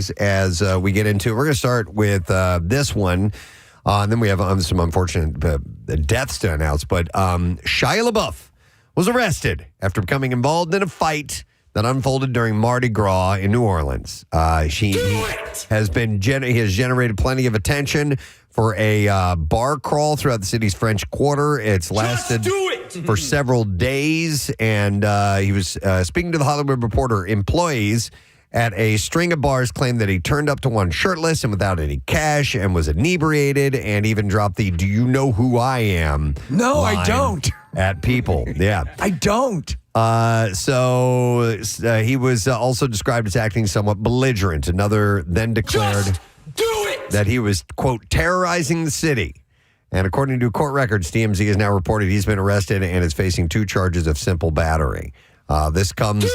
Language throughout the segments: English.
stories as we get into. We're going to start with this one. And then we have some unfortunate deaths to announce. But Shia LaBeouf was arrested after becoming involved in a fight that unfolded during Mardi Gras in New Orleans. He has generated plenty of attention for a bar crawl throughout the city's French Quarter. It's lasted for several days, and he was speaking to the Hollywood Reporter. Employees at a string of bars claimed that he turned up to one shirtless and without any cash and was inebriated and even dropped the "Do you know who I am?" No, I don't. At people. Yeah. I don't. So he was also described as acting somewhat belligerent. Another then declared that he was, quote, terrorizing the city. And according to court records, TMZ has now reported he's been arrested and is facing 2 charges of simple battery. This comes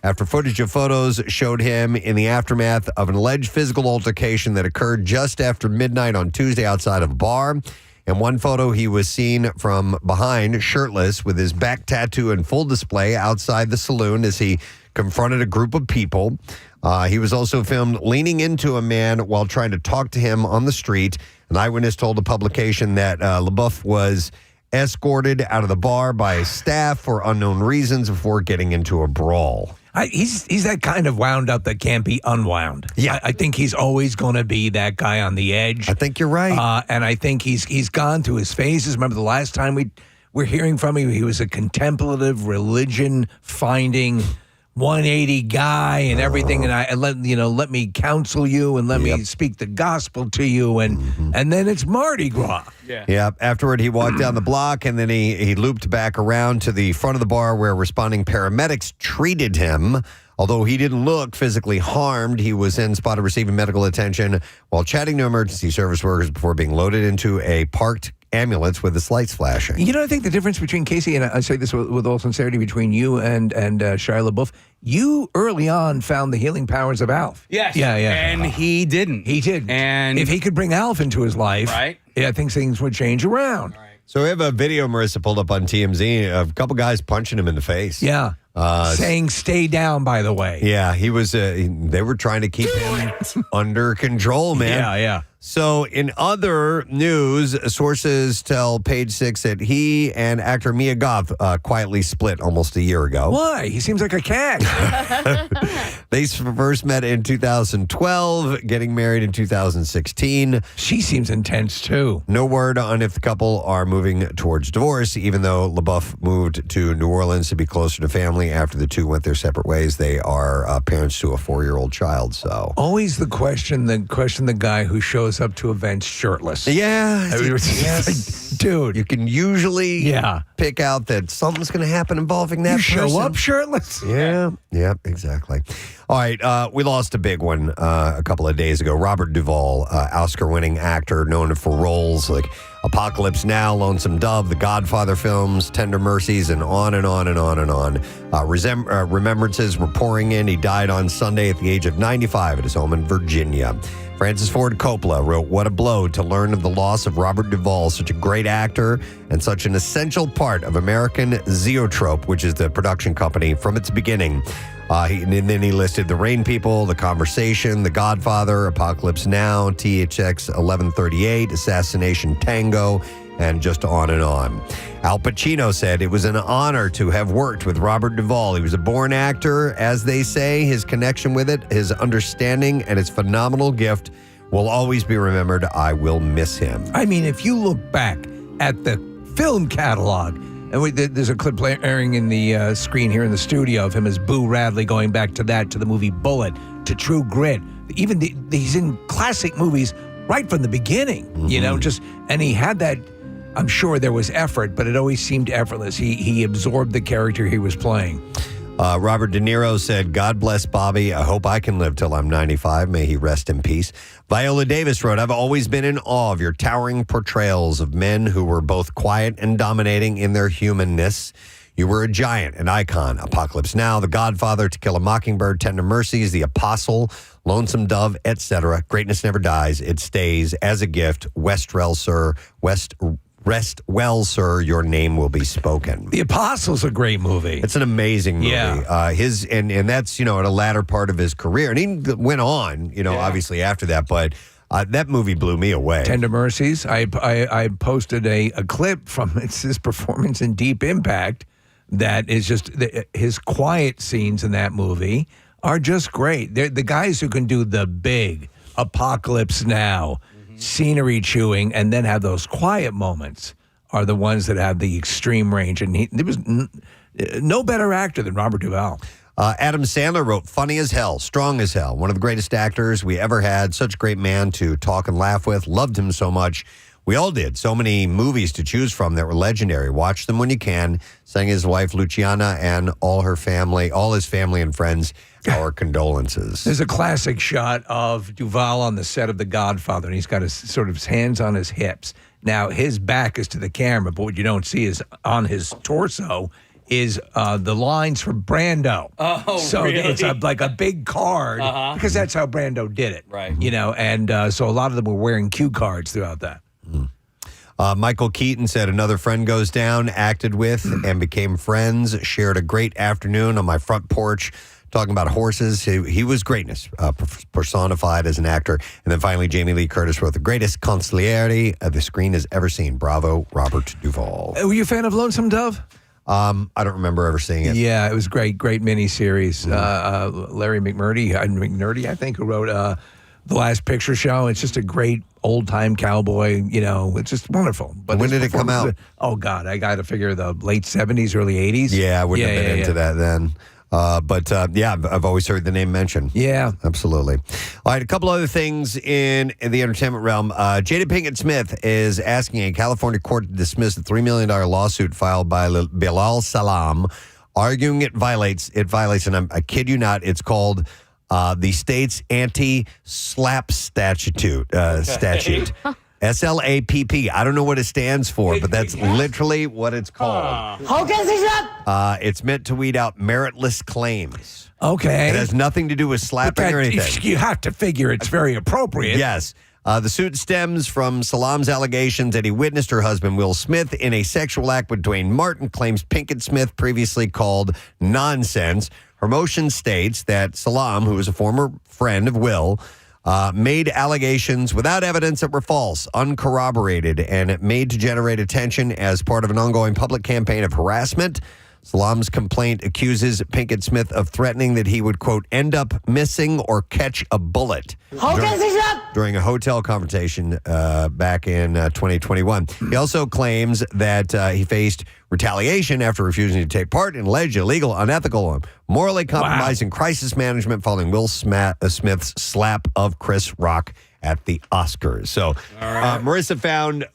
after footage of photos showed him in the aftermath of an alleged physical altercation that occurred just after midnight on Tuesday outside of a bar. In one photo, he was seen from behind, shirtless, with his back tattoo in full display outside the saloon as he confronted a group of people. He was also filmed leaning into a man while trying to talk to him on the street. An eyewitness told the publication that LaBeouf was escorted out of the bar by staff for unknown reasons before getting into a brawl. He's that kind of wound up that can't be unwound. Yeah. I think he's always going to be that guy on the edge. I think you're right. And I think he's gone through his phases. Remember the last time we're hearing from him, he was a contemplative, religion-finding 180 guy and everything, and let me counsel you and let me speak the gospel to you, and then it's Mardi Gras. Yeah. Afterward, he walked down the block, and then he looped back around to the front of the bar where responding paramedics treated him. Although he didn't look physically harmed, he was then spotted receiving medical attention while chatting to emergency service workers before being loaded into a parked ambulance with its lights flashing. You know, I think the difference between Casey, and I say this with all sincerity, between you and Shia LaBeouf, you early on found the healing powers of Alf. Yes. Yeah. And he didn't. He did. And if he could bring Alf into his life, right? Yeah, I think things would change around. Right. So we have a video Marissa pulled up on TMZ of a couple guys punching him in the face. Yeah. Saying stay down, by the way. Yeah, he was. They were trying to keep him under control, man. Yeah. So in other news, sources tell Page Six that he and actor Mia Goth quietly split almost a year ago. Why? He seems like a cat. They first met in 2012, getting married in 2016. She seems intense, too. No word on if the couple are moving towards divorce, even though LaBeouf moved to New Orleans to be closer to family after the two went their separate ways. They are parents to a 4-year-old child. So always the question the guy who shows up to events shirtless. Yeah. Yes. Like, dude. You can usually pick out that something's going to happen involving that person. Show up shirtless? Yeah, exactly. All right, we lost a big one a couple of days ago. Robert Duvall, Oscar-winning actor known for roles like Apocalypse Now, Lonesome Dove, The Godfather films, Tender Mercies, and on and on and on and on. Remembrances were pouring in. He died on Sunday at the age of 95 at his home in Virginia. Francis Ford Coppola wrote, "What a blow to learn of the loss of Robert Duvall, such a great actor and such an essential part of American Zoetrope," which is the production company, from its beginning. And then he listed The Rain People, The Conversation, The Godfather, Apocalypse Now, THX 1138, Assassination Tango, and just on and on. Al Pacino said it was an honor to have worked with Robert Duvall. He was a born actor, as they say. His connection with it, his understanding, and his phenomenal gift will always be remembered. I will miss him. I mean, if you look back at the film catalog, and there's a clip airing in the screen here in the studio of him as Boo Radley, going back to that, to the movie Bullet, to True Grit. Even he's in classic movies right from the beginning, you know, and he had that. I'm sure there was effort, but it always seemed effortless. He absorbed the character he was playing. Robert De Niro said, "God bless Bobby. I hope I can live till I'm 95. May he rest in peace." Viola Davis wrote, "I've always been in awe of your towering portrayals of men who were both quiet and dominating in their humanness. You were a giant, an icon. Apocalypse Now, The Godfather, To Kill a Mockingbird, Tender Mercies, The Apostle, Lonesome Dove, etc. Greatness never dies. It stays as a gift. Westrel, sir. Rest well, sir. Your name will be spoken. The Apostle's a great movie. It's an amazing movie. Yeah. And that's, at a latter part of his career. And he went on, obviously after that. But that movie blew me away. Tender Mercies. I posted a clip from his performance in Deep Impact that is just his quiet scenes in that movie are just great. They're the guys who can do the big Apocalypse Now, scenery chewing, and then have those quiet moments are the ones that have the extreme range. And there was no better actor than Robert Duvall. Adam Sandler wrote, funny as hell, strong as hell. One of the greatest actors we ever had. Such a great man to talk and laugh with. Loved him so much. We all did. So many movies to choose from that were legendary. Watch them when you can. Sang his wife, Luciana, and all his family and friends, our condolences. There's a classic shot of Duvall on the set of The Godfather, and he's got his hands on his hips. Now, his back is to the camera, but what you don't see is on his torso is the lines for Brando. Oh, so really? It's like a big card because that's how Brando did it. Right. And so a lot of them were wearing cue cards throughout that. Michael Keaton said, another friend goes down, acted with and became friends, shared a great afternoon on my front porch talking about horses. He was greatness personified as an actor. And then finally, Jamie Lee Curtis wrote, the greatest consigliere the screen has ever seen. Bravo, Robert Duvall. Were you a fan of Lonesome Dove? I don't remember ever seeing it. Yeah, it was great miniseries. Larry McMurdy, I think, who wrote The Last Picture Show. It's just a great old-time cowboy, it's just wononderful. But when did it come out? Oh, God, I got to figure the late 70s, early 80s. Yeah, I wouldn't have been into that then. But I've always heard the name mentioned. Yeah. Absolutely. All right, a couple other things in the entertainment realm. Jada Pinkett Smith is asking a California court to dismiss a $3 million lawsuit filed by Bilal Salam, arguing it violates, and I kid you not, it's called the state's anti-slap statute. SLAPP. I don't know what it stands for, but that's literally what it's called. It's meant to weed out meritless claims. Okay. It has nothing to do with slapping or anything. You have to figure it's very appropriate. Yes. The suit stems from Salam's allegations that he witnessed her husband, Will Smith, in a sexual act with Dwayne Martin, claims Pinkett Smith previously called nonsense. Her motion states that Salam, who is a former friend of Will, made allegations without evidence that were false, uncorroborated, and made to generate attention as part of an ongoing public campaign of harassment. Salam's complaint accuses Pinkett Smith of threatening that he would, quote, end up missing or catch a bullet during a hotel confrontation back in 2021. He also claims that he faced retaliation after refusing to take part in alleged illegal, unethical, and morally compromising crisis management following Will Smith's slap of Chris Rock at the Oscars. So Marissa found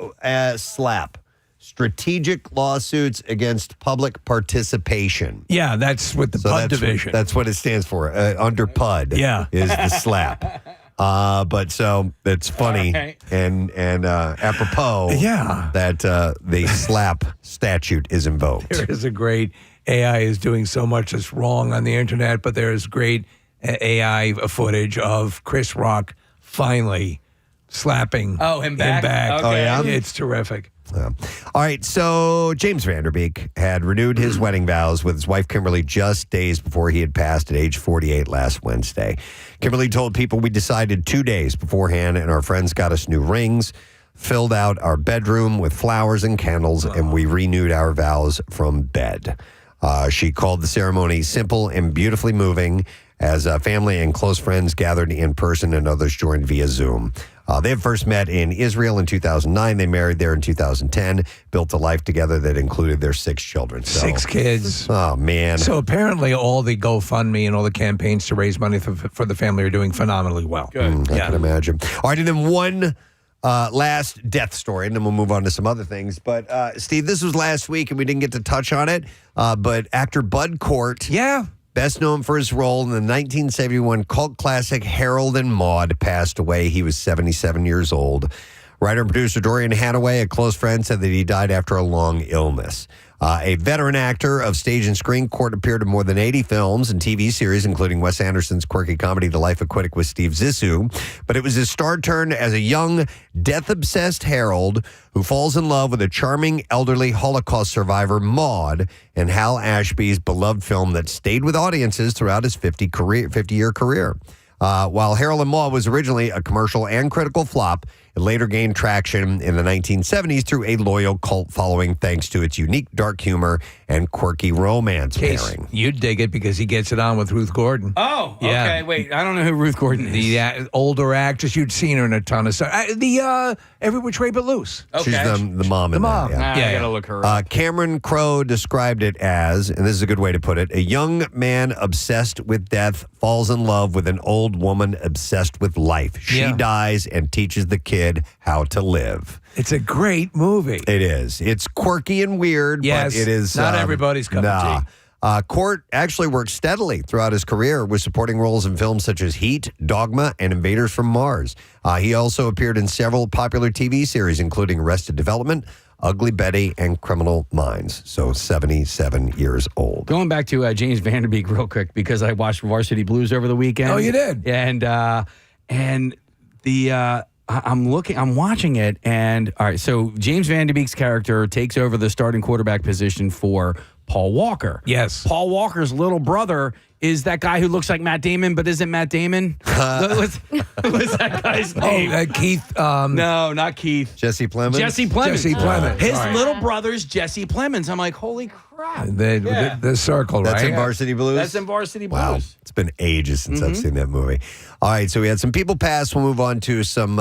slap. Strategic lawsuits against public participation. Yeah, that's with the PUD division. That's what it stands for. Under PUD is the slap. But so it's funny and apropos that the slap statute is invoked. There is a great AI is doing so much that's wrong on the internet, but there is great AI footage of Chris Rock finally slapping him back. Okay. Oh, yeah? It's terrific. Yeah. All right, so James Vanderbeek had renewed his wedding vows with his wife Kimberly just days before he had passed at age 48 last Wednesday. Kimberly told People we decided 2 days beforehand, and our friends got us new rings, filled out our bedroom with flowers and candles, and we renewed our vows from bed. She called the ceremony simple and beautifully moving as family and close friends gathered in person and others joined via Zoom. They had first met in Israel in 2009. They married there in 2010, built a life together that included their 6 children. So, 6 kids. Oh, man. So apparently all the GoFundMe and all the campaigns to raise money for the family are doing phenomenally well. Good. I can imagine. All right, and then one last death story, and then we'll move on to some other things. But, Steve, this was last week, and we didn't get to touch on it, but actor Bud Cort... Yeah. Best known for his role in the 1971 cult classic Harold and Maude, passed away. He was 77 years old. Writer and producer Dorian Hathaway, a close friend, said that he died after a long illness. A veteran actor of stage and screen, Court appeared in more than 80 films and TV series, including Wes Anderson's quirky comedy The Life Aquatic with Steve Zissou. But it was his star turn as a young, death-obsessed Harold who falls in love with a charming, elderly Holocaust survivor, Maude, in Hal Ashby's beloved film that stayed with audiences throughout his 50-year career. While Harold and Maude was originally a commercial and critical flop, it later gained traction in the 1970s through a loyal cult following thanks to its unique dark humor and quirky romance pairing. You'd dig it because he gets it on with Ruth Gordon. Oh, Yeah. okay. Wait, I don't know who Ruth Gordon is. The older actress, you'd seen her in a ton of stuff. Every Which Way But Loose. Okay. She's the mom in mom. that. I gotta look her up. Cameron Crowe described it as, and this is a good way to put it, a young man obsessed with death falls in love with an old woman obsessed with life. She dies and teaches the kid how to live. It's a great movie. It is. It's quirky and weird, Yes, but it is not everybody's cup of tea. Court actually worked steadily throughout his career with supporting roles in films such as Heat, Dogma, and Invaders from Mars. He also appeared in several popular TV series, including Arrested Development, Ugly Betty, and Criminal Minds. So 77 years old. Going back to James Van Der Beek real quick because I watched Varsity Blues over the weekend. Oh, you did? And I'm watching it, and all right, so James Van Der Beek's character takes over the starting quarterback position for Paul Walker. Yes. Paul Walker's little brother is that guy who looks like Matt Damon, but isn't Matt Damon? What's that guy's name? Keith. No, not Keith. Jesse Plemons? Jesse Plemons. Jesse Plemons. His All right. little brother's Jesse Plemons. I'm like, holy crap. The circle, That's right? in Varsity Blues? That's in Varsity Blues. Wow. It's been ages since I've seen that movie. All right, so we had some people pass. We'll move on to some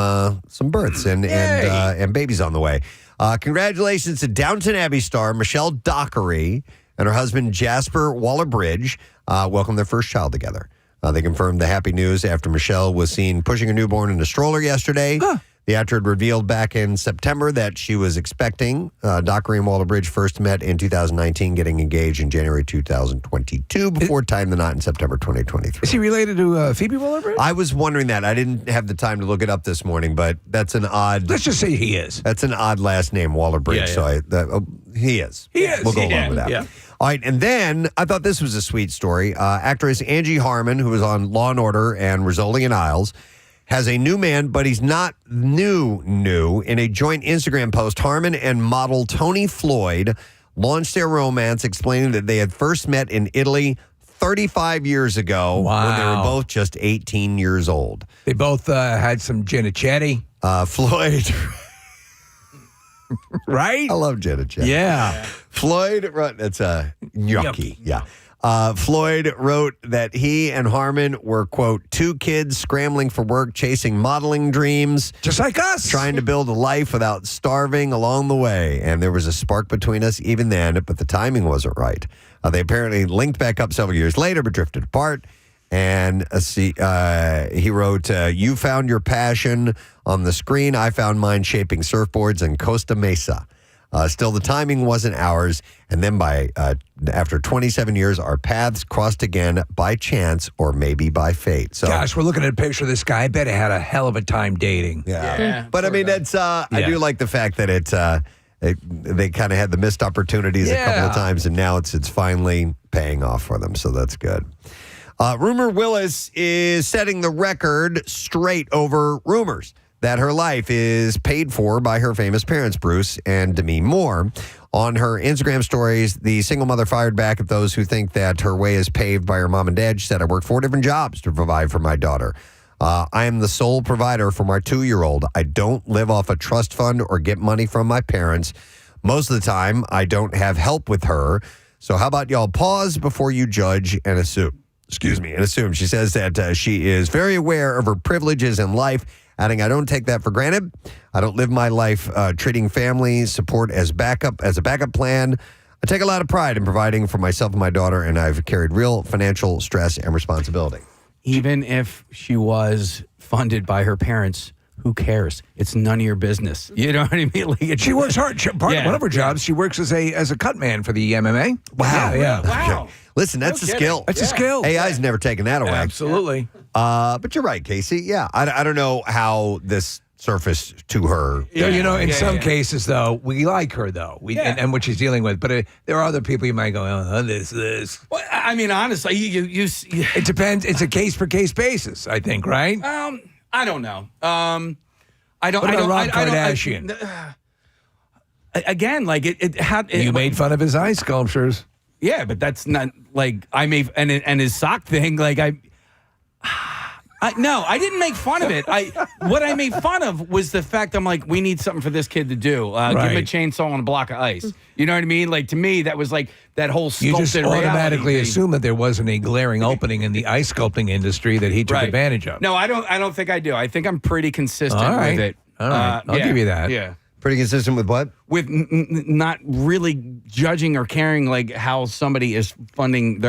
births and babies on the way. Congratulations to Downton Abbey star Michelle Dockery and her husband Jasper Waller-Bridge welcomed their first child together. They confirmed the happy news after Michelle was seen pushing a newborn in a stroller yesterday. The actor had revealed back in September that she was expecting. Dockery and Waller-Bridge first met in 2019, getting engaged in January 2022 before tying the knot in September 2023. Is he related to Phoebe Waller-Bridge? I was wondering that. I didn't have the time to look it up this morning, but that's an odd. Let's just say he is. That's an odd last name, Waller-Bridge. Yeah, So he is. He is. We'll go along with that. Yeah. All right, and then I thought this was a sweet story. Actress Angie Harmon, who was on Law and Order and Rizzoli and Isles, has a new man, but he's not new. In a joint Instagram post, Harmon and model Tony Floyd launched their romance, explaining that they had first met in Italy 35 years ago when they were both just 18 years old. They both had some Genichetti. Floyd... Right? I love Genichetti. Yeah. Floyd wrote, that's gnocchi. Yeah. Floyd wrote that he and Harmon were, quote, two kids scrambling for work, chasing modeling dreams. Just like us. Trying to build a life without starving along the way. And there was a spark between us even then, but the timing wasn't right. They apparently linked back up several years later, but drifted apart. And he wrote, you found your passion on the screen. I found mine shaping surfboards in Costa Mesa. Still, the timing wasn't ours. And then after 27 years, our paths crossed again by chance or maybe by fate. So, gosh, we're looking at a picture of this guy. I bet he had a hell of a time dating. Yeah. But I mean, that's I do like the fact that they kind of had the missed opportunities a couple of times, and now it's finally paying off for them. So that's good. Rumor Willis is setting the record straight over rumors that her life is paid for by her famous parents, Bruce and Demi Moore. On her Instagram stories, the single mother fired back at those who think that her way is paved by her mom and dad. She said, I work 4 different jobs to provide for my daughter. I am the sole provider for my 2-year-old. I don't live off a trust fund or get money from my parents. Most of the time, I don't have help with her. So how about y'all pause before you judge and assume? She says that she is very aware of her privileges in life, adding, I don't take that for granted. I don't live my life treating family support as a backup plan. I take a lot of pride in providing for myself and my daughter, and I've carried real financial stress and responsibility. Even if she was funded by her parents, who cares? It's none of your business. You know what I mean? Like, She works hard. One of her jobs, she works as a cut man for the MMA. Wow. Yeah. Wow. Listen, that's a skill. That's a skill. AI's never taken that away. Absolutely. But you're right, Casey. Yeah, I don't know how this surfaced to her. In some cases, though, we like her, though, and what she's dealing with. But there are other people you might go, oh, this. Well, I mean, honestly, you it depends. It's a case-per-case basis, I think, right? I don't know. I don't. What about I Rob don't. Kardashian? Again, like it had. You made fun of his ice sculptures. Yeah, but that's not like I made and his sock thing. Like no, I didn't make fun of it. What I made fun of was the fact I'm like, we need something for this kid to do. Give him a chainsaw and a block of ice. You know what I mean? Like to me, that was like that whole sculpted You just automatically reality assume that there wasn't a glaring opening in the ice sculpting industry that he took advantage of. No, I don't think I do. I think I'm pretty consistent with it. All right, I'll give you that. Yeah. Pretty consistent with what? With not really judging or caring like how somebody is funding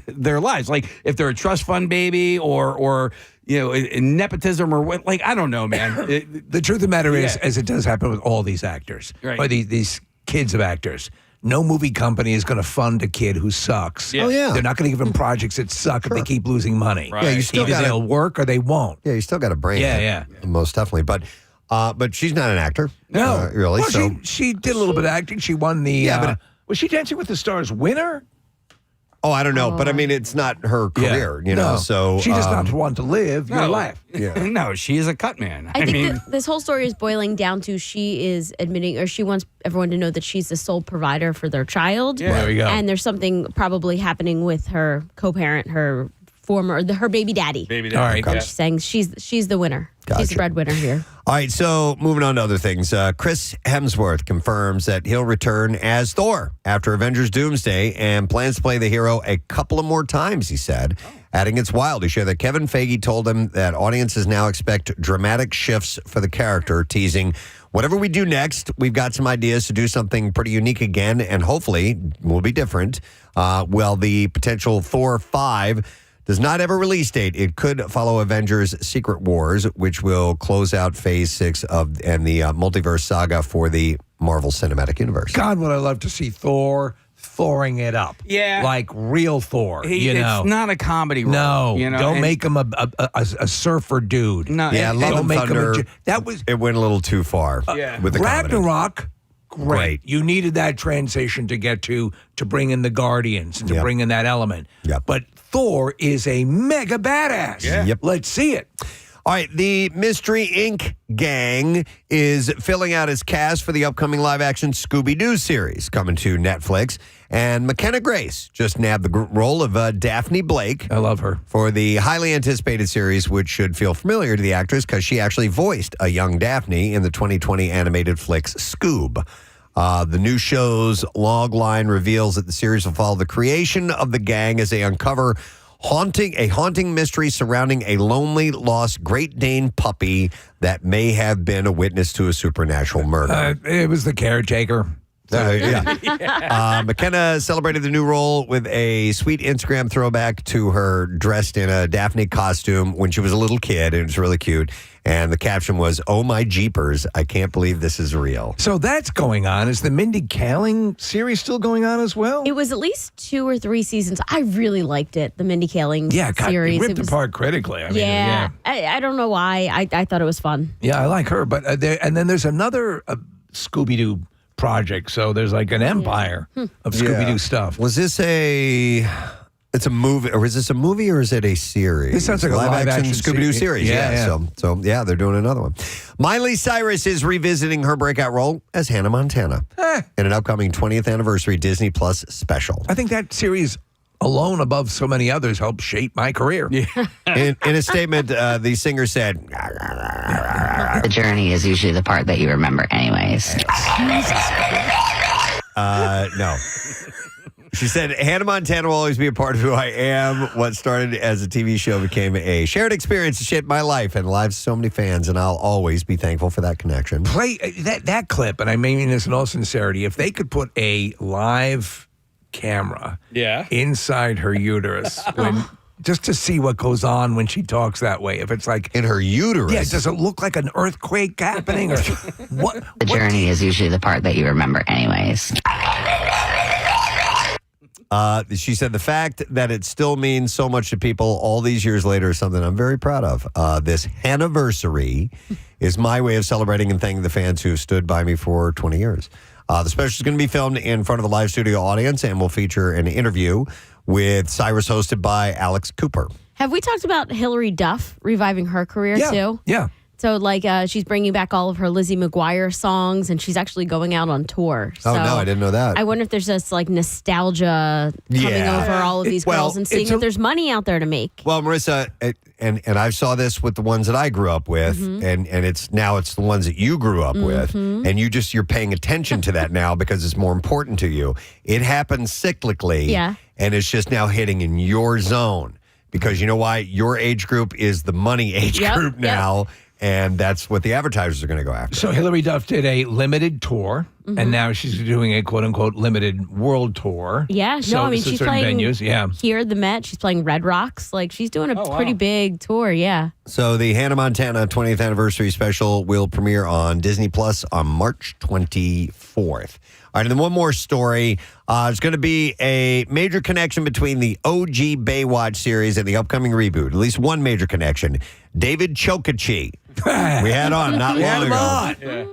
their lives. Like if they're a trust fund baby or nepotism or what. Like I don't know, man. The truth of the matter is, as it does happen with all these actors or these kids of actors. No movie company is going to fund a kid who sucks. Yeah. Oh, yeah. They're not going to give him projects that suck if they keep losing money. Right. Yeah, you still either they'll work or they won't. Yeah, you still got to bring it. Yeah. Most definitely. But she's not an actor. No. Really. Well, so she did a little bit of acting. She won the... was she Dancing with the Stars winner? Oh, I don't know. But I mean, it's not her career, so... She does not want to live your life. Yeah. No, she is a cut man. I think this whole story is boiling down to she is admitting, or she wants everyone to know that she's the sole provider for their child. Yeah. There we go. And there's something probably happening with her co-parent, her baby daddy. All right. And she's saying she's the winner. Gotcha. She's the breadwinner here. All right, so moving on to other things. Chris Hemsworth confirms that he'll return as Thor after Avengers Doomsday and plans to play the hero a couple of more times, he said. Adding it's wild. He shared that Kevin Feige told him that audiences now expect dramatic shifts for the character, teasing, whatever we do next, we've got some ideas to do something pretty unique again, and hopefully will be different. The potential Thor 5 does not have a release date. It could follow Avengers Secret Wars, which will close out Phase 6 and the multiverse saga for the Marvel Cinematic Universe. God, would I love to see Thor Thoring it up. Yeah. Like real Thor, It's not a comedy role. No, don't make him a surfer dude. No. Yeah, Love don't and make Thunder, him it went a little too far with the comedy. Ragnarok. Great. You needed that transition to get to bring in the Guardians and to bring in that element. Yep. But Thor is a mega badass. Yeah. Yep. Let's see it. All right, the Mystery Inc. gang is filling out its cast for the upcoming live-action Scooby-Doo series coming to Netflix. And McKenna Grace just nabbed the role of Daphne Blake. I love her. For the highly anticipated series, which should feel familiar to the actress because she actually voiced a young Daphne in the 2020 animated flicks Scoob. The new show's log line reveals that the series will follow the creation of the gang as they uncover a haunting mystery surrounding a lonely, lost Great Dane puppy that may have been a witness to a supernatural murder. It was the caretaker. McKenna celebrated the new role with a sweet Instagram throwback to her dressed in a Daphne costume when she was a little kid. It was really cute. And the caption was, "Oh my jeepers, I can't believe this is real." So that's going on. Is the Mindy Kaling series still going on as well? It was at least 2 or 3 seasons. I really liked it, the Mindy Kaling series. It ripped apart critically. I don't know why. I thought it was fun. Yeah, I like her. But and then there's another Scooby-Doo project. So there's like an empire of Scooby-Doo stuff. Was this it's a movie, or is this a movie, or is it a series? This sounds like a live-action Scooby-Doo series. So they're doing another one. Miley Cyrus is revisiting her breakout role as Hannah Montana in an upcoming 20th anniversary Disney Plus special. I think that series alone above so many others helped shape my career. Yeah. In a statement, the singer said, "The journey is usually the part that you remember anyways." No. She said, Hannah Montana will always be a part of who I am. What started as a TV show became a shared experience that shaped my life and the lives of so many fans, and I'll always be thankful for that connection. Play that clip, and I mean this in all sincerity. If they could put a live camera inside her uterus just to see what goes on when she talks that way. If it's like... In her uterus? Yeah, does it look like an earthquake happening? Or what? The journey is usually the part that you remember anyways. She said the fact that it still means so much to people all these years later is something I'm very proud of. This anniversary is my way of celebrating and thanking the fans who have stood by me for 20 years. The special is going to be filmed in front of a live studio audience and will feature an interview with Cyrus hosted by Alex Cooper. Have we talked about Hillary Duff reviving her career too? Yeah. So, she's bringing back all of her Lizzie McGuire songs, and she's actually going out on tour. So no, I didn't know that. I wonder if there's just, nostalgia coming over all of these girls and seeing if there's money out there to make. Well, Marissa, and I saw this with the ones that I grew up with, and it's the ones that you grew up with, and you're paying attention to that now because it's more important to you. It happens cyclically, and it's just now hitting in your zone because you know why? Your age group is the money age group now. And that's what the advertisers are going to go after. So Hillary Duff did a limited tour, and now she's doing a quote-unquote limited world tour. Yeah, she's playing venues. Here at the Met. She's playing Red Rocks. She's doing a pretty big tour, So the Hannah Montana 20th anniversary special will premiere on Disney Plus on March 24th. All right, and then one more story. There's going to be a major connection between the OG Baywatch series and the upcoming reboot. At least one major connection. David Chokachi, we had on not long ago,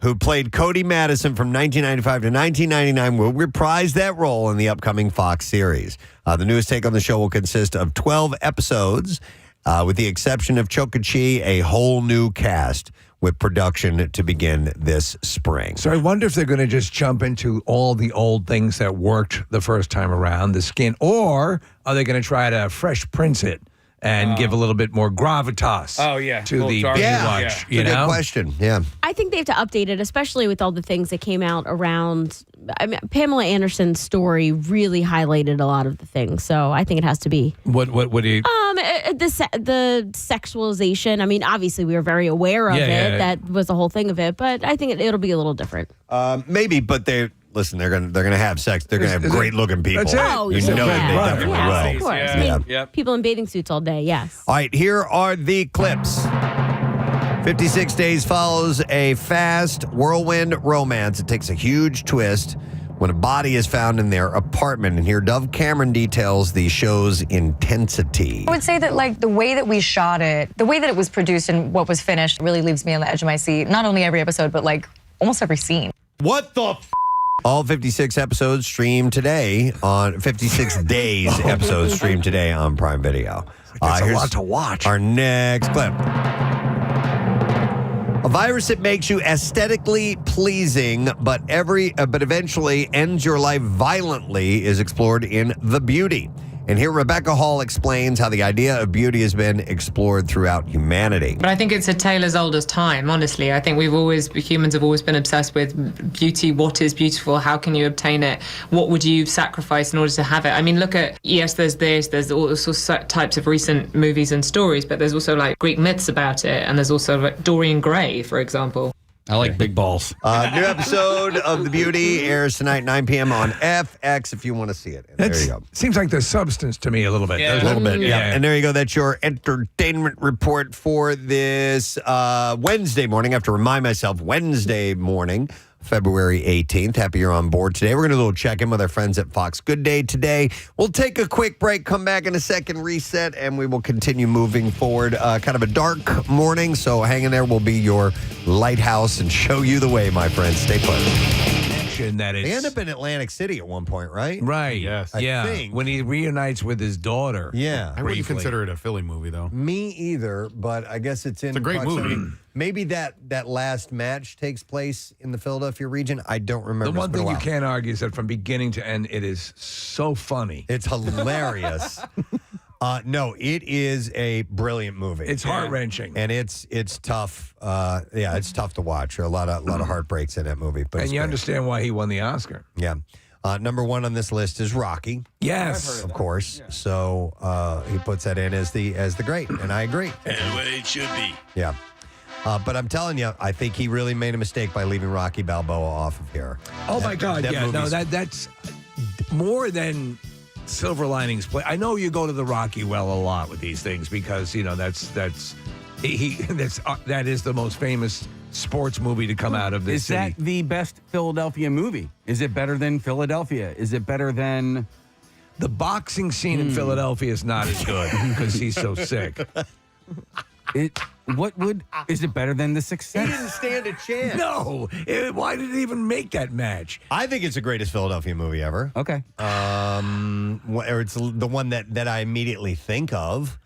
who played Cody Madison from 1995 to 1999, will reprise that role in the upcoming Fox series. The newest take on the show will consist of 12 episodes, with the exception of Chokachi, a whole new cast, with production to begin this spring. So I wonder if they're going to just jump into all the old things that worked the first time around, the skin, or are they going to try to fresh prince it and give a little bit more gravitas to the Baywatch? Good question. Yeah. I think they have to update it, especially with all the things that came out around. Pamela Anderson's story really highlighted a lot of the things, so I think it has to be. What do you? The sexualization. Obviously we were very aware of it. That was the whole thing of it, but I think it'll be a little different. Maybe, but they're gonna have sex. They're gonna have great looking people. That's it. Oh, you know that they definitely will. Of course. People in bathing suits all day. Yes. All right, here are the clips. 56 Days follows a fast whirlwind romance. It takes a huge twist when a body is found in their apartment. And here Dove Cameron details the show's intensity. I would say that the way that we shot it, the way that it was produced and what was finished really leaves me on the edge of my seat. Not only every episode, but almost every scene. What the All 56 episodes streamed today on 56 days episodes streamed today on Prime Video. That's a lot to watch. Our next clip. A virus that makes you aesthetically pleasing, but eventually ends your life violently is explored in The Beauty. And here Rebecca Hall explains how the idea of beauty has been explored throughout humanity. But I think it's a tale as old as time, honestly. I think humans have always been obsessed with beauty. What is beautiful? How can you obtain it? What would you sacrifice in order to have it? Look at, there's all sorts of types of recent movies and stories, but there's also Greek myths about it. And there's also Dorian Gray, for example. I like big balls. New episode of The Beauty airs tonight, 9 p.m. on FX if you want to see it. And there you go. Seems like there's substance to me a little bit. A little bit, yeah. And there you go. That's your entertainment report for this Wednesday morning. I have to remind myself, Wednesday morning, February 18th. Happy you're on board today. We're going to do a little check-in with our friends at Fox Good Day today. We'll take a quick break, come back in a second, reset, and we will continue moving forward. Kind of a dark morning, so hang in there. We'll be your lighthouse and show you the way, my friends. Stay put. That is. They end up in Atlantic City at one point, right? Right. Yes. I think. When he reunites with his daughter. Yeah. I wouldn't consider it a Philly movie, though. Me either, but I guess it's a great proximity. movie. Maybe that last match takes place in the Philadelphia region. I don't remember. The one It's been a thing you while. can't argue is that from beginning to end, it is so funny. It's hilarious. No, it is a brilliant movie. It's heart-wrenching. And it's tough. It's tough to watch. There are a lot of heartbreaks in that movie. But And it's you great. understand why he won the Oscar. Yeah. Number one on this list is Rocky. Yes. Of course. Yeah. So he puts that in as the great, and I agree. And the way it should be. Yeah. But I'm telling you, I think he really made a mistake by leaving Rocky Balboa off of here. Oh, my God. that Yeah. No, movie's- that's more than Silver Linings Play. I know you go to the Rocky well a lot with these things because, that is the most famous sports movie to come out of this Is city. that the best Philadelphia movie? Is it better than Philadelphia? Is it better than The boxing scene in Philadelphia is not as good because he's so sick. Is it better than The Sixth He Sense? didn't stand a chance. No, why did it even make that match? I think it's the greatest Philadelphia movie ever. Okay. Or it's the one that I immediately think of.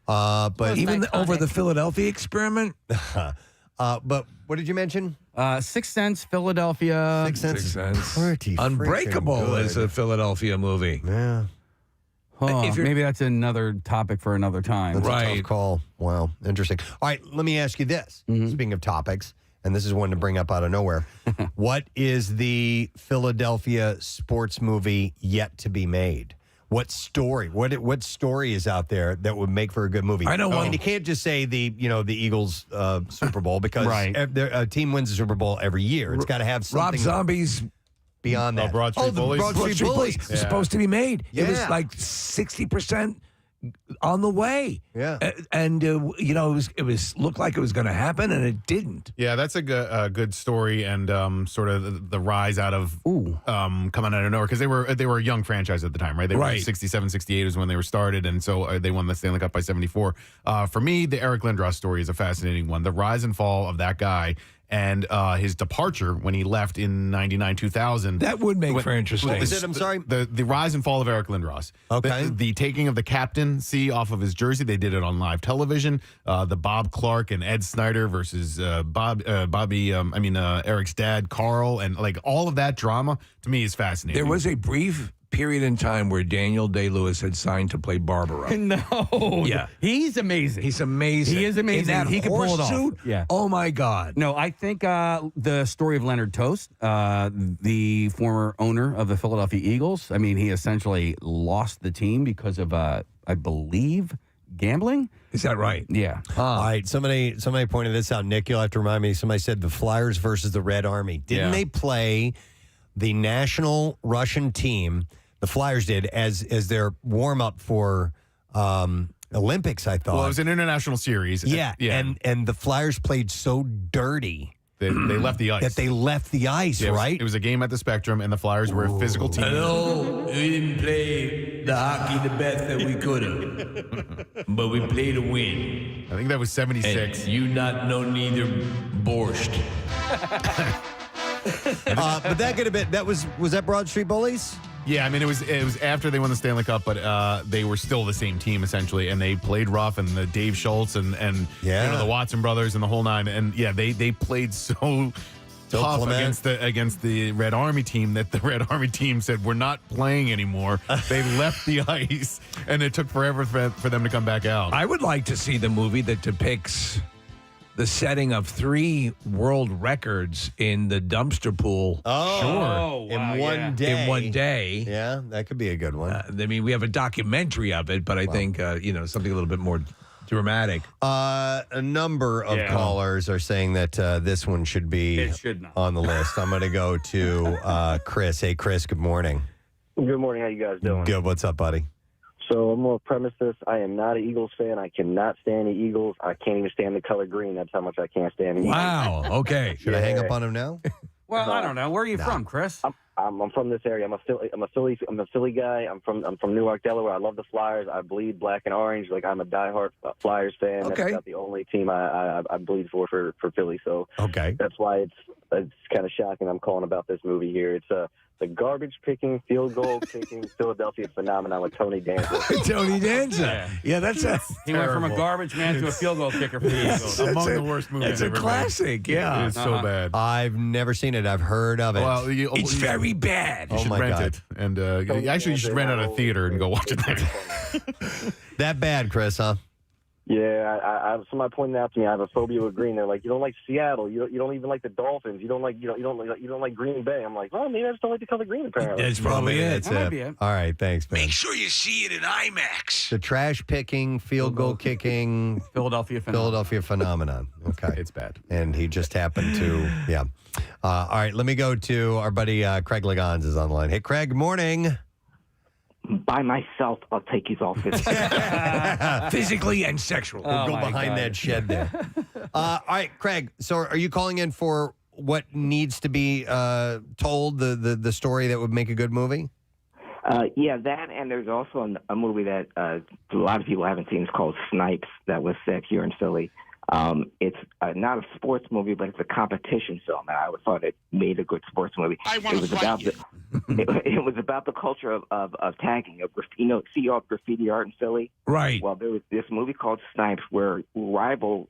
But Even over the Philadelphia Experiment. but what did you mention? Sixth Sense, Philadelphia. Sixth Sense. Sixth Sense. Pretty freaking Unbreakable good. is a Philadelphia movie. Yeah. Oh, maybe that's another topic for another time. That's a Right. tough call. Wow, interesting. All right, let me ask you this. Speaking of topics, and this is one to bring up out of nowhere. What is the Philadelphia sports movie yet to be made? What story? What story is out there that would make for a good movie? I know one. And you can't just say the Eagles Super Bowl because Right. a team wins the Super Bowl every year. It's got to have Rob something Zombie's beyond that. Broad Street the Bullies? Broad Street Bullies. was supposed to be made. It was Yeah. like 60% on the way. Yeah. And it was looked like it was going to happen, and it didn't. Yeah, that's a good story and sort of the rise out of coming out of nowhere because they were a young franchise at the time, right? They were Right. 67, 68 is when they were started, and so they won the Stanley Cup by 74. For me, the Eric Lindros story is a fascinating one. The rise and fall of that guy and his departure when he left in 99, 2000. That would make for interesting. What was it? I'm sorry. The rise and fall of Eric Lindros. Okay. The taking of the captaincy off of his jersey. They did it on live television. The Bob Clark and Ed Snyder versus Eric's dad, Carl, and like all of that drama to me is fascinating. There was a brief period in time where Daniel Day-Lewis had signed to play Barbara. No. Yeah. He's amazing. He's amazing. He is amazing. In that He can pull it off. suit? Yeah. Oh, my God. No, I think the story of Leonard Toast, the former owner of the Philadelphia Eagles, I mean, he essentially lost the team because of, I believe, gambling. Is that right? Yeah. All right, somebody pointed this out. Nick, you'll have to remind me. Somebody said the Flyers versus the Red Army. Didn't Yeah. they play the national Russian team? The Flyers did as their warm up for Olympics. I thought. Well, it was an international series. yeah, yeah. and the Flyers played so dirty They left the ice. that they left the ice. Yeah, right? It was a game at the Spectrum, and the Flyers were a physical team. No, we didn't play the hockey the best that we could have, but we played to win. I think that was 76. You not know neither borscht. but that could have been. Was that Broad Street Bullies? Yeah, I mean, it was after they won the Stanley Cup, but they were still the same team essentially, and they played rough, and the Dave Schultz and Yeah. the Watson brothers and the whole nine, and yeah, they played so tough clement. against the Red Army team that the Red Army team said we're not playing anymore. They left the ice, and it took forever for them to come back out. I would like to see the movie that depicts the setting of 3 world records in the dumpster pool Oh, Sure. in one day. in one day. Yeah, that could be a good one. I mean, we have a documentary of it, but I think, something a little bit more dramatic. A number of callers are saying that this one should be It should not. on the list. I'm going to go to Chris. Hey, Chris, good morning. Good morning. How you guys doing? Good. What's up, buddy? So I'm going to premise this. I am not an Eagles fan. I cannot stand the Eagles. I can't even stand the color green. That's how much I can't stand the Eagles. Wow. Okay. Should I hang up on him now? Well, I don't know. Where are you from, Chris? I'm from this area. I'm a Philly guy. I'm from Newark, Delaware. I love the Flyers. I bleed black and orange. Like I'm a diehard Flyers fan. Okay. That's about the only team I bleed for Philly. So Okay. that's why it's kind of shocking. I'm calling about this movie here. It's the garbage picking, field goal kicking Philadelphia phenomenon with Tony Danza. Tony Danza. Yeah, that's He went from a garbage man to a field goal kicker for the Eagles. Among the worst movies It's a ever made. classic. Yeah. It's so bad. I've never seen it. I've heard of it. Well, It's very bad. You should my rent God. it, and actually, you should rent out a theater and go watch it there. that bad, Chris, huh? Yeah, I somebody pointed out to me I have a phobia with green. They're like, you don't like Seattle, you don't even like the Dolphins, you don't like Green Bay. I'm like, well, maybe I just don't like the color green. Apparently, That's probably it. That's That might it. be it. All right, thanks, man. Make sure you see it in IMAX. The trash picking, field goal kicking, Philadelphia phenomenon. Okay. It's bad. And he just happened to, yeah. All right, let me go to our buddy Craig Legons is on the line. Hey, Craig, good morning. By myself, I'll take his office. Physically and sexually. Oh, Go my behind God. that shed there. All right, Craig, so are you calling in for what needs to be told, the story that would make a good movie? Yeah, that, and there's also a movie that a lot of people haven't seen. It's called Snipes, that was set here in Philly. It's not a sports movie, but it's a competition film, and I always thought it made a good sports movie. It was about it was about the culture of tagging. See all graffiti art in Philly? Right. Well, there was this movie called Snipes where rival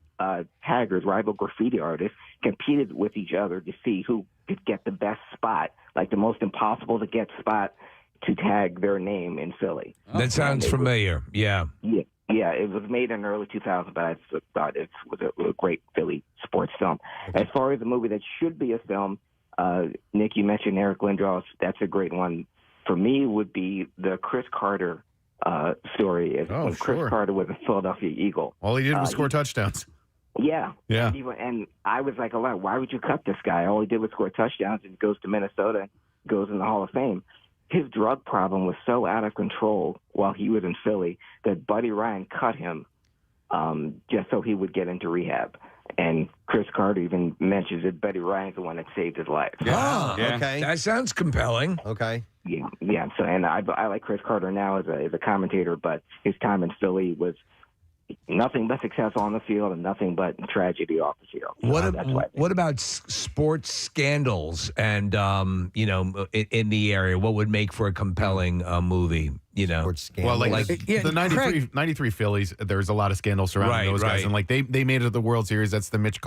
taggers, rival graffiti artists, competed with each other to see who could get the best spot, like the most impossible to get spot to tag their name in Philly. That sounds familiar. Yeah. Yeah, it was made in early 2000, but I thought it was a great Philly sports film. As far as a movie that should be a film, Nick, you mentioned Eric Lindros. That's a great one. For me, would be the Chris Carter story. When Chris Carter was a Philadelphia Eagle. All he did was score touchdowns. Yeah. Yeah. And I was like, why would you cut this guy? All he did was score touchdowns, and goes to Minnesota, goes in the Hall of Fame. His drug problem was so out of control while he was in Philly that Buddy Ryan cut him just so he would get into rehab. And Chris Carter even mentions that Buddy Ryan's the one that saved his life. Okay. That sounds compelling. Okay. Yeah. So, and I like Chris Carter now as a commentator, but his time in Philly was nothing but success on the field and nothing but tragedy off the field. What about sports scandals and in the area? What would make for a compelling movie? Well, like the 93 Phillies, there's a lot of scandals surrounding those guys, and like they made it to the World Series. That's the Mitch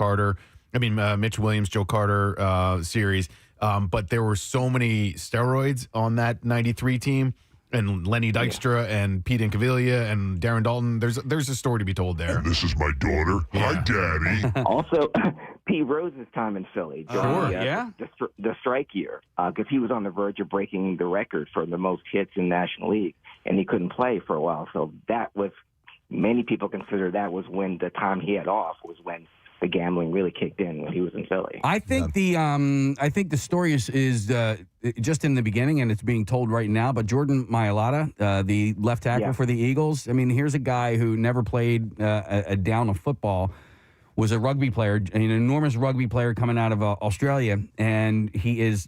Williams, Joe Carter series. But there were so many steroids on that 93 team. And Lenny Dykstra and Pete Incaviglia and Darren Dalton. There's a story to be told there. And this is my daughter. Hi, Daddy. Also, Pete Rose's time in Philly during the strike year, because he was on the verge of breaking the record for the most hits in National League, and he couldn't play for a while. So that was, many people consider that was when the time he had off was when the gambling really kicked in when he was in Philly. I think the story is just in the beginning, and it's being told right now. But Jordan Mailata, the left tackle for the Eagles, I mean, here's a guy who never played a down of football, was a rugby player, an enormous rugby player coming out of Australia, and he is.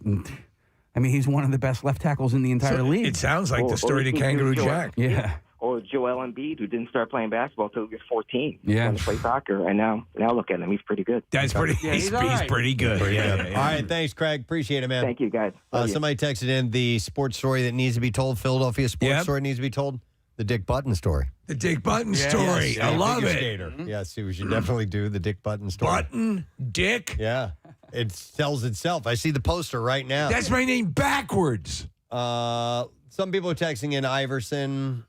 I mean, he's one of the best left tackles in the entire league. It sounds like the story to Kangaroo Jack. Yeah. Or Joel Embiid, who didn't start playing basketball until he was 14. Yeah. He played soccer, and now look at him. He's pretty good. That's pretty. He's pretty good. All right, thanks, Craig. Appreciate it, man. Thank you, guys. Somebody texted in the sports story that needs to be told. Philadelphia sports story needs to be told. The Dick Button story. The Dick Button story. Yes, I love it. Skater. Yes, we should definitely do the Dick Button story. Button, Dick. Yeah, it sells itself. I see the poster right now. That's my name backwards. Some people are texting in Iverson.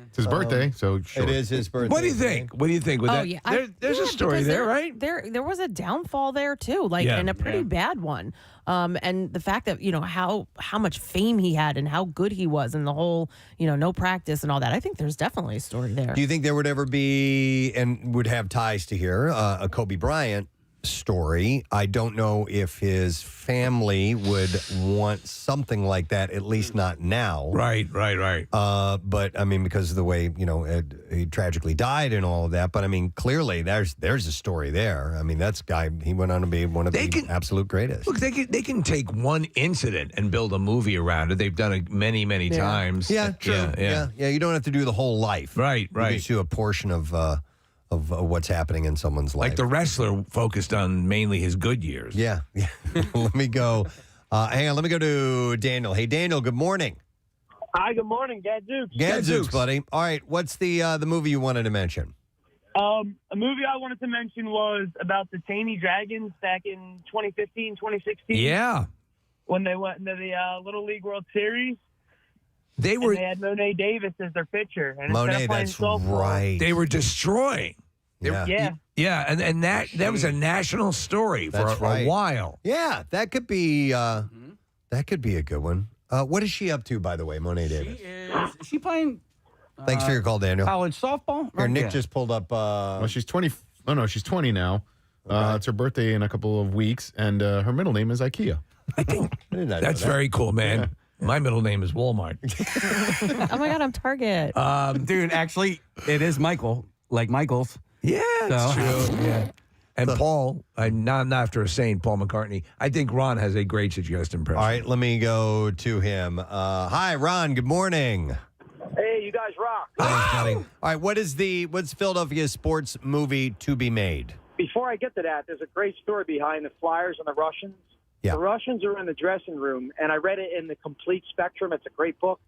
It's his birthday, so sure. It is his birthday. What do you think? What do you think? With that? Yeah. There's a story there, right? There was a downfall there too, and a pretty bad one. And the fact that how much fame he had and how good he was, and the whole no practice and all that. I think there's definitely a story there. Do you think there would ever be, and would have ties to here, a Kobe Bryant story? I don't know if his family would want something like that, at least not now. Right. But I mean, because of the way he tragically died and all of that. But I mean, clearly there's a story there. I mean, he went on to be one of the absolute greatest. Look, they can take one incident and build a movie around it. They've done it many times. Yeah, true. Yeah. You don't have to do the whole life. Right. You can do a portion of what's happening in someone's life. Like the wrestler focused on mainly his good years. Yeah. Let me go. Hang on. Let me go to Daniel. Hey, Daniel, good morning. Hi, good morning. Gadzooks. Gadzooks, buddy. All right. What's the movie you wanted to mention? A movie I wanted to mention was about the Taney Dragons back in 2015, 2016. Yeah. When they went into the Little League World Series. They had Monet Davis as their pitcher. And Monet, that's right. They were destroying. Yeah. And that was a national story for a while. Yeah, that could be a good one. What is she up to, by the way, Monet Davis? Is she playing? Thanks for your call, Daniel. College softball. Here, Nick just pulled up. Well, she's 20. Oh no, she's 20 now. It's her birthday in a couple of weeks, and her middle name is IKEA. I didn't know That's that. very cool, man. Yeah. My middle name is Walmart. Oh my God, I'm Target. Dude, actually, it is Michael, like Michael's. Yeah, that's true. Yeah. And Paul, not after a saint, Paul McCartney, I think Ron has a great suggestion. All right, let me go to him. Hi, Ron. Good morning. Hey, you guys rock. Thanks, buddy. All right, what's Philadelphia's sports movie to be made? Before I get to that, there's a great story behind the Flyers and the Russians. Yeah. The Russians are in the dressing room, and I read it in the Complete Spectrum. It's a great book.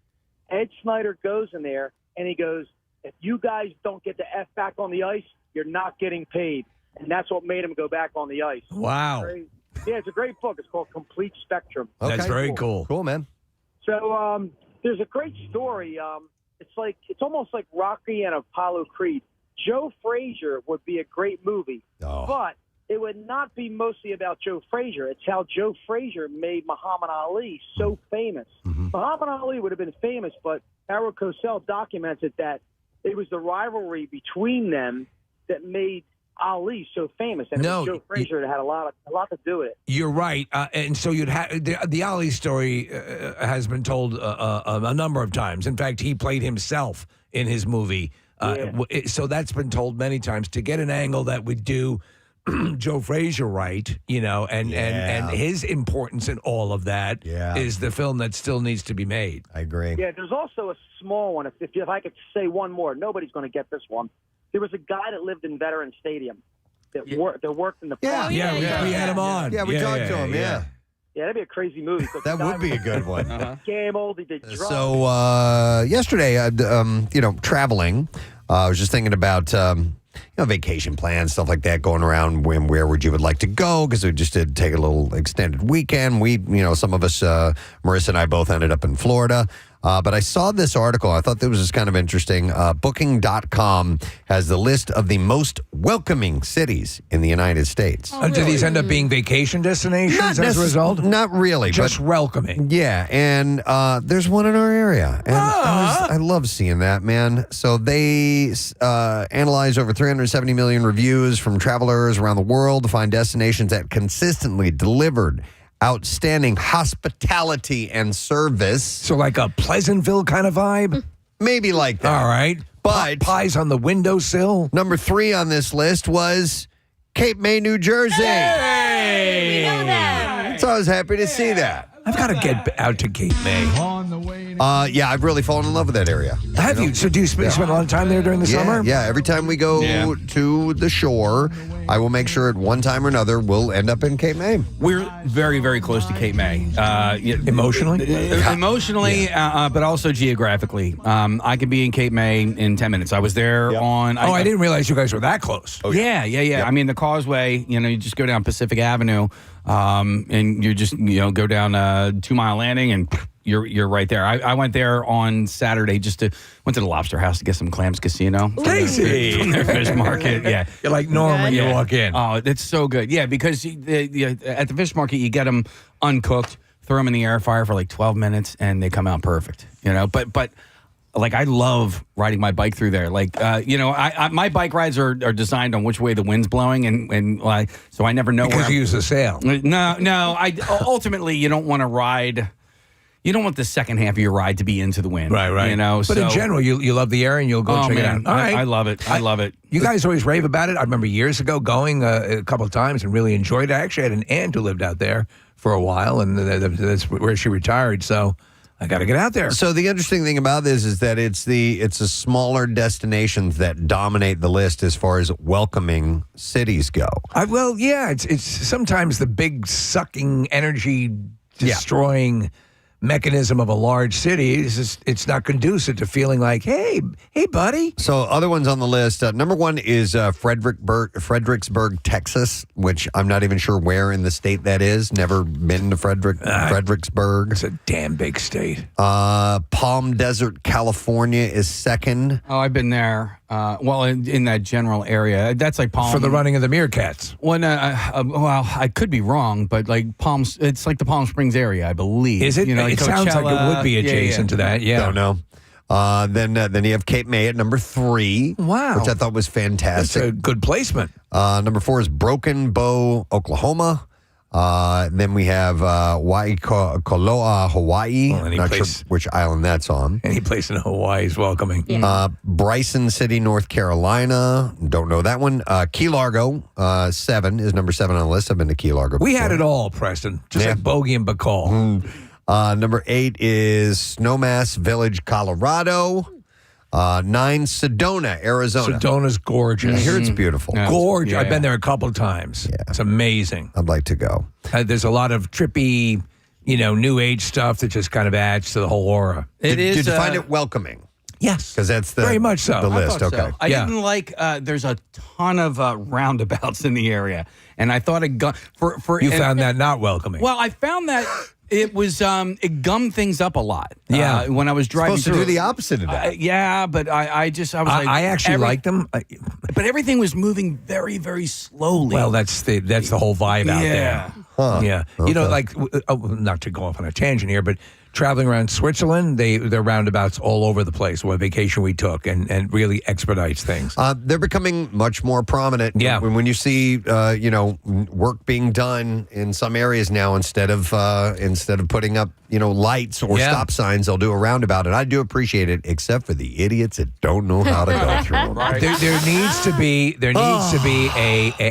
Ed Snyder goes in there, and he goes, if you guys don't get the F back on the ice, you're not getting paid. And that's what made him go back on the ice. Wow. Yeah, it's a great book. It's called Complete Spectrum. That's very cool. Cool, man. So there's a great story. It's almost like Rocky and Apollo Creed. Joe Frazier would be a great movie, but it would not be mostly about Joe Frazier. It's how Joe Frazier made Muhammad Ali so famous. Muhammad Ali would have been famous, but Harold Cosell documented that it was the rivalry between them that made Ali so famous, and it was Joe Frazier that had a lot to do with it. You're right, and so you'd have the Ali story has been told a number of times. In fact, he played himself in his movie, so that's been told many times. To get an angle that would do Joe Frazier right, and his importance in all of that is the film that still needs to be made. I agree. Yeah, there's also a small one. If I could say one more, nobody's going to get this one. There was a guy that lived in Veterans Stadium that worked in the park. We had him on. Yeah, we talked to him. Yeah, that'd be a crarazy movie. That would be a good one. Gambled, he did drugs. So yesterday, traveling, I was just thinking about vacation plans, stuff like that, going around. Where would you would like to go? Because we just did take a little extended weekend. We, some of us, Marissa and I both ended up in Florida. But I saw this article. I thought that was just kind of interesting. Booking.com has the list of the most welcoming cities in the United States. Do these end up being vacation destinations as a result? Not really. Just welcoming. Yeah, and there's one in our area. And I love seeing that, man. So they analyze over 370 million reviews from travelers around the world to find destinations that consistently delivered outstanding hospitality and service. So like a Pleasantville kind of vibe? Maybe like that. All right. But pies on the windowsill. Number 3 on this list was Cape May, New Jersey. Hey! We know that. So I was happy to see that. I've got to get out to Cape May. Yeah, I've really fallen in love with that area. Have you? So do you spend a lot of time there during the summer? Yeah, every time we go to the shore, I will make sure at one time or another we'll end up in Cape May. We're very, very close to Cape May. Emotionally? Emotionally, but also geographically. I could be in Cape May in 10 minutes. I was there on... I didn't realize you guys were that close. Oh, yeah. I mean, the Causeway, you just go down Pacific Avenue, and you just, go down 2 Mile Landing and... You're right there. I went there on Saturday went to the Lobster House to get some clams casino. Crazy. From their fish market. Yeah. You're like Norm when you walk in. Oh, it's so good. Yeah, because at the fish market, you get them uncooked, throw them in the air fryer for like 12 minutes, and they come out perfect. But like I love riding my bike through there. Like, my bike rides are designed on which way the wind's blowing, and so I never know because you use the sail. No. Ultimately, you don't want to ride. You don't want the second half of your ride to be into the wind. Right. But in general, you love the area and you'll go check it out. All right. I love it. I love it. You guys always rave about it. I remember years ago going a couple of times and really enjoyed it. I actually had an aunt who lived out there for a while, and that's where she retired. So I got to get out there. So the interesting thing about this is that it's a smaller destinations that dominate the list as far as welcoming cities go. It's sometimes the big sucking energy destroying mechanism of a large city is it's not conducive to feeling like, hey, buddy. So other ones on the list, number 1 is Fredericksburg, Texas, which I'm not even sure where in the state that is. Never been to Fredericksburg. It's a damn big state. Palm Desert, California is second. Oh, I've been there. In that general area. That's like Palm. For the running of the meerkats. I could be wrong, but like Palms, it's like the Palm Springs area, I believe. Is it? It sounds like it would be adjacent to that. Yeah. Don't know. Then you have Cape May at number 3. Wow. Which I thought was fantastic. That's a good placement. Number 4 is Broken Bow, Oklahoma. Then we have Waikoloa, Hawaii. Not sure which island that's on. Any place in Hawaii is welcoming. Bryson City, North Carolina. Don't know that one. Key Largo, 7 is number 7 on the list. I've been to Key Largo We before. had it all, Preston. Just like Bogey and Bacall. Number 8 is Snowmass Village, Colorado. 9, Sedona, Arizona. Sedona's gorgeous. I hear it's beautiful. Gorgeous. I've been there a couple of times. Yeah. It's amazing. I'd like to go. There's a lot of trippy, new age stuff that just kind of adds to the whole aura. Did you find it welcoming? Yes. Because that's very much so. The list. I thought Okay. so. I didn't like. There's a ton of roundabouts in the area, and I thought it You found that not welcoming. Well, I found that it was it gummed things up a lot. Yeah. When I was driving Supposed to through. do the opposite of that. But I was like, I actually like them. But everything was moving very, very slowly. Well, that's the whole vibe out there. Huh. Yeah. Not to go off on a tangent here, but traveling around Switzerland, they're roundabouts all over the place. What vacation we took and really expedites things. They're becoming much more prominent. Yeah. When you see, work being done in some areas now, instead of putting up, lights or stop signs, they'll do a roundabout, and I do appreciate it, except for the idiots that don't know how to go through them. Right. There needs to be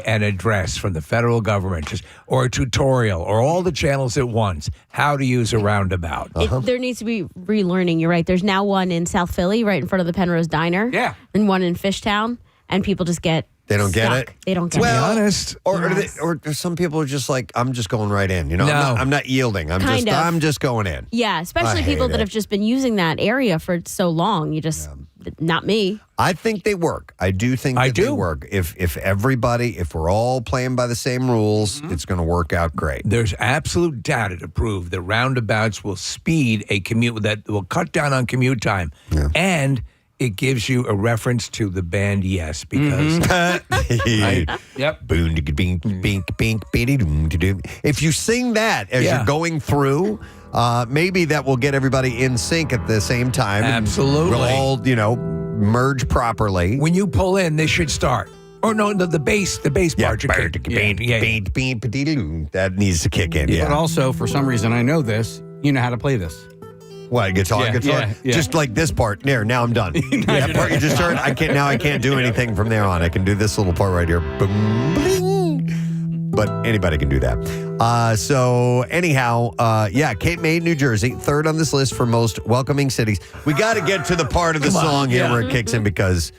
an address from the federal government, or a tutorial, or all the channels at once, how to use a roundabout. There needs to be relearning. You're right. There's now one in South Philly, right in front of the Penrose Diner. Yeah. And one in Fishtown, and people just get They don't get stuck. it? They don't get To be it. honest. Or some people are just like, I'm just going right in. No. I'm not yielding. Kind of. I'm just going in. Yeah, especially I people hate that it. have just been using that area for so long. You just, not me. I think they work. I do think that they work. If we're all playing by the same rules, it's going to work out great. There's absolute data to prove that roundabouts will speed a commute, that will cut down on commute time. Yeah. And it gives you a reference to the band Yes, because Yep. If you sing that as you're going through, maybe that will get everybody in sync at the same time. Absolutely. We'll all, merge properly. when you pull in, this should start. Or no, the bass part. That needs to kick in. But Yeah. also, for some reason, I know this. You know how to play this. What, guitar? Yeah. Just like this part. There, now I'm done. That part you just heard, I can't do anything from there on. I can do this little part right here. Boom, bling. But anybody can do that. So anyhow, Cape May, New Jersey, 3rd on this list for most welcoming cities. We got to get to the part of the song here where it kicks in, because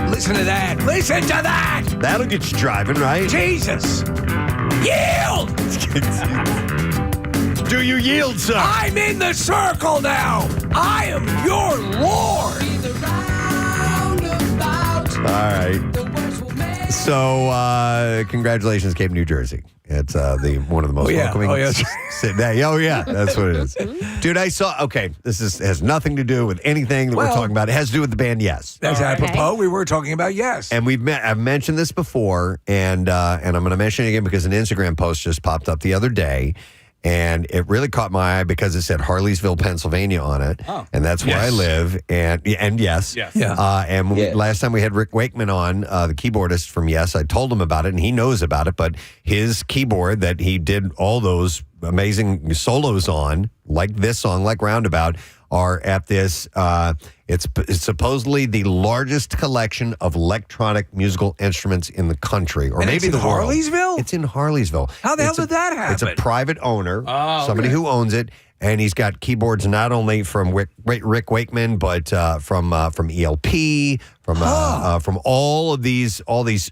Listen to that. Listen to that. that'll get you driving, right? Jesus. Yield. Do you yield, sir? I'm in the circle now. I am your Lord. All right. So, congratulations, Cape, New Jersey. It's one of the most welcoming. That's what it is. Dude, I saw. Okay, this has nothing to do with anything that we're talking about. It has to do with the band Yes. That's apropos. We were talking about Yes. And I've mentioned this before, and I'm going to mention it again because an Instagram post just popped up the other day. And it really caught my eye because it said Harleysville, Pennsylvania on it. Oh. And that's where I live. And yes. Yeah. Last time we had Rick Wakeman on, the keyboardist from Yes, I told him about it, and he knows about it. But his keyboard that he did all those amazing solos on, like this song, like Roundabout, are at this. It's supposedly the largest collection of electronic musical instruments in the country, or And maybe it's the in world. Harleysville? It's in Harleysville. How the hell did that happen? It's a private owner, somebody who owns it, and he's got keyboards not only from Rick Wakeman, but from ELP, from all these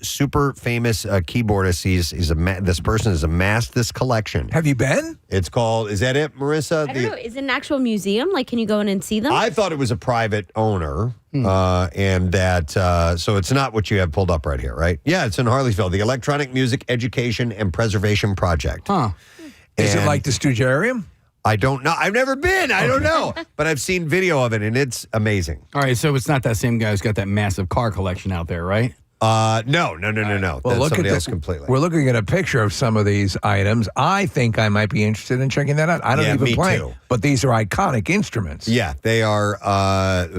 super famous keyboardists. This person has amassed this collection. Have you been? It's called. Is that it, Marissa? I don't know. Is it an actual museum? Like, can you go in and see them? I thought it was a private owner, and that so it's not what you have pulled up right here, right? Yeah, it's in Harleysville, the Electronic Music Education and Preservation Project. Huh. Is it like the Stugarium? I don't know. I've never been. I don't know. But I've seen video of it, and it's amazing. All right, so it's not that same guy who's got that massive car collection out there, right? No. Well, That's look somebody at else this. completely. We're looking at a picture of some of these items. I think I might be interested in checking that out. I don't Yeah, even me play, too. but these are iconic instruments. Yeah, they are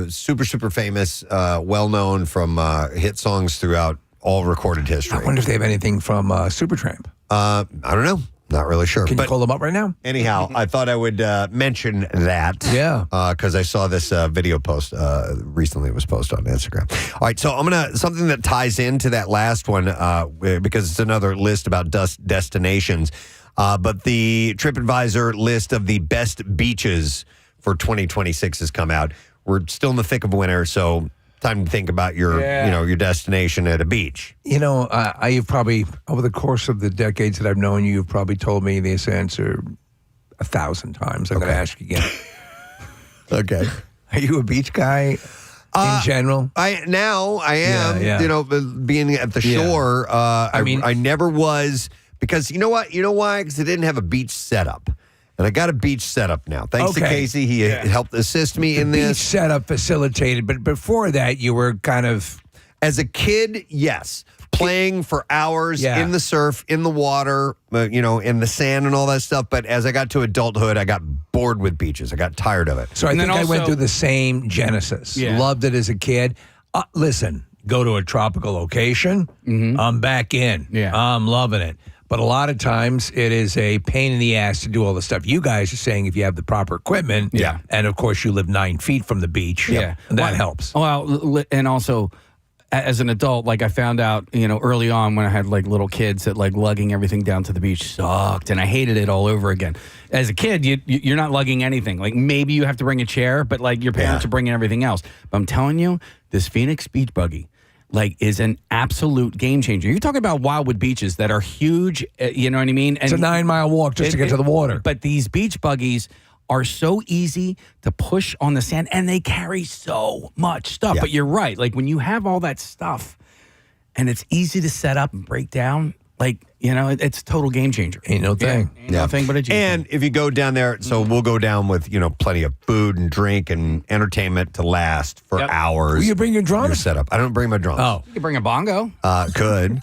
super, super famous, well known from hit songs throughout all recorded history. I wonder if they have anything from Supertramp. I don't know. Not really sure. Can you call them up right now? Anyhow, I thought I would mention that. Yeah. Because I saw this video post recently. It was posted on Instagram. All right, so I'm going to, something that ties into that last one because it's another list about destinations. But the TripAdvisor list of the best beaches for 2026 has come out. We're still in the thick of winter, so time to think about your destination at a beach. You've probably, over the course of the decades that I've known you, you've probably told me this answer 1,000 times. I'm going to ask you again. Okay. Are you a beach guy in general? I am. Yeah. Being at the shore. I never was because you know what? You know why? Because I didn't have a beach setup. And I got a beach setup now. Thanks to Casey. He helped assist me in this. Beach setup facilitated. But before that, you were kind of... As a kid, yes. Playing for hours in the surf, in the water, in the sand and all that stuff. But as I got to adulthood, I got bored with beaches. I got tired of it. So I think I went through the same genesis. Yeah. Loved it as a kid. Listen, go to a tropical location. I'm back in. Yeah. I'm loving it. But a lot of times it is a pain in the ass to do all the stuff. You guys are saying if you have the proper equipment, and of course you live 9 feet from the beach, that helps. Well, and also as an adult, like I found out, early on when I had like little kids that like lugging everything down to the beach sucked, and I hated it all over again. As a kid, you're not lugging anything. Like maybe you have to bring a chair, but like your parents are bringing everything else. But I'm telling you, this Phoenix beach buggy is an absolute game changer. You're talking about Wildwood beaches that are huge, you know what I mean? And it's a 9-mile walk just to get to the water. But these beach buggies are so easy to push on the sand, and they carry so much stuff. Yeah. But you're right. Like when you have all that stuff and it's easy to set up and break down, it's a total game changer. Ain't no thing. Ain't no thing but a G. And if you go down there, so we'll go down with, plenty of food and drink and entertainment to last for hours. Will you bring your drums? Your setup. I don't bring my drums. You can bring a bongo. Could.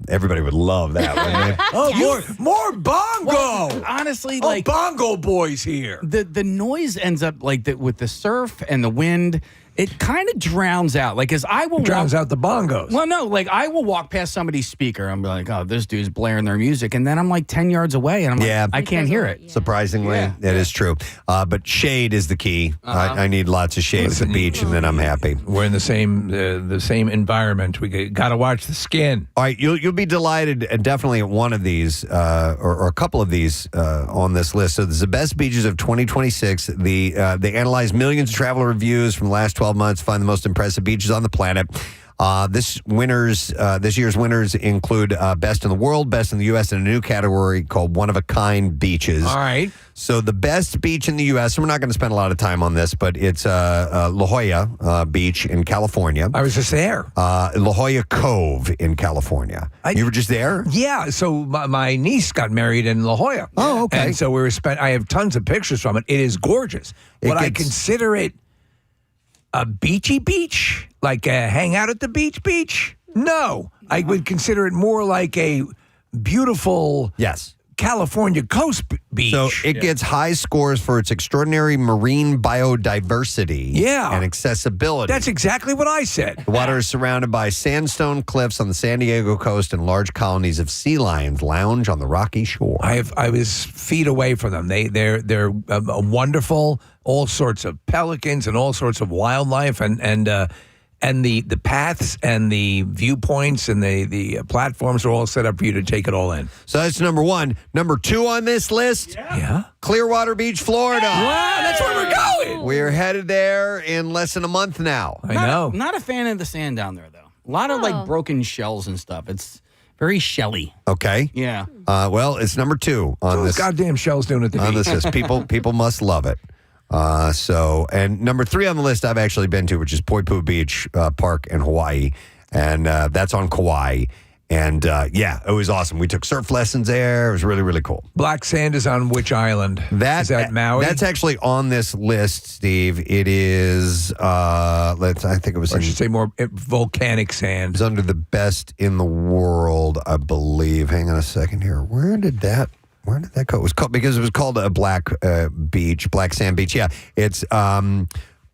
Everybody would love that, wouldn't they? Oh, more bongo. Well, honestly, bongo boys here. The noise ends up like that with the surf and the wind. It kind of drowns out. Like, as I will drowns out the bongos. Well, no, like I will walk past somebody's speaker. I'm like, oh, this dude's blaring their music, and then I'm like 10 yards away, and I'm like, I can't hear it. Surprisingly, that is true. But shade is the key. I need lots of shade at the beach, and then I'm happy. We're in the same environment. We got to watch the skin. All right, you'll be delighted, definitely at one of these or a couple of these on this list. So this is the best beaches of 2026. They analyze millions of traveler reviews from the last 12 months, find the most impressive beaches on the planet. This year's winners include best in the world, best in the U.S., and a new category called one-of-a-kind beaches. All right. So the best beach in the U.S., and we're not going to spend a lot of time on this, but it's La Jolla Beach in California. I was just there. La Jolla Cove in California. You were just there? Yeah. So my niece got married in La Jolla. Oh, okay. And so I have tons of pictures from it. It is gorgeous. Would I consider it a beachy beach? Like a hang out at the beach? No. I would consider it more like a beautiful California coast beach. So it gets high scores for its extraordinary marine biodiversity and accessibility. That's exactly what I said. The water is surrounded by sandstone cliffs on the San Diego coast, and large colonies of sea lions lounge on the rocky shore. I was feet away from them. They're wonderful. All sorts of pelicans and all sorts of wildlife, and the paths and the viewpoints and the platforms are all set up for you to take it all in. So that's number one. Number two on this list, Clearwater Beach, Florida. Wow, that's where we're going. We're headed there in less than a month now. I know. Not a fan of the sand down there, though. A lot of like broken shells and stuff. It's very shelly. Okay. Yeah. Well, it's number two on this. Goddamn shells doing it on this list. People must love it. And number three on the list I've actually been to, which is Poipu Beach Park in Hawaii, and that's on Kauai. And it was awesome. We took surf lessons there. It was really, really cool. Black sand is on which island? Is that Maui? That's actually on this list, Steve. It is, I think it was. Or I should say more volcanic sand. It's under the best in the world, I believe. Hang on a second here. Where did that go? It was called, because it was called a black sand beach. Yeah, it's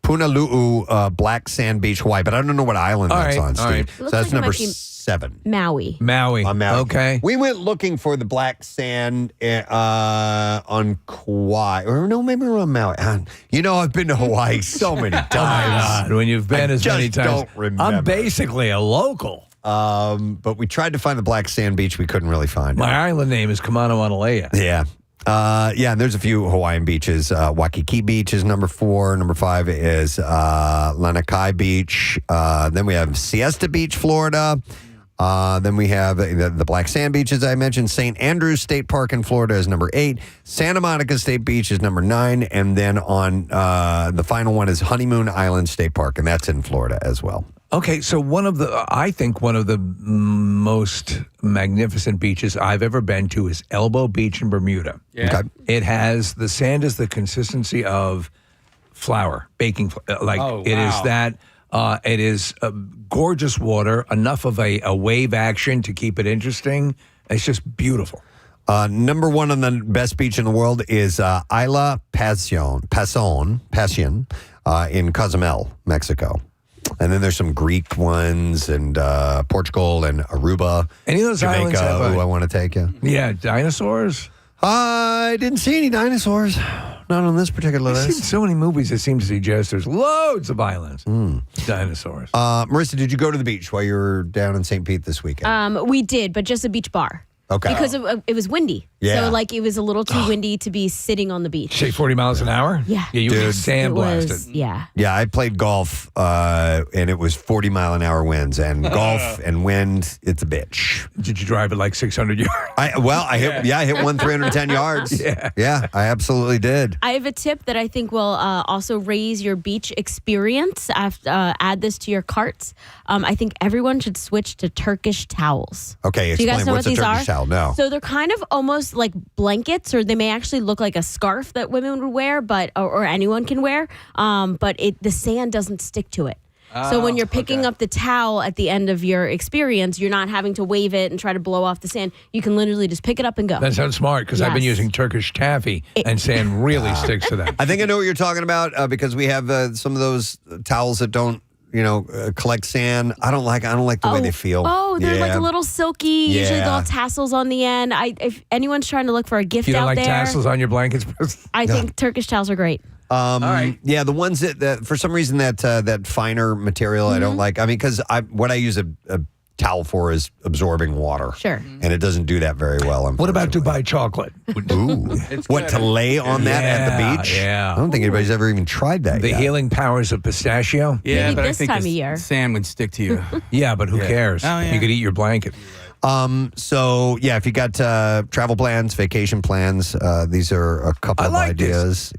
Punalu'u Black Sand Beach, Hawaii. But I don't know what island that's on, Steve. Right. So that's number 7. Maui. On Maui. Okay. We went looking for the black sand on Kauai. Or no, maybe we're on Maui. I've been to Hawaii so many times. God, when you've been as many times. Don't remember. I'm basically a local. But we tried to find the black sand beach. We couldn't really find it. My island name is Kamanawanalea. Yeah. And there's a few Hawaiian beaches. Waikiki Beach is number 4. Number 5 is Lanikai Beach. Then we have Siesta Beach, Florida. Then we have the Black Sand Beach, as I mentioned. St. Andrews State Park in Florida is number 8. Santa Monica State Beach is number 9. And then on the final one is Honeymoon Island State Park, and that's in Florida as well. Okay, so I think one of the most magnificent beaches I've ever been to is Elbow Beach in Bermuda. Yeah. Okay. The sand is the consistency of flour, baking flour. It is that. It is gorgeous water, enough of a wave action to keep it interesting. It's just beautiful. Number 1 on the best beach in the world is Isla Passion in Cozumel, Mexico. And then there's some Greek ones and Portugal and Aruba. Any of those Jamaica, islands have I want to take you. Yeah, dinosaurs? I didn't see any dinosaurs. Not on this particular I've seen list. so many movies that seem to suggest there's loads of islands. Dinosaurs. Marissa, did you go to the beach while you were down in St. Pete this weekend? We did, but just a beach bar. Okay. Because it was windy. Yeah. So, it was a little too windy to be sitting on the beach. Say 40 miles an hour? Yeah. Yeah, you were sandblasted. It was, yeah. Yeah, I played golf, and it was 40-mile-an-hour winds. And golf and wind, it's a bitch. Did you drive it 600 yards? I hit one 310 yards. Yeah, I absolutely did. I have a tip that I think will also raise your beach experience. Add this to your carts. I think everyone should switch to Turkish towels. Okay, Do you guys explain. know What's what a these Turkish are? towel? No. So they're kind of almost like blankets, or they may actually look like a scarf that women would wear, or anyone can wear. But the sand doesn't stick to it. So when you're picking up the towel at the end of your experience, you're not having to wave it and try to blow off the sand. You can literally just pick it up and go. That sounds smart, because I've been Yes. using Turkish taffy, and sand really sticks to that. I think I know what you're talking about because we have some of those towels that don't, collect sand. I don't like the way they feel. Oh, they're Yeah. a little silky. Usually Yeah. little tassels on the end. If anyone's trying to look for a gift You don't out like there, tassels on your blankets? I think Turkish towels are great. All right. Yeah, the ones that for some reason that finer material I don't like. I mean, because what I use a towel for is absorbing water. Sure. And it doesn't do that very well. What about Dubai chocolate? Ooh. What, to lay on that at the beach? Yeah. I don't think anybody's ever even tried that The yet. healing powers of pistachio? Yeah, Maybe but I this think time the of year. sand would stick to you. Yeah, but who cares? Oh, yeah. You could eat your blanket. So, if you got travel plans, vacation plans, these are a couple of ideas.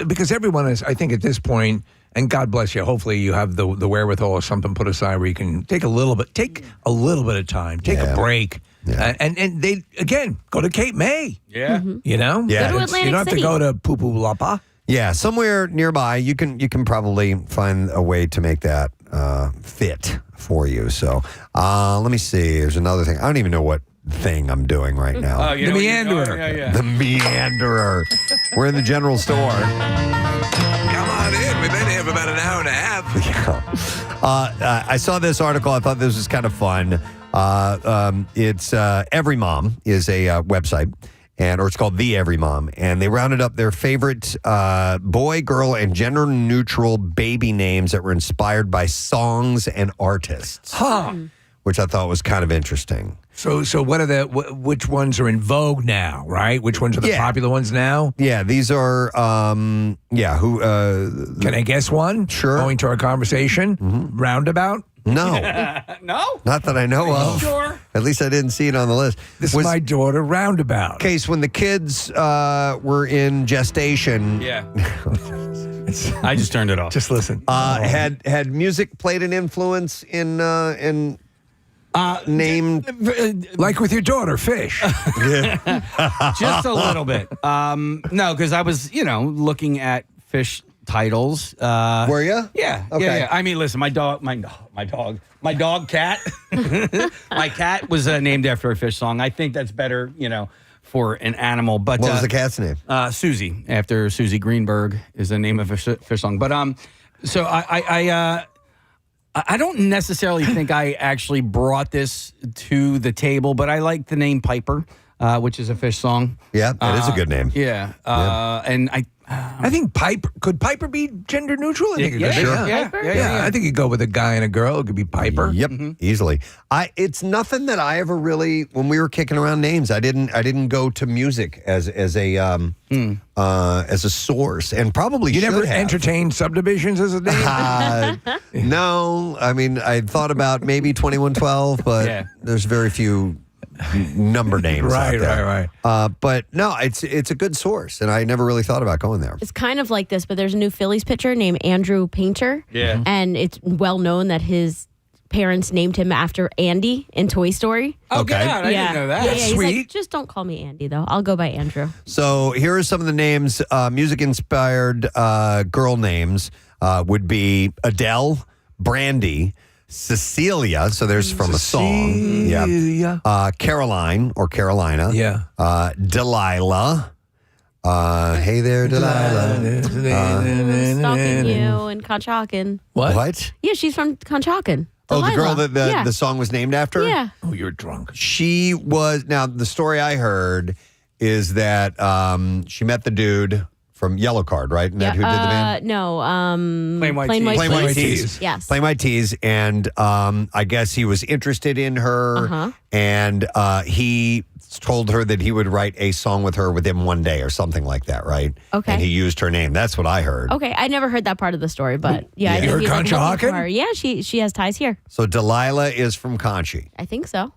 Because everyone is, I think at this point, and God bless you, hopefully you have the wherewithal or something put aside where you can take a little bit of time, take a break. Yeah. And they, again, go to Cape May. Yeah. You know? Yeah. Go to You Atlantic don't have to City. go to Pupulapa. Yeah, somewhere nearby, you can probably find a way to make that fit for you. So let me see. There's another thing. I don't even know what thing I'm doing right now. The Meanderer. Yeah. The Meanderer. We're in the general store. Come on in. We've been here for about an hour and a half. I saw this article. I thought this was kind of fun. It's Every Mom is a website. Or it's called The Every Mom, and they rounded up their favorite boy, girl, and gender-neutral baby names that were inspired by songs and artists. Which I thought was kind of interesting. So what are which ones are in vogue now, right? Which ones are the popular ones now? Yeah, these are, Can I guess one? Sure. Going to our conversation? Roundabout? No. No? Not that I know of. Sure. At least I didn't see it on the list. This is my daughter, Roundabout. Case when the kids were in gestation. Yeah. I just turned it off. Just listen. Had music played an influence in named like with your daughter, Fish. Just a little bit. No, because I was, looking at fish titles. Were you? Yeah. Okay. Yeah. I mean, listen, my dog, cat, my cat was named after a fish song. I think that's better, for an animal. But what was the cat's name? Susie, after Susie Greenberg is the name of a fish song. But so I don't necessarily think I actually brought this to the table, but I like the name Piper, which is a fish song. Yeah, that is a good name. Yeah. And I think could Piper be gender neutral? I think it could. Sure. Yeah. I think you go with a guy and a girl. It could be Piper. Yep, easily. It's nothing that I ever really. When we were kicking around names, I didn't go to music as a source, and probably You never should have. entertained subdivisions as a name. No, I mean I thought about maybe 2112, but there's very few number names. Right. But no, it's a good source, and I never really thought about going there. It's kind of like this, but there's a new Phillies pitcher named Andrew Painter. Yeah. And it's well known that his parents named him after Andy in Toy Story. Oh, good. I didn't know that. Yeah, That's he's sweet. like, just don't call me Andy, though. I'll go by Andrew. So here are some of the names, music-inspired girl names would be Adele, Brandy, Cecilia. So there's from a song. Yeah. Caroline or Carolina. Yeah. Delilah. Hey there, Delilah. Stalking you and Conshohocken. What? Yeah, she's from Conshohocken. Oh, the girl Delilah. that the song was named after? Yeah. Oh, you're drunk. She was. Now, the story I heard is that she met the dude from Yellow Card, right? Isn't that who did the band? No. Plain White Plain Tees. White Plain White Tees. Tees. Yes. Plain White Tees. And I guess he was interested in her. And he told her that he would write a song with her within one day or something like that, right? Okay. And he used her name. That's what I heard. Okay, I never heard that part of the story, but yeah. I You heard he's like Conshohocken? looking for her. Yeah, she has ties here. So Delilah is from Conchi. I think so.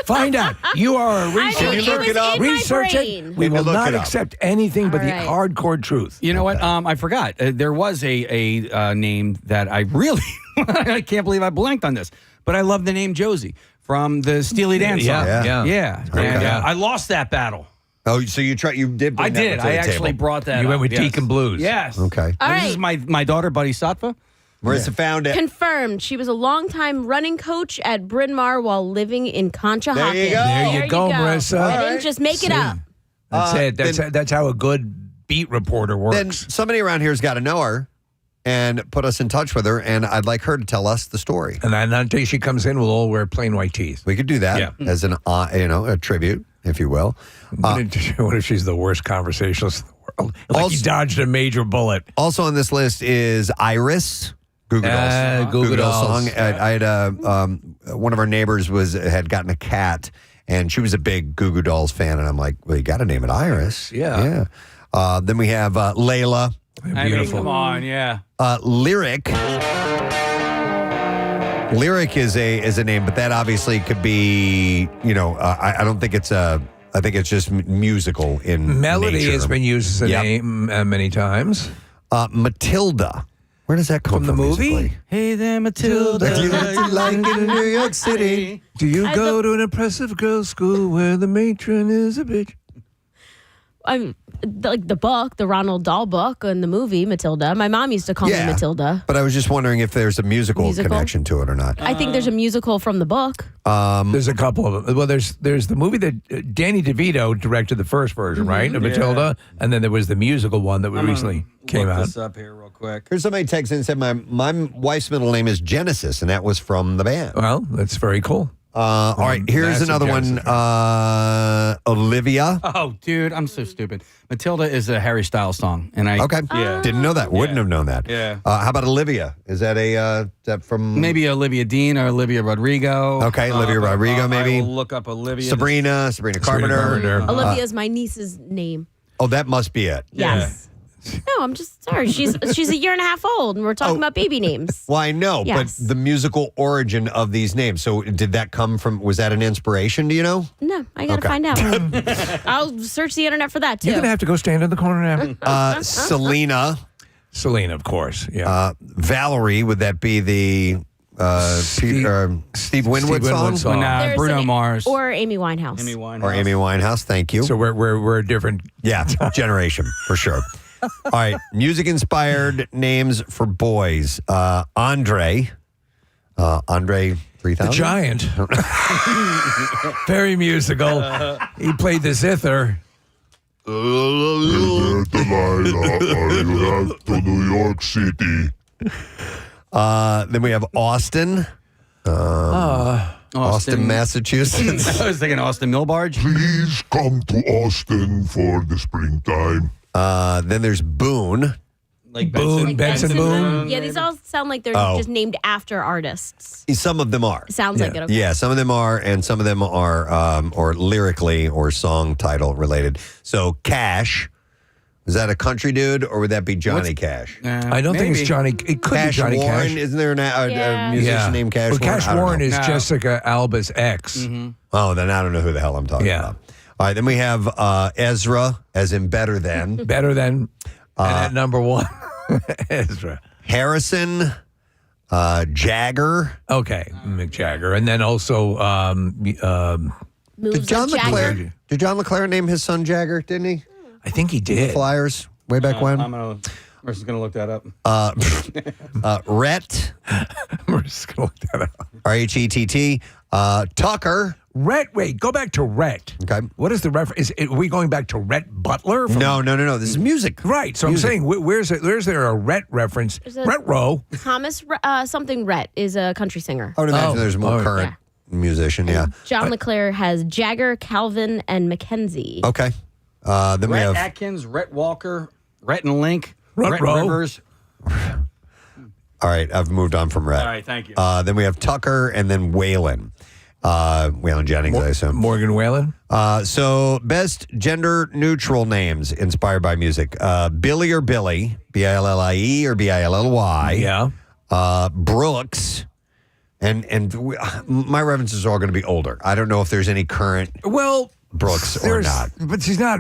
Find out. You are a researcher. Can you look it up? Research it. We will look not it up. accept anything but the right. hardcore truth. You know what? I forgot. There was a name that I really, I can't believe I blanked on this, but I love the name Josie from the Steely Dan song. Yeah. And, I lost that battle. Oh, so you did bring I that did. one to I the actually table. brought that You went up, with yes. Deacon Blues. Yes. Okay. All This is my daughter, Buddy Sattva. Marissa found it. Confirmed. She was a longtime running coach at Bryn Mawr while living in Conshohocken. There you go. There you go, Marissa. I All didn't right. just make it up. That's it. That's how a good beat reporter works. Then somebody around here's got to know her and put us in touch with her, and I'd like her to tell us the story. And then until she comes in, we'll all wear plain white tees. We could do that as an a tribute, if you will. What if she's the worst conversationalist in the world? Like you dodged a major bullet. Also on this list is Iris. Google Dolls. Google Dolls. song. I had one of our neighbors had gotten a cat, and she was a big Goo Goo Dolls fan, and I'm like, well, you got to name it Iris. Yeah. Then we have Layla. I mean, come on, yeah. Lyric. Lyric is a name, but that obviously could be, I don't think it's I think it's just musical in Melody nature. has been used as a name many times. Matilda. Where does that come from? the movie? musically? Hey there, Matilda. Like in New York City. Do you go to an impressive girls' school where the matron is a bitch? Like the book, the Ronald Dahl book, and the movie Matilda. My mom used to call me Matilda. But I was just wondering if there's a musical connection to it or not. I think there's a musical from the book. There's a couple of them. Well, there's the movie that Danny DeVito directed the first version, right, of Matilda, and then there was the musical one that recently came out. Look this up here real quick. Here's somebody texted and said my wife's middle name is Genesis, and that was from the band. Well, that's very cool. All right, here's Massive another one. Olivia. Oh, dude, I'm so stupid. Matilda is a Harry Styles song, and I Didn't know that. Wouldn't have known that. Yeah. How about Olivia? Is that that from maybe Olivia Dean or Olivia Rodrigo? Okay, Olivia Rodrigo, maybe. I will look up Olivia. Sabrina Carpenter. Olivia is my niece's name. Oh, that must be it. Yes. No, I'm just sorry. She's a year and a half old, and we're talking about baby names. Well, I know, Yes. but the musical origin of these names. So, did that come from? Was that an inspiration? Do you know? No, I gotta find out. I'll search the internet for that too. You're going to have to go stand in the corner now. Selena. Selena, of course. Yeah. Valerie, would that be the Steve Winwood song? Nah, There's Bruno an- Mars. Or Amy Winehouse. Or Amy Winehouse, thank you. So we're a different generation, for sure. All right, music-inspired names for boys. Andre 3000? The Giant. Very musical. He played the zither. Delilah, are you have to New York City? Then we have Austin. Austin, Massachusetts. I was thinking Austin Millbarge. Please come to Austin for the springtime. Then there's Boone. Like Benson Boone. Yeah, these all sound like they're Oh. just named after artists. Some of them are. Sounds like it. Okay. Yeah, some of them are, and some of them are or lyrically or song title related. So Cash, is that a country dude or would that be Johnny Cash? I don't think it's Johnny. It could Cash be Johnny Warren. Cash. Isn't there a musician named Cash Well, Warren? Cash I don't Warren know. is Jessica Alba's ex. Oh, then I don't know who the hell I'm talking about. All right, then we have Ezra, as in better than. Better than. And at number one, Ezra. Harrison, Jagger. Okay, Mick Jagger. And then also, Did John LeClaire name his son Jagger, didn't he? I think he did. Flyers, way back when. Marissa's going to look that up. Rhett. Marissa's going to look that up. R-H-E-T-T. Tucker. Rhett, wait, go back to Rhett. Okay. What is the reference? Are we going back to Rhett Butler? No. This is music. Right. So Music. I'm saying, where's there a Rhett reference? Rhett Rowe. Thomas something Rhett is a country singer. I would imagine there's a more current musician, yeah. John LeClaire has Jagger, Calvin, and Mackenzie. Okay. Then we Rhett have Atkins, Rhett Walker, Rhett and Link, Rhett Rowe. Rivers. All right, I've moved on from Rhett. All right, thank you. Then we have Tucker and then Waylon. Waylon Jennings, I assume. Morgan Waylon. So best gender neutral names inspired by music. Billy or Billy, B-I-L-L-I-E or B-I-L-L-Y. Yeah. Brooks. My references are all going to be older. I don't know if there's any current Brooks or not. But she's not.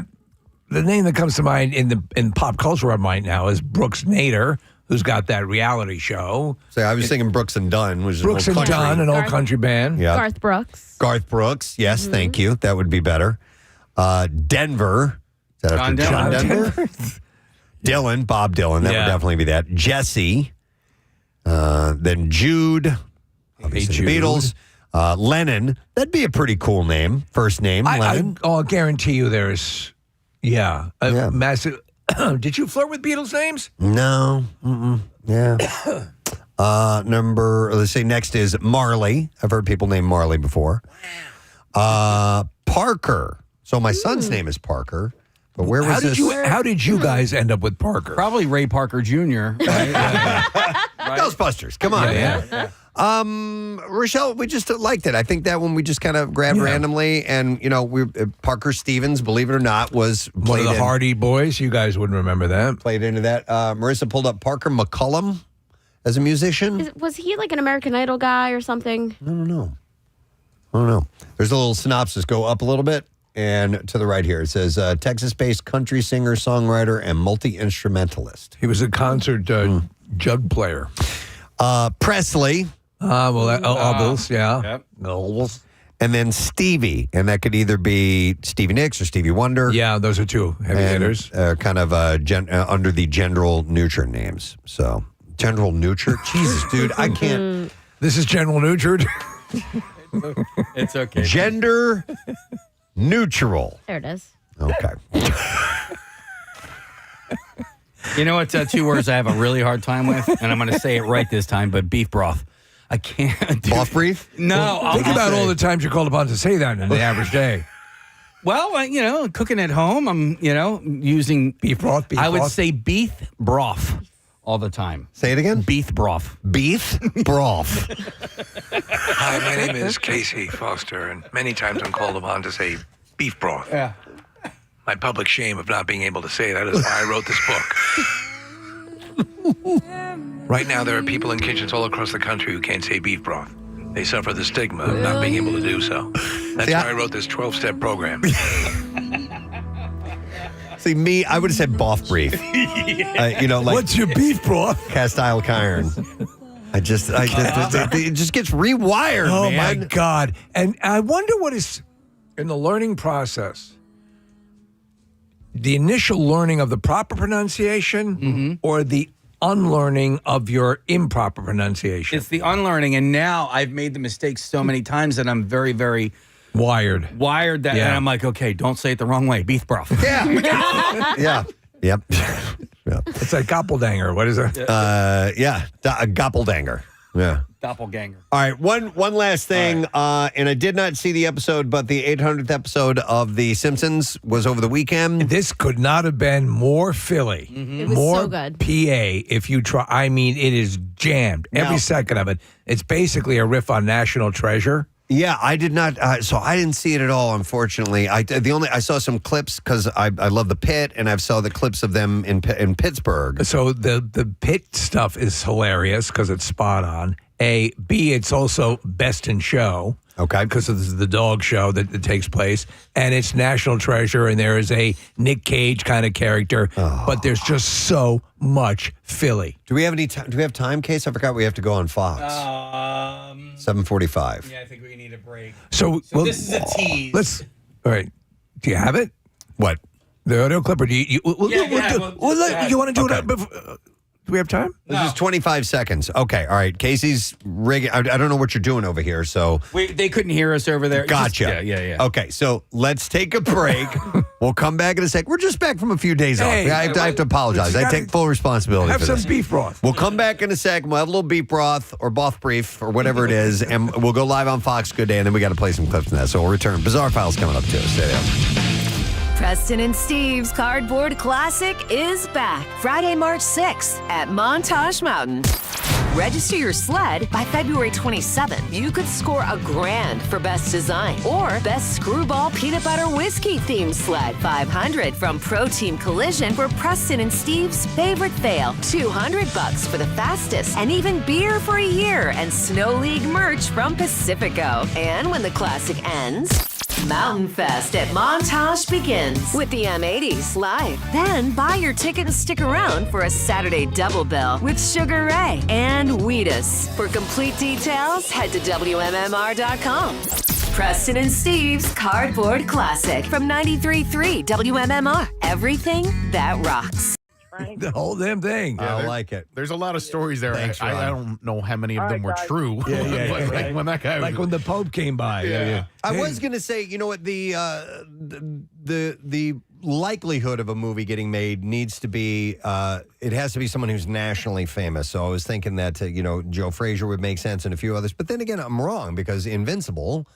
The name that comes to mind in pop culture right now is Brooks Nader, who's got that reality show. So I was thinking Brooks and Dunn, which is Brooks an and old country. Dunn, an old country band. Yeah. Garth Brooks. Garth Brooks. Yes, thank you. That would be better. Denver. Is that after John Denver? Dylan, Bob Dylan. That would definitely be that. Jesse. Then Jude. Obviously the Beatles. Lennon. That'd be a pretty cool name. First name, Lennon. I'll guarantee you there's, massive. Did you flirt with Beatles names? No. Yeah. Let's say next is Marley. I've heard people name Marley before. Parker. So my son's name is Parker. But where was this? How did you guys end up with Parker? Probably Ray Parker Jr. Right? Ghostbusters. Come on. Yeah. Rochelle, we just liked it. I think that one we just kind of grabbed randomly, and Parker Stevens, believe it or not, was One of the Hardy Boys. You guys wouldn't remember that. Played into that. Marissa pulled up Parker McCullum as a musician. Was he like an American Idol guy or something? I don't know. There's a little synopsis. Go up a little bit. And to the right here, it says Texas-based country singer, songwriter, and multi-instrumentalist. He was a concert jug player. Presley. Elvis, yeah. Yep. Elvis. And then Stevie. And that could either be Stevie Nicks or Stevie Wonder. Yeah, those are two heavy hitters. Kind of under the gender neutral names. So, gender neutral? Jesus, dude, I can't. This is General Nugent. It's okay. Gender neutral. There it is. Okay. You know what? Two words I have a really hard time with, and I'm going to say it right this time, but beef broth. I can't. Broth brief? No. Think about all the times you're called upon to say that in the average day. Well, cooking at home, I'm, using beef broth. I would say beef broth all the time. Say it again. Beef broth. Beef broth. Hi, my name is Casey Foster, and many times I'm called upon to say beef broth. Yeah. My public shame of not being able to say that is why I wrote this book. Right now, there are people in kitchens all across the country who can't say beef broth. They suffer the stigma of not being able to do so. That's why I wrote this 12-step program. See, me, I would have said boff brief. What's your beef broth? Cast iron. it just gets rewired, Oh, man. my God. And I wonder what is in the learning process. The initial learning of the proper pronunciation or the unlearning of your improper pronunciation? It's the unlearning, and now I've made the mistake so many times that I'm very, very wired that, and I'm like, okay, don't say it the wrong way. Beef broth. Yeah. Yeah. Yep. It's like Doppelganger. What is it? Doppelganger. Yeah. Doppelganger. All right, one last thing, and I did not see the episode, but the 800th episode of The Simpsons was over the weekend. This could not have been more Philly. It was more so good. PA if you try. I mean, it is jammed. Every second of it. It's basically a riff on National Treasure. Yeah, I did not. So I didn't see it at all, unfortunately. I saw some clips because I love the Pit, and I saw the clips of them in Pittsburgh. So the Pit stuff is hilarious because it's spot on. B, it's also Best in Show. Okay. Because this is the dog show that takes place. And it's National Treasure, and there is a Nick Cage kind of character. But there's just so much Philly. Do we have any time? Do we have time, Case? I forgot we have to go on Fox. 7:45. Yeah, I think we need a break. So this is a tease. All right. Do you have it? What? The audio clip, or do you? You want to do Okay. it? Do we have time? This is 25 seconds. Okay, all right. Casey's rigging. I don't know what you're doing over here, so. They couldn't hear us over there. Gotcha. Yeah. Okay, so let's take a break. We'll come back in a sec. We're just back from a few days off. I have to apologize. I take full responsibility Have for some this. beef broth. We'll come back in a sec. We'll have a little beef broth or both brief or whatever it is, and we'll go live on Fox Good Day, and then we got to play some clips from that. So we'll return. Bizarre Files coming up, too. Stay there. Preston and Steve's Cardboard Classic is back Friday, March 6th at Montage Mountain. Register your sled by February 27th. You could score $1,000 for Best Design or Best Screwball Peanut Butter Whiskey themed sled. $500 from Pro Team Collision for Preston and Steve's favorite fail. $200 for the fastest, and even beer for a year and Snow League merch from Pacifico. And when the classic ends, Mountain Fest at Montage begins with the M80s live. Then buy your ticket and stick around for a Saturday double bill with Sugar Ray and Wheatus. For complete details, head to WMMR.com. Preston and Steve's Cardboard Classic from 93.3 WMMR. Everything that rocks. The whole damn thing. I like it. There's a lot of stories there. Thanks, I Ron. don't know how many of them were true. Yeah. But like when that guy Like when the Pope came by. Yeah. I was going to say, you know what, the likelihood of a movie getting made needs to be, it has to be someone who's nationally famous. So I was thinking that, Joe Frazier would make sense and a few others. But then again, I'm wrong because Invincible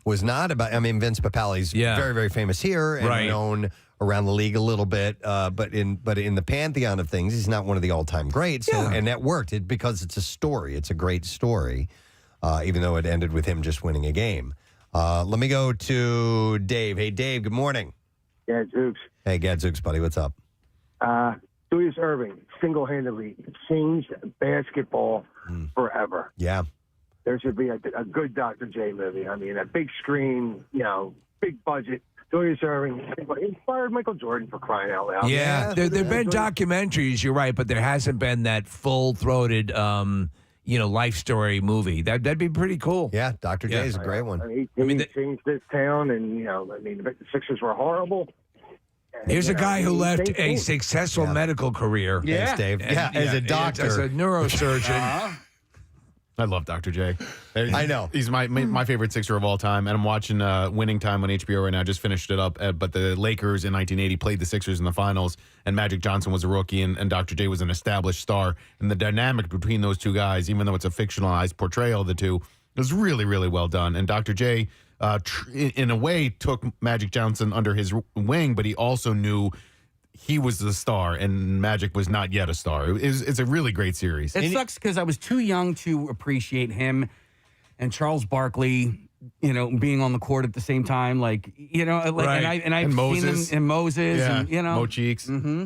was not about, Vince Papale's very, very famous here and known around the league a little bit. But in the pantheon of things, he's not one of the all-time greats. So, and that worked because it's a story. It's a great story, even though it ended with him just winning a game. Let me go to Dave. Hey, Dave, good morning. Gadzooks. Hey, Gadzooks, buddy. What's up? Julius Erving single-handedly changed basketball forever. Yeah. There should be a good Dr. J movie. I mean, a big screen, big budget. Julius Erving inspired Michael Jordan, for crying out loud. Yeah, there have been documentaries, you're right, but there hasn't been that full-throated, life story movie. That'd be pretty cool. Yeah, Dr. J is a great one. He changed this town, and, the Sixers were horrible. Here's a guy who left a successful medical career. Thanks, Dave. As a doctor. As a neurosurgeon. I love Dr. J. I know. He's my favorite Sixer of all time, and I'm watching Winning Time on HBO right now. Just finished it up, but the Lakers in 1980 played the Sixers in the finals, and Magic Johnson was a rookie, and Dr. J was an established star. And the dynamic between those two guys, even though it's a fictionalized portrayal of the two, was really, really well done. And Dr. J, in a way, took Magic Johnson under his wing, but he also knew he was the star, and Magic was not yet a star. It's a really great series. It sucks because I was too young to appreciate him and Charles Barkley, being on the court at the same time. And I've And seen Moses. them in Moses, Yeah, and Mo Cheeks. Mm-hmm.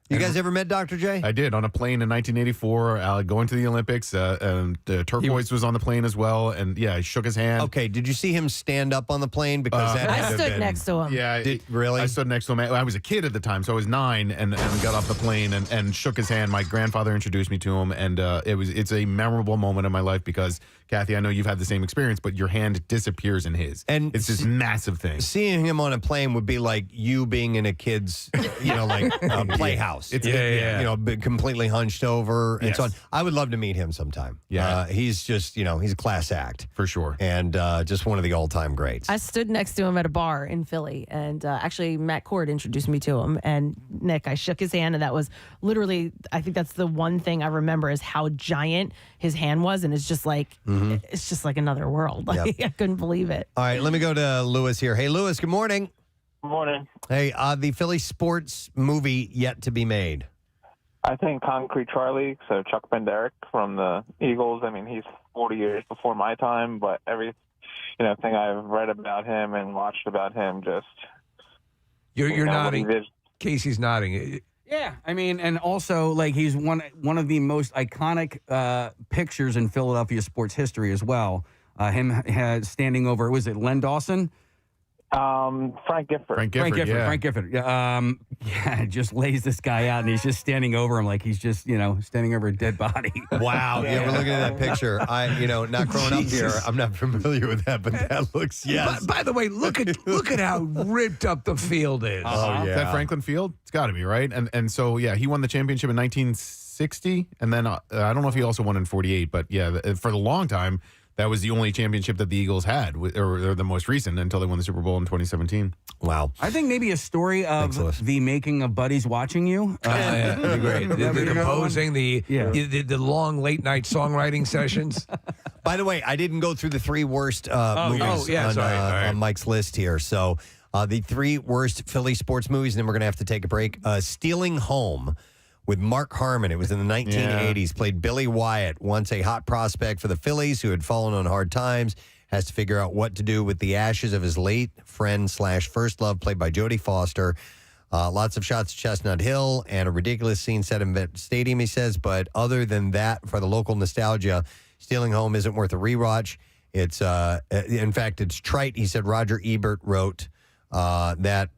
You guys ever met Dr. J? I did on a plane in 1984, going to the Olympics, and Turquoise was on the plane as well. And yeah, I shook his hand. Okay, did you see him stand up on the plane? Because that had to I have stood been- next to him. Yeah, really? I stood next to him. I was a kid at the time, so I was 9, and got off the plane and shook his hand. My grandfather introduced me to him, and it's a memorable moment in my life because, Kathy, I know you've had the same experience, but your hand disappears in his, and it's this massive thing. Seeing him on a plane would be like you being in a kid's, playhouse. It's completely hunched over and so on. I would love to meet him sometime. Yeah. He's just, he's a class act. For sure. And just one of the all-time greats. I stood next to him at a bar in Philly, and actually Matt Cord introduced me to him. And Nick, I shook his hand, and that was literally, I think that's the one thing I remember is how giant his hand was, and it's just like it's just like another world. Like, I couldn't believe it. All right, let me go to Lewis here. Hey, Lewis, good morning. Good morning. Hey, the Philly sports movie yet to be made. I think Concrete Charlie, so Chuck Benderek from the Eagles. I mean, he's 40 years before my time, but every thing I've read about him and watched about him, just you're nodding. what he did. Casey's nodding. Yeah, I mean, and also like he's one of the most iconic pictures in Philadelphia sports history as well. Him standing over, was it Len Dawson? Frank Gifford. Frank Gifford. Just lays this guy out, and he's just standing over him like he's just, standing over a dead body. Wow. Yeah, we're looking at that picture. Not growing up here, I'm not familiar with that, but that looks, yes. By the way, look at how ripped up the field is. Oh, yeah. Is that Franklin Field? It's got to be, right? And so, yeah, he won the championship in 1960, and then I don't know if he also won in 48, but yeah, for the long time, that was the only championship that the Eagles had, or the most recent, until they won the Super Bowl in 2017. Wow. I think maybe a story of the making of Buddies Watching You. That'd be great. The composing, the long late night songwriting sessions. By the way, I didn't go through the 3 worst movies on Mike's list here. So the 3 worst Philly sports movies, and then we're going to have to take a break. Stealing Home with Mark Harmon. It was in the 1980s. Played Billy Wyatt, once a hot prospect for the Phillies who had fallen on hard times, has to figure out what to do with the ashes of his late friend / first love, played by Jodie Foster. Lots of shots at Chestnut Hill and a ridiculous scene set in Vet Stadium, he says. But other than that, for the local nostalgia, Stealing Home isn't worth a rewatch. It's, in fact, it's trite. He said Roger Ebert wrote that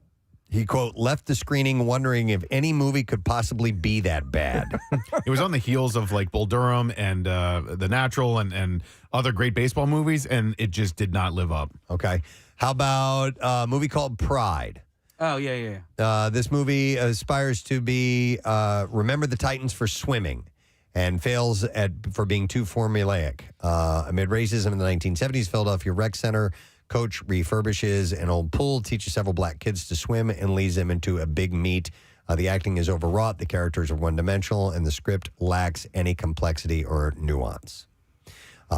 he, quote, left the screening wondering if any movie could possibly be that bad. It was on the heels of like Bull Durham and The Natural and other great baseball movies, and it just did not live up. Okay. How about a movie called Pride? Oh, yeah. This movie aspires to be Remember the Titans for swimming and fails for being too formulaic. Amid racism in the 1970s, Philadelphia Rec Center coach refurbishes an old pool, teaches several black kids to swim, and leads them into a big meet. The acting is overwrought, the characters are one-dimensional, and the script lacks any complexity or nuance.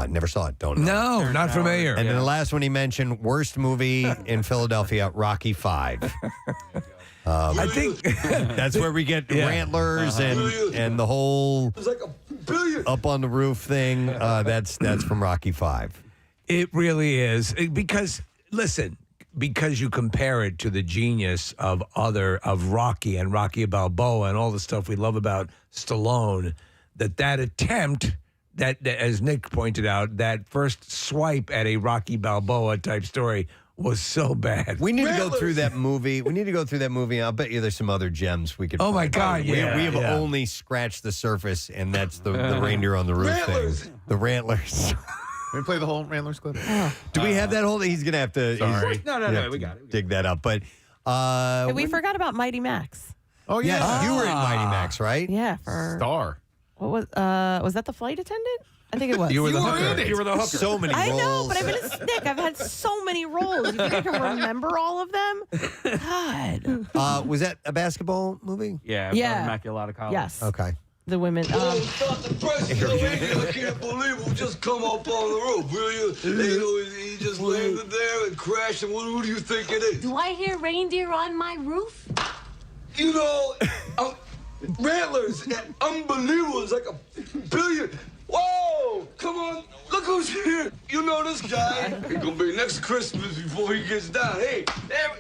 Never saw it, don't know. No, not familiar. And then the last one he mentioned, worst movie in Philadelphia, Rocky V. I think that's where we get Rantlers and the whole up on the roof thing. That's from Rocky V. It really is. Because, listen, because you compare it to the genius of Rocky and Rocky Balboa and all the stuff we love about Stallone, that attempt, that as Nick pointed out, that first swipe at a Rocky Balboa type story was so bad. We need to go through that movie. I'll bet you there's some other gems we could find. My God, we have only scratched the surface, and that's the reindeer on the roof thing. The Rantlers. Can we play the whole Rantlers clip? Do we have that whole thing? He's going to have to... Sorry. No, we got it. Dig that up. But we forgot about Mighty Max. Oh, yeah. You were in Mighty Max, right? Yeah. Star. What was that the flight attendant? I think it was. You were the hooker. You were the hooker. So many roles. I know, but I've had so many roles. You think I can remember all of them? God. Was that a basketball movie? Yeah. Immaculata College. Yes. Okay. The women. The president, you can't believe him just come up on the roof, will you? He just landed there and crashed, and who do you think it is? Do I hear reindeer on my roof? You know, Rantlers, unbelievable. It's like $1 billion. Whoa! Come on, look who's here. You know this guy. He's gonna be next Christmas before he gets down. Hey,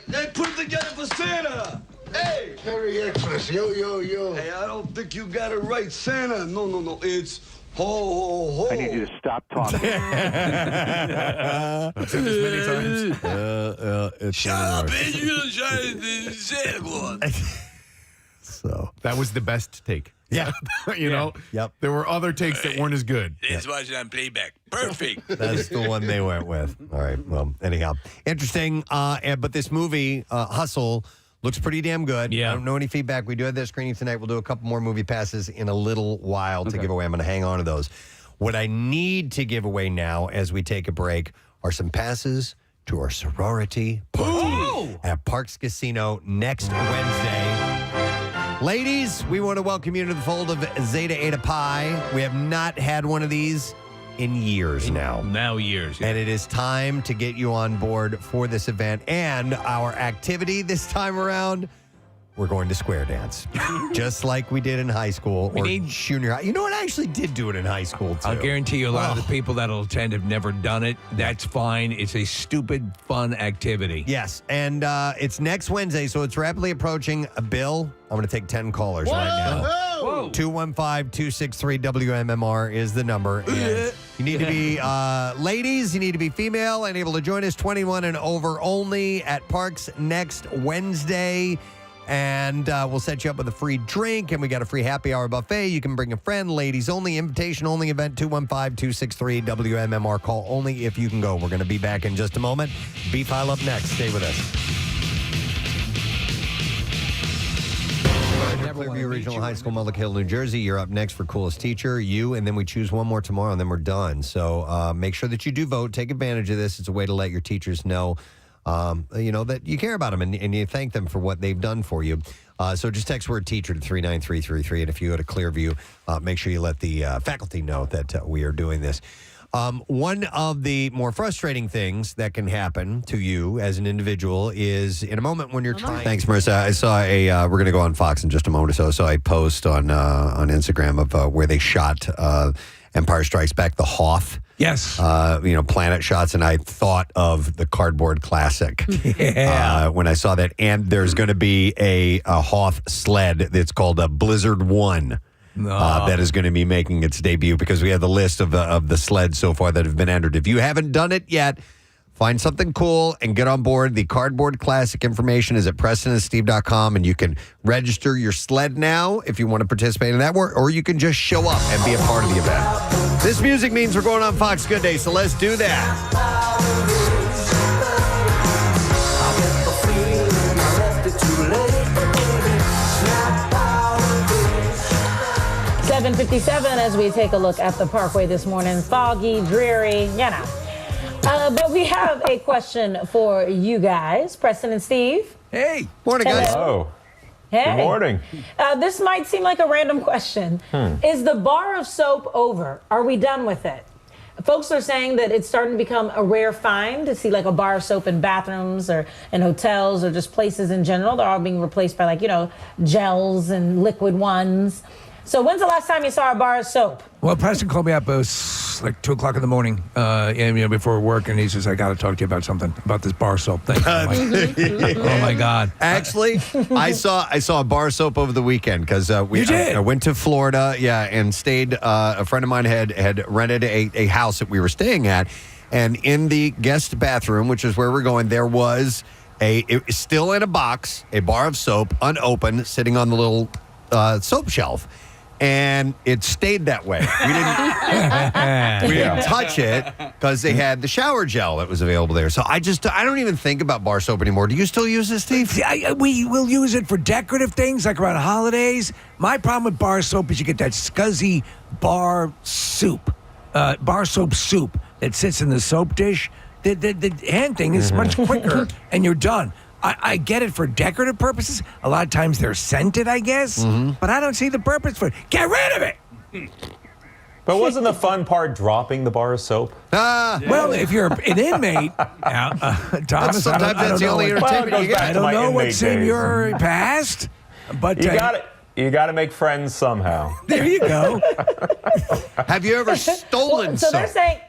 they put it together for Santa. Hey! Merry Xmas, yo, yo, yo. Hey, I don't think you got it right, Santa. No. It's ho, ho, ho. I need you to stop talking. I've said this many times. It's Shut up, man. You're going to try to Santa Claus. So that was the best take. Yeah. You know? Yep. There were other takes that weren't as good. Let's watch it on playback. Perfect. That's the one they went with. All right. Well, anyhow, interesting. But this movie, Hustle, looks pretty damn good. Yeah. I don't know any feedback. We do have that screening tonight. We'll do a couple more movie passes in a little while to give away. I'm going to hang on to those. What I need to give away now as we take a break are some passes to our sorority party at Parks Casino next Wednesday. Ladies, we want to welcome you to the fold of Zeta Eta Pi. We have not had one of these in years now. Now years. Yeah. And it is time to get you on board for this event. And our activity this time around, we're going to square dance. Just like we did in high school or junior high. You know what? I actually did do it in high school, too. I'll guarantee you a lot of the people that'll attend have never done it. That's fine. It's a stupid, fun activity. Yes. And it's next Wednesday, so it's rapidly approaching. Bill, I'm going to take 10 callers right now. 215-263-WMMR is the number. And you need to be ladies, you need to be female and able to join us 21 and over only at Parks next Wednesday. And we'll set you up with a free drink, and we got a free happy hour buffet. You can bring a friend, ladies only, invitation only event, 215-263-WMMR. Call only if you can go. We're going to be back in just a moment. Beef Pile up next. Stay with us. Clearview Regional High School, Mullick Hill, New Jersey. You're up next for Coolest Teacher, you, and then we choose one more tomorrow, and then we're done. So make sure that you do vote. Take advantage of this. It's a way to let your teachers know that you care about them and you thank them for what they've done for you. So just text word teacher to 39333. And if you go to Clearview, make sure you let the faculty know that we are doing this. One of the more frustrating things that can happen to you as an individual is in a moment when you're trying. Thanks, Marissa. I saw we're going to go on Fox in just a moment or so. I saw a post on Instagram of where they shot Empire Strikes Back, the Hoth. Yes. Planet shots, and I thought of the Cardboard Classic when I saw that. And there's going to be a Hoth sled that's called a Blizzard 1 that is going to be making its debut because we have the list of the sleds so far that have been entered. If you haven't done it yet, find something cool and get on board. The Cardboard Classic information is at PrestonandSteve.com, and you can register your sled now if you want to participate in that, or you can just show up and be a part of the event. This music means we're going on Fox Good Day, so let's do that. 7:57 as we take a look at the Parkway this morning. Foggy, dreary, but we have a question for you guys, Preston and Steve. Hey. Morning, guys. Hello. Hey. Good morning. This might seem like a random question. Is the bar of soap over? Are we done with it? Folks are saying that it's starting to become a rare find to see like a bar of soap in bathrooms or in hotels or just places in general. They're all being replaced by gels and liquid ones. So when's the last time you saw a bar of soap? Well, Preston called me up. It was like 2 o'clock in the morning, before work, and he says, "I got to talk to you about something about this bar soap thing." I'm like, oh my God! Actually, I saw a bar soap over the weekend because I went to Florida, and stayed. A friend of mine had rented a house that we were staying at, and in the guest bathroom, which is where we're going, there was still in a box, a bar of soap, unopened, sitting on the little soap shelf. And it stayed that way. We didn't touch it because they had the shower gel that was available there. So I don't even think about bar soap anymore. Do you still use it, Steve? We will use it for decorative things like around holidays. My problem with bar soap is you get that scuzzy bar soap that sits in the soap dish. The hand thing is much quicker and you're done. I get it for decorative purposes. A lot of times they're scented, I guess. But I don't see the purpose for it. Get rid of it! But wasn't the fun part dropping the bar of soap? Well, if you're an inmate, Thomas, sometimes that's the only entertainment you get. I don't know what's in your past, but you got to make friends somehow. There you go. Have you ever stolen so soap? they're saying...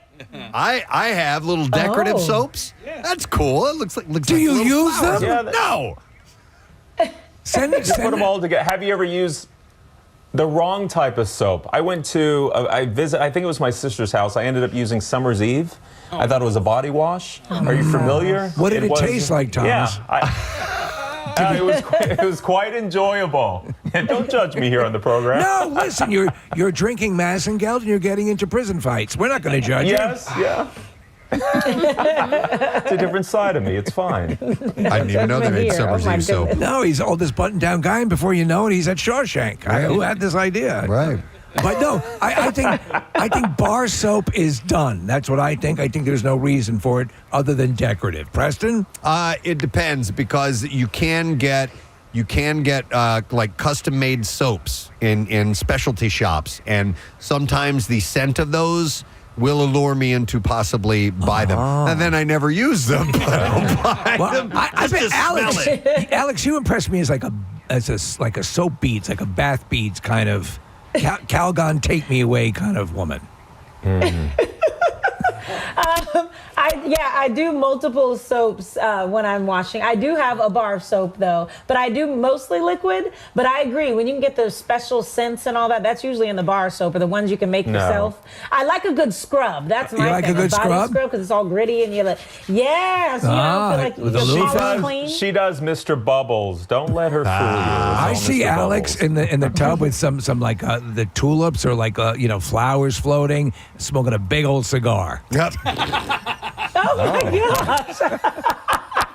I have little decorative soaps. Yeah. That's cool. It looks like Do you use flowers. them? No. Just put them all together. Have you ever used the wrong type of soap? I went to, I think it was my sister's house. I ended up using Summer's Eve. I thought it was a body wash. Are you familiar? What did it taste like, Thomas? Yeah. It was quite enjoyable. And don't judge me here on the program. No, listen, you're drinking Massengeld and you're getting into prison fights. We're not going to judge you. Yes, yeah. It's a different side of me. It's fine. I didn't even know they made Summer's Eve soap. No, he's all this button-down guy, and before you know it, he's at Shawshank. Who had this idea? Right. But no, I think bar soap is done. That's what I think. I think there's no reason for it other than decorative. Preston? It depends, because you can get like custom-made soaps in specialty shops, and sometimes the scent of those will allure me into possibly buy them. And then I never use them, but I'll buy them. I bet Alex, you impressed me as like a soap beads, like a bath beads kind of Calgon take me away kind of woman. I do multiple soaps when I'm washing. I do have a bar of soap, though, but I do mostly liquid. But I agree, when you can get those special scents and all that, that's usually in the bar soap, or the ones you can make yourself. I like a good scrub. That's my like thing. A good body scrub? Because it's all gritty, and you're like, so you don't feel like your shower's clean. She does Mr. Bubbles. Don't let her fool you. I see Alex in the tub with some like the tulips or like flowers floating, smoking a big old cigar. Yep. Oh my gosh!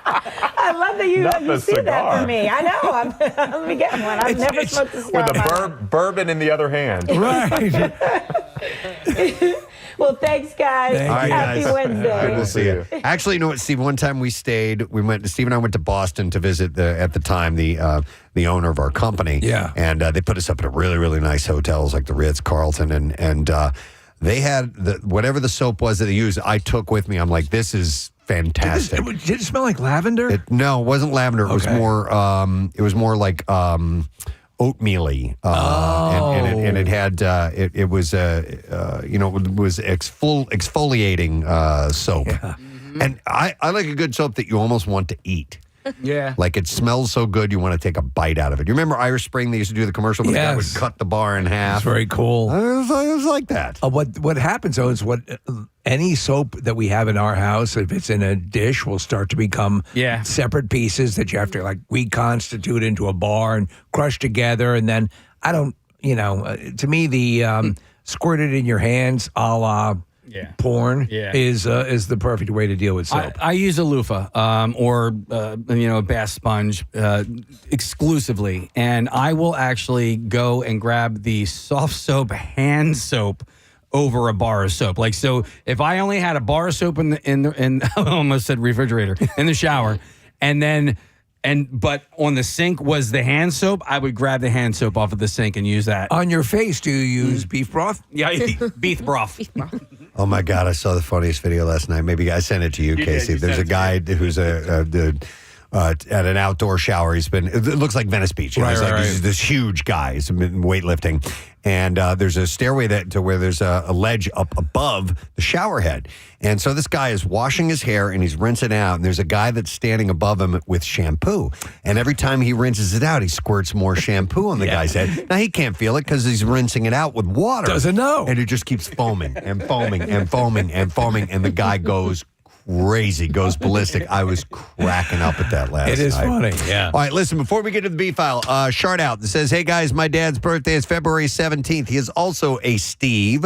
I love that you see that for me. I know. Let me get one. I've never smoked a cigar. With a bourbon in the other hand. Right. Well, thanks, guys. Happy Wednesday. Good to see you. Actually, you know what, Steve? One time Steve and I went to Boston to visit at the time the owner of our company. Yeah. And they put us up at a really, really nice hotels like the Ritz-Carlton, and they had whatever the soap was that they used, I took with me. I'm like, this is fantastic. Did it smell like lavender? No, it wasn't lavender. It was more. It was more like oatmeal-y. And it had. It was exfoliating soap. Yeah. And I like a good soap that you almost want to eat. Yeah. Like it smells so good, you want to take a bite out of it. You remember Irish Spring? They used to do the commercial where the guy would cut the bar in half. It's very cool. It was like that. What happens, though, is any soap that we have in our house, if it's in a dish, will start to become separate pieces that you have to like reconstitute into a bar and crush together. And then to me, the squirted in your hands a la porn is the perfect way to deal with soap. I use a loofah or a bath sponge exclusively, and I will actually go and grab the soft soap hand soap over a bar of soap. Like, so if I only had a bar of soap in I almost said refrigerator in the shower, but on the sink was the hand soap, I would grab the hand soap off of the sink and use that. On your face, do you use beef broth? Yeah, beef broth. Oh my God, I saw the funniest video last night. Maybe I sent it to you, Casey. There's a guy who's at an outdoor shower. It looks like Venice Beach. He's this huge guy. He's been weightlifting. And there's a stairway to where there's a ledge up above the shower head. And so this guy is washing his hair and he's rinsing out. And there's a guy that's standing above him with shampoo. And every time he rinses it out, he squirts more shampoo on the guy's head. Now, he can't feel it because he's rinsing it out with water. Doesn't know. And it just keeps foaming and foaming and foaming and foaming. And the guy goes crazy, goes ballistic. I was cracking up at that last night. It is funny, yeah. All right, listen, before we get to the B-file, shout out that says, hey, guys, my dad's birthday is February 17th. He is also a Steve,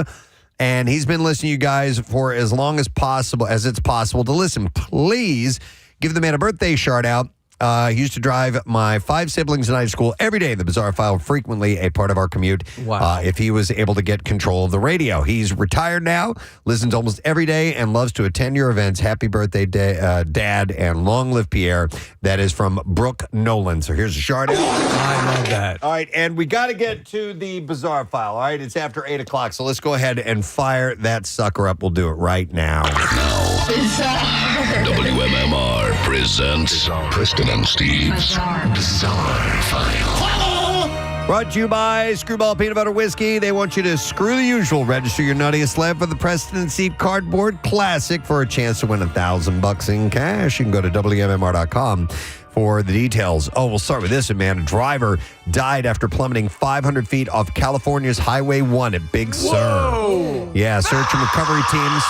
and he's been listening to you guys for as long as it's possible to listen. Please give the man a birthday shout out. He used to drive my 5 siblings and I to school every day. The Bizarre File, frequently a part of our commute. Wow. If he was able to get control of the radio. He's retired now, listens almost every day, and loves to attend your events. Happy birthday, Dad, and long live Pierre. That is from Brooke Nolan. So here's a shout out. I love that. All right, and we got to get to the Bizarre File. All right, it's after 8 o'clock, so let's go ahead and fire that sucker up. We'll do it right now. WMMR presents Preston and Steve's Bizarre File. Brought to you by Screwball Peanut Butter Whiskey. They want you to screw the usual. Register your nuttiest slab for the Preston and Steve Cardboard Classic for a chance to win $1,000 in cash. You can go to WMMR.com for the details. Oh, we'll start with this one, man. A driver died after plummeting 500 feet off California's Highway 1 at Big Sur. Yeah, search and recovery teams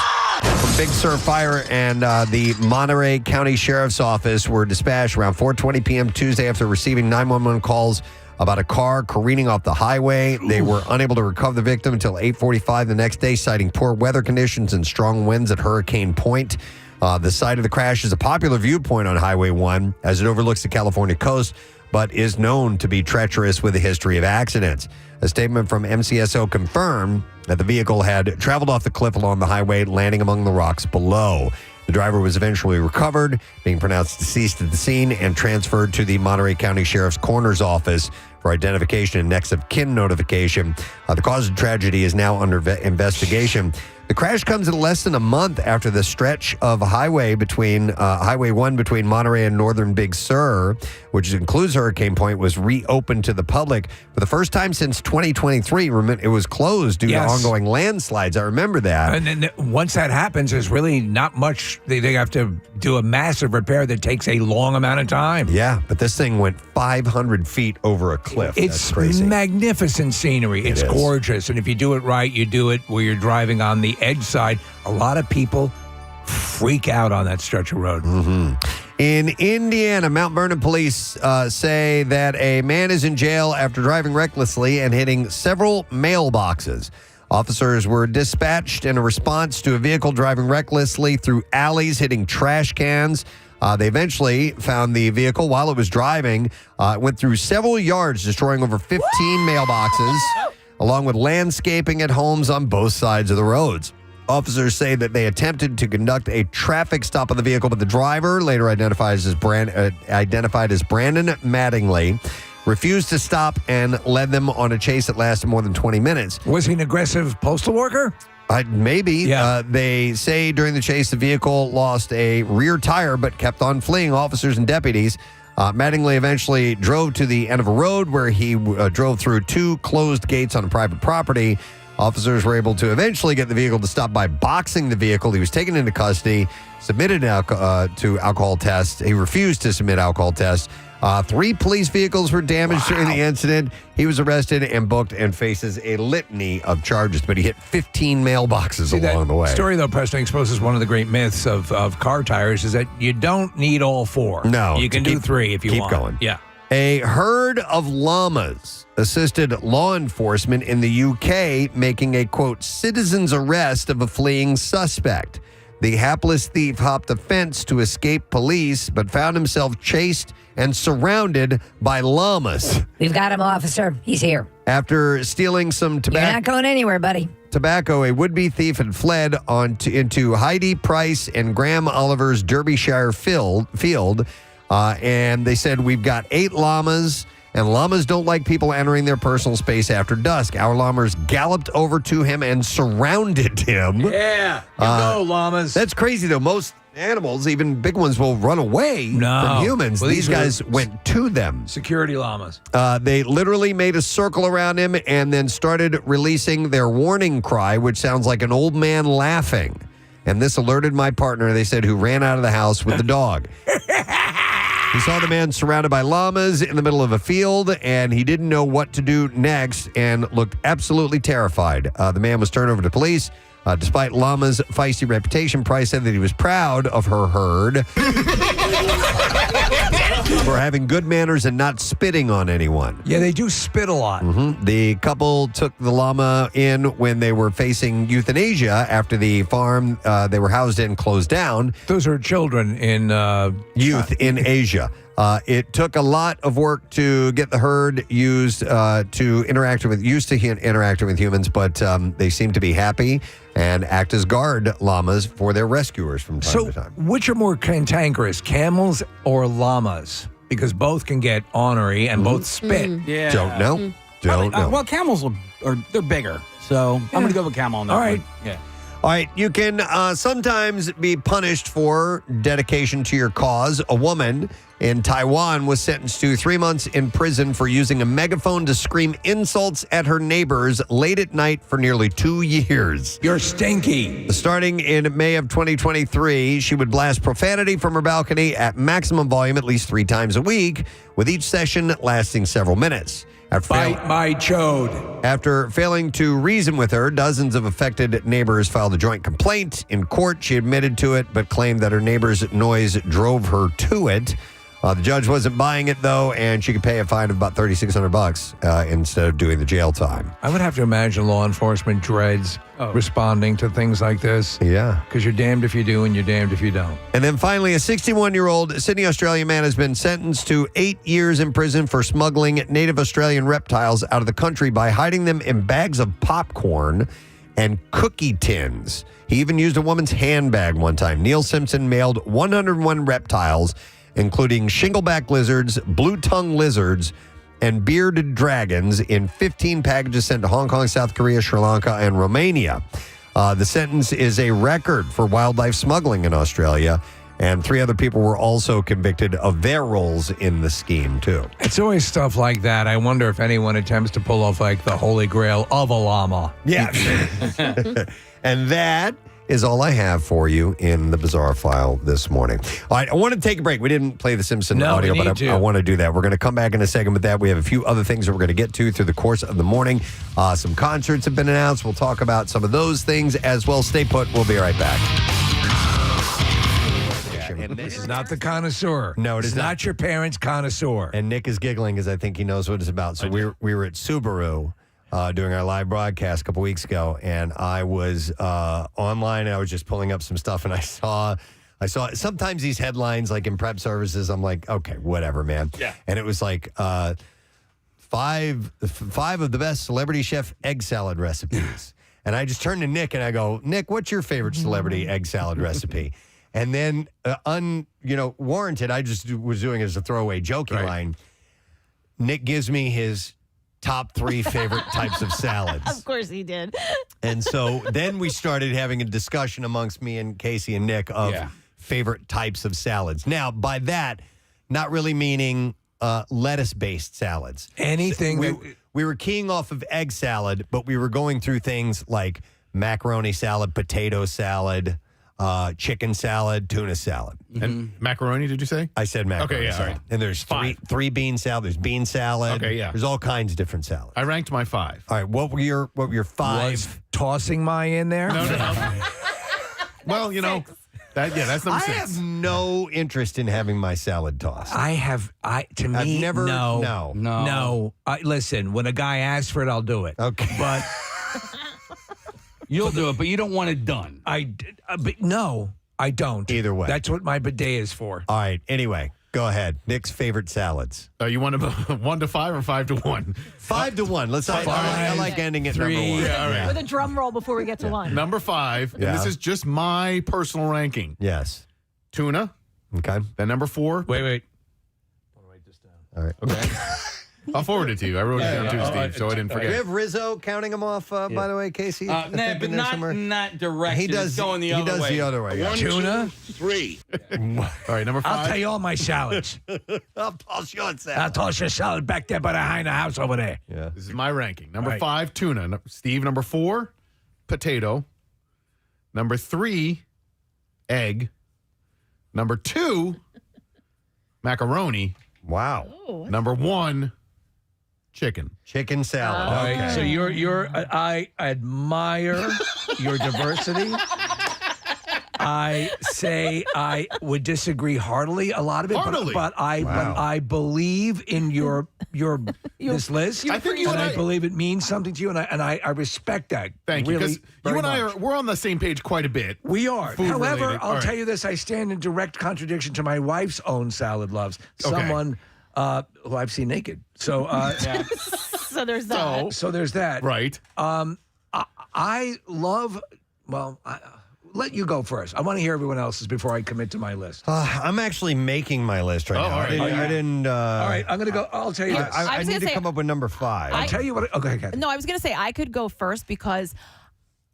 from Big Sur Fire and the Monterey County Sheriff's Office were dispatched around 4:20 p.m. Tuesday after receiving 911 calls about a car careening off the highway. They were unable to recover the victim until 8:45 the next day, citing poor weather conditions and strong winds at Hurricane Point. The site of the crash is a popular viewpoint on Highway 1 as it overlooks the California coast, but is known to be treacherous with a history of accidents. A statement from MCSO confirmed that the vehicle had traveled off the cliff along the highway, landing among the rocks below. The driver was eventually recovered, being pronounced deceased at the scene, and transferred to the Monterey County Sheriff's Coroner's Office for identification and next of kin notification. The cause of tragedy is now under investigation. The crash comes in less than a month after the stretch of highway between Highway 1 between Monterey and northern Big Sur, which includes Hurricane Point, was reopened to the public for the first time since 2023. It was closed due to ongoing landslides. I remember that. And then once that happens, there's really not much. They have to do a massive repair that takes a long amount of time. Yeah, but this thing went 500 feet over a cliff. It's That's crazy. Magnificent scenery. It's gorgeous. And if you do it right, you do it where you're driving on the edge side. A lot of people freak out on that stretch of road. Mm-hmm. In Indiana, Mount Vernon police say that a man is in jail after driving recklessly and hitting several mailboxes. Officers were dispatched in a response to a vehicle driving recklessly through alleys, hitting trash cans. They eventually found the vehicle while it was driving. It went through several yards, destroying over 15 mailboxes, along with landscaping at homes on both sides of the roads. Officers say that they attempted to conduct a traffic stop on the vehicle, but the driver, later identified as Brandon Mattingly, refused to stop and led them on a chase that lasted more than 20 minutes. Was he an aggressive postal worker? Maybe. Yeah. They say during the chase, the vehicle lost a rear tire but kept on fleeing officers and deputies. Mattingly eventually drove to the end of a road where he drove through two closed gates on private property. Officers were able to eventually get the vehicle to stop by boxing the vehicle. He was taken into custody, submitted to alcohol tests. He refused to submit alcohol tests. 3 police vehicles were damaged during the incident. He was arrested and booked and faces a litany of charges, but he hit 15 mailboxes along the way. Story, though, Preston, exposes one of the great myths of car tires is that you don't need all 4. No. You can do 3 if you want. Keep going. Yeah. A herd of llamas assisted law enforcement in the UK making a, quote, citizen's arrest of a fleeing suspect. The hapless thief hopped a fence to escape police, but found himself chased and surrounded by llamas. We've got him, officer. He's here. After stealing some tobacco. You're not going anywhere, buddy. Tobacco, a would-be thief had fled into Heidi Price and Graham Oliver's Derbyshire field. And they said, we've got 8 llamas, and llamas don't like people entering their personal space after dusk. Our llamas galloped over to him and surrounded him. Yeah, you go, llamas. That's crazy, though. Most animals, even big ones, will run away from humans. Well, these guys went to them. Security llamas. They literally made a circle around him and then started releasing their warning cry, which sounds like an old man laughing. And this alerted my partner, they said, who ran out of the house with the dog. He saw the man surrounded by llamas in the middle of a field, and he didn't know what to do next and looked absolutely terrified. The man was turned over to police. Despite llama's feisty reputation, Price said that he was proud of her herd for having good manners and not spitting on anyone. Yeah, they do spit a lot. Mm-hmm. The couple took the llama in when they were facing euthanasia after the farm they were housed in closed down. Those are children in youth in Asia. It took a lot of work to get the herd used to interact with humans, but they seem to be happy and act as guard llamas for their rescuers from time to time. Which are more cantankerous, camels or llamas? Because both can get ornery and both spit. Yeah. Don't know. Don't know. Well, camels they're bigger, so I'm going to go with camel on that. All right. one. Yeah. All right, you can sometimes be punished for dedication to your cause. A woman in Taiwan was sentenced to 3 months in prison for using a megaphone to scream insults at her neighbors late at night for nearly 2 years. You're stinky. Starting in May of 2023, she would blast profanity from her balcony at maximum volume at least 3 times a week, with each session lasting several minutes. Bite my chode. After failing to reason with her, dozens of affected neighbors filed a joint complaint. In court, she admitted to it, but claimed that her neighbor's noise drove her to it. The judge wasn't buying it, though, and she could pay a fine of about $3,600 instead of doing the jail time. I would have to imagine law enforcement dreads responding to things like this. Yeah. Because you're damned if you do and you're damned if you don't. And then finally, a 61-year-old Sydney, Australia man has been sentenced to 8 years in prison for smuggling native Australian reptiles out of the country by hiding them in bags of popcorn and cookie tins. He even used a woman's handbag one time. Neil Simpson mailed 101 reptiles, including shingleback lizards, blue-tongue lizards, and bearded dragons in 15 packages sent to Hong Kong, South Korea, Sri Lanka, and Romania. The sentence is a record for wildlife smuggling in Australia, and 3 other people were also convicted of their roles in the scheme, too. It's always stuff like that. I wonder if anyone attempts to pull off like the holy grail of a llama. Yeah. And that is all I have for you in the Bizarre File this morning. All right, I want to take a break. We didn't play the Simpson audio, but I want to do that. We're going to come back in a second with that. We have a few other things that we're going to get to through the course of the morning. Some concerts have been announced. We'll talk about some of those things as well. Stay put. We'll be right back. And this is not the connoisseur. No, it is not your parents' connoisseur. And Nick is giggling because I think he knows what it's about. So we were at Subaru doing our live broadcast a couple weeks ago, and I was online, and I was just pulling up some stuff, and I saw sometimes these headlines, like in prep services, I'm like, okay, whatever, man. Yeah. And it was like five of the best celebrity chef egg salad recipes. And I just turned to Nick, and I go, Nick, what's your favorite celebrity egg salad recipe? And then, warranted, I just was doing it as a throwaway joking line. Nick gives me his top 3 favorite types of salads. Of course he did. And so then we started having a discussion amongst me and Casey and Nick of favorite types of salads. Now, by that, not really meaning lettuce-based salads. Anything. We were keying off of egg salad, but we were going through things like macaroni salad, potato salad, chicken salad, tuna salad. And macaroni, did you say? I said macaroni. Okay, yeah, sorry. all right. And there's three bean salad. There's bean salad. Okay, yeah. There's all kinds of different salads. I ranked my 5. All right, what were your 5? Was tossing my in there? No. Well, that's number 6. I have no interest in having my salad tossed. No. Listen, when a guy asks for it, I'll do it. Okay. But you'll do it, but you don't want it done. No, I don't. Either way. That's what my bidet is for. All right. Anyway, go ahead. Nick's favorite salads. You want 1 to 5 or 5 to 1? 5 to 1. I like ending at 3. number 1. Yeah, all right. With a drum roll before we get to 1. Number 5, Yeah. and this is just my personal ranking. Yes. Tuna. Okay. Then number 4. Wait. All right. Okay. I'll forward it to you. I wrote it down too, Steve, so I didn't Do you forget. have Rizzo counting them off, by the way, Casey? But not direct. He does going the other way. the other way. Yeah. 1, Tuna? 2, 3. All right, number 5. I'll tell you all my salads. I'll toss your salad. I'll toss your salad back there behind the house over there. Yeah. This is my ranking. Number Right. 5, tuna. Steve, number 4, potato. Number 3, egg. Number 2, macaroni. Wow. Number 1, chicken. Chicken salad. All right, Okay. so I admire your diversity. I say I would disagree heartily a lot of it, but I believe in your this list. I think you and I believe it means something to you, and I respect that. Thank you, really because you and I very much. we're on the same page quite a bit. We are. Food However, related. I'll All tell right. you this: I stand in direct contradiction to my wife's own salad loves. Okay. Someone who I've seen naked. So, So there's that. so there's that. Right. I love. Well, let you go first. I want to hear everyone else's before I commit to my list. I'm actually making my list right now. all right. I didn't. All right, I'm going to go. I'll tell you this. I was need gonna to say- come up with number 5. I'll tell you what. Okay. No, I was going to say I could go first because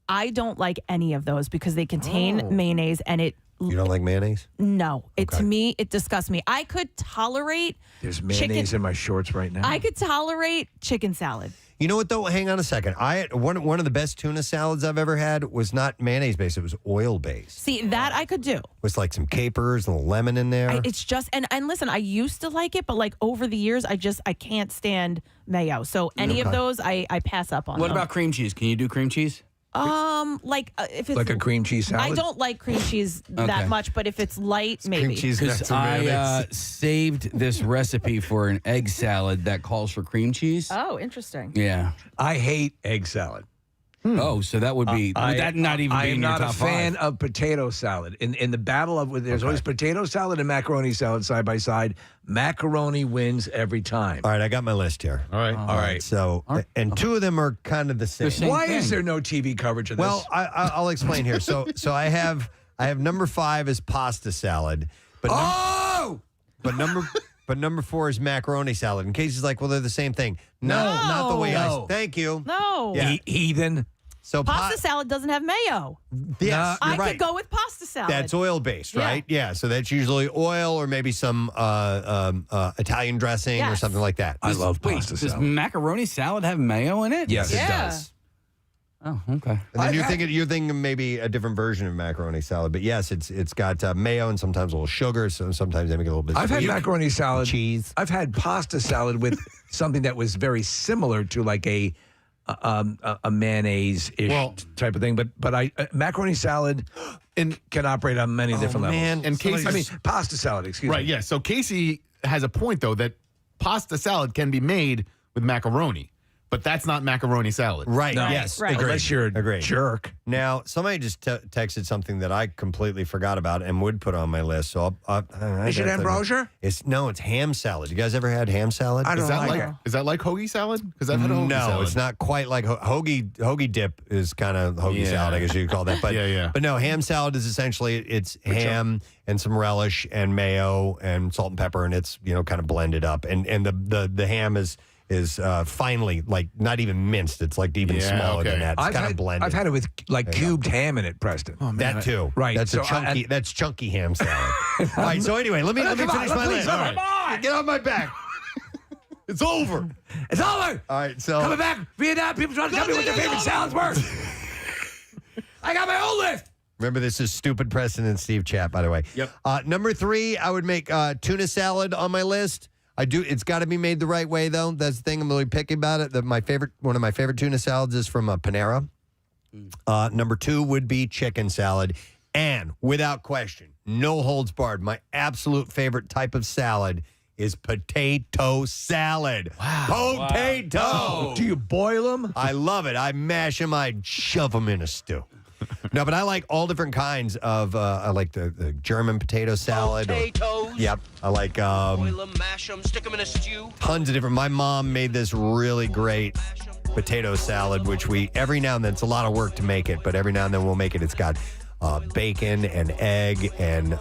I don't like any of those because they contain mayonnaise and it. You don't like mayonnaise? No, to me it disgusts me. I could tolerate. There's mayonnaise in my shorts right now. I could tolerate chicken salad. You know what though? Hang on a second. One of the best tuna salads I've ever had was not mayonnaise based. It was oil based. See, that I could do. With like some capers, a little lemon in there. It's just and listen, I used to like it, but like over the years, I can't stand mayo. So any of those, I pass up on. What them. about cream cheese? Can you do cream cheese? If it's like a cream cheese salad. I don't like cream cheese that much, but if it's light, maybe. Cream cheese Because I saved this recipe for an egg salad that calls for cream cheese. Oh, interesting. Yeah. I hate egg salad. Oh, so that would be would that not even be in your top I'm not a fan five? of potato salad. In the battle of there's always potato salad and macaroni salad side by side. Macaroni wins every time. All right, I got my list here. All right. All right. So, and two of them are kind of the same. Why is there no TV coverage of this? Well, I'll explain here. So I have number 5 is pasta salad, but number 4 is macaroni salad. In case he's like, well, they're the same thing. No, not the way I. Thank you. No. Yeah. Heathen. So Pasta salad doesn't have mayo. Yes, I you're right. could go with pasta salad. That's oil based, right? Yeah. So that's usually oil or maybe some Italian dressing or something like that. I love pasta Does salad. macaroni salad have mayo in it? Yes, it does. Oh, okay. And then you're thinking maybe a different version of macaroni salad, but yes, it's got mayo and sometimes a little sugar. So sometimes they make it a little bit. I've had sweet. macaroni salad, cheese. I've had pasta salad with something that was very similar to like a mayonnaise-ish type of thing, but I macaroni salad can operate on many different levels. And Casey's, pasta salad. Excuse me. Right. Yeah. So Casey has a point though that pasta salad can be made with macaroni. But that's not macaroni salad. Right. No. Yes. Right. Unless you're a jerk. Now, somebody just texted something that I completely forgot about and would put on my list. So Is it ambrosia? It's ham salad. You guys ever had ham salad? Is that like hoagie salad? Because I've had a hoagie salad. No, it's not quite like hoagie dip is kind of hoagie salad, I guess you could call that. But But no, ham salad is essentially it's ham and some relish and mayo and salt and pepper, and it's kind of blended up. And the ham is finely, like not even minced. It's like even smaller than that. It's kind of blended. I've had it with like cubed ham in it, Preston. Oh, man, that too. Right. That's that's chunky ham salad. All right. So anyway, let me finish my list. All right. Get on my back. It's over. It's over. All right. So coming back, Vietnam. People trying to tell me what their favorite salads were. I got my own list. Remember, this is Stupid Preston and Steve chat, by the way. Yep. Number 3, I would make tuna salad on my list. I do. It's got to be made the right way, though. That's the thing. I'm really picky about it. One of my favorite tuna salads is from Panera. Number 2 would be chicken salad, and without question, no holds barred, my absolute favorite type of salad is potato salad. Wow. Potato. Wow. Do you boil them? I love it. I mash them. I shove them in a stew. No, but I like all different kinds of. I like the German potato salad. Potatoes. Yep. I like. Boil them, mash them, stick them in a stew. Tons of different. My mom made this really great potato salad, which we every now and then. It's a lot of work to make it, but every now and then we'll make it. It's got bacon and egg and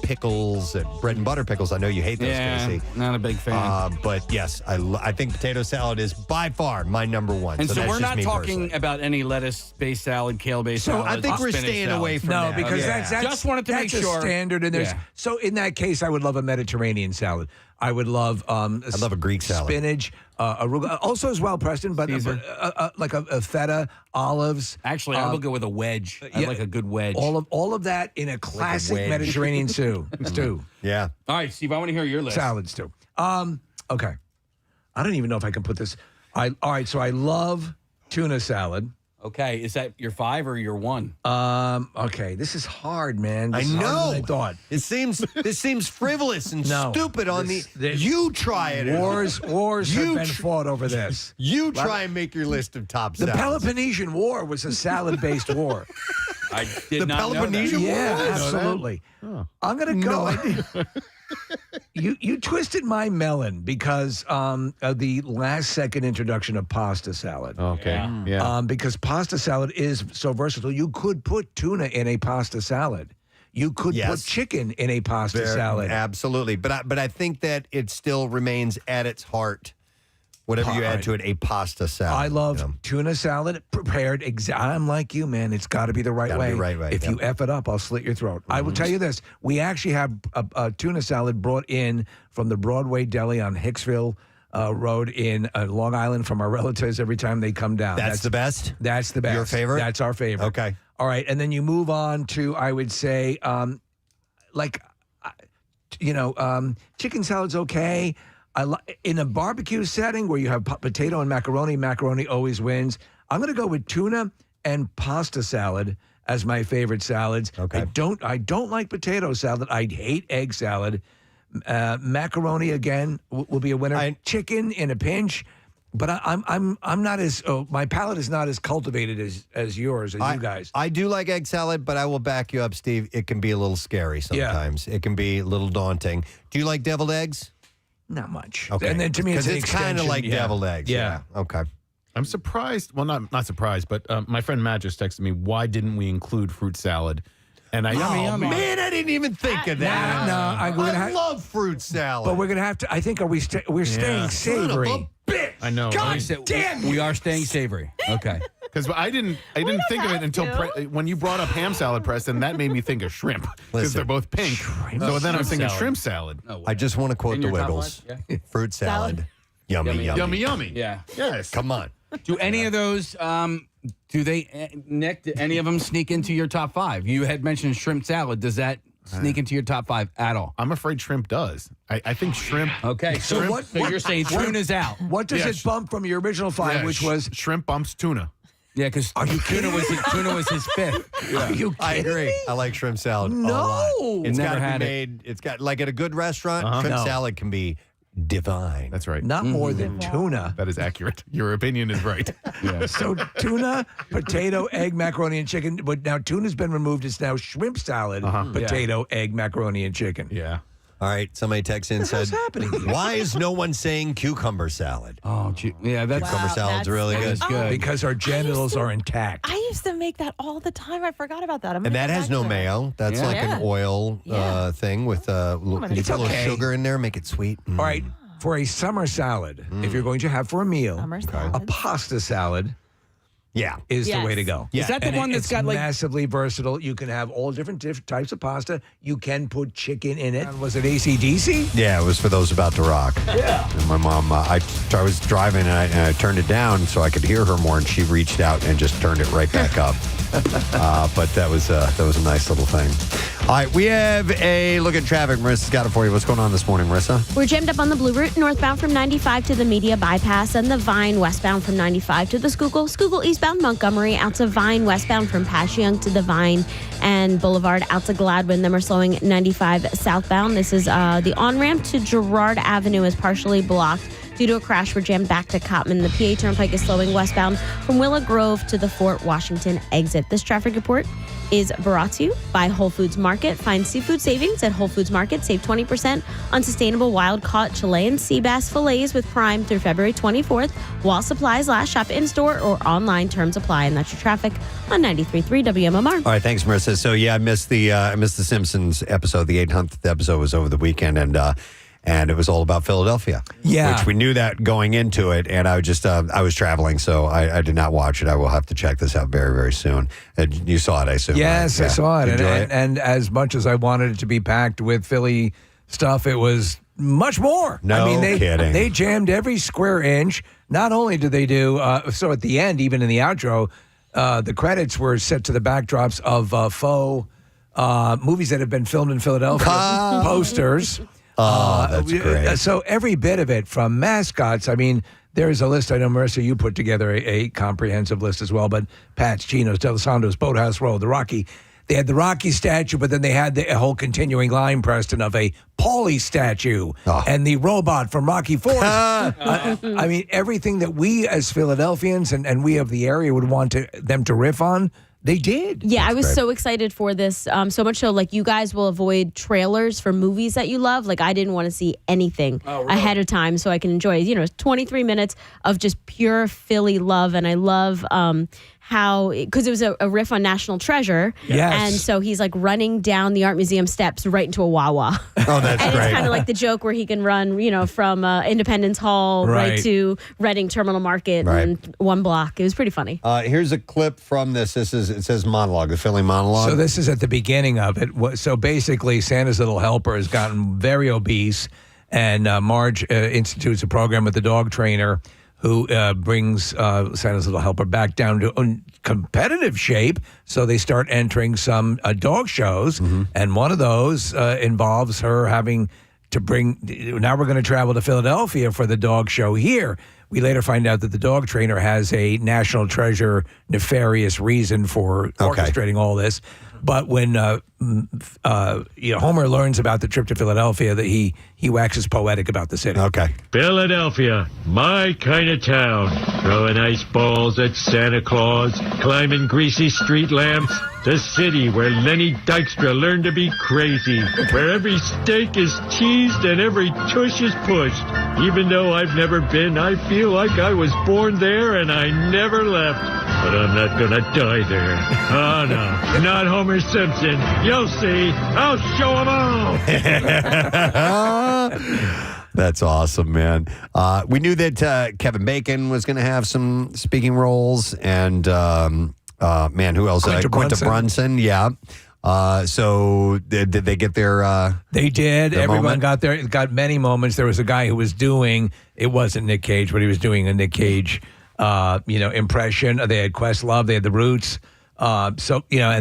pickles and bread and butter pickles. I know you hate those, Casey. Not a big fan. But yes, I think potato salad is by far my number 1. And so that's we're just not me talking personally. about any lettuce-based salad, kale-based salad. I think we're spinach staying salad. away from No, that. because that's just wanted to make that's sure. a standard, and there's so in that case, I would love a Mediterranean salad. I would love. I love a Greek salad. Spinach, arugula, also as well, Preston, but like a feta, olives. Actually, I would go with a wedge. I like a good wedge. All of that in a classic wedge. Mediterranean stew. Yeah. All right, Steve, I want to hear your list. Salad stew. Okay. I don't even know if I can put this. All right, so I love tuna salad. Okay, is that your 5 or your 1? Okay, this is hard, man. This I is harder know. than I thought. This seems frivolous and No. stupid on you try it. Wars have been fought over this. You try and make your list of top The salads. Peloponnesian War was a salad-based war. I did The not know that. Peloponnesian War? Yeah, I didn't know absolutely. I'm gonna go. You twisted my melon because of the last-second introduction of pasta salad. Okay. Yeah. Because pasta salad is so versatile. You could put tuna in a pasta salad. You could put chicken in a pasta salad. Absolutely. But I think that it still remains at its heart Whatever you add to it, a pasta salad. I love tuna salad prepared. I'm like you, man. It's got to be the right way. Be right way. If you F it up, I'll slit your throat. I will tell you this. We actually have a tuna salad brought in from the Broadway Deli on Hicksville Road in Long Island from our relatives every time they come down. That's the best? That's the best. Your favorite? That's our favorite. Okay. All right. And then you move on to, I would say, chicken salad's okay. In a barbecue setting where you have potato and macaroni always wins. I'm going to go with tuna and pasta salad as my favorite salads. Okay. I don't like potato salad. I hate egg salad. Macaroni again will be a winner. Chicken in a pinch, but I'm not as my palate is not as cultivated as yours, as you guys. I do like egg salad, but I will back you up, Steve. It can be a little scary sometimes. It can be a little daunting. Do you like deviled eggs? Not much. Okay. And then to me, it's kind of like deviled eggs. Yeah. Okay. I'm surprised. Well, not surprised, but my friend Matt just texted me, why didn't we include fruit salad? And man, I didn't even think of that. I love fruit salad. But we're going to have to, I think, we're staying savory. I know. God damn We are staying savory. Okay. Because I didn't think of it until when you brought up ham salad, Preston. That made me think of shrimp because they're both pink. So then I was thinking shrimp salad. I just want to quote the Wiggles. Fruit salad. Yummy. Yeah. Yes. Come on. Do any of those, Nick, do any of them sneak into your top 5? You had mentioned shrimp salad. Does that sneak into your top 5 at all? I'm afraid shrimp does. I think shrimp. Okay. So you're saying tuna's out. What does it bump from your original 5, which was? Shrimp bumps tuna. Yeah, because tuna was his 5th. Are you kidding I agree. me? I like shrimp salad. No. A lot. It's Never got to had be it. made. It's got like at a good restaurant. Shrimp salad can be divine. That's right. Not more than tuna. That is accurate. Your opinion is right. Yeah. So tuna, potato, egg, macaroni, and chicken. But now tuna's been removed. It's now shrimp salad, potato, egg, macaroni, and chicken. Yeah. All right. Somebody texted in and said, why is no one saying cucumber salad? Oh, yeah. Cucumber salad's really good. That's good. Because our genitals are intact. I used to make that all the time. I forgot about that. And that has no mayo. That's like an oil thing with you put a little sugar in there, make it sweet. All right. For a summer salad, if you're going to have for a meal, a pasta salad is the way to go. Is that the one that's got like massively versatile? You can have all different types of pasta. You can put chicken in it. Was it AC/DC? Yeah, it was for those about to rock. Yeah. And my mom, I was driving and I turned it down so I could hear her more, and she reached out and just turned it right back up. But that was a nice little thing. All right, we have a look at traffic. Marissa's got it for you. What's going on this morning, Marissa? We're jammed up on the Blue Route northbound from 95 to the Media Bypass and the Vine westbound from 95 to the Schuylkill eastbound Montgomery out to Vine westbound from Passyunk to the Vine and Boulevard out to Gladwin. Then we're slowing 95 southbound. This is the on-ramp to Girard Avenue is partially blocked. Due to a crash, we're jammed back to Cottman. The PA Turnpike is slowing westbound from Willow Grove to the Fort Washington exit. This traffic report is brought to you by Whole Foods Market. Find seafood savings at Whole Foods Market. Save 20% on sustainable wild-caught Chilean sea bass fillets with Prime through February 24th while supplies last. Shop in-store or online. Terms apply. And that's your traffic on 93.3 WMMR. All right, thanks, Marissa. So, I missed the Simpsons episode. The 800th episode was over the weekend, and it was all about Philadelphia. Yeah. Which we knew that going into it, and I was traveling, so I did not watch it. I will have to check this out very, very soon. And you saw it, I assume. Yes, right? I saw it. Enjoy it. And as much as I wanted it to be packed with Philly stuff, it was much more. No kidding. They jammed every square inch. Not only did they do, so at the end, even in the outro, the credits were set to the backdrops of faux movies that have been filmed in Philadelphia, posters. Oh, that's great. So every bit of it, from mascots, I mean, there's a list. I know, Marissa, you put together a comprehensive list as well, but Pat's, Chino's, Delisandro's, Boathouse Road, the Rocky. They had the Rocky statue, but then they had the whole continuing line, Preston, of a Paulie statue and the robot from Rocky IV. I mean, everything that we as Philadelphians and we of the area would want them to riff on, they did. Yeah, I was so excited for this. So much so, like, you guys will avoid trailers for movies that you love. Like, I didn't want to see anything ahead of time so I can enjoy, 23 minutes of just pure Philly love. And I love how, because it was a riff on National Treasure. Yes. And so he's like running down the art museum steps right into a Wawa. Oh, that's and great. it's kind of like the joke where he can run, from Independence Hall right to Reading Terminal Market in one block. It was pretty funny. Here's a clip from this. It says monologue, the Philly monologue. So this is at the beginning of it. So basically, Santa's Little Helper has gotten very obese, and Marge institutes a program with the dog trainer who brings Santa's Little Helper back down to competitive shape. So they start entering some dog shows, and one of those involves her having to bring. Now we're going to travel to Philadelphia for the dog show here. We later find out that the dog trainer has a National Treasure nefarious reason for orchestrating all this. But when Homer learns about the trip to Philadelphia, that he waxes poetic about the city. Okay. Philadelphia, my kind of town. Throwing ice balls at Santa Claus, climbing greasy street lamps. The city where Lenny Dykstra learned to be crazy, where every steak is teased and every tush is pushed. Even though I've never been, I feel like I was born there and I never left. But I'm not gonna die there. Oh no, not Homer Simpson. You'll see. I'll show 'em all. That's awesome, man. We knew that Kevin Bacon was going to have some speaking roles, and man, who else? Quinta Brunson. Yeah. So did they get their? They did. Their Everyone moment? got many moments. There was a guy who was doing. It wasn't Nick Cage, but he was doing a Nick Cage, impression. They had Questlove. They had the Roots. And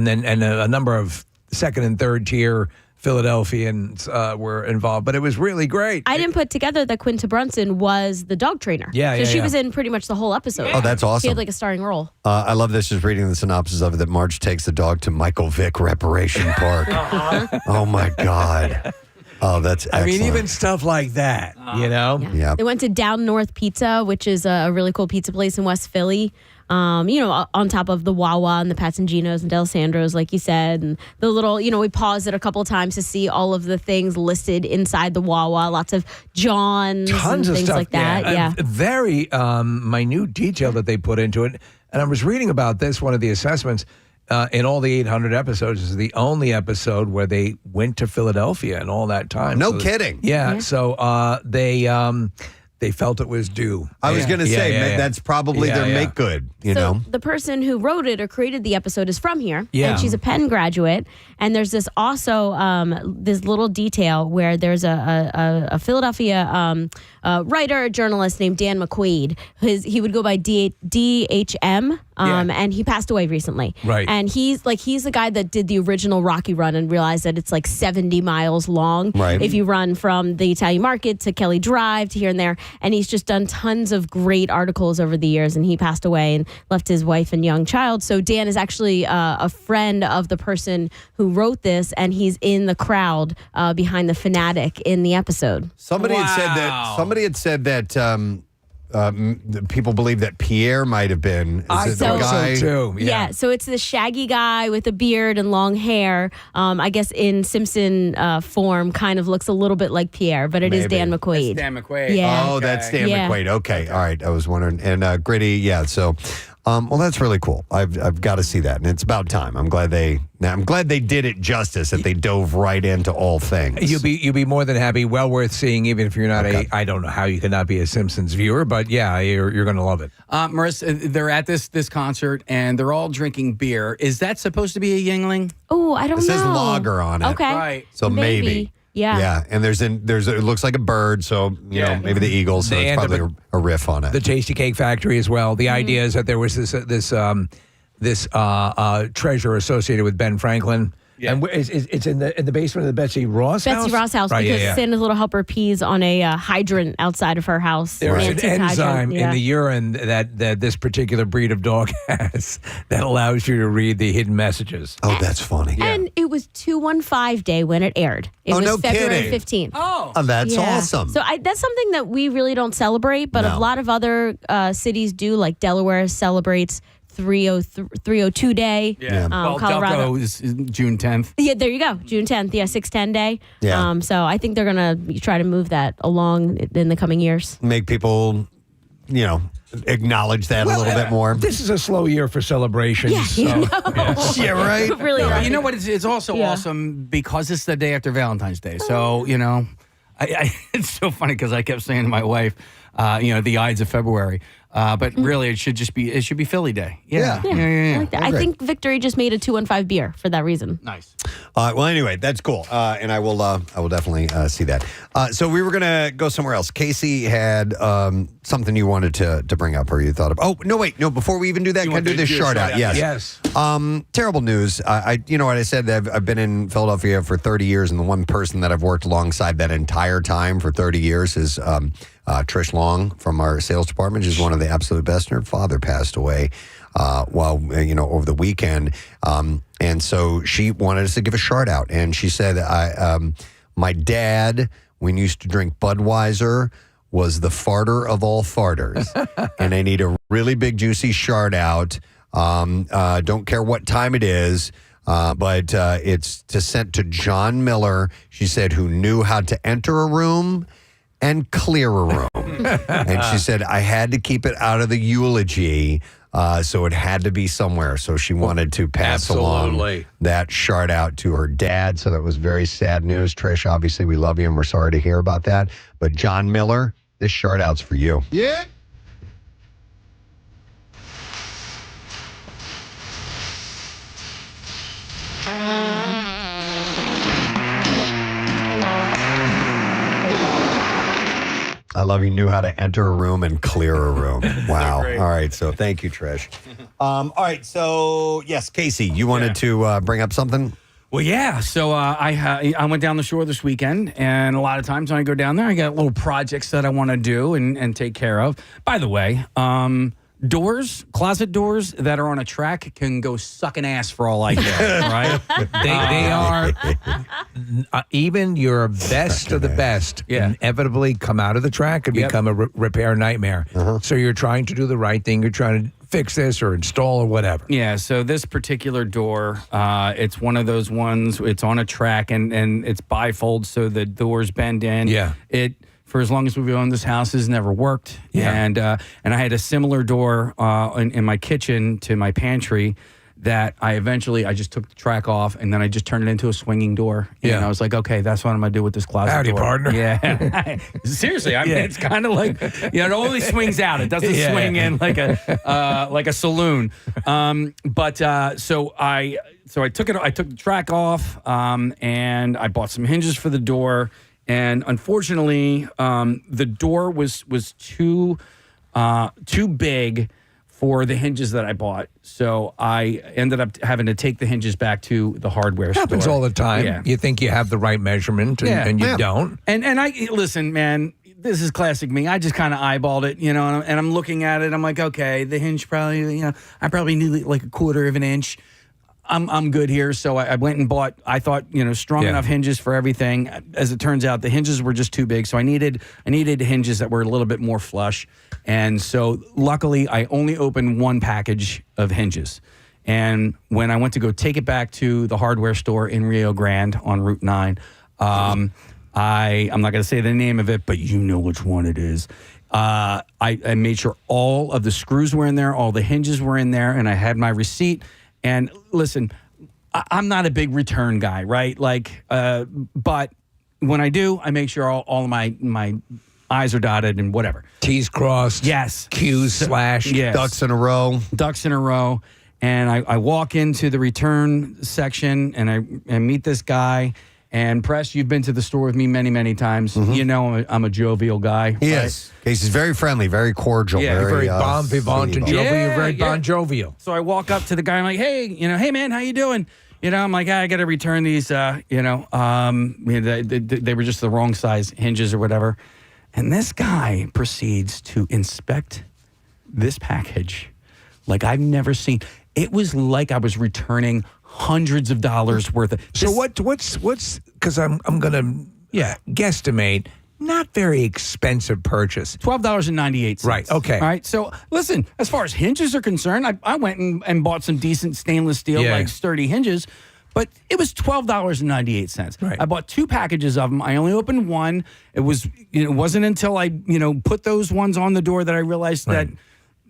then a number of second and third tier Philadelphians were involved, but it was really great. I didn't put together that Quinta Brunson was the dog trainer. So she was in pretty much the whole episode. Oh, that's awesome. She had like a starring role. I love this, just reading the synopsis of it, that Marge takes the dog to Michael Vick Reparation Park. Oh, my God. Oh, that's excellent. I mean, even stuff like that, Yeah. They went to Down North Pizza, which is a really cool pizza place in West Philly. On top of the Wawa and the Pats and Ginos and D'Alessandro's, like you said, and the little, we paused it a couple of times to see all of the things listed inside the Wawa, lots of Johns Tons and of things stuff, like that. Yeah. A very minute detail that they put into it. And I was reading about this, one of the assessments, in all the 800 episodes, is the only episode where they went to Philadelphia in all that time. No kidding. Yeah. So they felt it was due. I was going to say, that's probably their make good, The person who wrote it or created the episode is from here. Yeah. And she's a Penn graduate. And there's this also, this little detail where there's a Philadelphia writer, a journalist named Dan McQuaid. He would go by DHM. And he passed away recently. Right. And he's the guy that did the original Rocky Run and realized that it's like 70 miles long. Right. If you run from the Italian Market to Kelly Drive to here and there. And he's just done tons of great articles over the years. And he passed away and left his wife and young child. So Dan is actually a friend of the person who wrote this. And he's in the crowd behind the fanatic in the episode. Somebody had said that people believe that Pierre might have been. I thought so too. Yeah. So it's the shaggy guy with a beard and long hair. I guess in Simpson form, kind of looks a little bit like Pierre, but it is Dan McQuaid. That's Dan McQuaid. Yeah. Oh, that's Dan McQuaid. Okay. All right. I was wondering. And Gritty, yeah. So, well, that's really cool. I've got to see that, and it's about time. I'm glad they did it justice, that they dove right into all things. You'll be more than happy. Well worth seeing, even if you're not I don't know how you could not be a Simpsons viewer, but yeah, you're going to love it. Marissa, they're at this concert and they're all drinking beer. Is that supposed to be a Yingling? Oh, I don't know. It says lager on it. Okay. Right. So maybe. Yeah. Yeah, and it looks like a bird, so maybe the Eagles. So it's probably a riff on it. The Tasty Cake Factory as well. The idea is that there was this treasure associated with Ben Franklin. Yeah. And it's in the basement of the Betsy Ross house? Betsy Ross house, right, because Santa's Little Helper pees on a hydrant outside of her house. There's an enzyme in the urine that this particular breed of dog has that allows you to read the hidden messages. Oh, that's funny. And it was 215 Day when it aired. It was no February kidding. 15th. Oh, that's awesome. So that's something that we really don't celebrate, but a lot of other cities do, like Delaware celebrates 302 Day. Yeah. Colorado Delco is June 10th. Yeah, there you go. June 10th. Yeah, 610 Day. Yeah. So I think they're going to try to move that along in the coming years. Make people, acknowledge that a little bit more. This is a slow year for celebrations. Yeah, Yeah, right. Really, You know what? It's also awesome because it's the day after Valentine's Day. So, it's so funny because I kept saying to my wife, the Ides of February. But really, it should be Philly Day. Yeah. I like that. I think Victory just made a 215 beer for that reason. Nice. Well, anyway, that's cool, and I will definitely see that. So we were gonna go somewhere else. Casey had something you wanted to bring up, or you thought of. Oh no, wait, no. Before we even do that, can I do this shout out? Yes. Terrible news. You know what I said? I've been in Philadelphia for 30 years, and the one person that I've worked alongside that entire time for 30 years is Trish Long from our sales department. She's one of the absolute best. Her father passed away over the weekend. And so she wanted us to give a shout out. And she said, my dad, when he used to drink Budweiser, was the farter of all farters. And I need a really big, juicy shout out. Don't care what time it is. But it's sent to John Miller, she said, who knew how to enter a room and clear a room. And she said, I had to keep it out of the eulogy, so it had to be somewhere. So she wanted to pass along that shout out to her dad. So that was very sad news. Trish, obviously, we love you and we're sorry to hear about that. But John Miller, this shout out's for you. Yeah. I love you knew how to enter a room and clear a room. Wow. All right. So thank you, Trish. All right. So, yes, Casey, you wanted to bring up something? Well, yeah. So I went down the shore this weekend, and a lot of times when I go down there, I got little projects that I want to do and take care of. By the way, closet doors that are on a track can go sucking ass for all I care, right? They are, even your best of the best inevitably come out of the track and become a repair nightmare. So you're trying to do the right thing. You're trying to fix this or install or whatever. Yeah, so this particular door, it's one of those ones, it's on a track and it's bifold, so the doors bend in. Yeah. For as long as we've owned this house, has never worked. Yeah. And I had a similar door in my kitchen to my pantry that I just took the track off and then I just turned it into a swinging door. And I was like, okay, that's what I'm going to do with this closet Howdy, door. partner. Yeah. Seriously, I mean, it's kind of like, it only swings out. It doesn't swing in like a saloon. So I took the track off and I bought some hinges for the door. And unfortunately, the door was too big for the hinges that I bought. So I ended up having to take the hinges back to the hardware store. Happens all the time. Yeah. You think you have the right measurement and you don't. And I listen, man, this is classic me. I just kind of eyeballed it, and I'm looking at it. I'm like, okay, the hinge probably, I probably need like a quarter of an inch. I'm good here. So I went and bought, I thought, strong enough hinges for everything. As it turns out, the hinges were just too big. So I needed hinges that were a little bit more flush. And so luckily, I only opened one package of hinges. And when I went to go take it back to the hardware store in Rio Grande on Route 9, I'm not going to say the name of it, but you know which one it is. I made sure all of the screws were in there, all the hinges were in there, and I had my receipt. And listen, I'm not a big return guy, right? But when I do, I make sure all of my I's are dotted and whatever. T's crossed. Yes. Q's slashed. Yes. Ducks in a row. Ducks in a row. And I walk into the return section and I meet this guy. And Press, you've been to the store with me many, many times. Mm-hmm. I'm a jovial guy. Yes. Right? Casey's very friendly, very cordial. Yeah, very bon vivant and jovial. You're very bon jovial. So I walk up to the guy. I'm like, hey, hey, man, how you doing? I'm like, I got to return these, they were just the wrong size hinges or whatever. And this guy proceeds to inspect this package like I've never seen. It was like I was returning hundreds of dollars worth of. So what's because I'm gonna guesstimate, not very expensive purchase. $12.98. Right. Okay. All right. So listen, as far as hinges are concerned, I went and bought some decent stainless steel, like sturdy hinges. But it was $12.98. Right. I bought 2 packages of them. I only opened one. It wasn't until I put those ones on the door that I realized that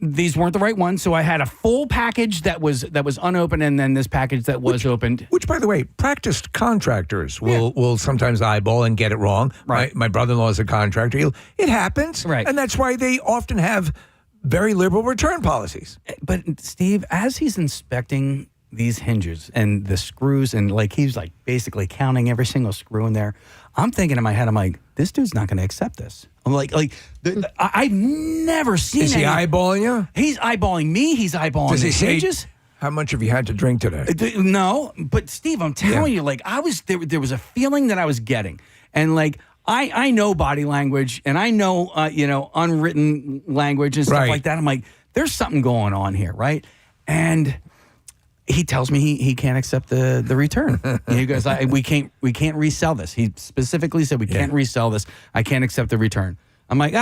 these weren't the right ones. So I had a full package that was unopened, and then this package that was opened. Which, by the way, practiced contractors will sometimes eyeball and get it wrong. Right. My brother-in-law is a contractor. It happens. Right. And that's why they often have very liberal return policies. But Steve, as he's inspecting these hinges and the screws, and he's basically counting every single screw in there, I'm thinking in my head, I'm like, this dude's not going to accept this. I'm I've never seen. Is he eyeballing you? He's eyeballing me. He's eyeballing Does he the say, hinges. how much have you had to drink today? No, but Steve, I'm telling you, I was there was a feeling that I was getting, and I know body language, and I know unwritten language and stuff like that. I'm like, there's something going on here, right? And he tells me he can't accept the return. He goes, we can't resell this. He specifically said we can't resell this. I can't accept the return. I'm like,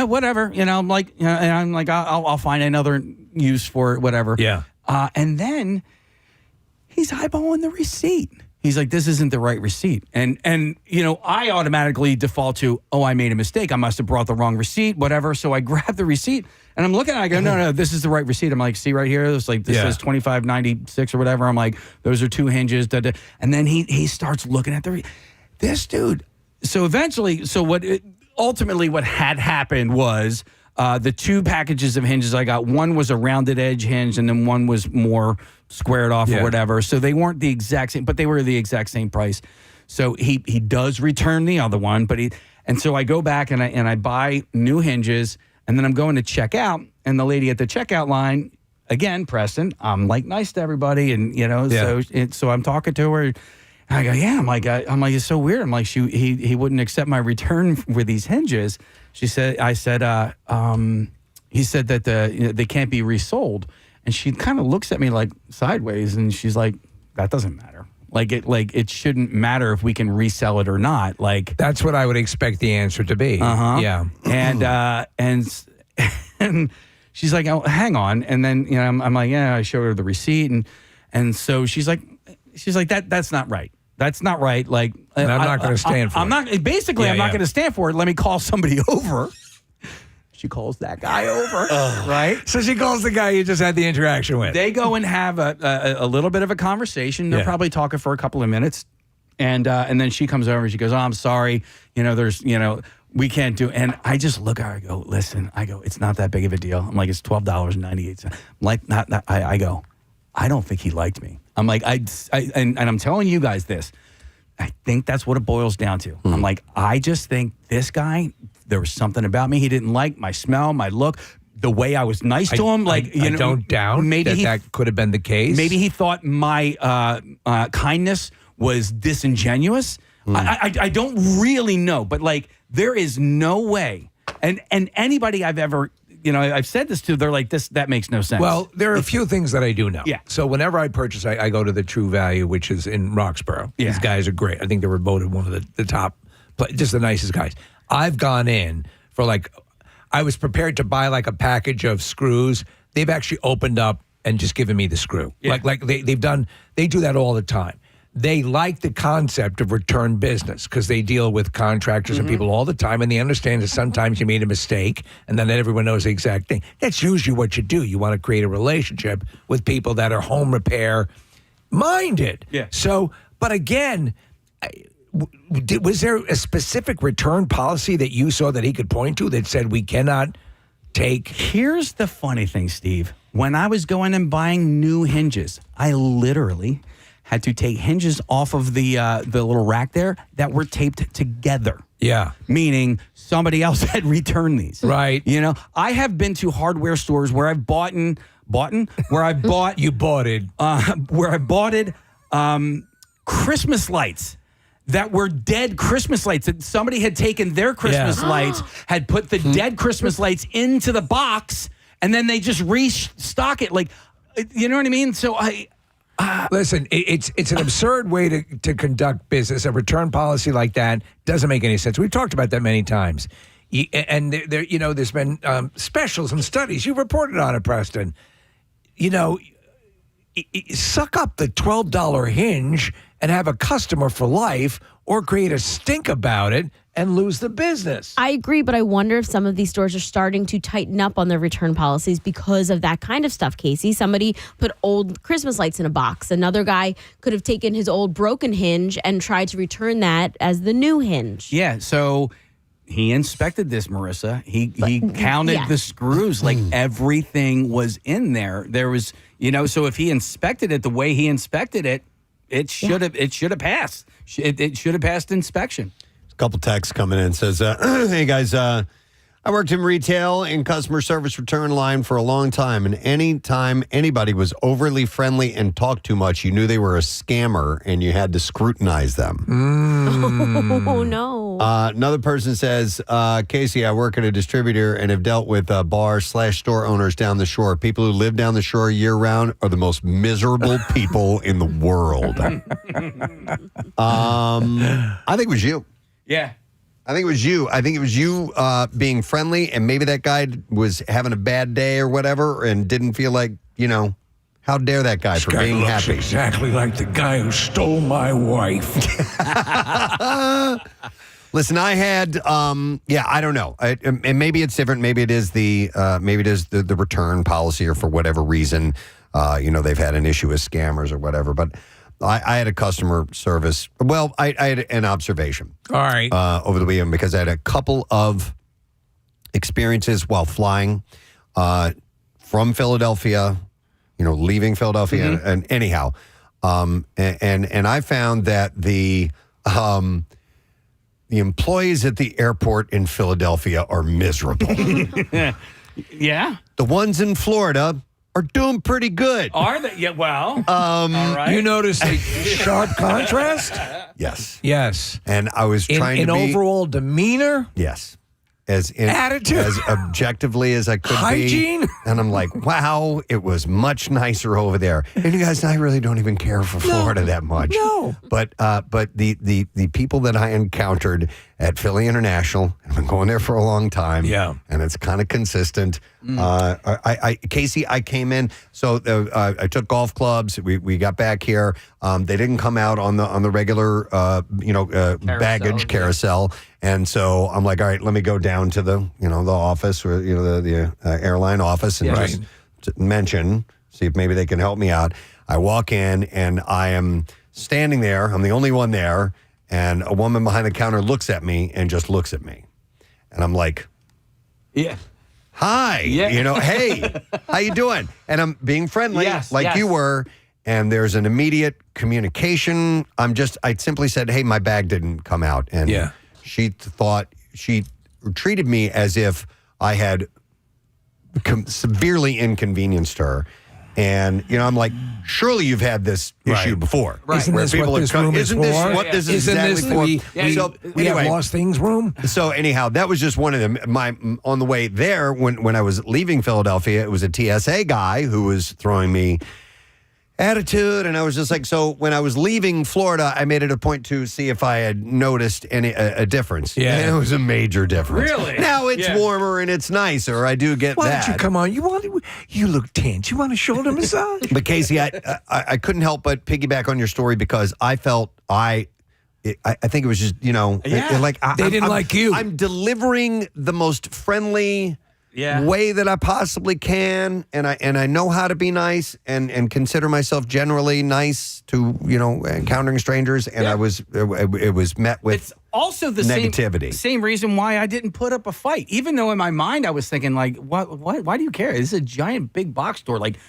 whatever. I'm like, I'll find another use for it, whatever. Yeah. And then he's eyeballing the receipt. He's like, this isn't the right receipt. And I automatically default to, I made a mistake. I must have brought the wrong receipt, whatever. So I grab the receipt and I'm looking at it. I go, no, this is the right receipt. I'm like, see right here? This says $25.96 or whatever. I'm like, those are 2 hinges. Da, da. And then he starts looking at this dude. So eventually, ultimately what had happened was the 2 packages of hinges I got, one was a rounded edge hinge and then one was more squared off or whatever. So they weren't the exact same, but they were the exact same price. So he does return the other one, and so I go back and I buy new hinges, and then I'm going to check out, and the lady at the checkout line, again, Preston, I'm nice to everybody, and so I'm talking to her. And I go, I'm like, it's so weird. I'm like, he wouldn't accept my return with these hinges. He said that they can't be resold. And she kind of looks at me sideways, and she's like, that doesn't matter. It shouldn't matter if we can resell it or not. That's what I would expect the answer to be. Yeah. And she's like, oh, hang on. And then I'm like, I showed her the receipt, and so she's like that's not right. That's not right. I'm not going to stand for it. I'm not going to stand for it. Let me call somebody over. She calls that guy over, right? So she calls the guy you just had the interaction with. They go and have a little bit of a conversation. They're probably talking for a couple of minutes, and then she comes over and she goes, "Oh, I'm sorry. We can't do." And I just look at her. I go, "Listen," "It's not that big of a deal." I'm like, "It's $12.98." I'm like, I go, "I don't think he liked me." I'm like, and I'm telling you guys this. I think that's what it boils down to. I'm like, I just think this guy, there was something about me he didn't like, my smell, my look, the way I was nice to him. I don't doubt maybe that could have been the case. Maybe he thought my kindness was disingenuous. I don't really know, but there is no way. And anybody I've ever, I've said this to, they're like, that makes no sense. Well, there are a few things that I do know. Yeah. So whenever I purchase, I go to the True Value, which is in Roxborough. Yeah. These guys are great. I think they were voted one of the top, just the nicest guys. I've gone in for I was prepared to buy a package of screws. They've actually opened up and just given me the screw. Yeah. They do that all the time. They like the concept of return business because they deal with contractors and people all the time, and they understand that sometimes you made a mistake and then everyone knows the exact thing. That's usually what you do. You want to create a relationship with people that are home repair minded. Yeah. So, but again, was there a specific return policy that you saw that he could point to that said we cannot take? Here's the funny thing, Steve. When I was going and buying new hinges, I literally had to take hinges off of the little rack there that were taped together. Yeah. Meaning somebody else had returned these. Right. I have been to hardware stores where I've bought You bought it. Where I bought it Christmas lights that were dead Christmas lights. That somebody had taken their Christmas lights, had put the dead Christmas lights into the box, and then they just restock it. You know what I mean? So listen, it's an absurd way to conduct business. A return policy like that doesn't make any sense. We've talked about that many times. And there's been specials and studies. You reported on it, Preston. suck up the $12 hinge and have a customer for life, or create a stink about it and lose the business. I agree, but I wonder if some of these stores are starting to tighten up on their return policies because of that kind of stuff, Casey. Somebody put old Christmas lights in a box. Another guy could have taken his old broken hinge and tried to return that as the new hinge. Yeah, so he inspected this, Marissa. He counted the screws, like everything was in there. There was, so if he inspected it the way he inspected it, it should have passed. It should have passed inspection. A couple texts coming in. Says, hey guys, I worked in retail in customer service return line for a long time, and anytime anybody was overly friendly and talked too much, you knew they were a scammer and you had to scrutinize them. Oh, no. Another person says, Casey, I work at a distributor and have dealt with bar/store owners down the shore. People who live down the shore year-round are the most miserable people in the world. I think it was you. Yeah. I think it was you. I think it was you being friendly, and maybe that guy was having a bad day or whatever and didn't feel like, how dare that guy for being happy. Exactly like the guy who stole my wife. Listen, I had, I don't know. And maybe it's different. Maybe it is the return policy, or for whatever reason, they've had an issue with scammers or whatever. But I had a customer service. Well, I had an observation. All right. Over the weekend, because I had a couple of experiences while flying from Philadelphia, leaving Philadelphia. And anyhow, and I found that the employees at the airport in Philadelphia are miserable. Yeah. The ones in Florida are doing pretty good. Are they? Yeah, well. All right. You notice a sharp contrast? Yes. Yes. And I was trying to be... In overall demeanor? Yes. Attitude? As objectively as I could Hygiene? be. And I'm like, wow, it was much nicer over there. And you guys, I really don't even care for Florida that much. No. But the people that I encountered at Philly International, I've been going there for a long time. Yeah. And it's kind of consistent. Casey, I came in, so I took golf clubs. We got back here. They didn't come out on the regular, baggage carousel. And so I'm like, all right, let me go down to the office, or the airline office, and just mention, see if maybe they can help me out. I walk in and I am standing there. I'm the only one there, and a woman behind the counter looks at me and just looks at me, and I'm like, yeah. Hi, hey, how you doing? And I'm being friendly, you were. And there's an immediate communication. I simply said, hey, my bag didn't come out. And she treated me as if I had severely inconvenienced her. And, I'm like, surely you've had this issue before. Right. Isn't this what this room is for? What this is exactly for? We have lost things room? So anyhow, that was just one of them. On the way there, when I was leaving Philadelphia, it was a TSA guy who was throwing me attitude, and I was just like, so when I was leaving Florida, I made it a point to see if I had noticed a difference. Yeah. And it was a major difference. Really? Now it's warmer and it's nicer. I do get that. Why don't you come on? You look tense. You want a shoulder massage? But Casey, I couldn't help but piggyback on your story, because I felt I think it was just, they didn't like you. I'm delivering the most friendly way that I possibly can, and I know how to be nice and consider myself generally nice to encountering strangers, and it was met with also the negativity. Same reason why I didn't put up a fight, even though in my mind I was thinking like, why do you care? This is a giant big box store, like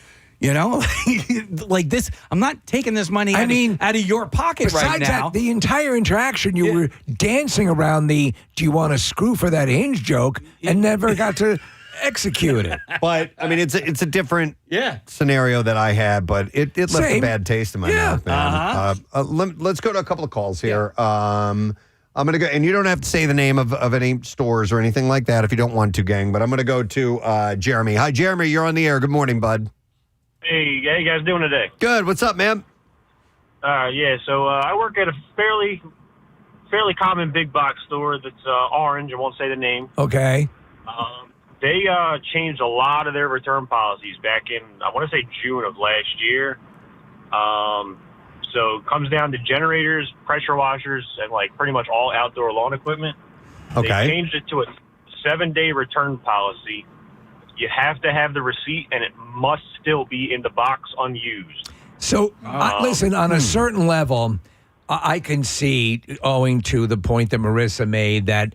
this. I'm not taking this money out of your pocket right now. Besides that, the entire interaction, you were dancing around do you want a screw for that hinge joke, and never got to execute it. But I mean, it's a different scenario that I had, but it left a bad taste in my mouth, man. Let's go to a couple of calls here. I'm going to go, and you don't have to say the name of any stores or anything like that if you don't want to, gang, but I'm going to go to Jeremy. Hi, Jeremy. You're on the air. Good morning, bud. Hey, how you guys doing today? Good. What's up, man? So I work at a fairly common big box store that's orange. I won't say the name. Okay. They changed a lot of their return policies back in, I want to say, June of last year. So it comes down to generators, pressure washers, and like pretty much all outdoor lawn equipment. Okay. They changed it to a 7-day return policy. You have to have the receipt, and it must still be in the box unused. So, listen, on a certain level, I can see, owing to the point that Marissa made, that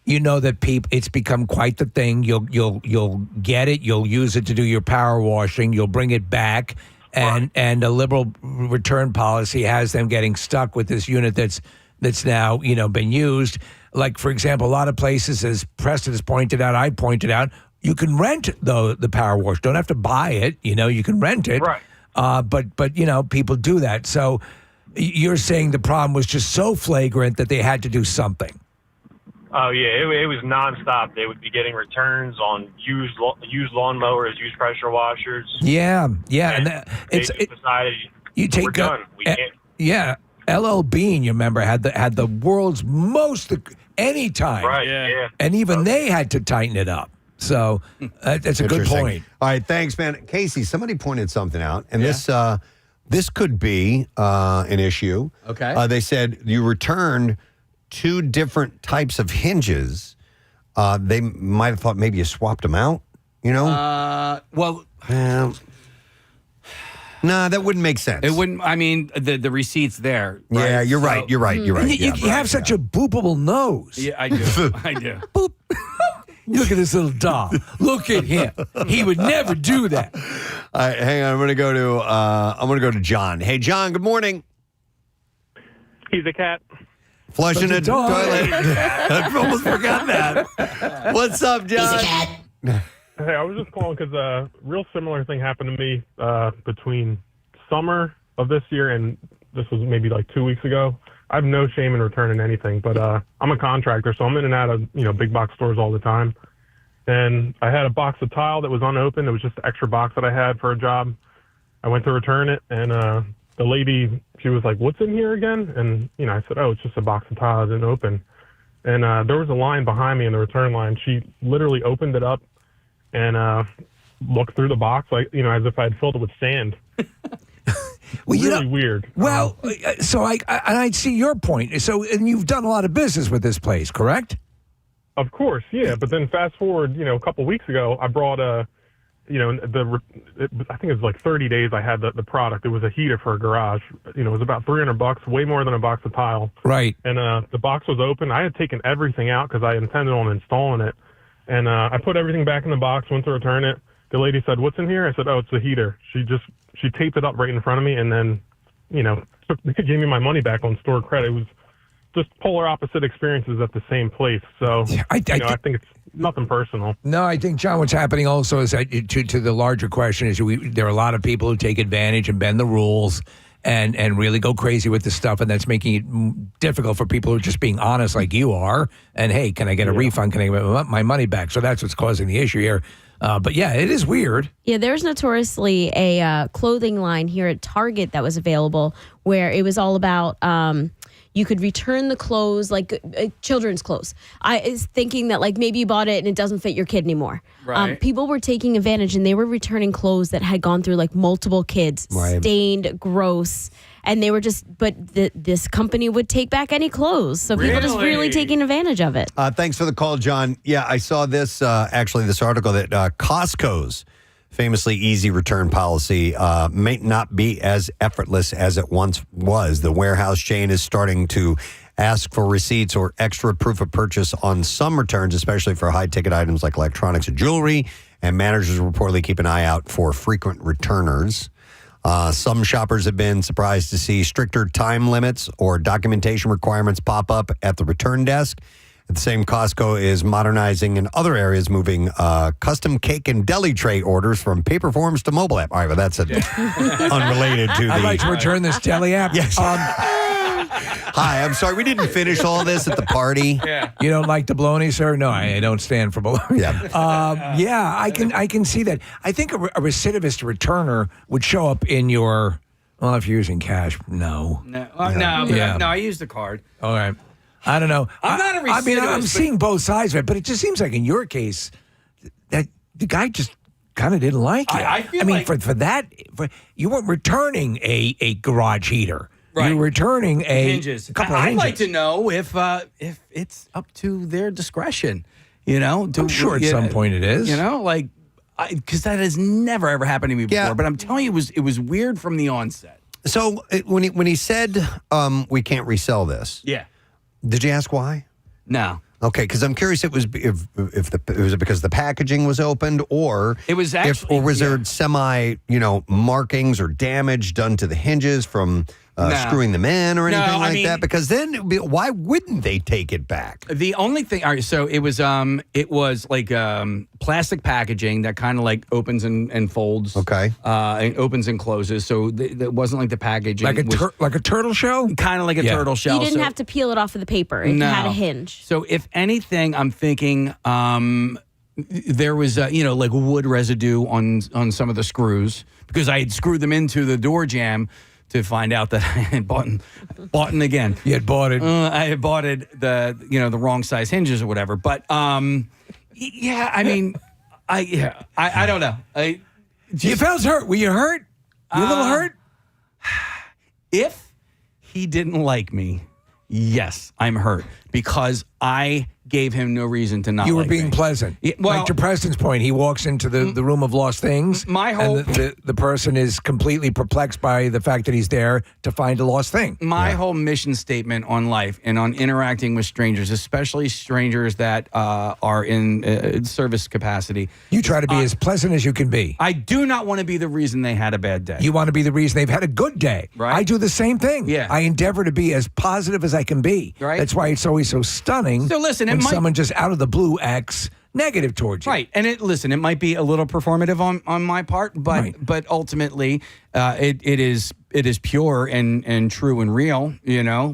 that it's become quite the thing. You'll get it, you'll use it to do your power washing, you'll bring it back, and a liberal return policy has them getting stuck with this unit that's now been used. Like, for example, a lot of places, as Preston has pointed out, I pointed out, you can rent the power wash. Don't have to buy it. You can rent it. Right. But people do that. So you're saying the problem was just so flagrant that they had to do something. Oh yeah, it was nonstop. They would be getting returns on used lawnmowers, used pressure washers. Yeah, and they just decided we're done. We can't. Yeah, LL Bean, you remember, had the world's most anytime. Right. Yeah. And even they had to tighten it up. So that's a good point. All right, thanks, man. Casey, somebody pointed something out, and this could be an issue. Okay. They said you returned 2 different types of hinges. They might have thought maybe you swapped them out, Well, nah, that wouldn't make sense. it wouldn't. I mean, the receipt's there. Right? Yeah, you're right. You're right. And you have such a boopable nose. Yeah, I do. I do. Boop. Look at this little doll. Look at him. He would never do that. All right, hang on. I'm gonna go to John. Hey, John. Good morning. He's a cat. Flushing a toilet. I almost forgot that. What's up, John? He's a cat. Hey, I was just calling because a real similar thing happened to me between summer of this year and this was maybe like 2 weeks ago. I have no shame in returning anything, but I'm a contractor, so I'm in and out of big box stores all the time. And I had a box of tile that was unopened. It was just an extra box that I had for a job. I went to return it, and the lady, she was like, "What's in here again?" And I said, "Oh, it's just a box of tile. I didn't open." And there was a line behind me in the return line. She literally opened it up and looked through the box like as if I had filled it with sand. Well, really weird. Well, so I see your point. So, and you've done a lot of business with this place, correct? Of course, yeah. But then fast forward, a couple weeks ago, I brought I think it was like 30 days I had the product. It was a heater for a garage. It was about $300, way more than a box of tile. Right. And the box was open. I had taken everything out because I intended on installing it. And I put everything back in the box, went to return it. The lady said, "What's in here?" I said, "Oh, it's the heater." She taped it up right in front of me and then, gave me my money back on stored credit. It was just polar opposite experiences at the same place. So, I think it's nothing personal. No, I think, John, what's happening also is that to the larger question is there are a lot of people who take advantage and bend the rules and really go crazy with this stuff, and that's making it difficult for people who are just being honest like you are. And, hey, can I get a refund? Can I get my money back? So that's what's causing the issue here. But, yeah, it is weird. Yeah, there's notoriously a clothing line here at Target that was available where it was all about you could return the clothes, like children's clothes. I is thinking that like maybe you bought it and it doesn't fit your kid anymore. Right. People were taking advantage and they were returning clothes that had gone through like multiple kids, stained, gross. And they were this company would take back any clothes. So people just really taking advantage of it. Thanks for the call, John. Yeah, I saw this, this article that Costco's famously easy return policy may not be as effortless as it once was. The warehouse chain is starting to ask for receipts or extra proof of purchase on some returns, especially for high-ticket items like electronics and jewelry. And managers reportedly keep an eye out for frequent returners. Some shoppers have been surprised to see stricter time limits or documentation requirements pop up at the return desk. At the same, Costco is modernizing in other areas, moving custom cake and deli tray orders from paper forms to mobile app. All right, well, that's unrelated to the... I'd like to return this deli app. Yes. Hi, I'm sorry. We didn't finish all this at the party. Yeah. You don't like the bologna, sir? No, I don't stand for bologna. Yeah. I can see that. I think a recidivist returner would show up in your... Well, if you're using cash, no. No, I use the card. All right. I don't know. I'm not a recidivist. I'm seeing both sides of it, but it just seems like in your case that the guy just kind of didn't like it. I feel mean, like- for that, you weren't returning a garage heater. Right. You were returning hinges. a couple of I'd hinges. like to know if it's up to their discretion. I'm sure at some point it is. Because that has never ever happened to me before. Yeah. But I'm telling you, it was weird from the onset. So when he said we can't resell this, Yeah. did you ask why? No. Okay, because I'm curious if it was because the packaging was opened, or It was actually- was there semi markings or damage done to the hinges from No. screwing them in or No, anything I like mean- that? Because then why wouldn't they take it back? The only thing, all right, so it was like plastic packaging that kind of like opens and folds. Okay. And opens and closes. So it wasn't like the packaging. Like a turtle shell? Kind of like a turtle shell. You didn't so- have to peel it off of the paper. It had a hinge. So if anything, I'm thinking there was like wood residue on some of the screws because I had screwed them into the door jamb to find out that I had bought it again. You had bought it. I had bought it the wrong size hinges or whatever. But yeah, I mean, I don't know. You felt hurt. Were you hurt? You a little hurt? If he didn't like me, yes, I'm hurt because I gave him no reason to not. You were like being me. pleasant. well- like to Preston's point, he walks into the room of lost things. My whole- and the person is completely perplexed by the fact that he's there to find a lost thing. My whole mission statement on life and on interacting with strangers, especially strangers that are in service capacity. You try to be as pleasant as you can be. I do not want to be the reason they had a bad day. You want to be the reason they've had a good day. Right. I do the same thing. Yeah. I endeavor to be as positive as I can be. Right. That's why it's always so stunning. So listen, it when might- someone just out of the blue acts negative towards you. Right, and it might be a little performative on my part, but ultimately, it is pure and true and real,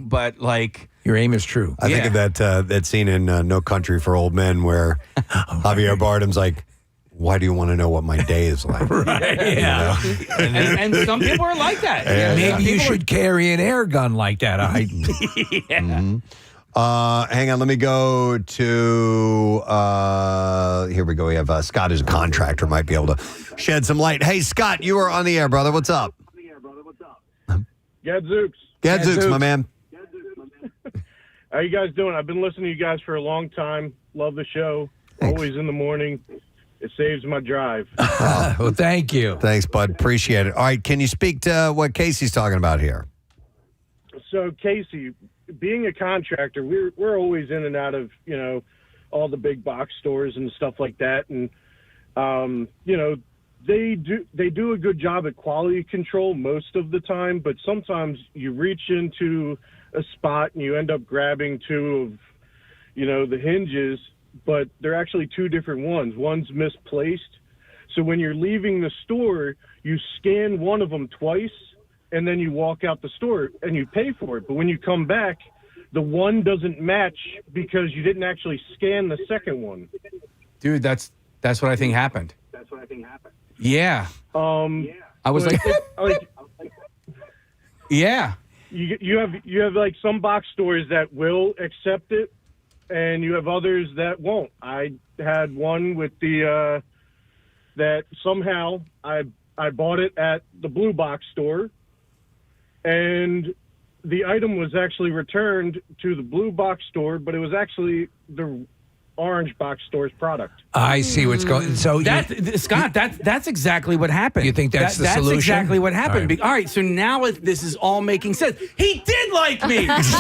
But like your aim is true. I think of that scene in No Country for Old Men where Javier Bardem's like, why do you want to know what my day is like? Right, yeah. and some people are like that. Yeah. Maybe you should carry an air gun like that. Hang on, let me go to here we go. We have Scott, who's a contractor, might be able to shed some light. Hey, Scott, you are on the air, brother. What's up? Gadzooks. Gadzooks, my man. How you guys doing? I've been listening to you guys for a long time. Love the show. Always in the morning. It saves my drive. Well, thank you. Thanks, bud. Appreciate it. All right, can you speak to what Casey's talking about here? So, Casey, being a contractor, we're always in and out of, all the big box stores and stuff like that. And, they do a good job at quality control most of the time, but sometimes you reach into a spot and you end up grabbing two of, the hinges, but they're actually two different ones. One's misplaced. So when you're leaving the store, you scan one of them twice, and then you walk out the store and you pay for it. But when you come back, the one doesn't match because you didn't actually scan the second one. Dude, that's what I think happened. Yeah. I was like, yeah. You have like some box stores that will accept it, and you have others that won't. I had one with the that somehow I bought it at the blue box store, and the item was actually returned to the blue box store, but it was actually the orange box store's product. I see what's going. So Scott, that's exactly what happened. You think that's the solution? That's exactly what happened. All right. All right, so now this is all making sense. He did like me. You just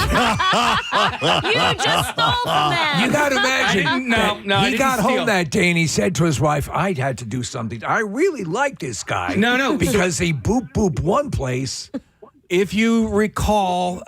stole from him. You got to imagine. I He didn't got home steal. that day and he said to his wife, I had to do something. I really like this guy. No. Because he boop one place. If you recall,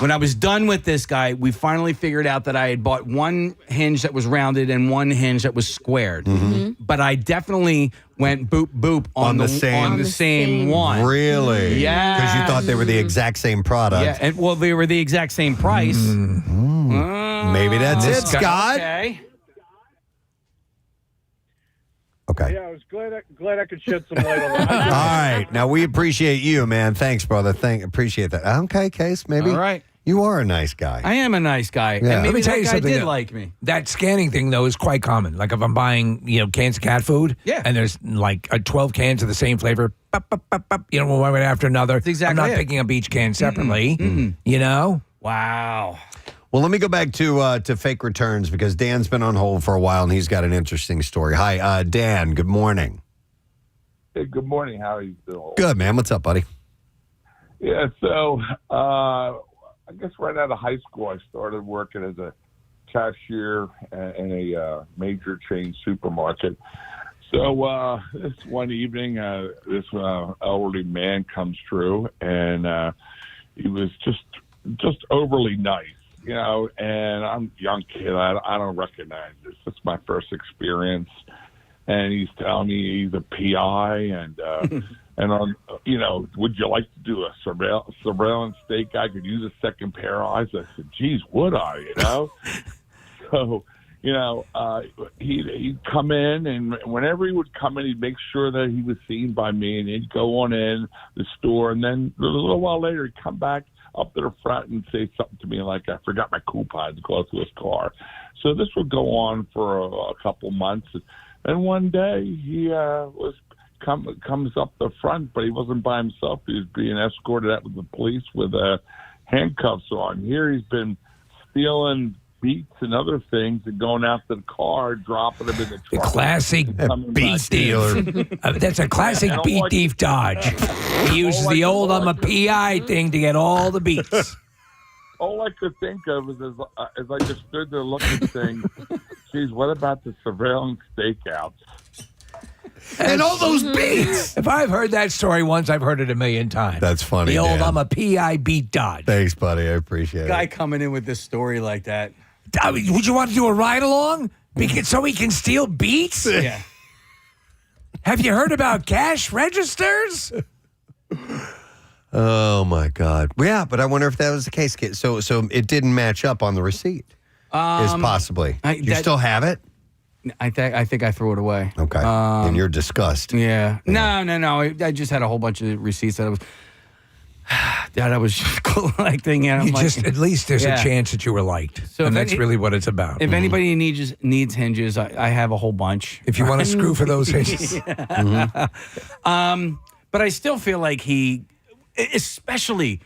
when I was done with this guy, we finally figured out that I had bought one hinge that was rounded and one hinge that was squared. Mm-hmm. But I definitely went boop boop on the same one. Really? Yeah. Because you thought they were the exact same product. Yeah, and well, they were the exact same price. Maybe that's it, Scott. Okay. Okay. Yeah, I was glad I could shed some light on that. All right. Now, we appreciate you, man. Thanks, brother. Appreciate that. Okay, Case, maybe. All right. You are a nice guy. I am a nice guy. Yeah. And Let maybe me tell that you guy something. did though. like me. That scanning thing, though, is quite common. Like if I'm buying, cans of cat food, Yeah. and there's like 12 cans of the same flavor, one right after another. That's exactly I'm not it. picking up each can separately. Wow. Well, let me go back to fake returns because Dan's been on hold for a while and he's got an interesting story. Hi, Dan. Good morning. Hey, good morning. How are you doing? Good, man. What's up, buddy? Yeah, so I guess right out of high school, I started working as a cashier in a major chain supermarket. So this one evening, this elderly man comes through, and he was just overly nice, and I'm a young kid. I don't recognize this. It's my first experience. And he's telling me he's a PI, and on, would you like to do a surveillance state? I could use a second pair of eyes. I said, geez, would I, So, he'd come in, and whenever he would come in, he'd make sure that he was seen by me, and he'd go on in the store, and then a little while later, he'd come back up to the front and say something to me like, I forgot my coupon to go to his car. So this would go on for a couple months. And one day he comes up the front, but he wasn't by himself. He was being escorted out with the police with handcuffs on. Here he's been stealing beets and other things and going out to the car, dropping them in the truck. The classic beet dealer. That's a classic beet thief dodge. He uses the old I'm a PI thing to get all the beets. All I could think of is as I just stood there looking, saying, geez, what about the surveillance stakeouts? And all those beats. If I've heard that story once, I've heard it a million times. That's funny, The old Dan. I'm a PI beat dodge. Thanks, buddy. I appreciate Guy it. coming in with this story like that. I mean, would you want to do a ride along? So he can steal beats? Yeah. Have you heard about cash registers? Oh, my God. Yeah, but I wonder if that was the case. So it didn't match up on the receipt. Is possibly. Do you still have it? I think I threw it away. Okay. In your disgust. Yeah. No. I just had a whole bunch of receipts that I was just collecting. And I'm At least there's Yeah. a chance that you were liked. So and if that's any- really what it's about. If anybody needs hinges, I have a whole bunch. If you want to screw for those hinges. But I still feel like especially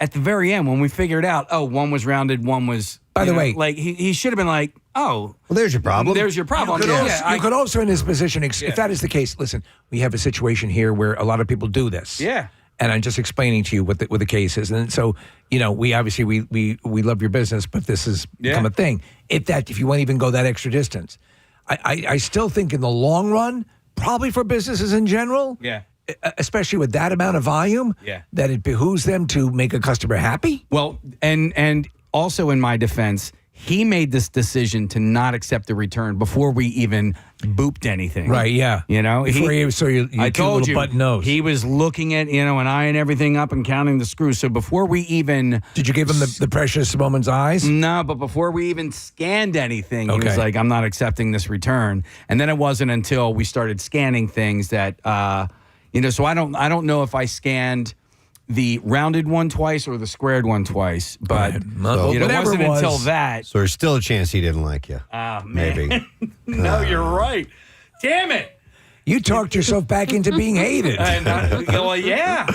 at the very end when we figured out, one was rounded, one was. By the way, like he should have been like, well, there's your problem. There's your problem. You could also, in this position, if that is the case, listen, we have a situation here where a lot of people do this. Yeah. And I'm just explaining to you what the case is. And so, we obviously, we love your business, but this has become a thing. If you won't even go that extra distance, I still think in the long run, probably for businesses in general, especially with that amount of volume, that it behooves them to make a customer happy. Well, and also in my defense, he made this decision to not accept the return before we even booped anything. Right, yeah. Before you saw your I cute told little you, button nose. he was looking at, and eyeing everything up and counting the screws. So before we even... Did you give him the precious woman's eyes? No, but before we even scanned anything, he Okay. was like, I'm not accepting this return. And then it wasn't until we started scanning things that, so I don't know if I scanned the rounded one twice or the squared one twice, but it wasn't until that. So there's still a chance he didn't like you. Man. Maybe. No, you're right. Damn it. You talked yourself back into being hated. Well, yeah.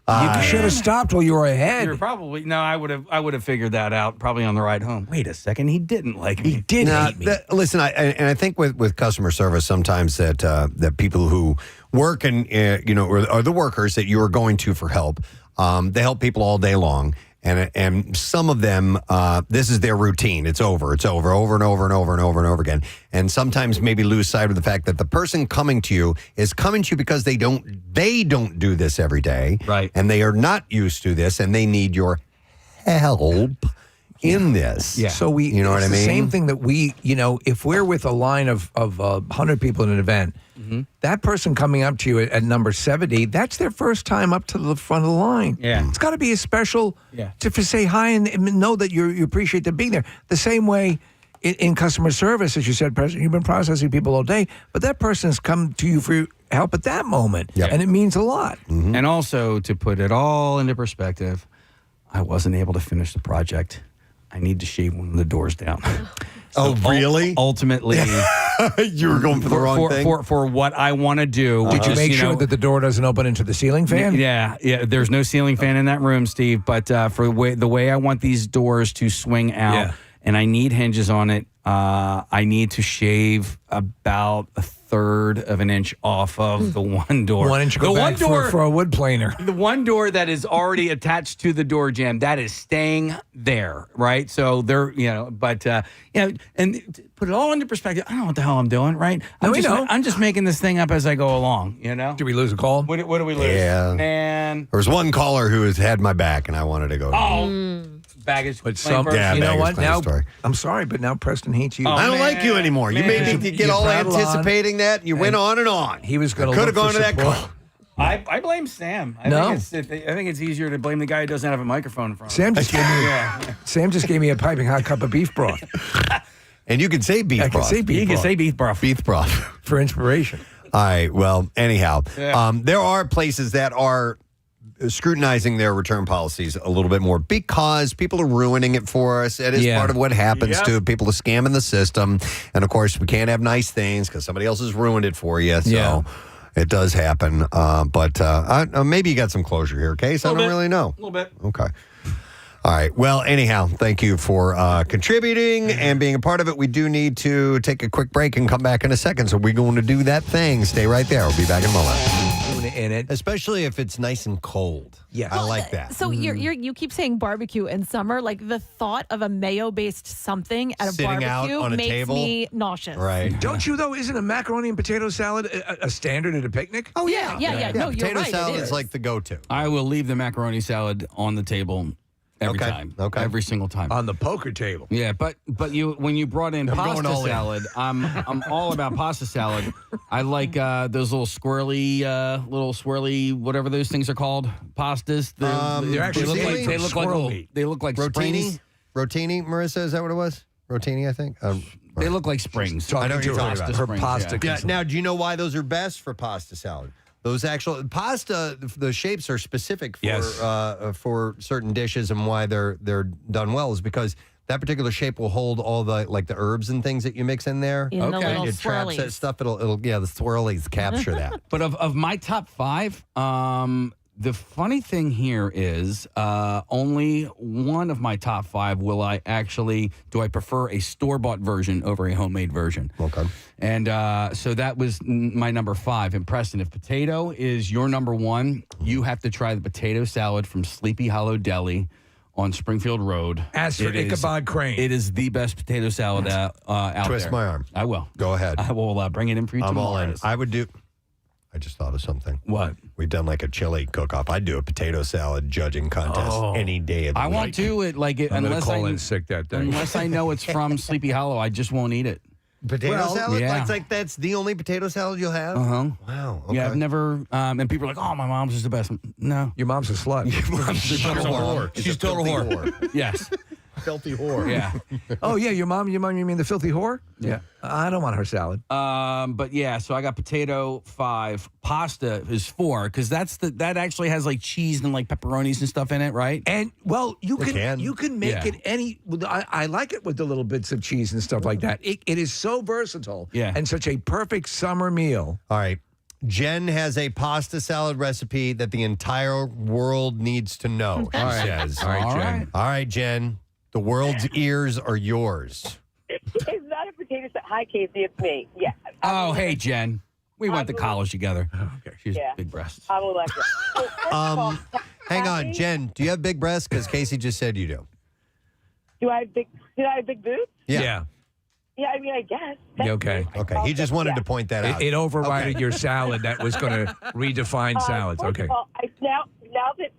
You should have stopped while you were ahead. You're probably I would have figured that out probably on the ride home. Wait a second, he didn't like me. He did hate me. Listen, I think with customer service, sometimes that people who work and are the workers that you are going to for help, they help people all day long. And some of them, this is their routine. It's over and over and over again. And sometimes maybe lose sight of the fact that the person coming to you is coming to you because they don't do this every day. Right. And they are not used to this and they need your help in this. Yeah. So you know what I mean? The same thing that we, if we're with a line of 100 people in an event, that person coming up to you at number 70, that's their first time up to the front of the line. Yeah. It's got to be a special to say hi and know that you appreciate them being there. The same way in customer service, as you said, President, you've been processing people all day, but that person has come to you for help at that moment, and it means a lot. And also, to put it all into perspective, I wasn't able to finish the project. I need to shave one of the doors down. Oh, really? Ultimately, you were going for the wrong thing? For what I want to do. Did you make sure that the door doesn't open into the ceiling fan? Yeah. There's no ceiling fan in that room, Steve. But for the way I want these doors to swing out, and I need hinges on it, I need to shave about a third of an inch off of the one door. 1 inch go back for a wood planer. The one door that is already attached to the door jamb, that is staying there, right? So they're, but and put it all into perspective. I don't know what the hell I'm doing, right? I'm just making this thing up as I go along, Did we lose a call? What do we lose? Yeah. And there was one caller who has had my back, and I wanted to go. Baggage. But you know what? Now, I'm sorry, but now Preston hates you. I don't like you anymore. You made me get all anticipating that. You went on and on. He was going to could have gone to that call. I blame Sam. I think it's easier to blame the guy who doesn't have a microphone in front of him. Sam just gave me a piping hot cup of beef broth. And you can say beef broth. You can say beef broth. Beef broth. For inspiration. All right. Well, anyhow, there are places that are scrutinizing their return policies a little bit more because people are ruining it for us. It is part of what happens to people, are scamming the system. And of course, we can't have nice things because somebody else has ruined it for you. So it does happen. But maybe you got some closure here, Case. I don't really know. A little bit. Okay. All right. Well, anyhow, thank you for contributing and being a part of it. We do need to take a quick break and come back in a second. So we're going to do that thing. Stay right there. We'll be back in a moment. In it, especially if it's nice and cold. Yeah, I like that. So you keep saying barbecue in summer. Like the thought of a mayo-based something at a Sitting barbecue out on a makes table? me nauseous. Right. Don't you, though? Isn't a macaroni and potato salad a standard at a picnic? Oh, yeah. No, you're potato right. salad it is like the go-to. I will leave the macaroni salad on the table every time. Okay. Every single time. On the poker table. Yeah, but when you brought in pasta salad, I'm all about pasta salad. I like those little swirly, whatever those things are called, pastas. They look like springs. Rotini, Marissa, is that what it was? Rotini, I think. They look like springs. I know what you're talking about. Her pasta. Yeah. Now, do you know why those are best for pasta salad? Those actual pasta, the shapes are specific for certain dishes, and why they're done well is because that particular shape will hold all the herbs and things that you mix in there. In the little it traps that stuff. It'll the swirlies capture that. But of my top 5, the funny thing here is only one of my top 5 do I prefer a store-bought version over a homemade version. Okay. And so that was my number 5. And Preston, if potato is your number 1, you have to try the potato salad from Sleepy Hollow Deli on Springfield Road. As for Ichabod Crane. It is the best potato salad out there. Twist my arm. I will. Go ahead. I will bring it in for you tomorrow. I'm all in. I would do... I just thought of something. What? We've done like a chili cook-off. I'd do a potato salad judging contest any day of the week. I want to. Unless call in sick that day. Unless I know it's from Sleepy Hollow, I just won't eat it. Potato salad? Yeah. It's like that's the only potato salad you'll have? Uh-huh. Wow. Okay. Yeah, I've never, and people are like, oh, my mom's is the best. No. Your mom's a slut. She's a total whore. She's a total whore. Yes. Filthy whore. Yeah. Oh, yeah, your mom, you mean the filthy whore? Yeah. I don't want her salad. But yeah, so I got potato 5, pasta is 4, because that actually has like cheese and like pepperonis and stuff in it, right? And well, you can make it any. I like it with the little bits of cheese and stuff like that. It is so versatile. Yeah. And such a perfect summer meal. All right. Jen has a pasta salad recipe that the entire world needs to know. She says. All right, Jen. All right, Jen. The world's ears are yours. It's not a potato salad. Hi, Casey. It's me. Yeah. Oh, hey, Jen. We went to college together. Okay. She's big breasts. I'm Alexa. So hang on, Jen. Do you have big breasts? Because Casey just said you do. Did I have big boobs? Yeah. Yeah, I mean, I guess. Okay. Okay. He just wanted to point that out. It overrided your salad that was going to redefine salads. First Okay. of all, now that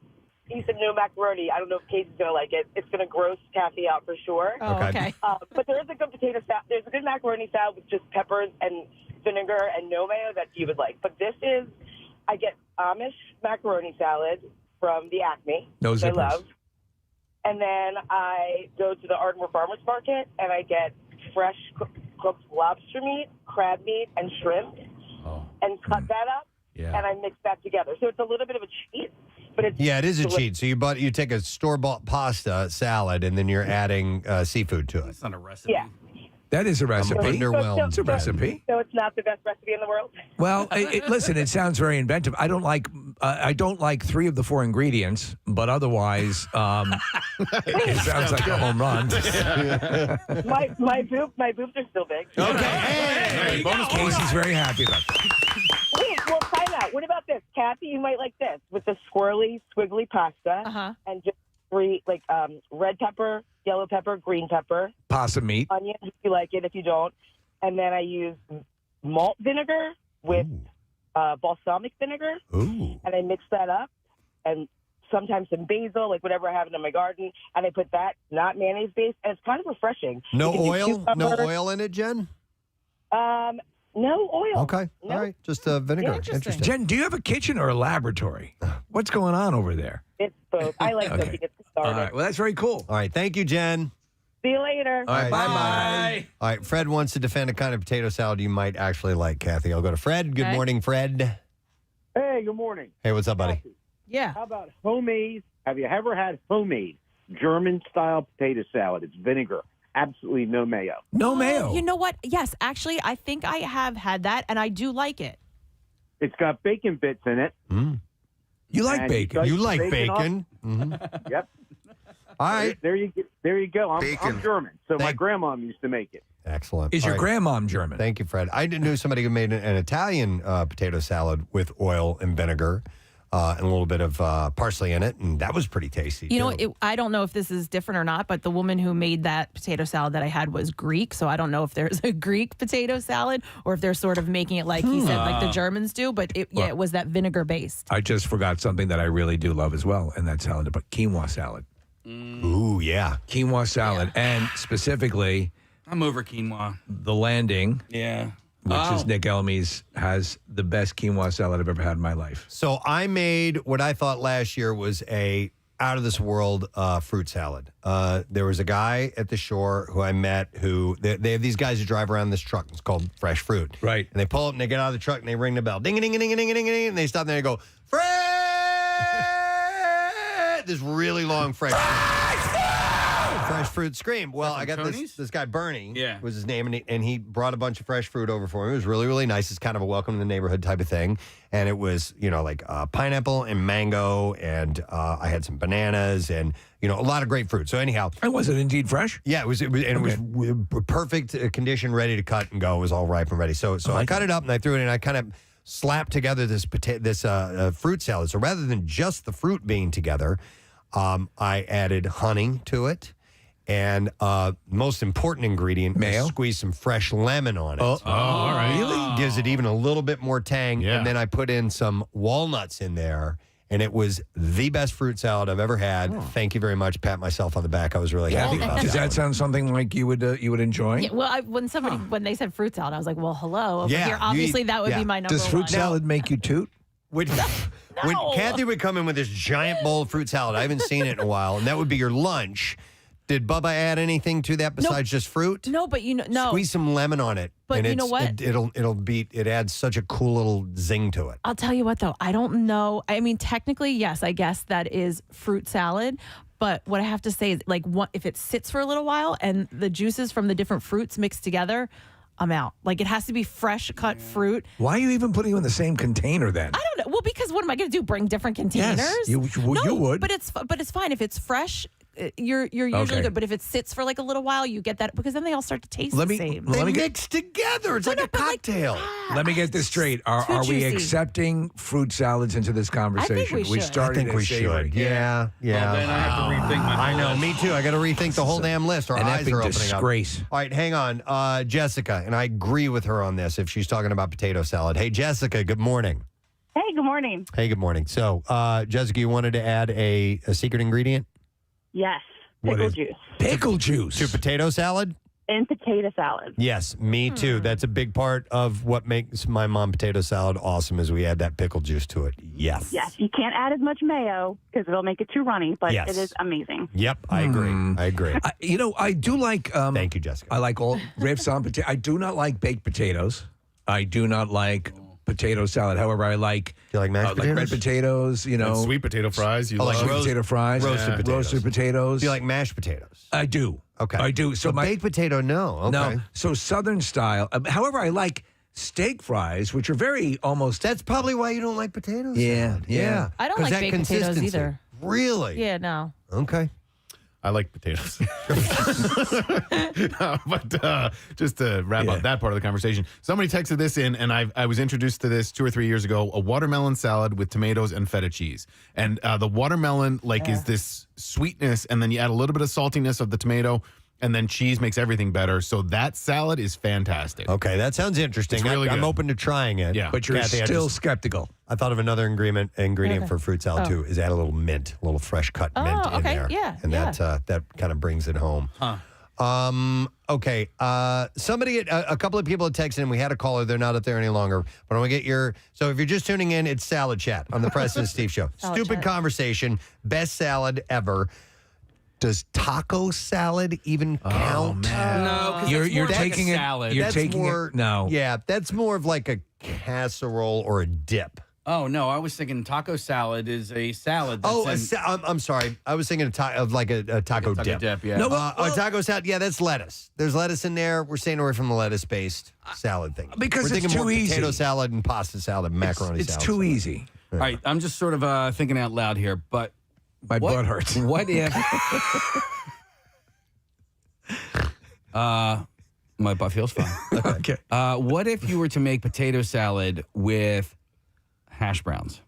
you said no macaroni, I don't know if Casey's going to like it. It's going to gross Kathy out for sure. Oh, okay. But there is a good potato salad. There's a good macaroni salad with just peppers and vinegar and no mayo that you would like. But this is, I get Amish macaroni salad from the Acme, No which I zippers. love. And then I go to the Ardmore Farmers Market and I get fresh cooked lobster meat, crab meat, and shrimp, and cut that up, and I mix that together. So it's a little bit of a treat. but it's Yeah, it is a delicious. cheat. So you take a store-bought pasta salad, and then you're adding seafood to it. It's not a recipe. Yeah. That is a recipe. underwhelmed. It's a recipe. So it's not the best recipe in the world. Well, listen, it sounds very inventive. I don't like 3 of the 4 ingredients, but otherwise, it sounds like a home run. my boobs are still big. Okay, Casey's very happy about that. Wait, well, time out. What about this, Kathy? You might like this with the swirly, squiggly pasta and just 3 red pepper, yellow pepper, green pepper, Possum meat. onions if you like it. If you don't, and then I use malt vinegar with balsamic vinegar, and I mix that up, and sometimes some basil, like whatever I have in my garden, and I put that, not mayonnaise based, and it's kind of refreshing. No You can do oil? No cucumber. oil in it, Jen? No oil. Okay. No. All right. Just vinegar. Interesting. Jen, do you have a kitchen or a laboratory? What's going on over there? It's both. I like to get started. All right. Well, that's very cool. All right. Thank you, Jen. See you later. All right. Bye-bye. All right. Fred wants to defend a kind of potato salad you might actually like, Kathy. I'll go to Fred. Good Okay. morning, Fred. Hey, good morning. Hey, what's up, buddy? Yeah. How about homemade? Have you ever had homemade German-style potato salad? It's vinegar. Absolutely no mayo. No mayo. You know what? Yes, actually, I think I have had that, and I do like it. It's got bacon bits in it. You like And bacon. dice You like bacon bacon. off. Yep. All right. There you go. I'm German, so my Thank- grandma used to make it. Excellent. Is All your right. grandmom German? Thank you, Fred. I knew somebody who made an Italian potato salad with oil and vinegar and a little bit of parsley in it, and that was pretty tasty. You know, too. I don't know if this is different or not, but the woman who made that potato salad that I had was Greek, so I don't know if there's a Greek potato salad or if they're sort of making it like he said, like the Germans do. But it was that vinegar based. I just forgot something that I really do love as well, and that's salad, but quinoa salad. Ooh, yeah. Quinoa salad. And specifically, I'm over quinoa. The Landing. Yeah. Which is Nick Elmy's, has the best quinoa salad I've ever had in my life. So I made what I thought last year was a out of this world fruit salad. There was a guy at the shore who I met who they have these guys who drive around this truck. It's called Fresh Fruit. Right. And they pull up and they get out of the truck and they ring the bell. Ding, ding, ding, ding, ding, ding, ding. And they stop there and they go, Fresh! This really long fresh fruit scream. Well, I got this guy, Bernie, was his name, and he brought a bunch of fresh fruit over for me. It was really, really nice. It's kind of a welcome to the neighborhood type of thing. And it was, like pineapple and mango, and I had some bananas and, a lot of great fruit. So anyhow. And was it indeed fresh? Yeah, it was perfect condition, ready to cut and go. It was all ripe and ready. So I cut it up and I threw it in, and I kind of slapped together this fruit salad. So rather than just the fruit being together, I added honey to it. And most important ingredient, mayo? Squeeze some fresh lemon on it. Oh, all right. Really? Gives it even a little bit more tang. Yeah. And then I put in some walnuts in there, and it was the best fruit salad I've ever had. Thank you very much. Pat myself on the back. I was really happy about Does that sound something like you would enjoy? Yeah, well, when they said fruit salad, I was like, well, hello. Over Yeah, here, obviously, that would be my number Does fruit one. salad make you toot? When Kathy would come in with this giant bowl of fruit salad, I haven't seen it in a while, and that would be your lunch. Did Bubba add anything to that besides just fruit? No, but no. Squeeze some lemon on it. But and you know what? It adds such a cool little zing to it. I'll tell you what, though. I don't know. I mean, technically, yes, I guess that is fruit salad. But what I have to say is, if it sits for a little while and the juices from the different fruits mix together, I'm out. Like, it has to be fresh cut fruit. Why are you even putting them in the same container then? I don't know. Well, because what am I going to do? Bring different containers? Yes, you would. But it's fine if it's fresh. You're usually Okay. good, but if it sits for like a little while, you get that because then they all start to taste Let the me- same. let me get- Mixed together. It's like a cocktail. Let me get this straight. Are we juicy. accepting fruit salads into this conversation? we should. started I think we as savory. should. Yeah. Well, then I have to rethink my I know. whole Me too. I got to rethink the whole damn list. Our An eyes epic are opening disgrace. up. All right, hang on. Jessica, and I agree with her on this if she's talking about potato salad. Hey, Jessica, good morning. Hey, good morning. Hey, good morning. So, Jessica, you wanted to add a secret ingredient? Yes, What pickle is- juice Pickle juice. To potato salad? and potato salad. Yes, me too. That's a big part of what makes my mom potato salad awesome is we add that pickle juice to it. Yes. Yes, you can't add as much mayo because it'll make it too runny, but Yes. it is amazing. Yep, I agree. I agree. I do like. Thank you, Jessica. I like all riffs on potato. I do not like baked potatoes. I do not like potato salad. However, I like you like mashed potatoes? like red potatoes. You know, And sweet potato fries. You like love. sweet potato fries, roasted potatoes. Do you like mashed potatoes? I do. Okay, I do. So baked potato, no. Okay. No. So Southern style. However, I like steak fries, which are very almost. That's probably why you don't like potatoes. Yeah. I don't 'Cause like that baked potatoes consistency. either. Really? Yeah, no. Okay. I like potatoes. But just to wrap up that part of the conversation, somebody texted this in, and I was introduced to this 2 or 3 years ago, a watermelon salad with tomatoes and feta cheese. And the watermelon is this sweetness, and then you add a little bit of saltiness of the tomato, and then cheese makes everything better. So that salad is fantastic. Okay, that sounds interesting. It's really I'm good. open to trying it. Yeah. But you're Kathy, still skeptical. I thought of another ingredient for fruit salad too. Is add a little mint, a little fresh cut mint in there. Yeah, and that kind of brings it home. Okay. Somebody, a couple of people had texted and we had a caller. They're not up there any longer. But I want to get so if you're just tuning in, it's Salad Chat on the Preston and Steve Show. Stupid conversation. Best salad ever. Does taco salad even count? No, 'cause You're that's more taking like a it. salad. You're That's taking more, it. No. Yeah, that's more of like a casserole or a dip. Oh no, I was thinking taco salad is a salad. That's I'm sorry. I was thinking of like a taco dip. Yeah. No, A taco salad, yeah, that's lettuce. There's lettuce in there. We're staying away from the lettuce-based salad thing. Because we're it's thinking too more easy. potato salad and pasta salad, and macaroni It's salad. too easy. All right, I'm just sort of thinking out loud here, but My butt hurts. What if? My butt feels fine. Okay. What if you were to make potato salad with hash browns?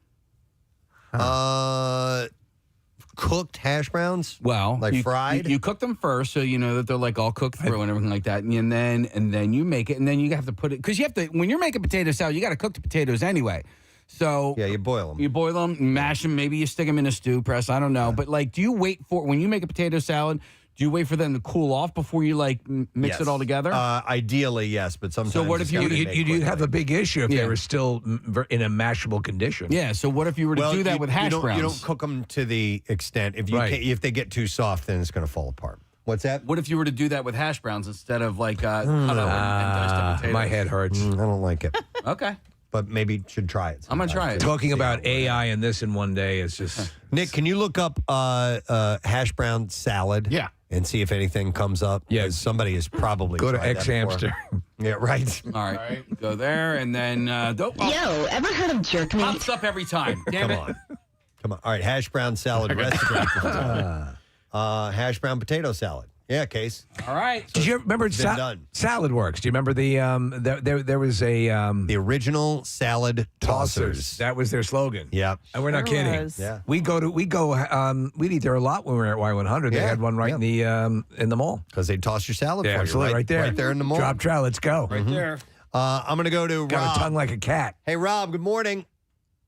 Cooked hash browns? Well, Like fried? You cook them first, so you know that they're like all cooked through and everything like that, and then you make it, and then you have to put it because you have to when you're making potato salad, you got to cook the potatoes anyway. So yeah, you boil them. You boil them, mash them. Maybe you stick them in a stew press. I don't know, but like, do you wait for when you make a potato salad? Do you wait for them to cool off before you mix it all together? Ideally, yes, but sometimes. So what if you'd have a big issue if they were still in a mashable condition? Yeah. So what if you were to do that with hash browns? You don't cook them to the extent if they get too soft, then it's going to fall apart. What's that? What if you were to do that with hash browns instead of like cut up and diced up potatoes? My head hurts. I don't like it. Okay. But maybe should try it. I'm gonna try it. Talking about AI and this in one day is just. Nick, can you look up hash brown salad? Yeah. And see if anything comes up. Yeah. Somebody is probably Go to tried that before. X-Hamster. Yeah, right. All right. Go there and then. Yo, ever heard of jerk meat? Pops up every time. Damn it. Come on. All right. Hash brown salad recipe. Hash brown potato salad. Yeah, Case. All right. Did you remember done. Salad Works? Do you remember the there was a the original salad tossers. That was their slogan. Yeah, and we're not kidding. was. Yeah, we'd eat there a lot when we were at Y100. They had one right in the mall because they'd toss your salad yeah, for absolutely, you right there, right there in the mall. Drop trout, let's go. Right there. I'm gonna go to Got Rob. a tongue like a cat. Hey, Rob. Good morning.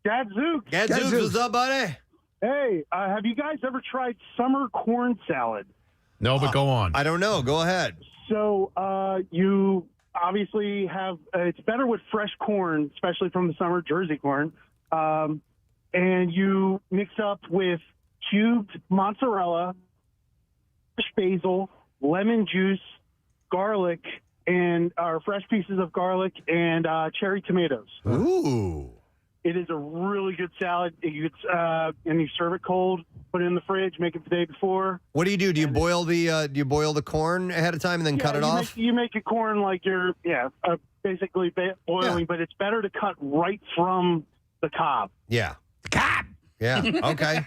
Gadzooks. Gadzooks, what's up, buddy? Hey, have you guys ever tried summer corn salad? No, but go on. I don't know. Go ahead. So you obviously have it's better with fresh corn, especially from the summer, Jersey corn, and you mix up with cubed mozzarella, fresh basil, lemon juice, garlic, and fresh pieces of garlic and cherry tomatoes. Ooh. It is a really good salad. And you serve it cold. Put it in the fridge. Make it the day before. What do? Do you boil the corn ahead of time and then cut it off? You make your corn like you're basically boiling, but it's better to cut right from the cob. Yeah. The cob. Yeah. Okay.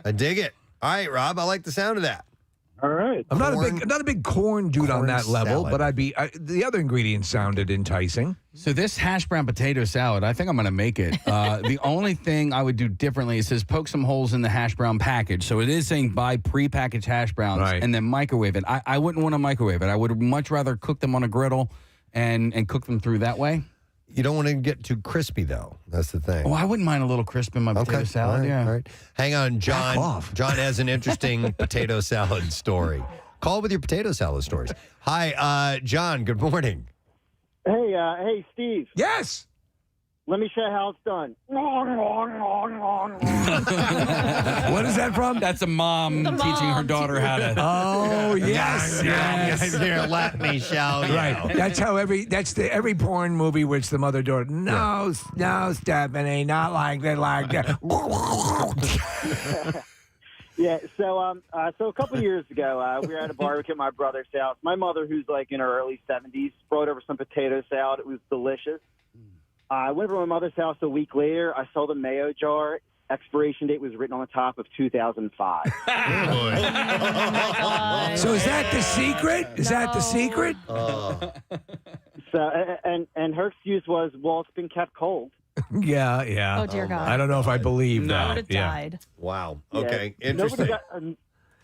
I dig it. All right, Rob. I like the sound of that. All right. I'm not a big corn dude on that level, salad. but the other ingredients sounded enticing. So this hash brown potato salad, I think I'm going to make it. The only thing I would do differently, it says poke some holes in the hash brown package. So it is saying buy prepackaged hash browns and then microwave it. I wouldn't want to microwave it. I would much rather cook them on a griddle and cook them through that way. You don't want to get too crispy, though. That's the thing. Oh, I wouldn't mind a little crisp in my potato salad. All right, Yeah. all right. Hang on, John. Back off. John has an interesting potato salad story. Call with your potato salad stories. Hi, John. Good morning. Hey, Steve. Yes. Let me show you how it's done. What is that from? That's a mom teaching her daughter how to. Oh yes, yes. Here, let me show you. Right. That's how every porn movie where it's the mother daughter. No, Stephanie, not like that, like that. Yeah, so a couple years ago, we were at a barbecue at my brother's house. My mother, who's like in her early 70s, brought over some potato salad. It was delicious. I went over to my mother's house a week later. I saw the mayo jar. Expiration date was written on the top of 2005. So is that the secret? Is that the secret? So and her excuse was, well, it's been kept cold. Yeah. Oh, dear God. I don't know if I believe that. I would have died. Wow. Yeah, Okay. Interesting.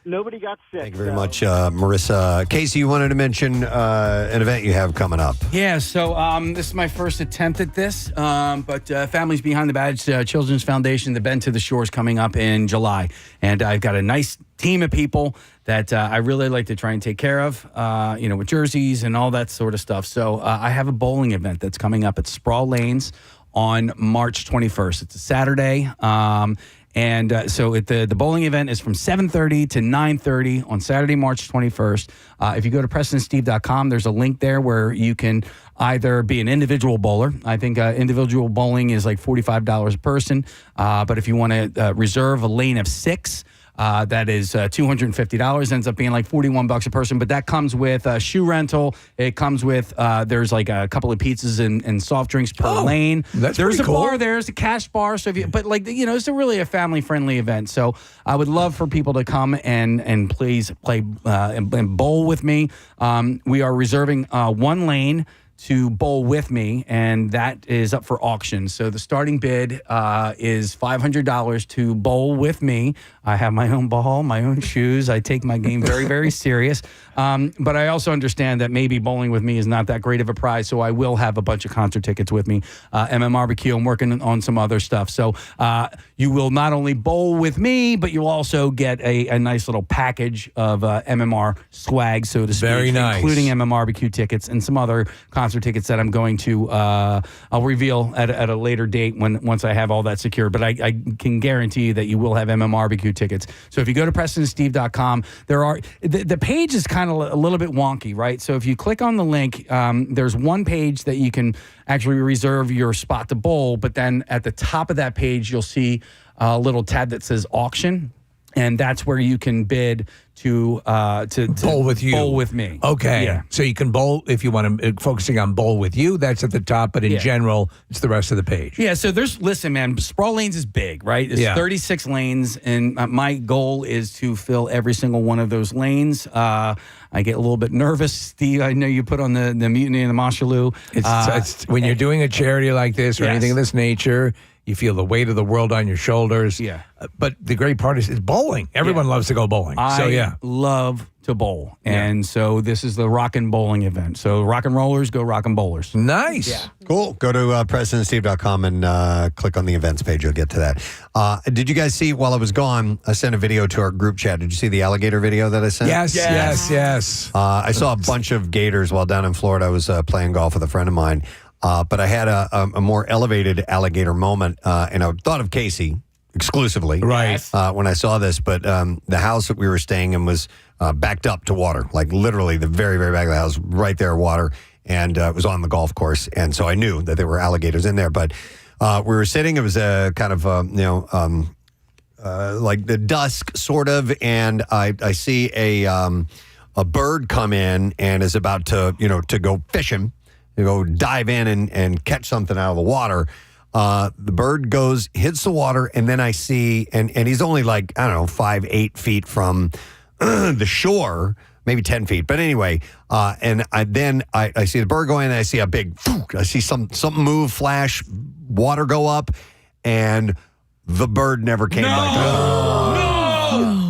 Nobody got sick. Thank you very much, Marissa. Casey, you wanted to mention an event you have coming up. Yeah, so this is my first attempt at this, but Families Behind the Badge Children's Foundation, the Bend to the Shore is coming up in July, and I've got a nice team of people that I really like to try and take care of, with jerseys and all that sort of stuff. So I have a bowling event that's coming up at Sproul Lanes on March 21st. It's a Saturday. So the bowling event is from 7:30 to 9:30 on Saturday, March 21st. If you go to PrestonandSteve.com, there's a link there where you can either be an individual bowler. I think individual bowling is like $45 a person. But if you want to reserve a lane of 6, that is $250. Ends up being like $41 a person, but that comes with shoe rental. It comes with there's like a couple of pizzas and soft drinks per lane. That's there's pretty a cool. bar. There's a cash bar. So it's really a family friendly event. So I would love for people to come and please play and bowl with me. We are reserving one lane to bowl with me, and that is up for auction. So the starting bid is $500 to bowl with me. I have my own ball, my own shoes. I take my game very, very serious. But I also understand that maybe bowling with me is not that great of a prize, so I will have a bunch of concert tickets with me. MMRBQ, I'm working on some other stuff. So you will not only bowl with me, but you'll also get a nice little package of MMR swag, so to speak. Very nice. Including MMRBQ tickets and some other concert tickets that I'm going to I'll reveal at a later date once I have all that secure. But I can guarantee you that you will have MMRBQ tickets. So if you go to PrestonandSteve.com, there are the page is kind of a little bit wonky, right? So if you click on the link, there's one page that you can actually reserve your spot to bowl, but then at the top of that page you'll see a little tab that says auction. And that's where you can bid to bowl with you. Bowl with me. Okay. Yeah. So you can bowl if you want to focusing on bowl with you. That's at the top, but in general, it's the rest of the page. Yeah. So listen, man. Sproul Lanes is big, right? It's 36 lanes, and my goal is to fill every single one of those lanes. I get a little bit nervous, Steve. I know you put on the Mutiny and the Mashaloo. It's when you're doing a charity like this or anything of this nature. You feel the weight of the world on your shoulders. Yeah. But the great part is bowling. Everyone loves to go bowling. I love to bowl. And so this is the Rockin' Bowling event. So rock and rollers, go rockin' bowlers. Nice. Yeah. Cool. Go to PrestonandSteve.com and click on the events page. You'll get to that. Did you guys see, while I was gone, I sent a video to our group chat. Did you see the alligator video that I sent? Yes. I saw a bunch of gators while down in Florida. I was playing golf with a friend of mine. But I had a more elevated alligator moment, and I thought of Casey exclusively when I saw this. But the house that we were staying in was backed up to water, like literally the very, very back of the house, right there, water, and it was on the golf course. And so I knew that there were alligators in there. But we were sitting, it was a kind of, like the dusk sort of, and I see a bird come in and is about to go fishing. To go dive in and catch something out of the water. The bird hits the water, and then I see, and he's only like, 5-8 feet from the shore, maybe 10 feet. But anyway, and I see the bird going, and I see a big, I see something move, flash, water go up, and the bird never came back up.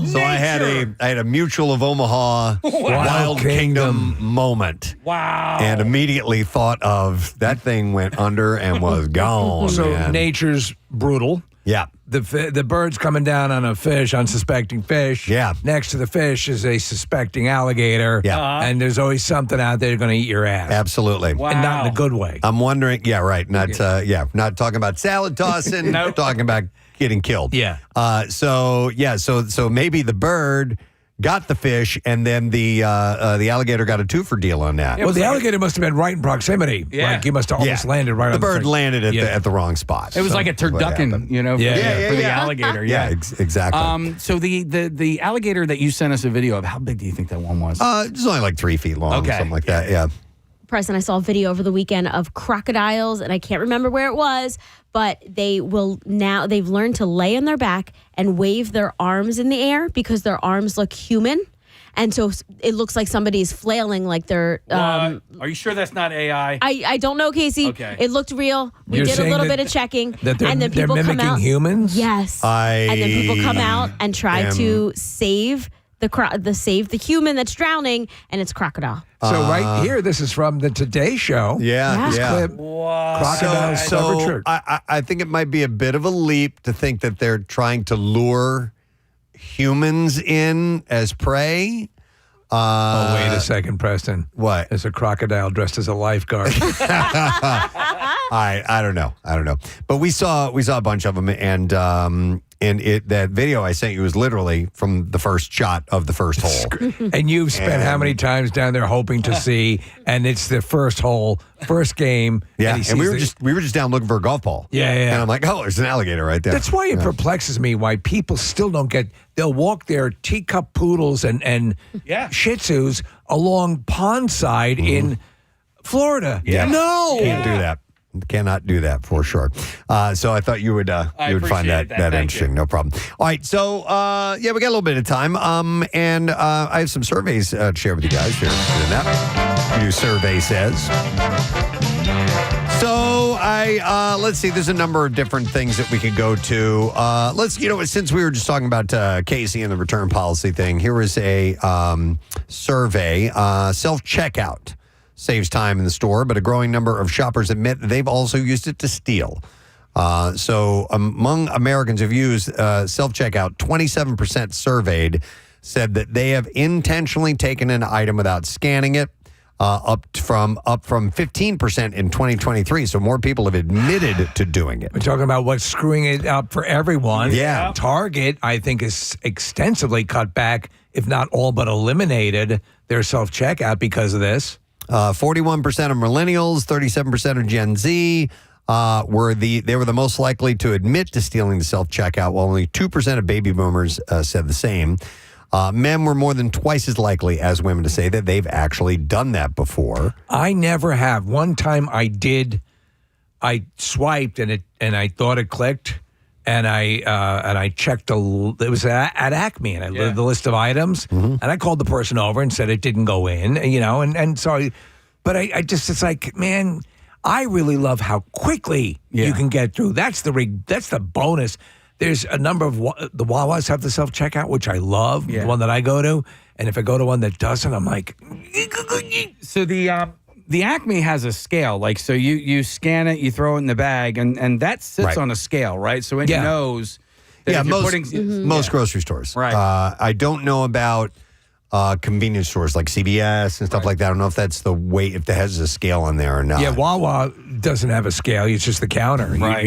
So I had a Mutual of Omaha Wild Kingdom moment. Wow. And immediately thought of that thing went under and was gone. So man. nature's brutal. Yeah. The bird's coming down on a fish, unsuspecting fish. Yeah. Next to the fish is a suspecting alligator. Yeah. And there's always something out there going to eat your ass. Absolutely. And not in a good way. I'm wondering, right. Not talking about salad tossing, talking about getting killed. Yeah. So maybe the bird got the fish, and then the alligator got a two-for deal on that. Well, the alligator must have been right in proximity. Yeah. Like he must have almost landed right on the bird thing. landed at the wrong spot. It was like a turducken, for the yeah. alligator. Yeah, exactly. So the alligator that you sent us a video of, how big do you think that one was? It's only like 3 feet long, something like that. Yeah. Preston, I saw a video over the weekend of crocodiles, and I can't remember where it was, but they've learned to lay on their back and wave their arms in the air because their arms look human. And so it looks like somebody's flailing like they're... Are you sure that's not AI? I don't know, Casey. Okay. It looked real. We You're did a saying little that- bit of checking. That they're, and then they're people come mimicking out. humans? Yes. And then people come out and try to save the human that's drowning, and it's crocodile. So right here, this is from the Today Show. Yeah. This clip, crocodiles So church. I think it might be a bit of a leap to think that they're trying to lure humans in as prey. Wait a second, Preston. What? There's a crocodile dressed as a lifeguard. I don't know. But we saw a bunch of them, and that video I sent you was literally from the first shot of the first hole. And you've spent how many times down there hoping to see, and it's the first hole, first game. Yeah, and we were the- just down looking for a golf ball. Yeah. And I'm like, oh, there's an alligator right there. That's why it perplexes me why people still don't get. They'll walk their teacup poodles and Shih Tzus along pondside in Florida. Yeah. No, Can't do that. Cannot do that for sure. So I thought you would find that Thank interesting. you. No problem. All right. So we got a little bit of time. And I have some surveys to share with you guys here. Doing that. New survey says. So let's see. There's a number of different things that we could go to. Since we were just talking about Casey and the return policy thing, here is a survey. Self-checkout saves time in the store, but a growing number of shoppers admit that they've also used it to steal. So among Americans who've used self-checkout, 27% surveyed said that they have intentionally taken an item without scanning it, up from 15% in 2023. So more people have admitted to doing it. We're talking about what's screwing it up for everyone. Yeah. Target, I think, is extensively cut back, if not all but eliminated their self-checkout because of this. 41% of millennials, 37% of Gen Z were the most likely to admit to stealing the self-checkout, while only 2% of baby boomers said the same. Men were more than twice as likely as women to say that they've actually done that before. I never have. One time I did. I swiped and I thought it clicked, and I checked it was at Acme, and I looked at the list of items, and I called the person over and said it didn't go in, and so, but I just, it's like, man, I really love how quickly you can get through. That's the bonus. There's a number of the Wawas have the self checkout, which I love, the one that I go to, and if I go to one that doesn't, I'm like, So the Acme has a scale, like, so you scan it, you throw it in the bag, and that sits on a scale, right? So it knows that if you're putting most grocery stores. Right. I don't know about convenience stores like CVS and stuff like that. I don't know if that's the weight, if it has a scale on there or not. yeah, Wawa doesn't have a scale. It's just the counter. Right.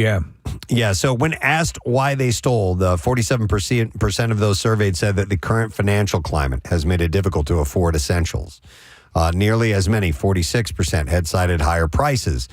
Yeah, so when asked why they stole, the 47% of those surveyed said that the current financial climate has made it difficult to afford essentials. Nearly as many, 46%, had cited higher prices,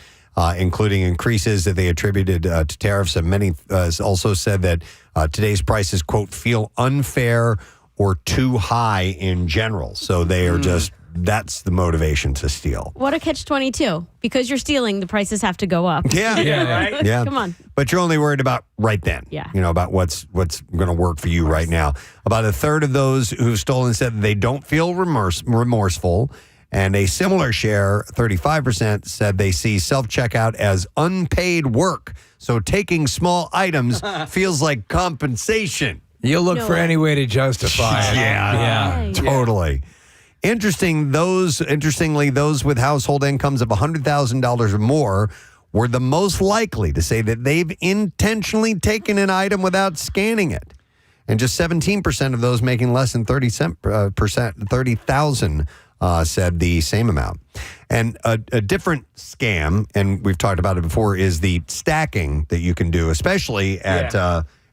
including increases that they attributed to tariffs. And many also said that today's prices, quote, feel unfair or too high in general. So they are just, that's the motivation to steal. What a catch-22. Because you're stealing, the prices have to go up. right? Yeah. Come on. But you're only worried about right then. Yeah. About what's going to work for you right now. About a third of those who've stolen said that they don't feel remorseful. And a similar share, 35%, said they see self-checkout as unpaid work. So taking small items feels like compensation. You'll look for any way to justify it. Yeah, totally. Interestingly, those with household incomes of $100,000 or more were the most likely to say that they've intentionally taken an item without scanning it. And just 17% of those making less than 30,000 said the same amount. And a different scam, and we've talked about it before, is the stacking that you can do, especially at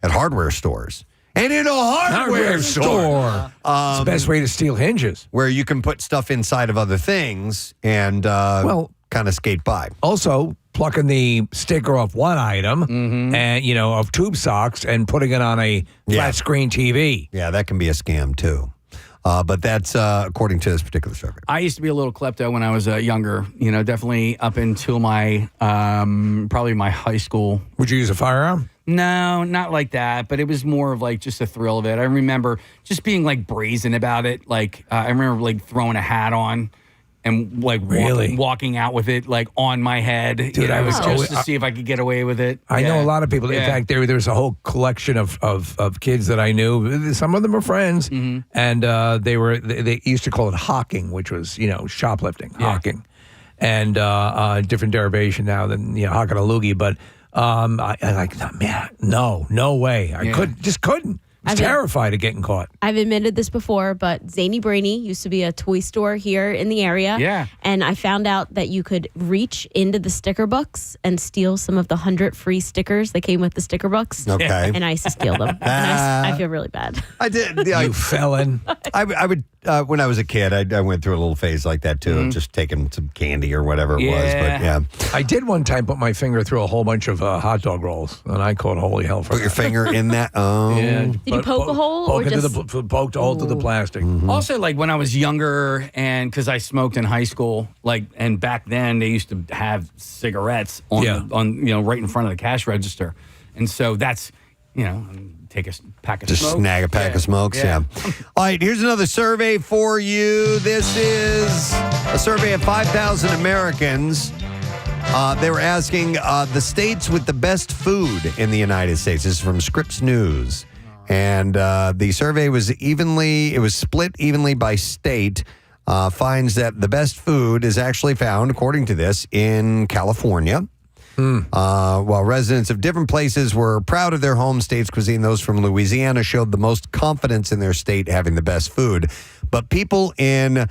hardware stores. And in a hardware store. It's the best way to steal hinges. Where you can put stuff inside of other things and kind of skate by. Also, plucking the sticker off one item and, of tube socks and putting it on a flat screen TV. Yeah, that can be a scam too. But that's according to this particular survey. I used to be a little klepto when I was younger, definitely up until my, probably my high school. Would you use a firearm? No, not like that, but it was more of like just the thrill of it. I remember just being like brazen about it. Like I remember like throwing a hat on and like walking out with it like on my head. Dude, I was just to see if I could get away with it. I know a lot of people. In fact, there was a whole collection of kids that I knew. Some of them are friends, and they used to call it hawking, which was shoplifting, hawking, and different derivation now than hawking a loogie. But I like, man, no way. I couldn't. I was terrified of getting caught. I've admitted this before, but Zany Brainy used to be a toy store here in the area. Yeah. And I found out that you could reach into the sticker books and steal some of the 100 free stickers that came with the sticker books. Okay. And I used to steal them. And I feel really bad. I did. You felon. I would, when I was a kid, I went through a little phase like that too, of just taking some candy or whatever it was. But yeah. I did one time put my finger through a whole bunch of hot dog rolls, and I caught holy hell for Put your finger in that? Oh. Yeah. Did you poke a hole? Poke or into just... poked a hole to the plastic. Also, like when I was younger, and because I smoked in high school, and back then they used to have cigarettes on right in front of the cash register, and so that's take a pack of Just smokes. snag a pack of smokes, yeah. All right, here's another survey for you. This is a survey of 5,000 Americans. They were asking the states with the best food in the United States. This is from Scripps News. And the survey was split evenly by state. Finds that the best food is actually found, according to this, in California. While residents of different places were proud of their home state's cuisine, those from Louisiana showed the most confidence in their state having the best food. But people in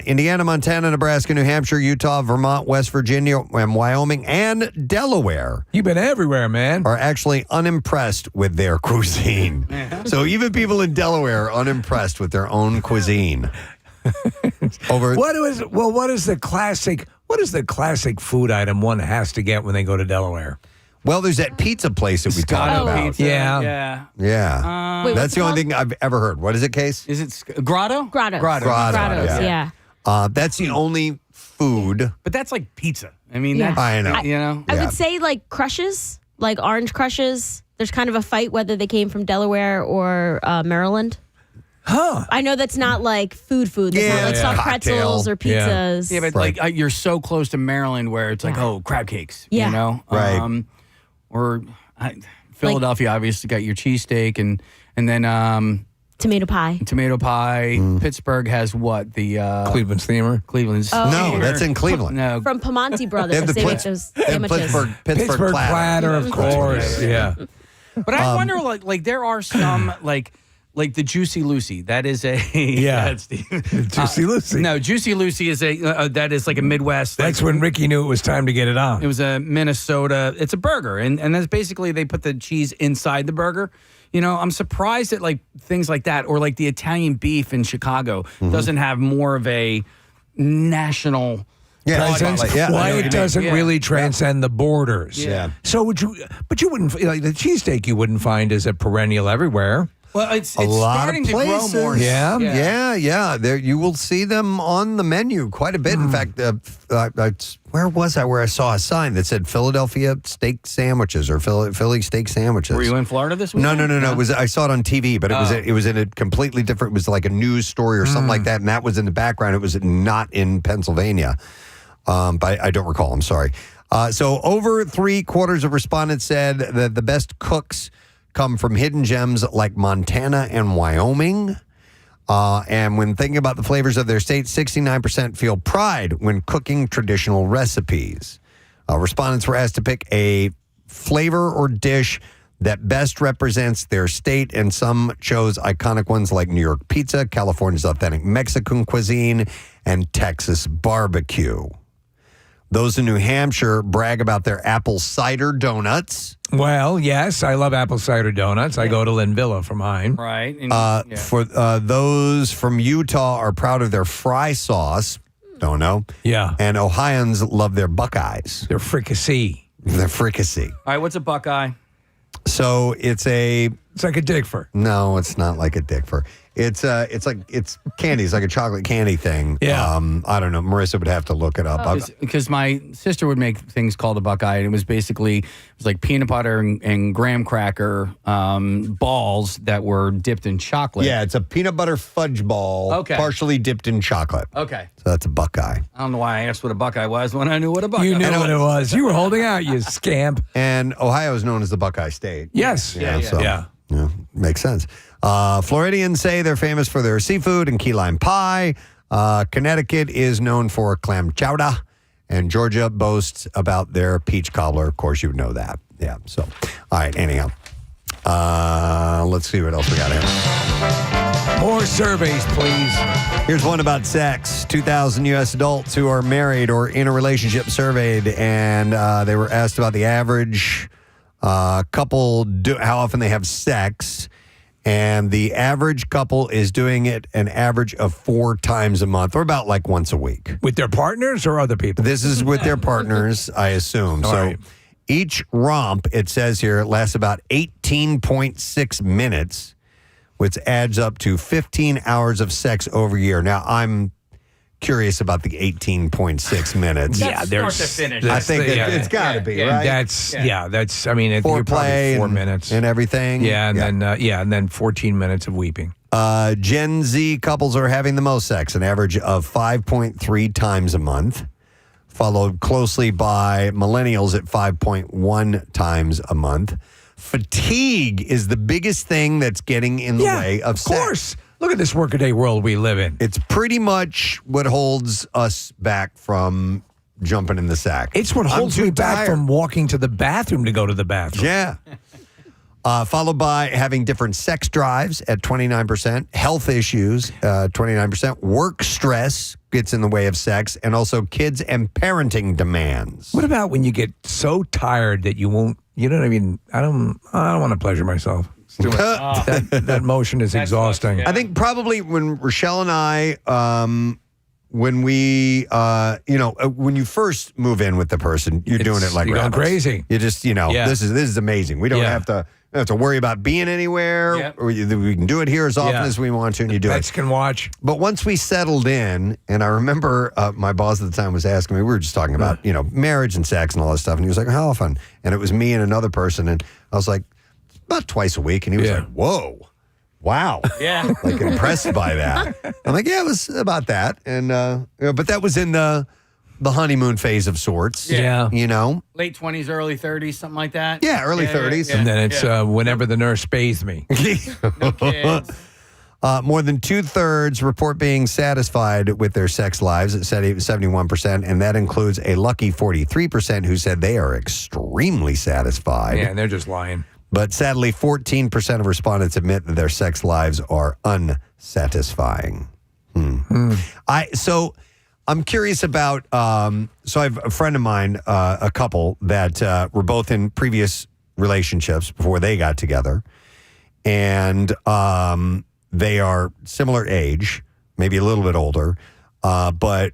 Indiana, Montana, Nebraska, New Hampshire, Utah, Vermont, West Virginia, and Wyoming, and Delaware. You've been everywhere, man. Are actually unimpressed with their cuisine. So even people in Delaware are unimpressed with their own cuisine. What is the classic food item one has to get when they go to Delaware? Well, there's that pizza place that we talked about. Pizza. Yeah. Wait, That's the only thing I've ever heard. What is it, Case? Is it Grotto? Grottos. Grottos, yeah. That's the only food. But that's like pizza. I mean, Yeah. that's, I know. I would say like crushes, like orange crushes. There's kind of a fight whether they came from Delaware or Maryland. Huh. I know that's not like food. That's not like soft pretzels or pizzas. Yeah, but like you're so close to Maryland where it's like, crab cakes. Yeah. Right. Or Philadelphia, obviously, got your cheesesteak and then tomato pie. Pittsburgh has what? The Cleveland steamer. Cleveland's No, steamer. that's in Cleveland. No. From Pamonti Brothers. They have the they make those sandwiches. Pittsburgh platter, of course. Yeah. But I wonder, like there are some like the Juicy Lucy. That is a Juicy Lucy. No, Juicy Lucy is that is like a Midwest. That's when Ricky knew it was time to get it on. It was a Minnesota. It's a burger, and that's basically they put the cheese inside the burger. I'm surprised that like things like that, or like the Italian beef in Chicago doesn't have more of a national. Presence. Why it doesn't really transcend the borders. Yeah. So but you wouldn't like the cheesesteak. You wouldn't find is a perennial everywhere. Well, it's a lot starting of places. to grow more. Yeah. There, you will see them on the menu quite a bit. In fact, where was I? Where I saw a sign that said Philadelphia steak sandwiches or Philly steak sandwiches. Were you in Florida this week? No. It was I saw it on TV, but it was in a completely different. It was like a news story or something like that, and that was in the background. It was not in Pennsylvania, but I don't recall. I'm sorry. So over 3/4 of respondents said that the best cooks come from hidden gems like Montana and Wyoming. And when thinking about the flavors of their state, 69% feel pride when cooking traditional recipes. Respondents were asked to pick a flavor or dish that best represents their state, and some chose iconic ones like New York pizza, California's authentic Mexican cuisine, and Texas barbecue. Those in New Hampshire brag about their apple cider donuts. Well, yes, I love apple cider donuts. I go to Linvilla for mine. Right. For those from Utah are proud of their fry sauce. Don't know. Yeah. And Ohioans love their Buckeyes. Their fricassee. Their fricassee. All right, what's a Buckeye? So it's like a Dickford. No, it's not like a Dickford. It's candy. It's like a chocolate candy thing. Yeah. I don't know. Marissa would have to look it up. Because my sister would make things called a Buckeye, and it was like peanut butter and graham cracker balls that were dipped in chocolate. Yeah, it's a peanut butter fudge ball, partially dipped in chocolate. Okay. So that's a Buckeye. I don't know why I asked what a Buckeye was when I knew what a Buckeye You knew was. what it was. You were holding out, you scamp. And Ohio is known as the Buckeye State. Yes. Yeah, makes sense. Floridians say they're famous for their seafood and key lime pie. Connecticut is known for clam chowder. And Georgia boasts about their peach cobbler. Of course, you would know that. Yeah. So, all right. Anyhow, let's see what else we got here. More surveys, please. Here's one about sex. 2,000 U.S. adults who are married or in a relationship surveyed, and they were asked about the average couple, how often they have sex. And the average couple is doing it an average of 4 times a month, or about like once a week. With their partners or other people? This is with their partners, I assume. All so right. each romp, it says here, lasts about 18.6 minutes, which adds up to 15 hours of sex over a year. Now, I'm curious about the 18.6 minutes. Yeah, there's start to finish. I think it's got to be, right? That's I mean, you're probably Foreplay 4 and- minutes and everything. Yeah, and then 14 minutes of weeping. Gen Z couples are having the most sex, an average of 5.3 times a month, followed closely by millennials at 5.1 times a month. Fatigue is the biggest thing that's getting in the way of sex. Of course. Look at this workaday world we live in. It's pretty much what holds us back from jumping in the sack. It's what holds me back from walking to the bathroom to go to the bathroom. Yeah. Followed by having different sex drives at 29%, health issues, 29%, work stress gets in the way of sex, and also kids and parenting demands. What about when you get so tired that you won't, you know what I mean? I don't want to pleasure myself. That motion is exhausting. I think probably when Rochelle and I, when we, when you first move in with the person, you're doing it like you're going rabbits. crazy. You just, this is amazing. We don't have to worry about being anywhere. Yep. Or we can do it here as often as we want to, and you do Pets it. can watch. But once we settled in, and I remember my boss at the time was asking me, we were just talking about, marriage and sex and all this stuff. And he was like, how often? And it was me and another person. And I was like, about twice a week. And he was like, whoa, wow. Yeah. Like impressed by that. I'm like, yeah, it was about that. And, but that was in the honeymoon phase of sorts. Yeah. Late 20s, early 30s, something like that. Yeah, early 30s. And then it's whenever the nurse bathes me. No kids. More than 2/3 report being satisfied with their sex lives at 71%, and that includes a lucky 43% who said they are extremely satisfied. Yeah, and they're just lying. But sadly, 14% of respondents admit that their sex lives are unsatisfying. So I'm curious about, so I have a friend of mine, a couple that were both in previous relationships before they got together. And they are similar age, maybe a little bit older. But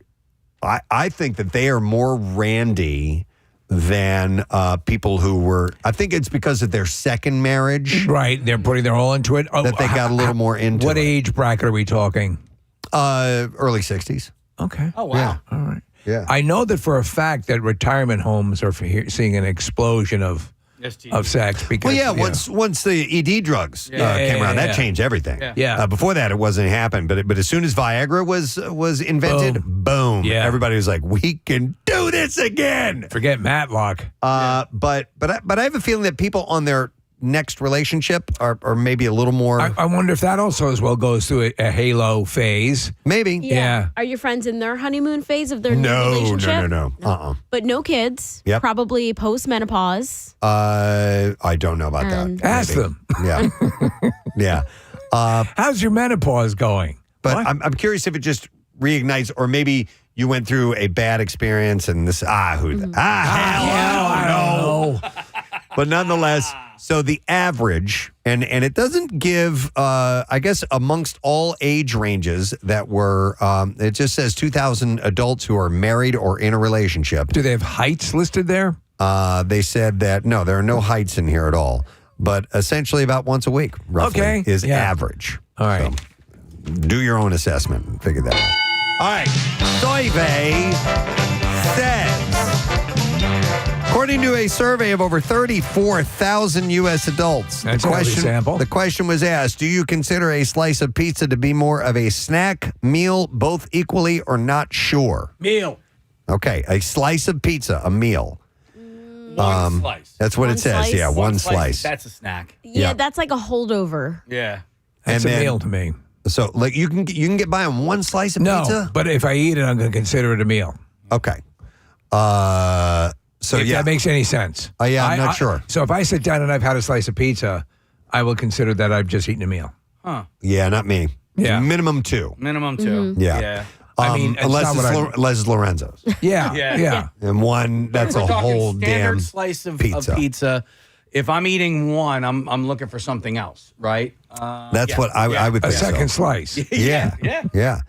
I think that they are more randy than people who were, I think it's because of their second marriage. Right. They're putting their all into it. That they got a little more into What it. age bracket are we talking? Early 60s. Okay. Oh, wow. Yeah. All right. Yeah. I know that for a fact that retirement homes are seeing an explosion of sex. Because, Well, once the ED drugs came around, that changed everything. Yeah. Before that, it wasn't happening. But as soon as Viagra was invented, boom. Yeah. Everybody was like, we can do this again. Forget Matlock. But I have a feeling that people on their next relationship or maybe a little more. I wonder if that also as well goes through a halo phase. Maybe. Yeah. Are your friends in their honeymoon phase of their new relationship? No. But no kids. Yep. Probably post-menopause. I don't know about that. Ask Maybe. them. Yeah. Yeah. How's your menopause going? But I'm curious if it just reignites, or maybe you went through a bad experience and this, hell no. But nonetheless, so the average, and it doesn't give, I guess, amongst all age ranges that were, it just says 2,000 adults who are married or in a relationship. Do they have heights listed there? They said that, no, there are no heights in here at all. But essentially about once a week, roughly, is average. All right. So, do your own assessment and figure that out. All right. Survey says, according to a survey of over 34,000 U.S. adults, That's a healthy sample. the question was asked, do you consider a slice of pizza to be more of a snack, meal, both equally, or not sure? Meal. Okay, a slice of pizza, a meal. One slice. That's what it says. slice? Yeah, one slice. That's a snack. Yeah, that's like a holdover. Yeah. That's And a then- meal to me. So, like, you can get by on one slice of No, pizza? but if I eat it, I'm going to consider it a meal. Okay. So, If yeah. that makes any sense. Yeah, I'm not sure. So if I sit down and I've had a slice of pizza, I will consider that I've just eaten a meal. Huh. Yeah, not me. Yeah. Minimum 2. Minimum 2. Yeah. I mean, it's unless not what unless it's Lorenzo's. Yeah, Yeah. And one, that's We're a talking whole standard damn slice of pizza. pizza. If I'm eating one, I'm looking for something else, right? That's what I would A think. second so. slice. Yeah.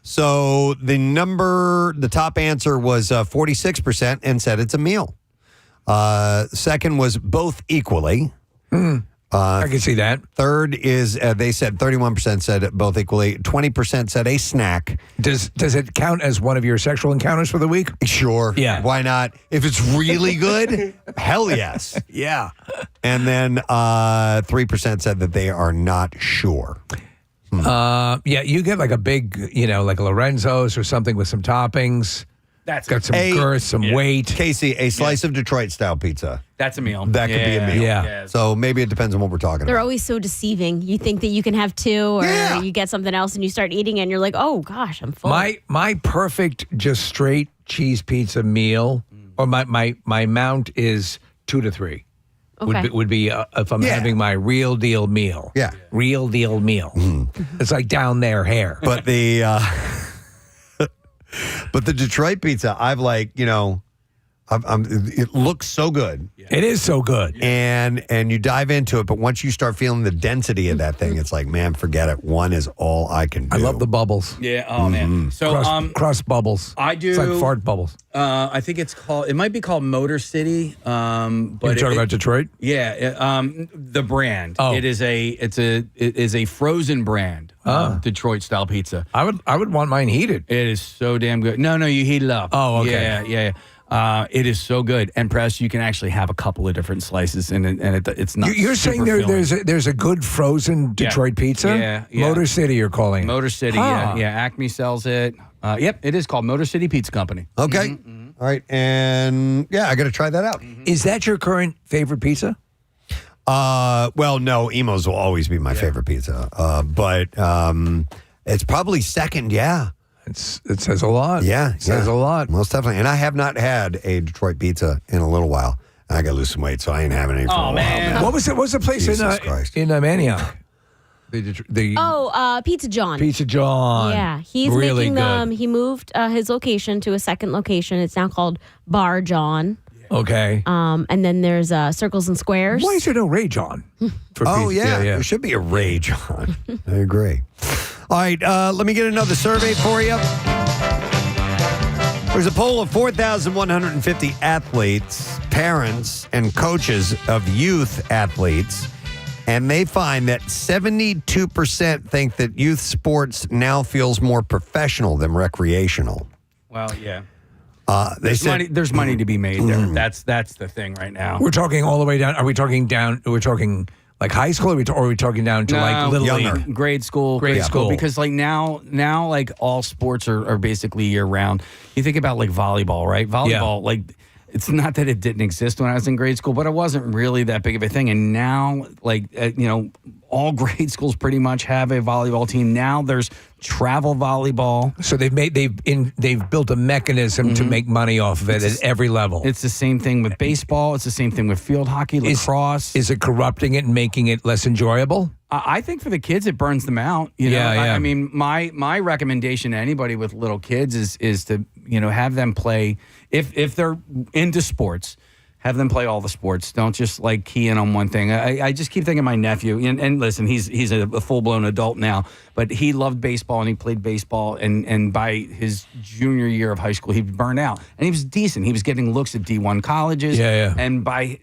So the top answer was 46% and said it's a meal. Second was both equally. I can see that. Third is, they said 31% said both equally. 20% said a snack. Does it count as one of your sexual encounters for the week? Sure. Yeah. Why not? If it's really good, hell yes. Yeah. And then 3% said that they are not sure. Yeah, you get like a big, like a Lorenzo's or something with some toppings. That's got some girth, some weight. Casey, a slice of Detroit style pizza. That's a meal. That could be a meal. Yeah. So maybe it depends on what we're talking They're about. always so deceiving. You think that you can have 2 or you get something else and you start eating it and you're like, oh gosh, I'm full. My perfect just straight cheese pizza meal, or my amount is 2 to 3. Okay. Would be if I'm having my real deal meal. Yeah. Real deal meal. It's like down there hair. But the but the Detroit pizza, I've like, it looks so good. It is so good. And you dive into it, but once you start feeling the density of that thing, it's like, man, forget it. One is all I can do. I love the bubbles. Yeah. Oh man. So crust bubbles. I do. It's like fart bubbles. I think it might be called Motor City. But You're talking about Detroit? Yeah. The brand. Oh. It is a frozen brand. Detroit style pizza. I would want mine heated. It is so damn good. No, you heat it up. Oh, okay. Yeah. It is so good. And Press, you can actually have a couple of different slices, and it's not. You're saying super filling. there's a good frozen Detroit pizza? Yeah. Motor City, you're calling it. Motor City. Huh. Yeah. Acme sells it. Yep, it is called Motor City Pizza Company. Okay. All right. And yeah, I got to try that out. Is that your current favorite pizza? Well, no, Emo's will always be my favorite pizza. But it's probably second. Yeah. It says a lot. Yeah. It says a lot. Most definitely. And I have not had a Detroit pizza in a little while. I got to lose some weight, so I ain't having any for a while. Man. What was the place Jesus Christ. in Antioch? The Pizza John. Pizza John. Yeah, he's really making good. He moved his location to a second location. It's now called Bar John. Okay. And then there's Circles and Squares. Why is there no Ray John? For Oh, pizza? yeah. There should be a rage on. I agree. All right. Let me get another survey for you. There's a poll of 4,150 athletes, parents, and coaches of youth athletes. And they find that 72% think that youth sports now feels more professional than recreational. Well, yeah. They said There's money to be made there. That's the thing right now. We're talking all the way down. Are we talking down? We're talking like high school? Or are we talking down to like little league? Grade school. Because like now like all sports are basically year round. You think about like volleyball, right? Volleyball, like It's not that it didn't exist when I was in grade school, but it wasn't really that big of a thing. And now, all grade schools pretty much have a volleyball team. Now there's travel volleyball. So they've built a mechanism to make money off of it at every level. It's the same thing with baseball. It's the same thing with field hockey, lacrosse. Is it corrupting it and making it less enjoyable? I think for the kids, it burns them out. I mean, my recommendation to anybody with little kids is to have them play if they're into sports. Have them play all the sports. Don't just key in on one thing. I just keep thinking of my nephew. And listen, he's a full-blown adult now, but he loved baseball and he played baseball. And by his junior year of high school, he burned out. And he was decent. He was getting looks at D1 colleges. And by,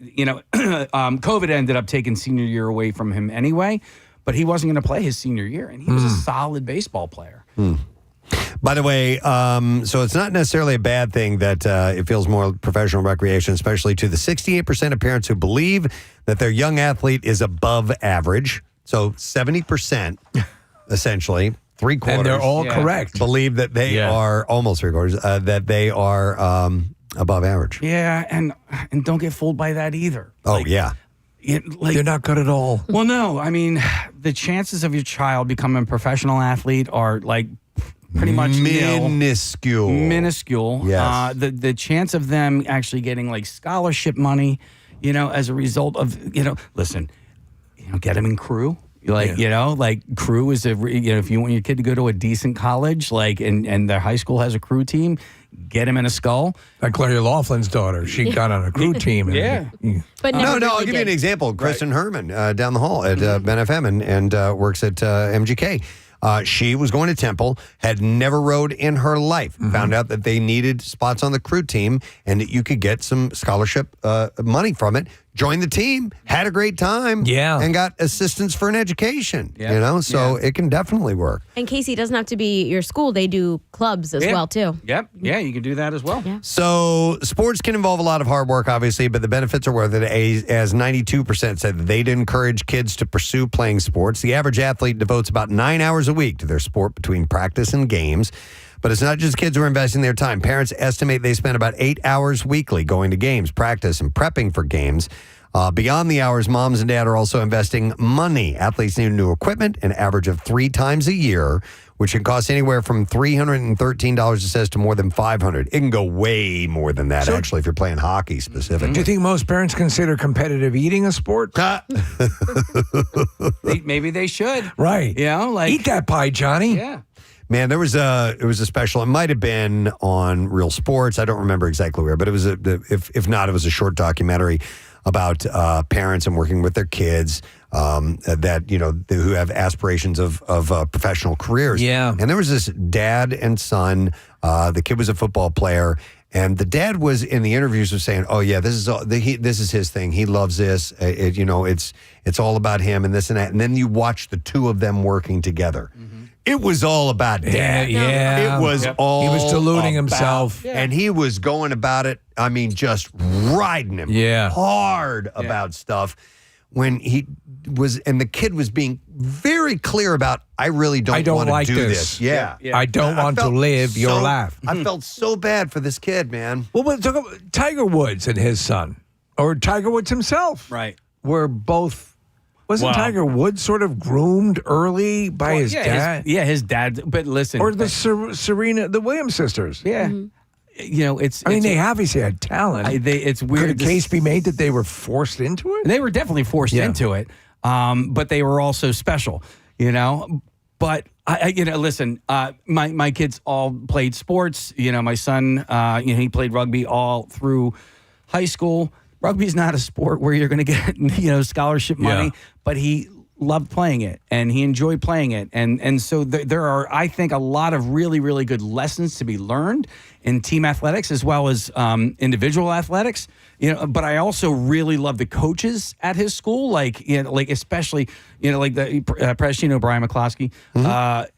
COVID ended up taking senior year away from him anyway, but he wasn't going to play his senior year. And he was a solid baseball player. By the way, so it's not necessarily a bad thing that it feels more professional recreation, especially to the 68% of parents who believe that their young athlete is above average. So 70%, essentially, 3/4. And they're all correct. Believe that they are, almost 3/4, that they are above average. Yeah, and don't get fooled by that either. Oh, yeah. They're not good at all. Well, no. I mean, the chances of your child becoming a professional athlete are pretty much minuscule. Minuscule. Yes. The chance of them actually getting scholarship money, as a result of, listen, get them in crew. Crew is if you want your kid to go to a decent college, and their high school has a crew team, get him in a skull. Like Claudia Laughlin's daughter, she got on a crew team. But I'll give you an example. Kristen Herman down the hall at Ben FM and works at MGK. She was going to Temple, had never rowed in her life, found out that they needed spots on the crew team and that you could get some scholarship money from it, joined the team, had a great time, and got assistance for an education, so it can definitely work. And Casey, doesn't have to be your school. They do clubs as well, too. Yep. Yeah, you can do that as well. Yeah. So sports can involve a lot of hard work, obviously, but the benefits are worth it, as 92% said that they'd encourage kids to pursue playing sports. The average athlete devotes about 9 hours a week to their sport between practice and games. But it's not just kids who are investing their time. Parents estimate they spend about 8 hours weekly going to games, practice, and prepping for games. Beyond the hours, moms and dad are also investing money. Athletes need new equipment, an average of 3 times a year, which can cost anywhere from $313, it says, to more than $500. It can go way more than that, actually, if you're playing hockey specifically. Do you think most parents consider competitive eating a sport? Maybe they should. Right. Eat that pie, Johnny. Yeah. Man, it was a special. It might have been on Real Sports. I don't remember exactly where, but it was if not, it was a short documentary about parents and working with their kids that who have aspirations of professional careers. Yeah, and there was this dad and son. The kid was a football player, and the dad was in the interviews was saying, "Oh yeah, this is his thing. He loves this. It's all about him and this and that." And then you watch the two of them working together. It was all about dad. Yeah. It was all he was deluding about, himself. and he was going about it. I mean, just riding him hard about stuff. When he was, and the kid was being very clear about, I really don't want to like do this. Yeah. I don't want to live your life. I felt so bad for this kid, man. Well, but talk about Tiger Woods and his son, or Tiger Woods himself, right? Were both. Wasn't Tiger Woods sort of groomed early by his dad? His dad. But listen, or the Serena, the Williams sisters. Yeah. It's. I mean, they obviously had talent. It's weird. Could a case be made that they were forced into it? They were definitely forced into it, but they were also special. But listen. My kids all played sports. My son, he played rugby all through high school. Rugby's not a sport where you're going to get scholarship money, but he loved playing it and he enjoyed playing it, and so there are, I think, a lot of really, really good lessons to be learned in team athletics as well as individual athletics. But I also really love the coaches at his school, especially the Preston, Brian McCloskey,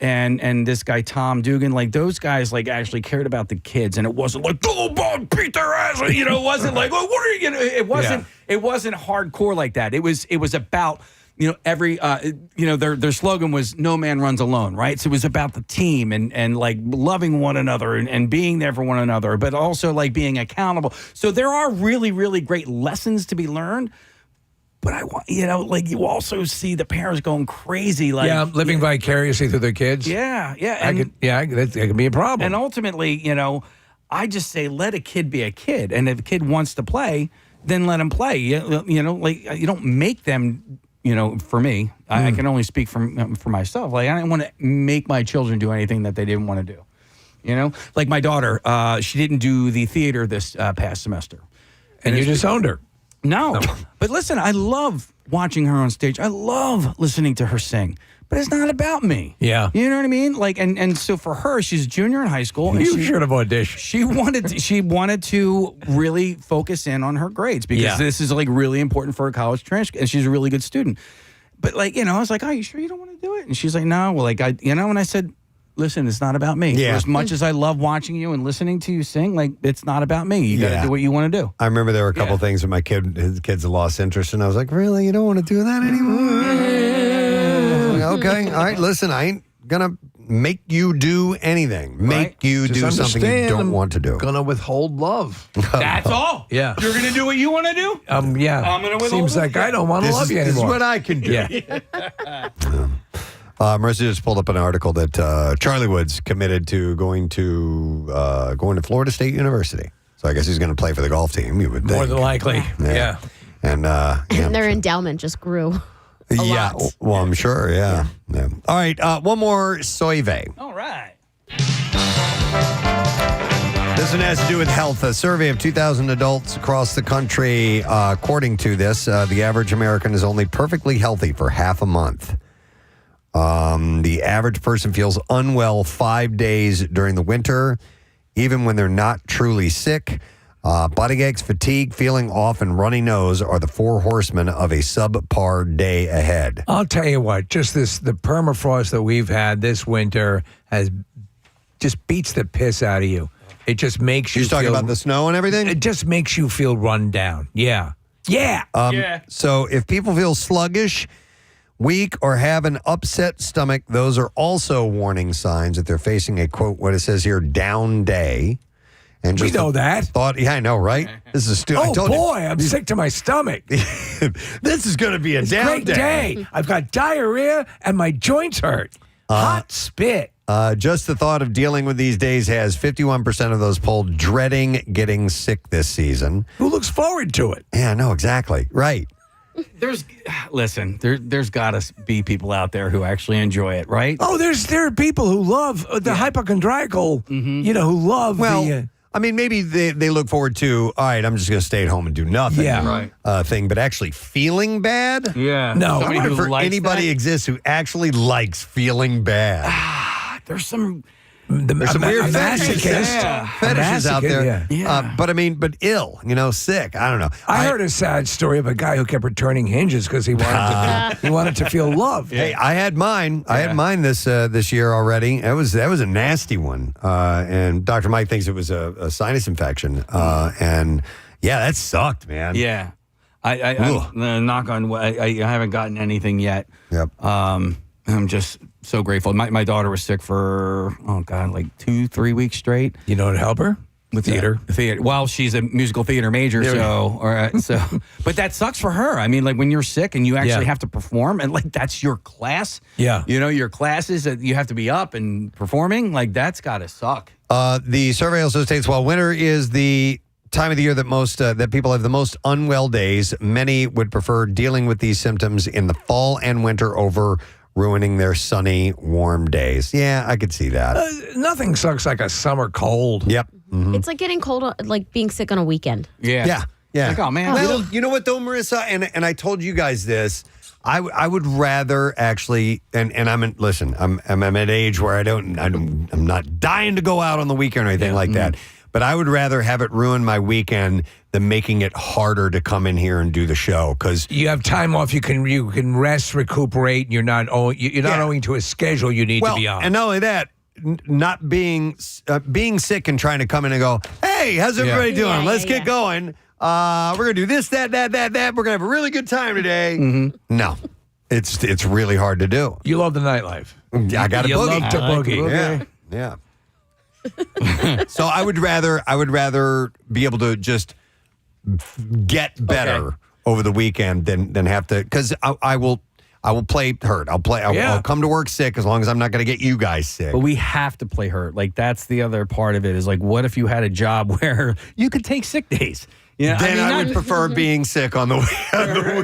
and this guy Tom Dugan. Like those guys, actually cared about the kids, and it wasn't like go ball, beat their ass. It wasn't like, well, what are you gonna? It wasn't. It wasn't hardcore like that. It was about every their slogan was "No man runs alone," right? So it was about the team and like loving one another and being there for one another, but also like being accountable. So there are really, really great lessons to be learned. But I want, you also see the parents going crazy, like living vicariously through their kids. Yeah. That can be a problem. And ultimately, I just say let a kid be a kid, and if a kid wants to play, then let him play. You don't make them. For me, I can only speak for myself. Like I didn't want to make my children do anything that they didn't want to do. Like my daughter, she didn't do the theater this past semester, and you disowned her. No, but listen, I love watching her on stage. I love listening to her sing. But it's not about me. Yeah. You know what I mean? Like, and so for her, she's a junior in high school. And you should have auditioned. She wanted to really focus in on her grades because this is like really important for her college transcript, and she's a really good student. But like, I was like, "Oh, you sure you don't want to do it?" And she's like, "No." Well, like and I said, "Listen, it's not about me. Yeah. As much as I love watching you and listening to you sing, like it's not about me. You got to do what you want to do." I remember there were a couple things when his kids had lost interest, and I was like, "Really? You don't want to do that anymore?" Okay, all right. Listen, I ain't gonna make you do anything. Make you Just do something you understand, don't want to do. Gonna withhold love. That's all. Yeah. You're gonna do what you want to do. Yeah. I'm gonna withhold Seems like I don't want to love you anymore. This is what I can do. Yeah. Marissa just pulled up an article that Charlie Wood's committed to going to Florida State University. So I guess he's going to play for the golf team. You would think. More than likely. Yeah. And their endowment just grew. A lot. Well, I'm sure. Yeah. All right. One more survey. All right. This one has to do with health. A survey of 2,000 adults across the country. According to this, the average American is only perfectly healthy for half a month. The average person feels unwell 5 days during the winter, even when they're not truly sick. Body aches, fatigue, feeling off, and runny nose are the four horsemen of a subpar day ahead. I'll tell you what, the permafrost that we've had this winter has just beats the piss out of you. It just makes you You're talking about the snow and everything? It just makes you feel run down. Yeah. So if people feel sluggish, weak, or have an upset stomach, those are also warning signs that they're facing a, quote, what it says here, down day. And we know that. I know, right? This is I'm sick to my stomach. This is going to be a down great day. I've got diarrhea and my joints hurt. Hot spit. Just the thought of dealing with these days has 51% of those polled dreading getting sick this season. Who looks forward to it? Yeah, no, exactly. Right. There's got to be people out there who actually enjoy it, right? Oh, there are people who love the hypochondriacal, who love I mean, maybe they look forward to, all right, I'm just going to stay at home and do nothing. Yeah. Right. Thing, but actually feeling bad? Yeah. No. I wonder if anybody exists who actually likes feeling bad. There's some weird masochist. fetishes out there. Yeah. But ill, sick. I don't know. I heard a sad story of a guy who kept returning hinges because he wanted to feel love. Hey, I had mine. I had mine this year already. That was a nasty one. And Dr. Mike thinks it was a sinus infection. And yeah, that sucked, man. Yeah. I knock on wood, I haven't gotten anything yet. Yep. I'm just so grateful. My daughter was sick for, like 2-3 weeks straight. You know what help her? With theater. Well, she's a musical theater major, but that sucks for her. I mean, like when you're sick and you actually have to perform, and like that's your class. Yeah. Your classes that you have to be up and performing, like that's got to suck. The survey also states while winter is the time of the year that most that people have the most unwell days, many would prefer dealing with these symptoms in the fall and winter over ruining their sunny, warm days. Yeah, I could see that. Nothing sucks like a summer cold. Yep. Mm-hmm. It's like getting cold, like being sick on a weekend. Yeah. Like, oh, man. Well, you know what, though, Marissa? And I told you guys this. I would rather actually, and I'm at an age where I'm not dying to go out on the weekend or anything like that. But I would rather have it ruin my weekend than making it harder to come in here and do the show, because you have time off. You can rest, recuperate. You're not owing to a schedule you need to be on. And not only that, not being sick and trying to come in and go, hey, how's everybody doing? Let's get going. We're gonna do this, that. We're gonna have a really good time today. Mm-hmm. No. It's really hard to do. You love the nightlife. I got a You boogie. love to boogie. Yeah. So I would rather be able to just get better over the weekend than have to, because I will play hurt. I'll come to work sick as long as I'm not going to get you guys sick. But we have to play hurt. Like, that's the other part of it is, like, what if you had a job where you could take sick days? Yeah, then I would prefer being sick on the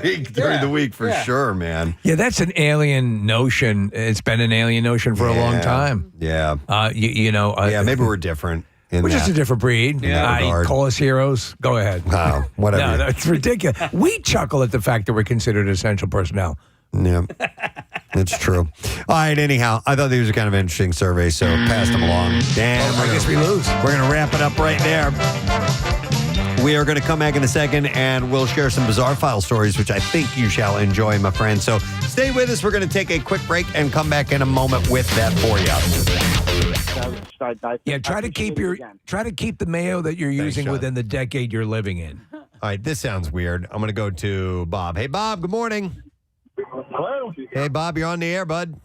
week during the week for sure, man. Yeah, that's an alien notion. It's been an alien notion for a long time. Yeah. Maybe we're different. We're just a different breed. Yeah. Call us heroes. Go ahead. Wow, whatever. No, it's ridiculous. We chuckle at the fact that we're considered essential personnel. Yeah, it's true. All right, anyhow, I thought these were kind of interesting surveys, so passed them along. Damn, I guess we lose. We're going to wrap it up right there. We are going to come back in a second, and we'll share some bizarre file stories, which I think you shall enjoy, my friend. So stay with us. We're going to take a quick break and come back in a moment with that for you. Yeah, try to keep the mayo that you're using within the decade you're living in. All right, this sounds weird. I'm going to go to Bob. Hey, Bob, good morning. Hello. Hey, Bob, you're on the air, bud.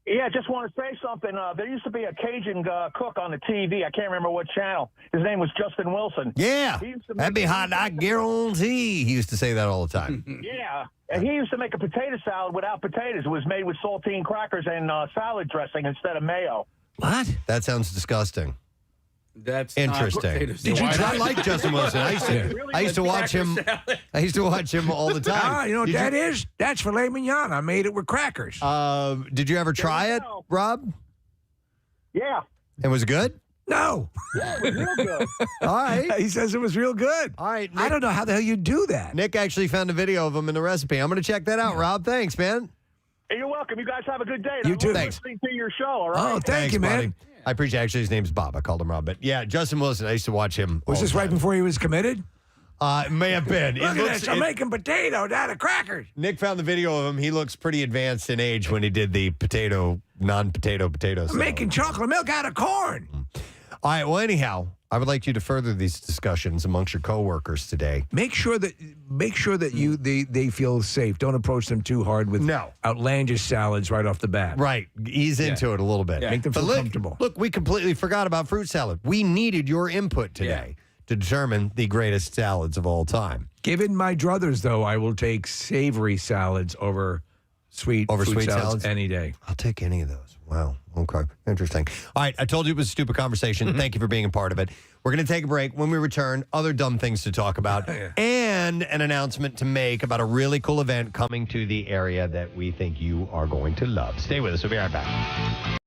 Yeah, just want to say something. There used to be a Cajun cook on the TV. I can't remember what channel. His name was Justin Wilson. Yeah, He used to that'd be hot. I guarantee. He used to say that all the time. Yeah, and he used to make a potato salad without potatoes. It was made with saltine crackers and salad dressing instead of mayo. What? That sounds disgusting. That's interesting. Did you I like Justin Wilson. I used to watch him. I used to watch him all the time. You know what that is? That's filet mignon. I made it with crackers. Did you ever try it, Rob? Yeah. And was it good? No. Yeah, it was real good. All right. He says it was real good. All right. I don't know how the hell you do that. Nick actually found a video of him in the recipe. I'm going to check that out, Rob. Thanks, man. Hey, you're welcome. You guys have a good day. You too. Thanks. Listening to your show. All right. Oh, thank you, man. Buddy. I appreciate it. Actually, his name's Bob. I called him Rob. But yeah, Justin Wilson, I used to watch him. Was this right before he was committed? It may have been. Look at this. I'm making potatoes out of crackers. Nick found the video of him. He looks pretty advanced in age when he did the non-potato potatoes. I'm making chocolate milk out of corn. All right. Well, anyhow, I would like you to further these discussions amongst your coworkers today. Make sure that they feel safe. Don't approach them too hard with outlandish salads right off the bat. Right. Ease into it a little bit. Yeah. Make them feel comfortable. Look, we completely forgot about fruit salad. We needed your input today to determine the greatest salads of all time. Given my druthers, though, I will take savory salads over sweet salads any day. I'll take any of those. Wow. Okay. Interesting. All right. I told you it was a stupid conversation. Thank you for being a part of it. We're going to take a break. When we return, other dumb things to talk about and an announcement to make about a really cool event coming to the area that we think you are going to love. Stay with us. We'll be right back.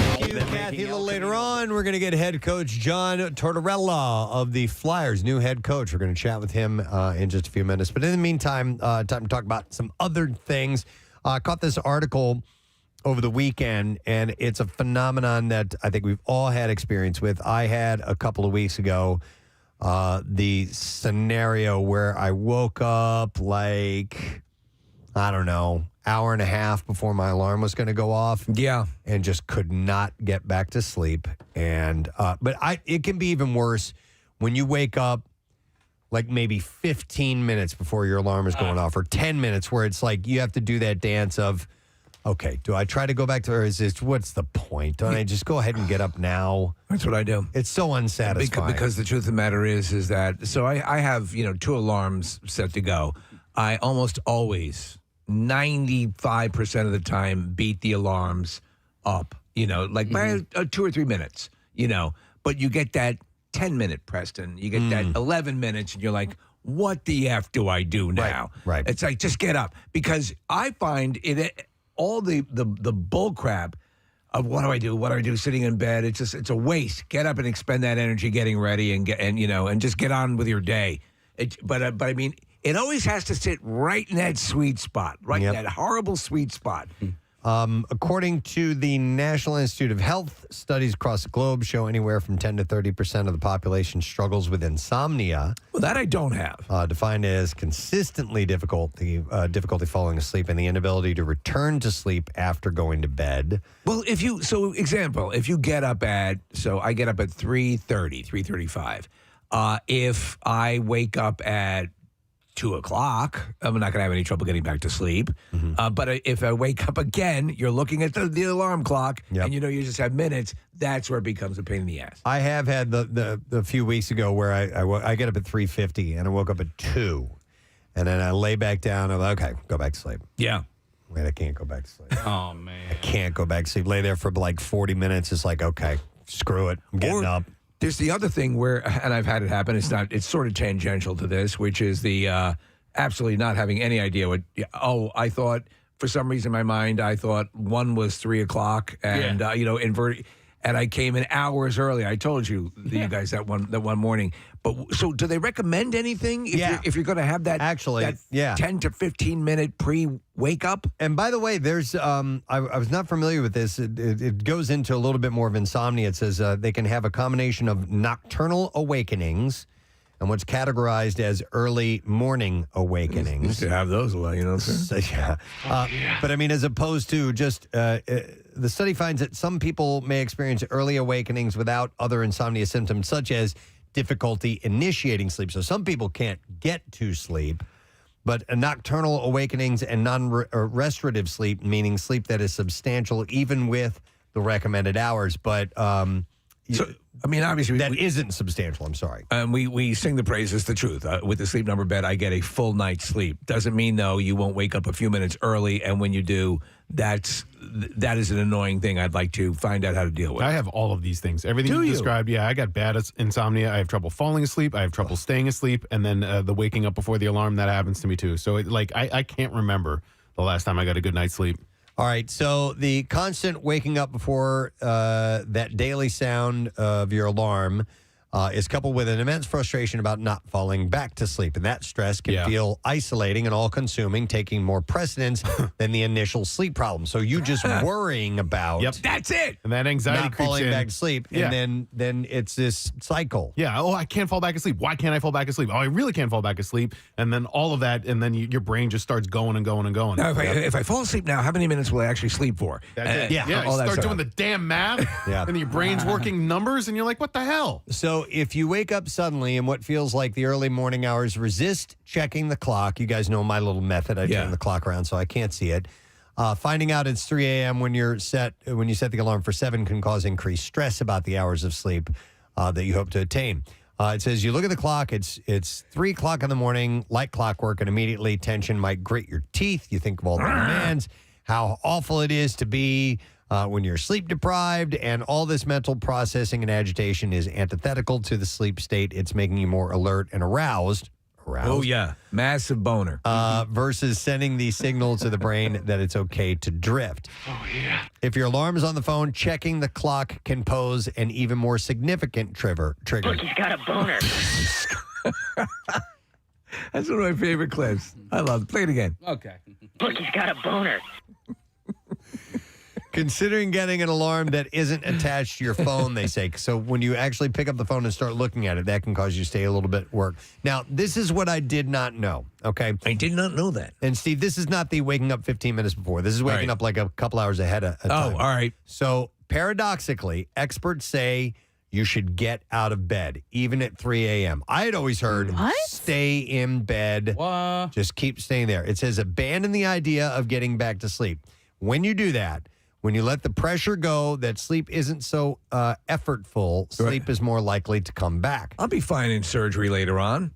Kathy, a little later on, we're going to get head coach John Tortorella of the Flyers, new head coach. We're going to chat with him in just a few minutes. But in the meantime, time to talk about some other things. I caught this article over the weekend, and it's a phenomenon that I think we've all had experience with. I had a couple of weeks ago the scenario where I woke up like, I don't know, hour and a half before my alarm was going to go off. Yeah. And just could not get back to sleep. And but it can be even worse when you wake up like maybe 15 minutes before your alarm is going off, or 10 minutes, where it's like you have to do that dance of, okay, do I try to go back to her? Is this, what's the point? Don't I just go ahead and get up now? That's what I do. It's so unsatisfying. Because the truth of the matter is that, so I have, 2 alarms set to go. I almost always, 95% of the time, beat the alarms up, by 2 or 3 minutes, but you get that 10-minute, Preston. You get that 11 minutes, and you're like, what the F do I do now? Right. It's like, just get up. Because I find it all the bull crap of what do I do sitting in bed, it's a waste. Get up and expend that energy getting ready and just get on with your day. But I mean, it always has to sit right in that sweet spot, right in that horrible sweet spot. According to the National Institute of Health, studies across the globe show anywhere from 10 to 30% of the population struggles with insomnia. Well, that I don't have. Defined as consistently difficulty falling asleep and the inability to return to sleep after going to bed. Well, if you get up at, I get up at 3:35. If I wake up at 2 o'clock, I'm not going to have any trouble getting back to sleep. But if I wake up again, you're looking at the alarm clock, and you just have minutes. That's where it becomes a pain in the ass. I have had the few weeks ago where I get up at 3:50 and I woke up at 2, and then I lay back down. I'm like, okay, go back to sleep. Yeah. Wait, I can't go back to sleep. Oh, man. I can't go back to sleep. Lay there for like 40 minutes. It's like, okay, screw it. I'm getting up. There's the other thing where, and I've had it happen. It's sort of tangential to this, which is the absolutely not having any idea what. I thought for some reason in my mind I thought 1 was 3 o'clock, and inverted. And I came in hours early. I told you guys that one morning. But so, do they recommend anything if you're going to have that 10 to 15 minute pre-wake up? And by the way, there's I was not familiar with this. It goes into a little bit more of insomnia. It says they can have a combination of nocturnal awakenings and what's categorized as early morning awakenings. Used to have those a lot, you know what I'm saying? But I mean, as opposed to just the study finds that some people may experience early awakenings without other insomnia symptoms, such as difficulty initiating sleep. So some people can't get to sleep, but nocturnal awakenings and non-restorative sleep, meaning sleep that is substantial even with the recommended hours. But obviously that isn't substantial. I'm sorry. We sing the praises, the truth. With the Sleep Number bed, I get a full night's sleep. Doesn't mean, though, you won't wake up a few minutes early, and when you do, that is an annoying thing I'd like to find out how to deal with. I have all of these things. Everything you described, I got bad insomnia. I have trouble falling asleep. I have trouble staying asleep. And then the waking up before the alarm, that happens to me, too. So, I can't remember the last time I got a good night's sleep. All right, so the constant waking up before that daily sound of your alarm is coupled with an immense frustration about not falling back to sleep. And that stress can feel isolating and all-consuming, taking more precedence than the initial sleep problem. So you just worrying about that's it. And that anxiety not creeps falling in. back to sleep, and then it's this cycle. Yeah. Oh, I can't fall back asleep. Why can't I fall back asleep? Oh, I really can't fall back asleep. And then all of that, and then your brain just starts going and going and going. Now, if I fall asleep now, how many minutes will I actually sleep for? That's it. Yeah. You start doing the damn math, and your brain's working numbers, and you're like, what the hell? So if you wake up suddenly in what feels like the early morning hours, resist checking the clock. You guys know my little method. I turn the clock around so I can't see it. Finding out it's 3 a.m. when you set the alarm for 7 can cause increased stress about the hours of sleep that you hope to attain. It says you look at the clock, it's 3 o'clock in the morning, like clockwork, and immediately tension might grit your teeth. You think of all the demands, how awful it is to be when you're sleep deprived, and all this mental processing and agitation is antithetical to the sleep state. It's making you more alert and aroused. Oh, yeah. Massive boner. Versus sending the signal to the brain that it's okay to drift. Oh, yeah. If your alarm is on the phone, checking the clock can pose an even more significant trigger. He's got a boner. That's one of my favorite clips. I love it. Play it again. Okay. Look, he's got a boner. Considering getting an alarm that isn't attached to your phone, they say. So when you actually pick up the phone and start looking at it, that can cause you to stay a little bit at work. Now, this is what I did not know, okay? I did not know that. And, Steve, this is not the waking up 15 minutes before. This is waking up like a couple hours ahead of time. Oh, all right. So, paradoxically, experts say you should get out of bed, even at 3 a.m. I had always heard stay in bed. What? Just keep staying there. It says abandon the idea of getting back to sleep. When you do that, when you let the pressure go that sleep isn't so effortful, sleep is more likely to come back. I'll be fine in surgery later on.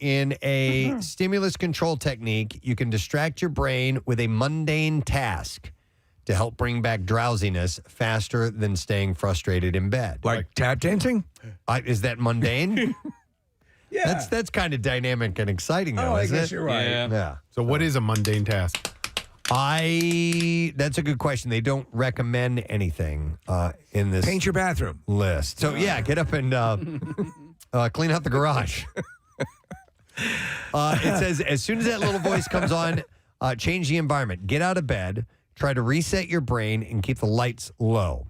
In a stimulus control technique, you can distract your brain with a mundane task to help bring back drowsiness faster than staying frustrated in bed. Like tap dancing? Is that mundane? Yeah. That's kind of dynamic and exciting, though, I isn't guess it? you're right. Yeah. So what is a mundane task? That's a good question. They don't recommend anything in this. Paint your bathroom list. So get up and clean out the garage. It says as soon as that little voice comes on, change the environment. Get out of bed. Try to reset your brain and keep the lights low.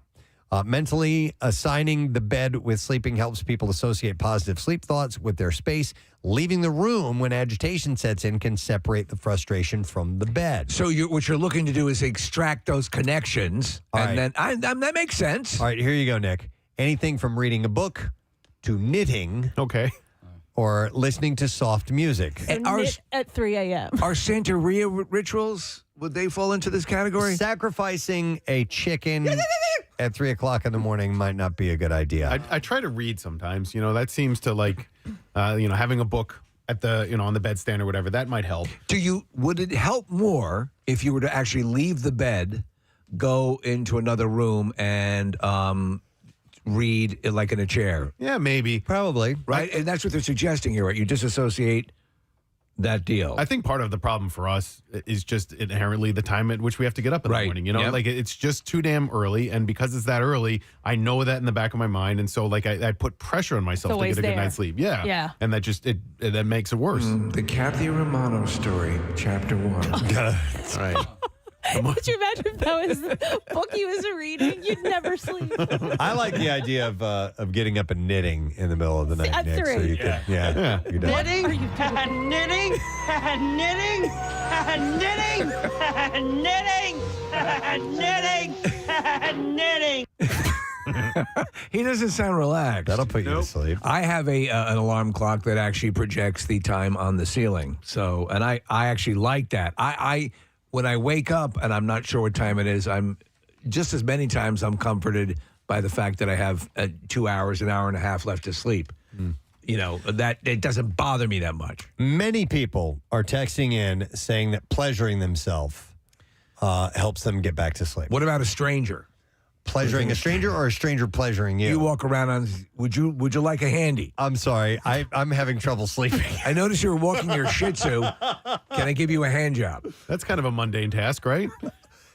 Mentally assigning the bed with sleeping helps people associate positive sleep thoughts with their space. Leaving the room when agitation sets in can separate the frustration from the bed. So what you're looking to do is extract those connections, then that makes sense. All right, here you go, Nick. Anything from reading a book to knitting. Okay. or listening to soft music. So knit at 3 a.m. Are Santeria rituals, would they fall into this category? Sacrificing a chicken at 3 o'clock in the morning might not be a good idea. I try to read sometimes. That seems to having a book at the, on the bedstand or whatever, that might help. Would it help more if you were to actually leave the bed, go into another room and read like in a chair? Yeah, maybe. Probably. Right? And that's what they're suggesting here, right? You disassociate that deal. I think part of the problem for us is just inherently the time at which we have to get up in the morning. Yep. Like it's just too damn early. And because it's that early, I know that in the back of my mind. And so like I put pressure on myself to get a good night's sleep. Yeah. Yeah. And that just, that makes it worse. The Kathy Romano story, chapter 1. That's right. Could you imagine if that was the book he was reading? You'd never sleep. I like the idea of getting up and knitting in the middle of the night, At Nick. So 3. you could, you don't. Knitting, knitting, knitting, knitting, knitting, knitting. He doesn't sound relaxed. That'll put you to sleep. I have an alarm clock that actually projects the time on the ceiling. So, and I actually like that. When I wake up and I'm not sure what time it is, I'm just as many times I'm comforted by the fact that I have 2 hours, an hour and a half left to sleep. That it doesn't bother me that much. Many people are texting in saying that pleasuring themselves helps them get back to sleep. What about a stranger? Pleasuring a stranger or a stranger pleasuring you? You walk around on, would you like a handy? I'm sorry. I'm having trouble sleeping. I noticed you were walking your Shih Tzu. Can I give you a hand job? That's kind of a mundane task, right?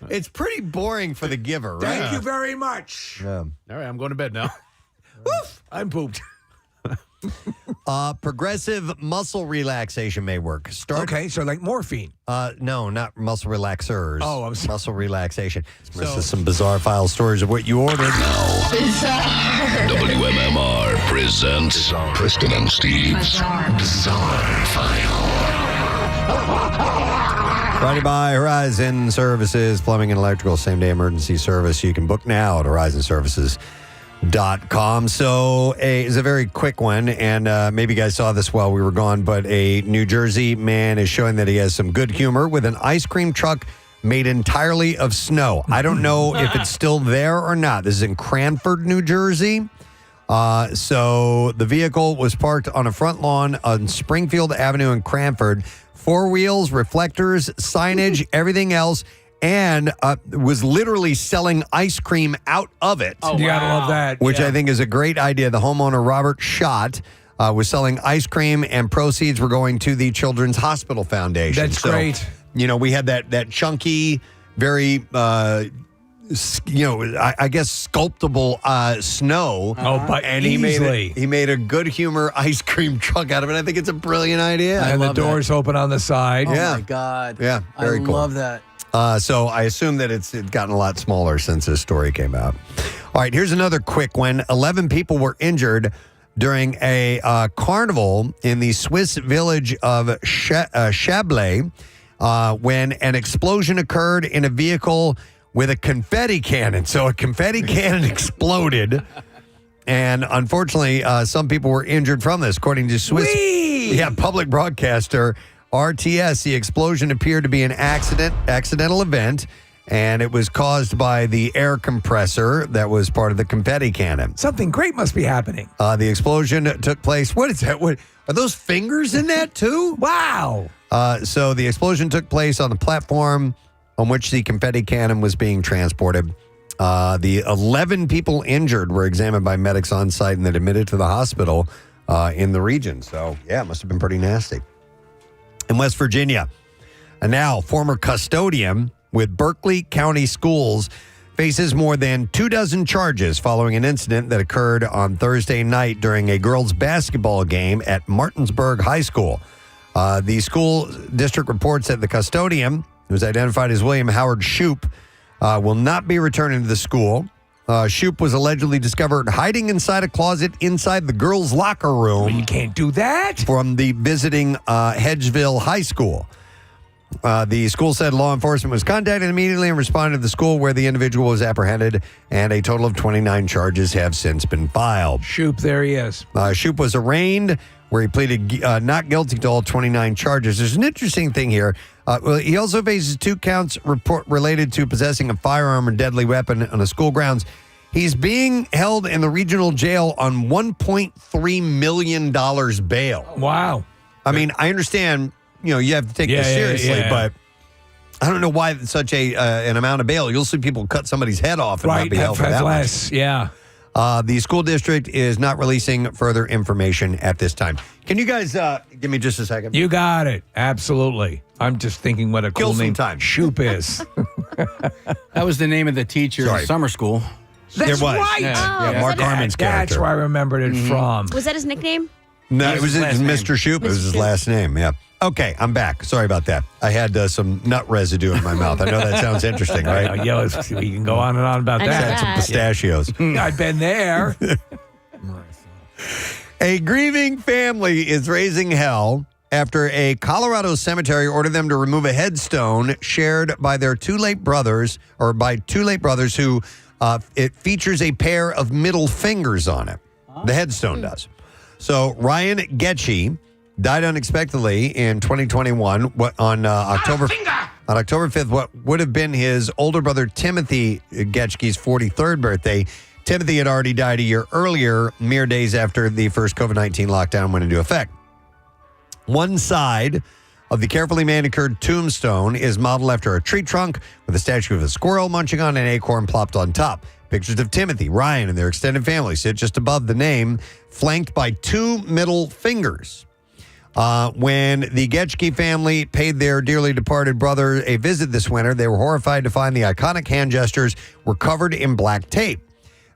It's pretty boring for the giver, right? Thank you very much. Yeah. All right, I'm going to bed now. I'm pooped. Progressive muscle relaxation may work. Okay, so like morphine. No, not muscle relaxers. Oh, I'm sorry. Muscle relaxation. This is some bizarre file stories of what you ordered. WMMR presents Preston and Steve's Bizarre File. Brought to you by Horizon Services, plumbing and electrical, same-day emergency service. You can book now at horizonservices.com. So it's a very quick one, and maybe you guys saw this while we were gone, but a New Jersey man is showing that he has some good humor with an ice cream truck made entirely of snow. I don't know if it's still there or not. This is in Cranford, New Jersey. So the vehicle was parked on a front lawn on Springfield Avenue in Cranford. 4 wheels, reflectors, signage, everything else, and was literally selling ice cream out of it. Oh, you gotta love that. Which I think is a great idea. The homeowner, Robert Schott, was selling ice cream, and proceeds were going to the Children's Hospital Foundation. That's great. We had that chunky, very, I guess sculptable snow. But and easily. he made a good humor ice cream truck out of it. I think it's a brilliant idea. And the doors open on the side. Yeah. Oh my God. Yeah, very cool. I love that. So I assume that it's gotten a lot smaller since this story came out. All right, here's another quick one. 11 people were injured during a carnival in the Swiss village of Chablais when an explosion occurred in a vehicle with a confetti cannon. So a confetti cannon exploded, and unfortunately, some people were injured from this. According to Swiss public broadcaster RTS, the explosion appeared to be an accidental event, and it was caused by the air compressor that was part of the confetti cannon. Something great must be happening. The explosion took place. What is that? What are those fingers in that too? Wow. So the explosion took place on the platform on which the confetti cannon was being transported. The 11 people injured were examined by medics on site and then admitted to the hospital in the region. So, yeah, it must have been pretty nasty. In West Virginia, a now former custodian with Berkeley County Schools faces more than 24 charges following an incident that occurred on Thursday night during a girls' basketball game at Martinsburg High School. The school district reports that the custodian, who was identified as William Howard Shoup, will not be returning to the school. Shoup was allegedly discovered hiding inside a closet inside the girls' locker room. You can't do that. From the visiting Hedgeville High School. The school said law enforcement was contacted immediately and responded to the school where the individual was apprehended, and a total of 29 charges have since been filed. Shoup, there he is. Shoup was arraigned where he pleaded not guilty to all 29 charges. There's an interesting thing here. Well, he also faces 2 counts related to possessing a firearm or deadly weapon on a school grounds. He's being held in the regional jail on $1.3 million bail. Wow. I mean, I understand, you have to take this seriously, but I don't know why such an amount of bail. You'll see people cut somebody's head off and not be held for that less. Yeah. The school district is not releasing further information at this time. Can you guys give me just a second? You got it. Absolutely. I'm just thinking what a cool Kill some name time. Shoop is. That was the name of the teacher in summer school. That's was. right. Yeah, Mark Harmon's character. That's where I remembered it from. Was that his nickname? No, it was Mr. Shoop. It was his last name, yeah. Okay, I'm back. Sorry about that. I had some nut residue in my mouth. I know that sounds interesting, right? We can go on and on about I know that. Had some pistachios. I've been there. A grieving family is raising hell after a Colorado cemetery ordered them to remove a headstone shared by their two late brothers who it features a pair of middle fingers on it. The headstone does. So Ryan Getchie died unexpectedly in 2021 on October 5th, what would have been his older brother Timothy Getchie's 43rd birthday. Timothy had already died a year earlier, mere days after the first COVID-19 lockdown went into effect. One side of the carefully manicured tombstone is modeled after a tree trunk with a statue of a squirrel munching on an acorn plopped on top. Pictures of Timothy, Ryan, and their extended family sit just above the name, flanked by two middle fingers. When the Getchie family paid their dearly departed brother a visit this winter, they were horrified to find the iconic hand gestures were covered in black tape.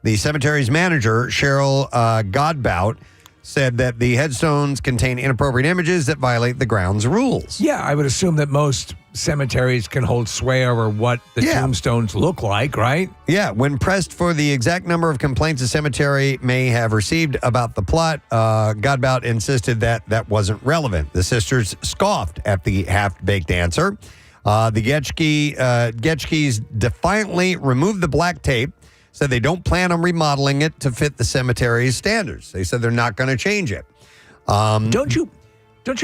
The cemetery's manager, Cheryl Godbout, said that the headstones contain inappropriate images that violate the ground's rules. Yeah, I would assume that most cemeteries can hold sway over what the tombstones look like, right? Yeah, when pressed for the exact number of complaints the cemetery may have received about the plot, Godbout insisted that wasn't relevant. The sisters scoffed at the half-baked answer. The Getchies defiantly removed the black tape, said they don't plan on remodeling it to fit the cemetery's standards. They said they're not going to change it. Don't you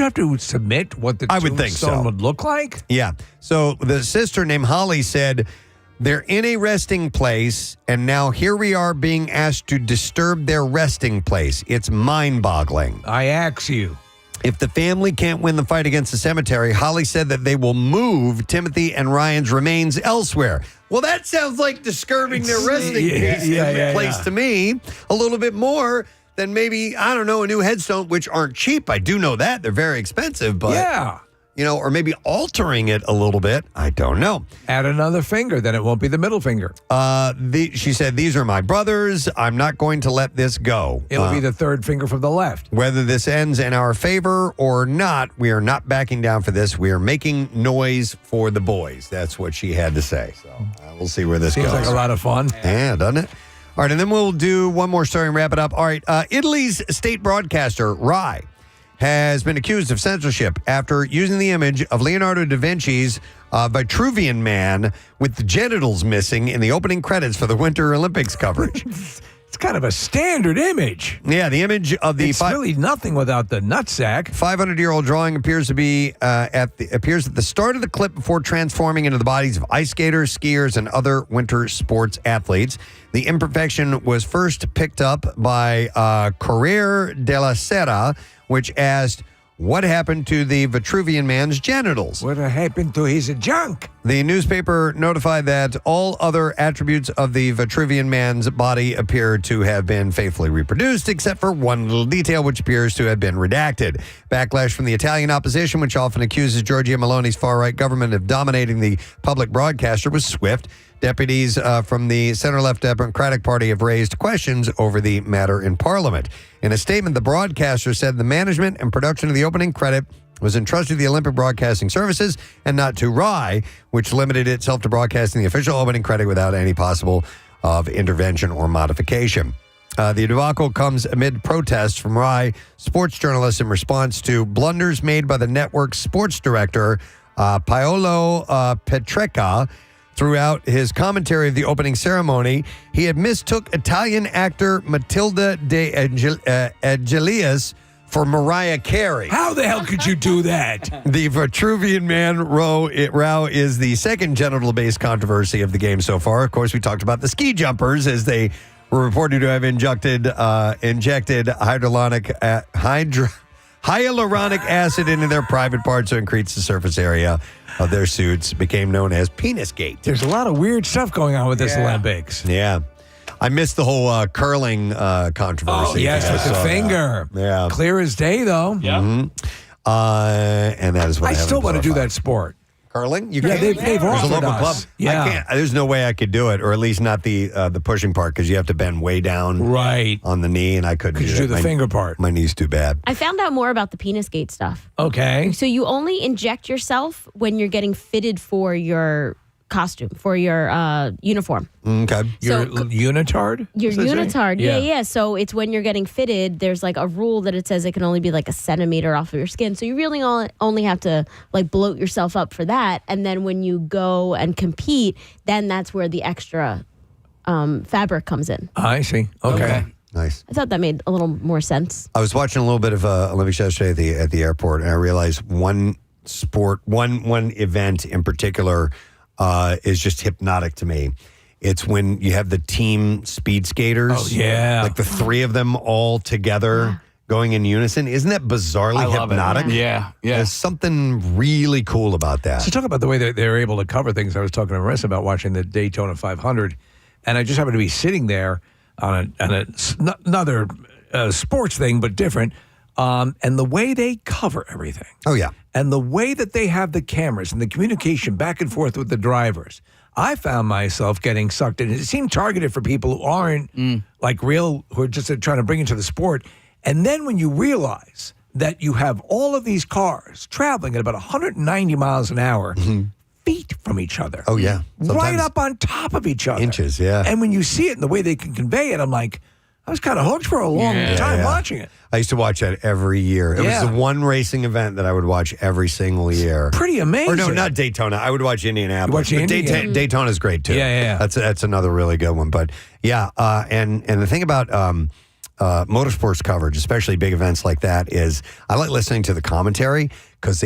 have to submit what the tombstone would look like? Yeah. So the sister named Holly said, they're in a resting place, and now here we are being asked to disturb their resting place. It's mind-boggling. I ask you. If the family can't win the fight against the cemetery, Holly said that they will move Timothy and Ryan's remains elsewhere. Well, that sounds like disturbing their resting place to me a little bit more than maybe, I don't know, a new headstone, which aren't cheap. I do know that. They're very expensive, but, or maybe altering it a little bit. I don't know. Add another finger, then it won't be the middle finger. She said, these are my brothers. I'm not going to let this go. It'll be the third finger from the left. Whether this ends in our favor or not, we are not backing down for this. We are making noise for the boys. That's what she had to say. So we'll see where this goes. Seems like a lot of fun. Yeah, doesn't it? All right, and then we'll do one more story and wrap it up. All right, Italy's state broadcaster, Rai, has been accused of censorship after using the image of Leonardo da Vinci's Vitruvian Man with the genitals missing in the opening credits for the Winter Olympics coverage. It's kind of a standard image. Yeah, the image of the... It's really nothing without the nutsack. 500-year-old drawing appears to be appears at the start of the clip before transforming into the bodies of ice skaters, skiers, and other winter sports athletes. The imperfection was first picked up by Corriere della Sera, which asked, what happened to the Vitruvian Man's genitals? What happened to his junk? The newspaper notified that all other attributes of the Vitruvian Man's body appeared to have been faithfully reproduced, except for one little detail which appears to have been redacted. Backlash from the Italian opposition, which often accuses Giorgia Meloni's far-right government of dominating the public broadcaster, was swift. Deputies from the center-left Democratic Party have raised questions over the matter in Parliament. In a statement, the broadcaster said the management and production of the opening credit was entrusted to the Olympic Broadcasting Services and not to RAI, which limited itself to broadcasting the official opening credit without any possible of intervention or modification. The debacle comes amid protests from RAI sports journalists in response to blunders made by the network's sports director, Paolo Petreca. Throughout his commentary of the opening ceremony, he had mistook Italian actor Matilda de Angelius for Mariah Carey. How the hell could you do that? The Vitruvian Man row is the second genital-based controversy of the game so far. Of course, we talked about the ski jumpers as they were reported to have injected hyaluronic acid into their private parts to increase the surface area of their suits. Became known as Penis Gate. There's a lot of weird stuff going on with this Olympics. Yeah. I missed the whole curling controversy. Oh, yes, with the finger. Yeah. Clear as day, though. Yeah. Mm-hmm. And that is what I still want to do that sport. Curling? You Yeah, can't? they've There's a offered local us. club. Yeah. I can't. There's no way I could do it, or at least not the pushing part, because you have to bend way down on the knee, and I couldn't Could you do the finger part? My knee's too bad. I found out more about the penis gate stuff. Okay. So you only inject yourself when you're getting fitted for your costume, for your uniform. Okay. Your unitard? Your Does that say? unitard, yeah. So it's when you're getting fitted, there's like a rule that it says it can only be like a centimeter off of your skin. So you really only have to like bloat yourself up for that. And then when you go and compete, then that's where the extra fabric comes in. I see. Okay. Nice. I thought that made a little more sense. I was watching a little bit of Olympics yesterday at the airport, and I realized one event in particular is just hypnotic to me. It's when you have the team speed skaters. Oh, yeah. Like the three of them all together going in unison. Isn't that bizarrely I love it. hypnotic? Yeah. There's something really cool about that. So talk about the way they're able to cover things. I was talking to Marissa about watching the Daytona 500, and I just happened to be sitting there on another sports thing, but different. And the way they cover everything. Oh, yeah. And the way that they have the cameras and the communication back and forth with the drivers, I found myself getting sucked in. It seemed targeted for people who aren't like real, who are just trying to bring it to the sport. And then when you realize that you have all of these cars traveling at about 190 miles an hour, feet from each other. Oh, yeah. Right Sometimes up on top of each other. inches, yeah. And when you see it and the way they can convey it, I'm like, I was kind of hooked for a long time watching it. I used to watch that every year. It was the one racing event that I would watch every single year. Pretty amazing. Or no, not Daytona. I would watch Indianapolis. You watch But Indy? Daytona's great too. Yeah. That's another really good one. But yeah, and the thing about motorsports coverage, especially big events like that, is I like listening to the commentary because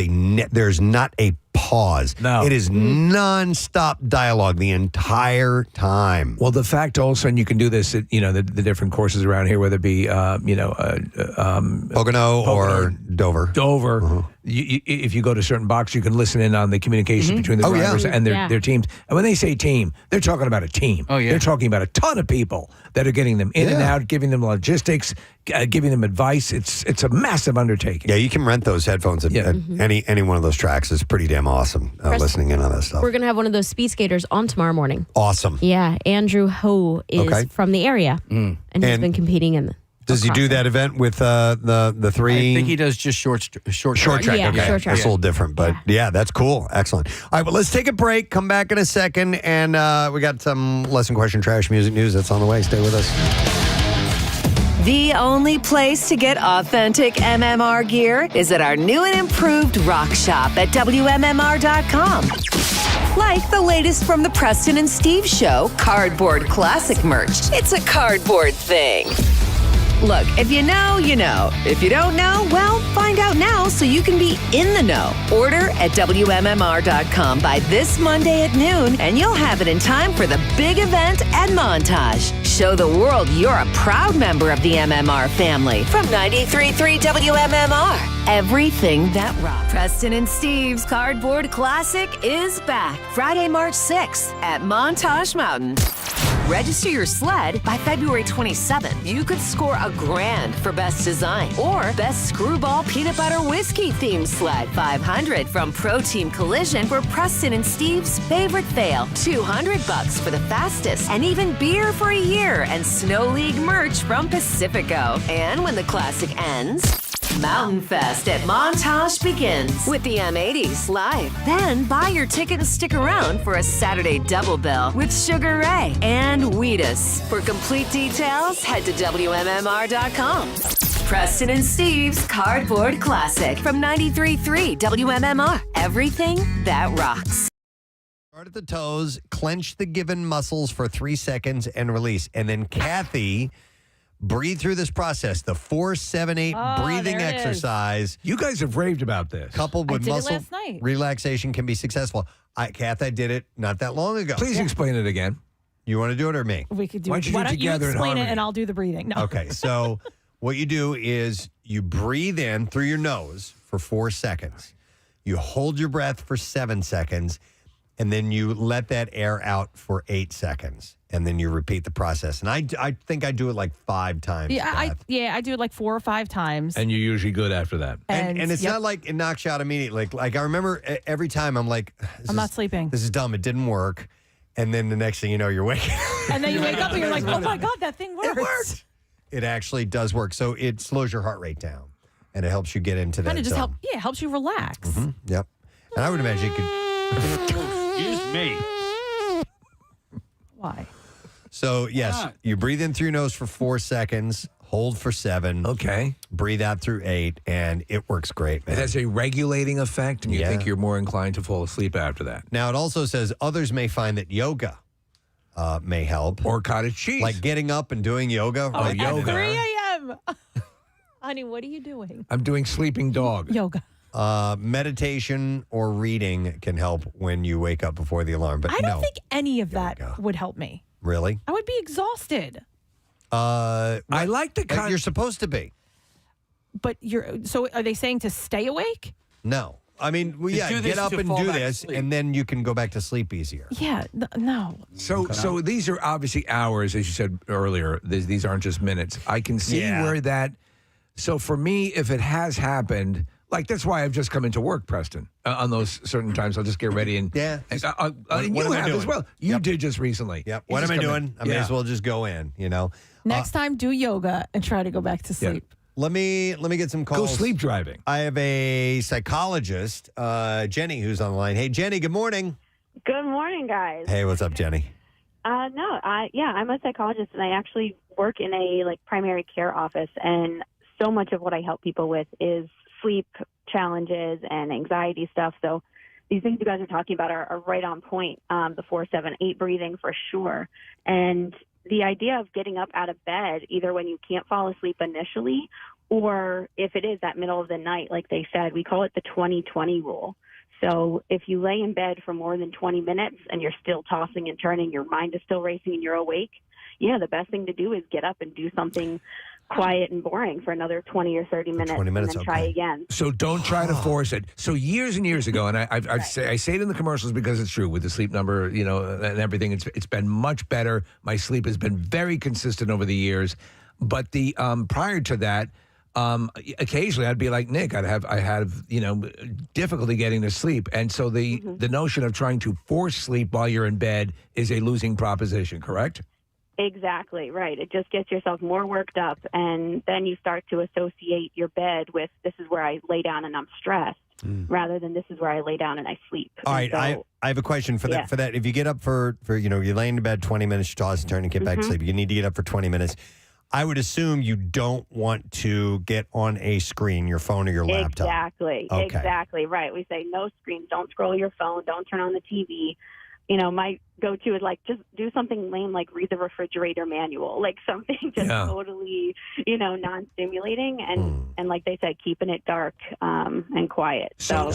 there's not a pause. No. It is nonstop dialogue the entire time. Well, the fact also, and you can do this at, the different courses around here, whether it be, Pocono or Dover. Dover. If you go to certain boxes, you can listen in on the communication between the drivers and their teams. And when they say team, they're talking about a team. Oh, yeah. They're talking about a ton of people that are getting them in and out, giving them logistics, giving them advice. It's a massive undertaking. Yeah, you can rent those headphones at any one of those tracks. It's pretty damn awesome listening in on that stuff. We're going to have one of those speed skaters on tomorrow morning. Awesome. Yeah, Andrew Ho is from the area, and he's been competing in. Does he do that event with the three? I think he does just short track. Yeah, okay. short track. That's a little different, but yeah, that's cool. Excellent. All right, well, let's take a break. Come back in a second, and we got some lesson question trash music news that's on the way. Stay with us. The only place to get authentic MMR gear is at our new and improved rock shop at WMMR.com. Like the latest from the Preston and Steve Show, cardboard classic merch. It's a cardboard thing. Look, if you know, you know. If you don't know, well, find out now so you can be in the know. Order at WMMR.com by this Monday at noon, and you'll have it in time for the big event at Montage. Show the world you're a proud member of the MMR family from 93.3 WMMR. Everything that rocks. Preston and Steve's Cardboard Classic is back Friday, March 6th at Montage Mountain. Register your sled by February 27th. You could score $1,000 for Best Design or Best Screwball Peanut Butter Whiskey themed sled. $500 from Pro Team Collision for Preston and Steve's favorite fail. $200 for the fastest, and even beer for a year and Snow League merch from Pacifico. And when the classic ends, Mountain Fest at Montage begins with the M80s live. Then buy your ticket and stick around for a Saturday double bill with Sugar Ray and Wheatus. For complete details, head to WMMR.com. Preston and Steve's Cardboard Classic from 93.3 WMMR. Everything that rocks. Start at the toes, clench the given muscles for 3 seconds and release. And then Kathy breathe through this process, the 4-7-8 breathing there it is. exercise. You guys have raved about this. Coupled with I did it muscle last night. relaxation can be successful. Kath, I did it not that long ago. Please explain it again. You want to do it or me? We could do Why it. don't you do it Why don't you together in explain it harmony? and I'll do the breathing? No. Okay, so what you do is you breathe in through your nose for 4 seconds. You hold your breath for 7 seconds, and then you let that air out for 8 seconds. And then you repeat the process. And I think I do it like 5 times. Yeah, Kath. I do it like 4 or 5 times. And you're usually good after that. And it's yep. not like it knocks you out immediately. Like I remember every time I'm like, I'm not sleeping. This is dumb. It didn't work. And then the next thing you know, you're waking up. And then you wake up and you're like, oh my God, that thing works. It worked. It actually does work. So it slows your heart rate down. And it helps you get into that Kind of just zone. helps you relax. Mhm, yep. And I would imagine you could. Excuse me. Why? So, yes, you breathe in through your nose for 4 seconds, hold for 7. Okay. Breathe out through 8, and it works great, man. It has a regulating effect, and you Yeah. think you're more inclined to fall asleep after that. Now, it also says others may find that yoga may help. Or cottage cheese. Like getting up and doing yoga. Oh, right then at and 3 there. a.m. Honey, what are you doing? I'm doing sleeping dog. Yoga. Meditation or reading can help when you wake up before the alarm. But I don't no, think any of that would help me. really. I would be exhausted. I like the You're supposed to be. But so are they saying to stay awake? No. I mean, well, To yeah, do get this up to and fall do back to this, sleep. and then you can go back to sleep easier. Yeah, no. So these are obviously hours, as you said earlier. These aren't just minutes. I can see Yeah. where that. So for me, if it has happened, like that's why I've just come into work, Preston. On those certain times, I'll just get ready and Yeah. And, What you am I have doing? as well. You did just recently. Yep. You What just am I come doing? in. I may as well just go in, you know. Next time, do yoga and try to go back to sleep. Let me get some Go calls. sleep driving. I have a psychologist, Jenny, who's on the line. Hey, Jenny, good morning. Good morning, guys. Hey, what's up, Jenny? I'm a psychologist, and I actually work in a primary care office, and so much of what I help people with is sleep challenges and anxiety stuff. So these things you guys are talking about are right on point. The 4-7-8 breathing for sure, and the idea of getting up out of bed either when you can't fall asleep initially, or if it is that middle of the night, like they said, we call it the 20-20 rule. So if you lay in bed for more than 20 minutes and you're still tossing and turning, your mind is still racing and you're awake, the best thing to do is get up and do something quiet and boring for another 20 or 30 minutes, 20 minutes, and then try again. So don't try to force it. So years and years ago, and I say it in the commercials because it's true with the sleep number, and everything. It's been much better. My sleep has been very consistent over the years. But the prior to that, occasionally I'd be like Nick. I have difficulty getting to sleep, and so the notion of trying to force sleep while you're in bed is a losing proposition. Correct? Exactly, right. It just gets yourself more worked up, and then you start to associate your bed with this is where I lay down and I'm stressed, rather than this is where I lay down and I sleep. All right, So, I have a question for that. Yeah. For that, if you get up for you lay in bed 20 minutes, you toss and turn and get back to sleep. You need to get up for 20 minutes. I would assume you don't want to get on a screen, your phone or your laptop. Exactly. Okay. Exactly. Right. We say no screens. Don't scroll your phone. Don't turn on the TV. My go-to is just do something lame, like read the refrigerator manual, like something just totally, non-stimulating. And like they said, keeping it dark and quiet. So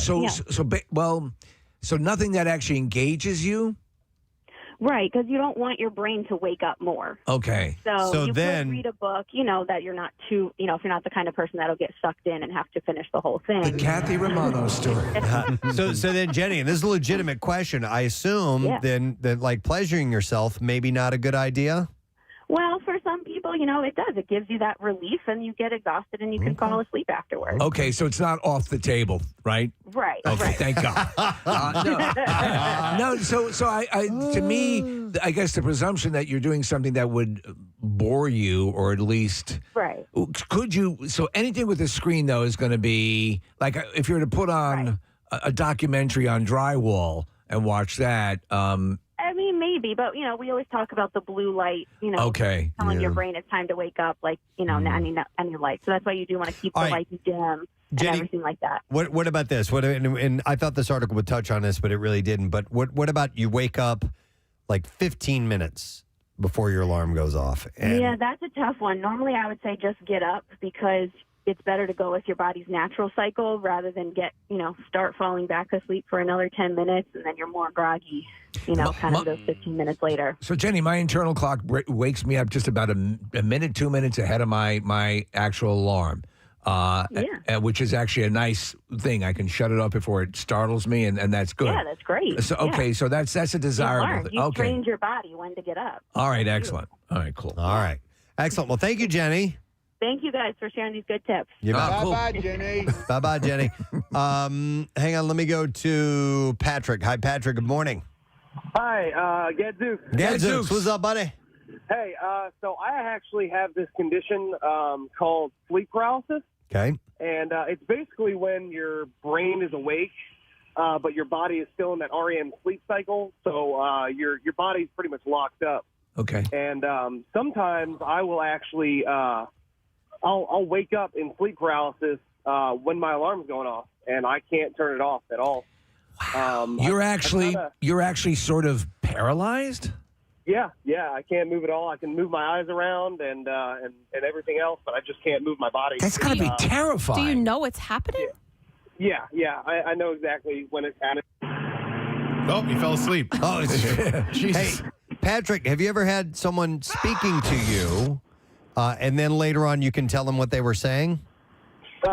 nothing that actually engages you. Right, because you don't want your brain to wake up more. Okay. So you could read a book, that you're not too, if you're not the kind of person that'll get sucked in and have to finish the whole thing. The Kathy Romano story. So then, Jenny, and this is a legitimate question. I assume then that pleasuring yourself maybe not a good idea. Well, for some people, it does. It gives you that relief, and you get exhausted, and you can fall asleep afterwards. Okay, so it's not off the table, right? Right. Okay, right. thank God. No, so I to me, I guess the presumption that you're doing something that would bore you, or at least right. Could you? So anything with a screen though is going to be like if you were to put on a documentary on drywall and watch that. I mean, maybe, but we always talk about the blue light. Okay. Telling your brain it's time to wake up, any light. So that's why you do want to keep the lights dim and Jenny, everything like that. What about this? And I thought this article would touch on this, but it really didn't. But what about you wake up 15 minutes before your alarm goes off? And Yeah, that's a tough one. Normally, I would say just get up because it's better to go with your body's natural cycle rather than start falling back asleep for another 10 minutes and then you're more groggy, kind of those 15 minutes later. So, Jenny, my internal clock wakes me up just about a minute, 2 minutes ahead of my actual alarm, which is actually a nice thing. I can shut it off before it startles me, and that's good. Yeah, that's great. So, okay, so that's a desirable thing. You trained your body when to get up. All right, excellent. All right, cool. All right. Excellent. Well, thank you, Jenny. Thank you guys for sharing these good tips. Bye-bye, Jenny. Bye-bye, Jenny. Hang on. Let me go to Patrick. Hi, Patrick. Good morning. Hi, Gadzooks. Gadzooks. What's up, buddy? Hey, so I actually have this condition called sleep paralysis. Okay. And it's basically when your brain is awake, but your body is still in that REM sleep cycle. So your body's pretty much locked up. Okay. And sometimes I will actually I'll wake up in sleep paralysis when my alarm's going off, and I can't turn it off at all. Wow. You're actually sort of paralyzed? Yeah, I can't move at all. I can move my eyes around and everything else, but I just can't move my body. That's got to be terrifying. Do you know it's happening? Yeah. I know exactly when it's happening. Oh, he fell asleep. Oh, Jesus. Hey, Patrick, have you ever had someone speaking to you, and then later on you can tell them what they were saying?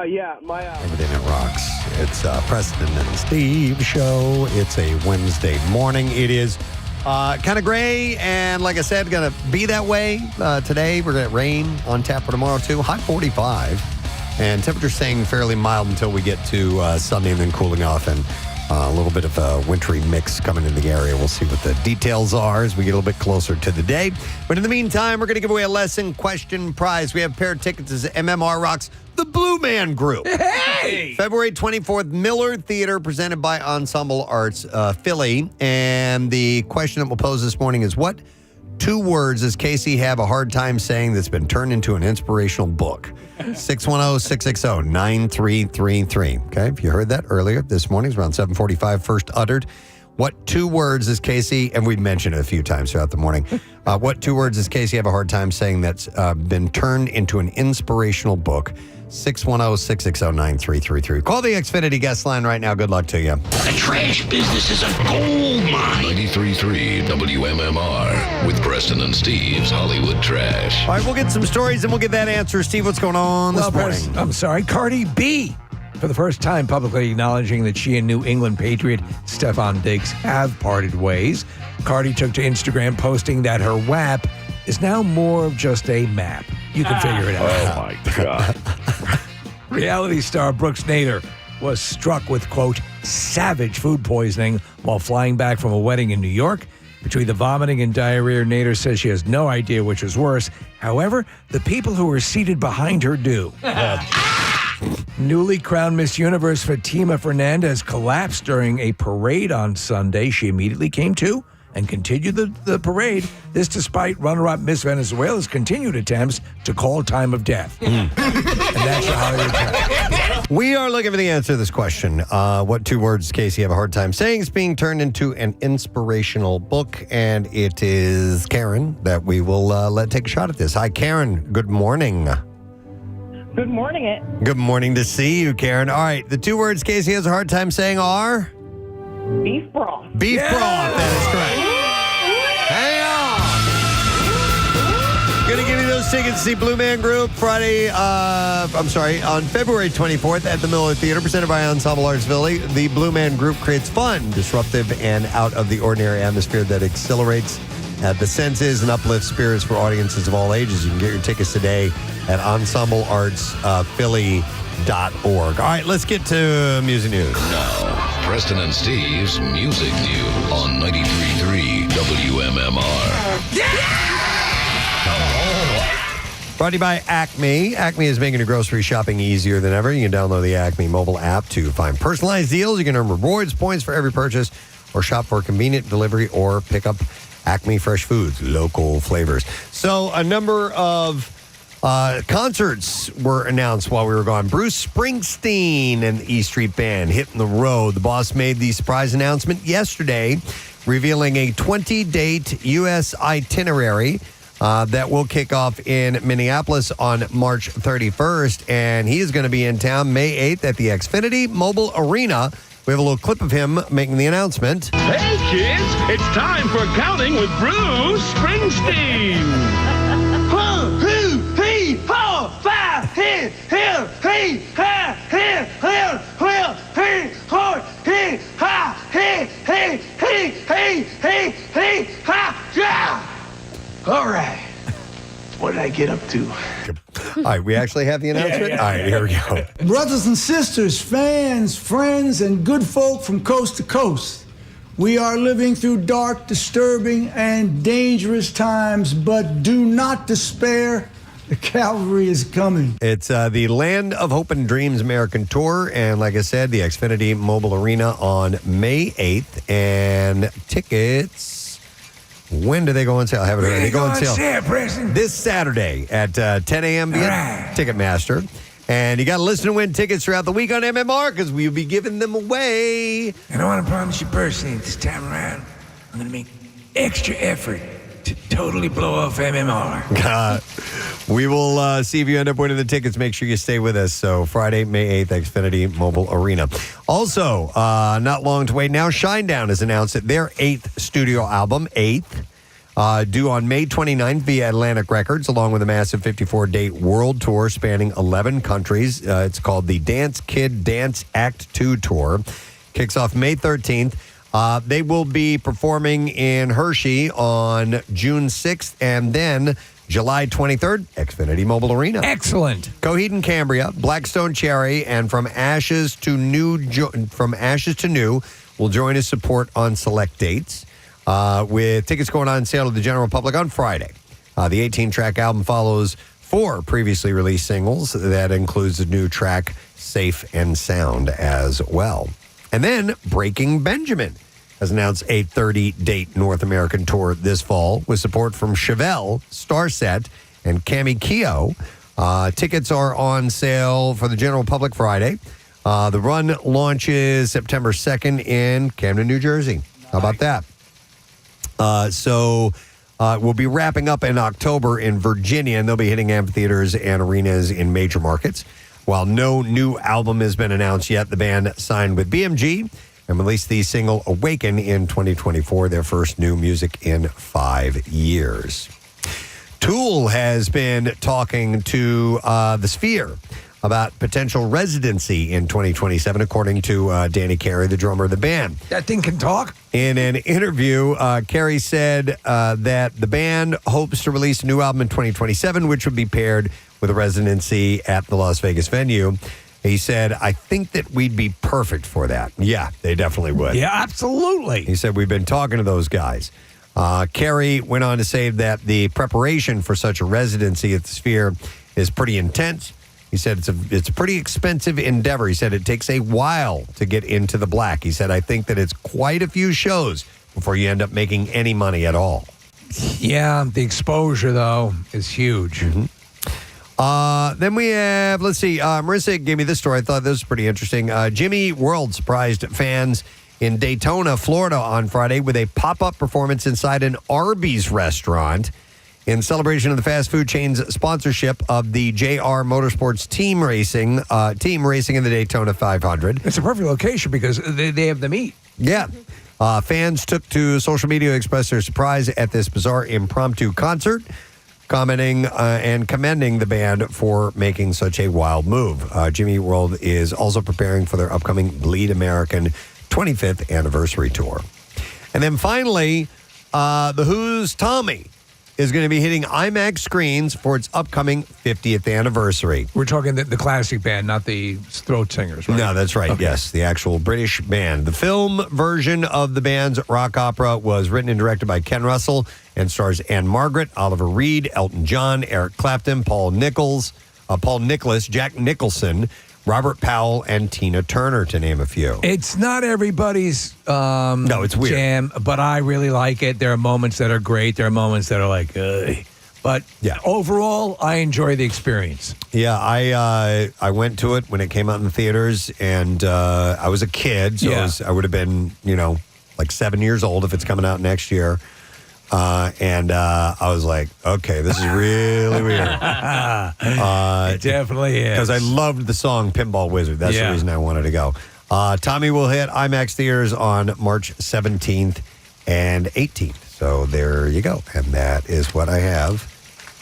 Yeah, Everything that rocks. It's Preston and Steve show. It's a Wednesday morning. It is kind of gray, and like I said, going to be that way today. We're going to get rain on tap for tomorrow, too. High 45. And temperature staying fairly mild until we get to Sunday and then cooling off, and a little bit of a wintry mix coming in the area. We'll see what the details are as we get a little bit closer to the day. But in the meantime, we're going to give away a lesson question prize. We have a pair of tickets as MMR Rocks the Blue Man Group. Hey! February 24th, Miller Theater, presented by Ensemble Arts Philly. And the question that we'll pose this morning is, what 2 words does Casey have a hard time saying that's been turned into an inspirational book? 610-660-9333. Okay, if you heard that earlier this morning, it's around 7:45, first uttered. What 2 words does Casey, and we've mentioned it a few times throughout the morning, what 2 words does Casey have a hard time saying that's been turned into an inspirational book? 610-660-9333. Call the Xfinity guest line right now. Good luck to you. The trash business is a gold mine. 93.3 WMMR with Preston and Steve's Hollywood Trash. All right, we'll get some stories and we'll get that answer. Steve, what's going on this morning? I'm sorry, Cardi B, for the first time publicly acknowledging that she and New England Patriot Stephon Diggs have parted ways. Cardi took to Instagram posting that her WAP is now more of just a map. You can figure it out. Oh, my God. Reality star Brooks Nader was struck with, quote, savage food poisoning while flying back from a wedding in New York. Between the vomiting and diarrhea, Nader says she has no idea which is worse. However, the people who were seated behind her do. Newly crowned Miss Universe Fatima Fernandez collapsed during a parade on Sunday. She immediately came to and continued the parade. This despite runner-up Miss Venezuela's continued attempts to call time of death. And that's your Hollywood Trash. We are looking for the answer to this question. What 2 words does Casey have a hard time saying is being turned into an inspirational book? And it is Karen that we will let take a shot at this. Hi, Karen. Good morning. Good morning, it. Good morning to see you, Karen. All right, the 2 words Casey has a hard time saying are? Beef broth. Beef broth, that is correct. Hang on. Going to give you those tickets to see Blue Man Group on February 24th at the Miller Theater, presented by Ensemble Arts Philly. The Blue Man Group creates fun, disruptive, and out-of-the-ordinary atmosphere that accelerates the senses and uplifts spirits for audiences of all ages. You can get your tickets today at ensembleartsphilly.org. All right, let's get to music news. Now, Preston and Steve's Music News on 93.3 WMMR. Brought to you by Acme. Acme is making your grocery shopping easier than ever. You can download the Acme mobile app to find personalized deals. You can earn rewards points for every purchase or shop for convenient delivery or pick up Acme Fresh Foods, local flavors. So a number of concerts were announced while we were gone. Bruce Springsteen and the E Street Band hitting the road. The boss made the surprise announcement yesterday revealing a 20-date U.S. itinerary that will kick off in Minneapolis on March 31st. And he is going to be in town May 8th at the Xfinity Mobile Arena. We have a little clip of him making the announcement. Hey, kids, it's time for counting with Bruce Springsteen. He, ho, five, he, hill, he, ha, he, hill, he, ho, he, ha, he, ha, yeah. All right. What did I get up to? All right, we actually have the announcement? All right, here we go. Brothers and sisters, fans, friends, and good folk from coast to coast, we are living through dark, disturbing, and dangerous times, but do not despair. The cavalry is coming. It's the Land of Hope and Dreams American Tour, and like I said, the Xfinity Mobile Arena on May 8th, and tickets... When do they go on sale? I haven't heard. They go on sale Preston? this Saturday at 10 a.m. via Ticketmaster. And you got to listen to win tickets throughout the week on MMR because we'll be giving them away. And I want to promise you personally, this time around, I'm going to make extra effort to totally blow off MMR. We will see if you end up winning the tickets. Make sure you stay with us. So Friday, May 8th, Xfinity Mobile Arena. Also, not long to wait now, Shinedown has announced that their 8th studio album, 8th, due on May 29th via Atlantic Records, along with a massive 54-date world tour spanning 11 countries. It's called the Dance Kid Dance Act 2 Tour. Kicks off May 13th. They will be performing in Hershey on June 6th and then July 23rd, Xfinity Mobile Arena. Excellent. Coheed and Cambria, Blackstone Cherry, and From Ashes to New will join as support on select dates, with tickets going on sale to the general public on Friday. The 18-track album follows 4 previously released singles. That includes the new track Safe and Sound as well. And then Breaking Benjamin has announced a 30-date North American tour this fall with support from Chevelle, Starset, and Cami Keo. Tickets are on sale for the general public Friday. The run launches September 2nd in Camden, New Jersey. How about that? We'll be wrapping up in October in Virginia, and they'll be hitting amphitheaters and arenas in major markets. While no new album has been announced yet, the band signed with BMG and released the single Awaken in 2024, their first new music in 5 years. Tool has been talking to The Sphere about potential residency in 2027, according to Danny Carey, the drummer of the band. That thing can talk? In an interview, Carey said that the band hopes to release a new album in 2027, which would be paired with a residency at the Las Vegas venue. He said, I think that we'd be perfect for that. Yeah, they definitely would. Yeah, absolutely. He said, we've been talking to those guys. Carey went on to say that the preparation for such a residency at the Sphere is pretty intense. He said it's a pretty expensive endeavor. He said it takes a while to get into the black. He said, I think that it's quite a few shows before you end up making any money at all. Yeah, the exposure, though, is huge. Mm-hmm. Then we have, let's see, Marissa gave me this story. I thought this was pretty interesting. Jimmy World surprised fans in Daytona, Florida on Friday with a pop-up performance inside an Arby's restaurant in celebration of the fast food chain's sponsorship of the JR Motorsports team racing in the Daytona 500. It's a perfect location because they have the meat. Yeah. Fans took to social media to express their surprise at this bizarre impromptu concert, commenting and commending the band for making such a wild move. Jimmy World is also preparing for their upcoming Bleed American 25th anniversary tour. And then finally, The Who's Tommy is going to be hitting IMAX screens for its upcoming 50th anniversary. We're talking the classic band, not the throat singers, right? No, that's right. Okay. Yes, the actual British band. The film version of the band's rock opera was written and directed by Ken Russell and stars Anne Margaret, Oliver Reed, Elton John, Eric Clapton, Paul Nicholas, Jack Nicholson, Robert Powell, and Tina Turner, to name a few. It's not everybody's no, it's weird. jam, but I really like it. There are moments that are great. There are moments that are like, but yeah. Overall, I enjoy the experience. Yeah, I went to it when it came out in the theaters, and I was a kid, so I would have been, like 7 years old if it's coming out next year. And I was like, okay, this is really weird. It definitely is. Because I loved the song Pinball Wizard. That's the reason I wanted to go. Tommy will hit IMAX theaters on March 17th and 18th. So there you go. And that is what I have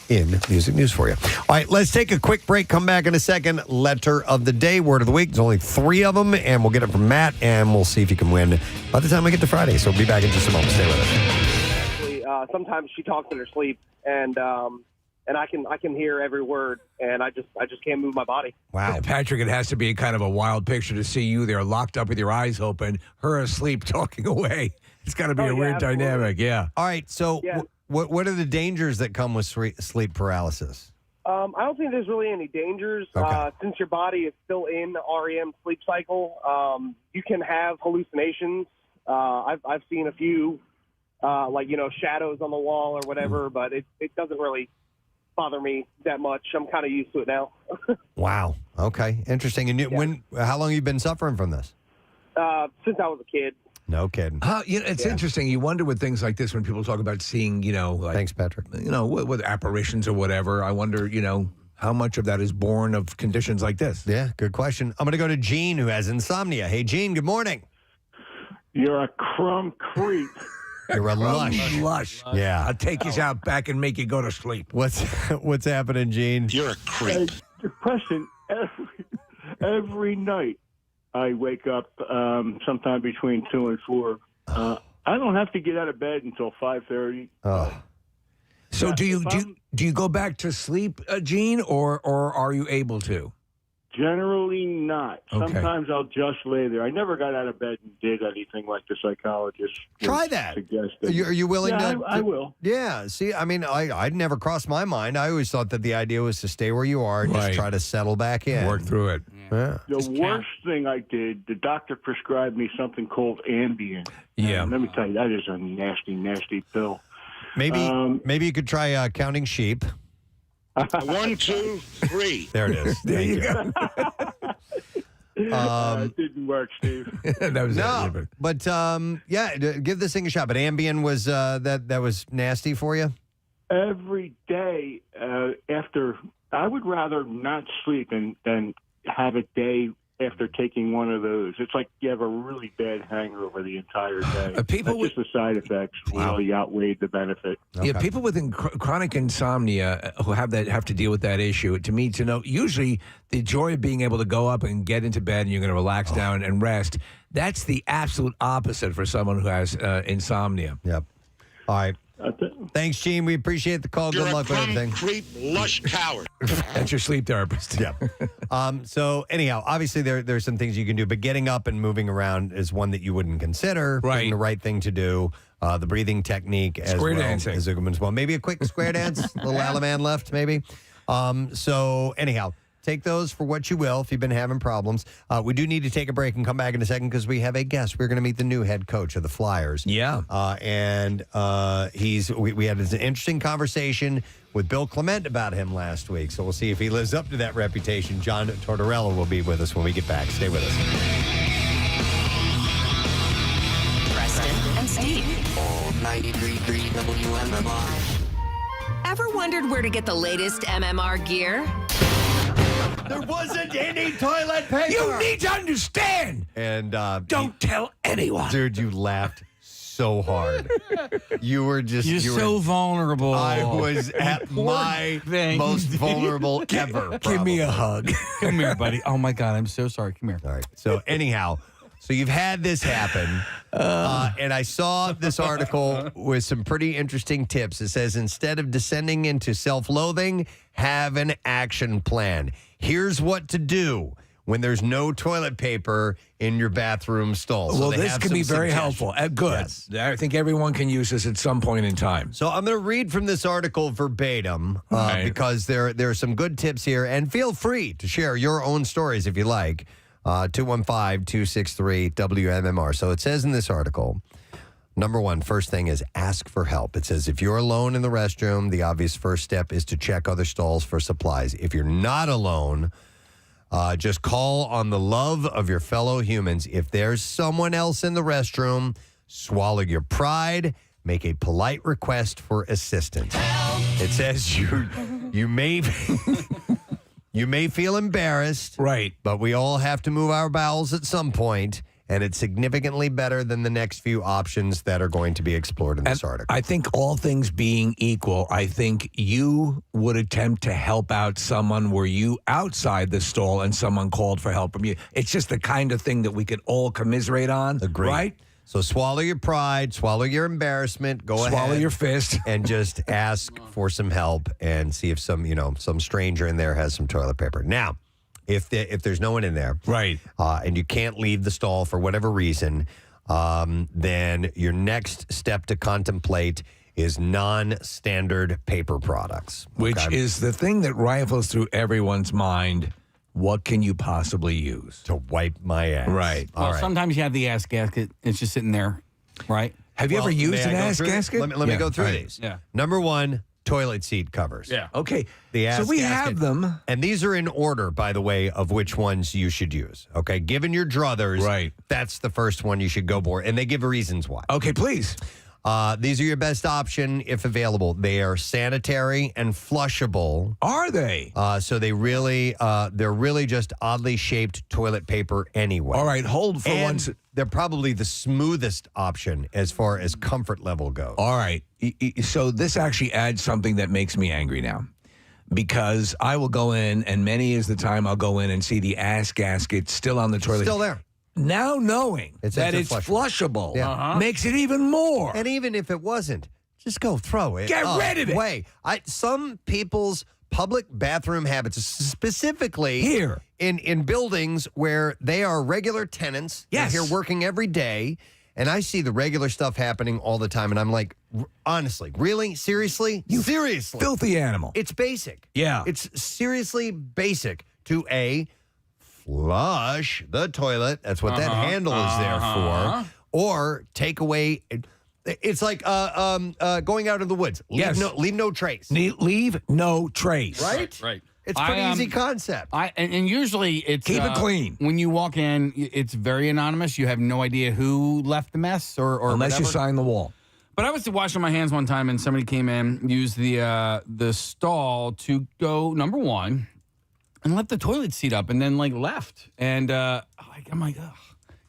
in music news for you. All right, let's take a quick break. Come back in a second. Letter of the day, word of the week. There's only 3 of them, and we'll get it from Matt, and we'll see if you can win by the time we get to Friday. So we'll be back in just a moment. Stay with us. Sometimes she talks in her sleep, and I can hear every word, and I just can't move my body. Wow, yeah, Patrick, it has to be kind of a wild picture to see you there locked up with your eyes open, her asleep, talking away. It's got to be a weird dynamic. Yeah. All right. So what are the dangers that come with sleep paralysis? I don't think there's really any dangers. Okay. Since your body is still in the REM sleep cycle, you can have hallucinations. I've seen a few, shadows on the wall or whatever, but it doesn't really bother me that much. I'm kind of used to it now. Wow. Okay. Interesting. And how long have you been suffering from this? Since I was a kid. No kidding. It's interesting. You wonder with things like this when people talk about seeing, Thanks, Patrick. With apparitions or whatever. I wonder, how much of that is born of conditions like this. Yeah, good question. I'm going to go to Gene, who has insomnia. Hey, Gene, good morning. You're a crumb creep. You're a lush. Yeah. I'll take you out back and make you go to sleep. What's happening, Gene? You're a creep. Preston, every night I wake up sometime between 2 and 4. I don't have to get out of bed until 5:30. Oh. So do you go back to sleep, Gene, or are you able to? Generally not. Okay. Sometimes I'll just lay there. I never got out of bed and did anything like the psychologist Try that. suggested. Are you willing to? I will. Yeah. See, I mean, I'd never crossed my mind. I always thought that the idea was to stay where you are and just try to settle back in. Work through it. Yeah. The worst thing I did, the doctor prescribed me something called Ambien. Yeah. And let me tell you, that is a nasty, nasty pill. Maybe you could try counting sheep. 1, 2, 3. There it is. There you go. It didn't work, Steve. That was it. But give this thing a shot. But Ambien was that was nasty for you? Every day after, I would rather not sleep than have a day after taking one of those. It's like you have a really bad hangover the entire day. Just the side effects really outweighed the benefit. Yeah, people with chronic insomnia who have to deal with that issue, to me, to know, usually the joy of being able to go up and get into bed and you're going to relax down and rest, that's the absolute opposite for someone who has insomnia. Yep. All right. Thanks, Gene. We appreciate the call. You're Good luck with everything. creep, lush coward. That's your sleep therapist. Yeah. So anyhow, obviously there's some things you can do, but getting up and moving around is one that you wouldn't consider. Right. Being the right thing to do. The breathing technique as Square well dancing. as as well. Maybe a quick square dance. Little Alaman left, maybe. So anyhow, take those for what you will if you've been having problems. We do need to take a break and come back in a second because we have a guest. We're going to meet the new head coach of the Flyers. Yeah. And we had an interesting conversation with Bill Clement about him last week. So we'll see if he lives up to that reputation. John Tortorella will be with us when we get back. Stay with us. Preston and Steve. 93.3 WMMR. Ever wondered where to get the latest MMR gear? There wasn't any toilet paper. You need to understand. And don't tell anyone. Dude, you laughed so hard. You were just... You're so vulnerable. I was at my most vulnerable ever. Give me a hug. Come here, buddy. Oh, my God. I'm so sorry. Come here. All right. So anyhow... So you've had this happen, and I saw this article with some pretty interesting tips. It says, instead of descending into self-loathing, have an action plan. Here's what to do when there's no toilet paper in your bathroom stall. Well, this can be very helpful. Good. Yes. I think everyone can use this at some point in time. So I'm going to read from this article verbatim because there are some good tips here, and feel free to share your own stories if you like. 215-263-WMMR. So it says in this article, number one, first thing is ask for help. It says if you're alone in the restroom, the obvious first step is to check other stalls for supplies. If you're not alone, just call on the love of your fellow humans. If there's someone else in the restroom, swallow your pride, make a polite request for assistance. It says you may you may feel embarrassed, right? But we all have to move our bowels at some point, and it's significantly better than the next few options that are going to be explored in this article. I think all things being equal, I think you would attempt to help out someone were you outside the stall and someone called for help from you. It's just the kind of thing that we could all commiserate on, right? So swallow your pride, swallow your embarrassment, go ahead. Swallow your fist. And just ask for some help and see if some stranger in there has some toilet paper. Now, if there's no one in there, right, and you can't leave the stall for whatever reason, then your next step to contemplate is non-standard paper products. Which is the thing that rifles through everyone's mind. What can you possibly use? To wipe my ass. Right. Well, sometimes you have the ass gasket. It's just sitting there, right? Have you ever used an ass gasket? Let me go through right. these. Yeah. Number one, toilet seat covers. Yeah. Okay. The ass so we gasket. have them. And these are in order, by the way, of which ones you should use. Okay. Given your druthers, right, that's the first one you should go for. And they give reasons why. Okay, please. These are your best option if available. They are sanitary and flushable. Are they? So they're really just oddly shaped toilet paper anyway. All right, hold for and one. They're probably the smoothest option as far as comfort level goes. All right. So this actually adds something that makes me angry now. Because I will go in, and many is the time I'll go in and see the ass gasket still on the toilet. Still there. Now knowing that it's flushable makes it even more. And even if it wasn't, just go throw it. Get rid of it. Way. Some people's public bathroom habits, specifically here in buildings where they are regular tenants. Yes. They're here working every day. And I see the regular stuff happening all the time. And I'm like, honestly, really? Seriously? Seriously? Filthy animal. It's basic. Yeah. It's seriously basic to flush the toilet. That's what that handle is there for. Or take away. It's like going out in the woods. Leave no trace. Leave no trace. Right? It's a pretty easy concept. And usually it's keep it clean. When you walk in, it's very anonymous. You have no idea who left the mess or unless whatever. you sign the wall. But I was washing my hands one time, and somebody came in, used the stall to go number one, and left the toilet seat up, and then left. And I'm like, ugh,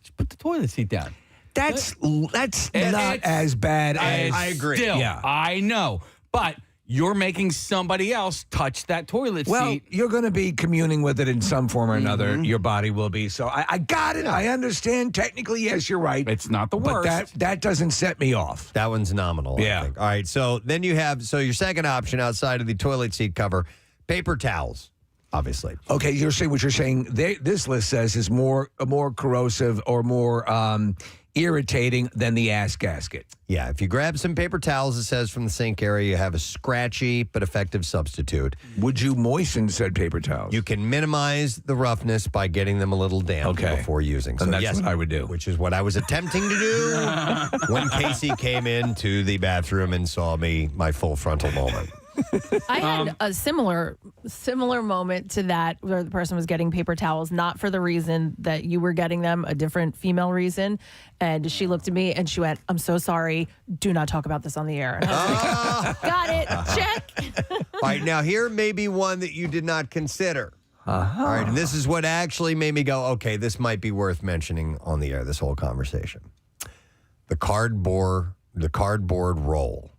just put the toilet seat down. That's not as bad as I agree. Still, yeah. I know, but you're making somebody else touch that toilet seat. Well, you're going to be communing with it in some form or another. Your body will be. So I got it. I understand. Technically, yes, you're right. It's not the worst. But that doesn't set me off. That one's nominal. Yeah. I think. All right. So then you have your second option outside of the toilet seat cover, paper towels. Obviously. Okay, you're saying what you're saying. This list says is more corrosive or more irritating than the ass gasket. Yeah, if you grab some paper towels, it says from the sink area, you have a scratchy but effective substitute. Would you moisten said paper towels? You can minimize the roughness by getting them a little damp before using. So and that's what I would do. Which is what I was attempting to do when Casey came into the bathroom and saw my full frontal moment. I had a similar moment to that where the person was getting paper towels, not for the reason that you were getting them, a different female reason. And she looked at me and she went, "I'm so sorry. Do not talk about this on the air." And I was like, got it. Check. All right, now here may be one that you did not consider. All right, and this is what actually made me go, okay, this might be worth mentioning on the air, this whole conversation. The cardboard roll.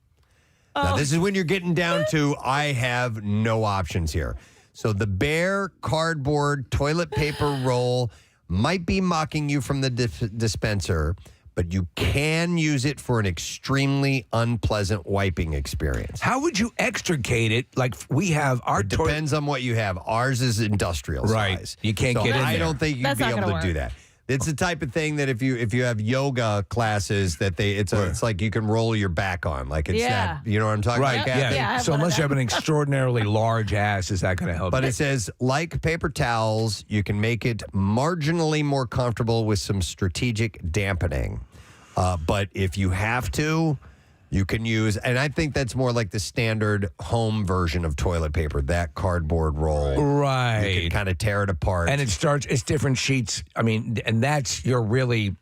Now, this is when you're getting down to, I have no options here. So the bare cardboard toilet paper roll might be mocking you from the dispenser, but you can use it for an extremely unpleasant wiping experience. How would you extricate it? Like we have our depends on what you have. Ours is industrial size. You can't get in there. I don't think you'd be able to do that. It's the type of thing that if you have yoga classes that it's like you can roll your back on, like it's that, you know what I'm talking about? Kathy? Yeah. So unless you have an extraordinarily large ass, is that going to help? But it says, like paper towels, you can make it marginally more comfortable with some strategic dampening. But if you have to, You can use, and I think that's more like the standard home version of toilet paper, that cardboard roll. Right. You can kind of tear it apart. And it's different sheets. I mean, and that's, you're really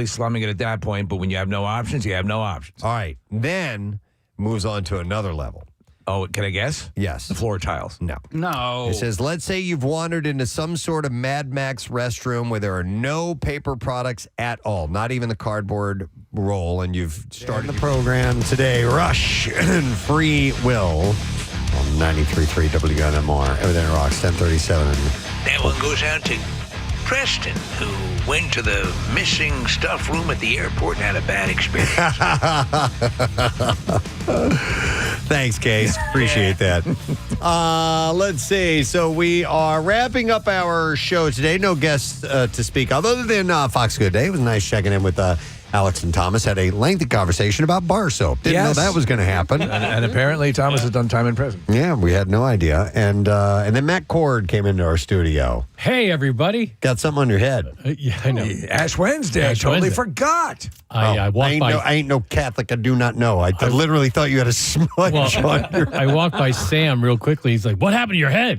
slumming it at that point, but when you have no options, you have no options. All right. Then moves on to another level. Oh, can I guess? Yes. The floor tiles. No. No. It says, let's say you've wandered into some sort of Mad Max restroom where there are no paper products at all, not even the cardboard roll, and you've started the program today, Rush and Free Will on 93.3 WMMR. Everything Rocks, 1037. That one goes out to Preston, who went to the missing stuff room at the airport and had a bad experience. Thanks, Case. Appreciate that. Let's see. So we are wrapping up our show today. No guests to speak of other than Fox Good Day. It was nice checking in with Alex and Thomas. Had a lengthy conversation about bar soap. Didn't know that was going to happen. and apparently Thomas has done time in prison. Yeah, we had no idea. And then Matt Cord came into our studio. Hey, everybody. Got something on your head. Yeah, I know. Ash Wednesday. I totally forgot. I walked by. I ain't no Catholic. I do not know. I literally thought you had a smudge on your I walked by Sam real quickly. He's like, "What happened to your head?"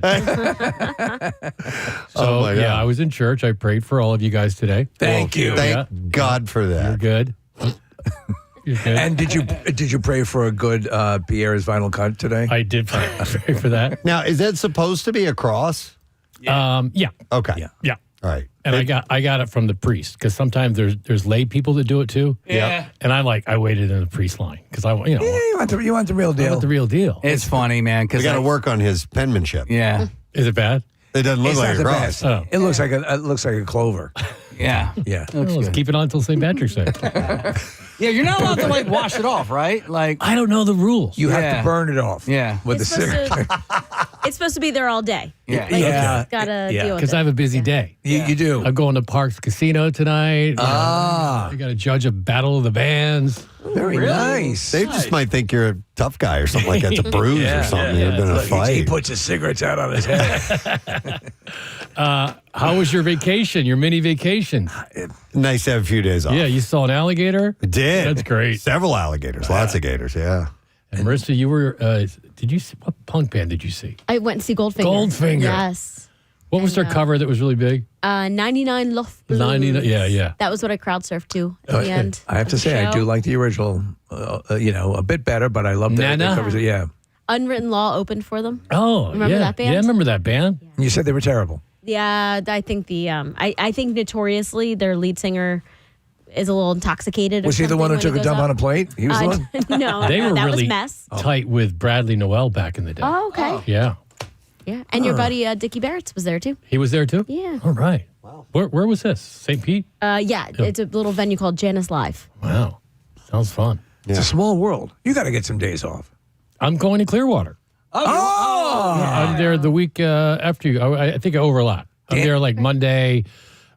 So, I was in church. I prayed for all of you guys today. Thank you. Thank God for that. You're good. You're good. And did you pray for a good Pierre's vinyl cut today? I did pray for that. Now, is that supposed to be a cross? Yeah. Okay. Yeah. All right. And I got it from the priest because sometimes there's lay people that do it too. Yeah. And I waited in the priest line because I you want the real deal. I want the real deal. It's funny, man. We got to work on his penmanship. Yeah. Is it bad? It doesn't look It's like not a the cross. best. Oh. It looks like a clover. Yeah. Yeah. Let's keep it on until St. Patrick's Day. Yeah, you're not allowed to wash it off, right? Like, I don't know the rules. You have to burn it off. Yeah. With It's the cigarette. It's supposed to be there all day. Yeah. Like, Yeah. Gotta deal with Because it. I have a busy day. You do. I'm going to Parks Casino tonight. I got to judge a battle of the bands. Very nice. They just might think you're a tough guy or something like that. It's a bruise or something. You've been in a Look, fight. he puts his cigarettes out on his head. How was your vacation, your mini vacation? Nice to have a few days off. Yeah, you saw an alligator? Did. That's great. Several alligators. Lots of gators, yeah. And Marissa, you were, did you see, what punk band did you see? I went and see Goldfinger. Goldfinger. Yes. What was their cover that was really big? 99 Love Blues. 99, yeah. That was what I crowd surfed to at the end. I have to say, I do like the original, a bit better, but I love the Nana? covers. Yeah. Unwritten Law opened for them. Oh, Remember that band? Yeah, I remember that band. And you said they were terrible. Yeah, I think I think notoriously their lead singer is a little intoxicated. Was he the one who took a dump on a plate? He was the one? No, They were that really was Mess. tight with Bradley Noel back in the day. Oh, okay. Yeah. Yeah, and your buddy Dickie Barrett's was there too. He was there too? Yeah. All right. Wow. Where was this? St. Pete? Yeah, it's a little venue called Janice Live. Wow. Sounds fun. It's a small world. You got to get some days off. I'm going to Clearwater. Oh! I'm there the week after you. I think I overlap. I'm there like Monday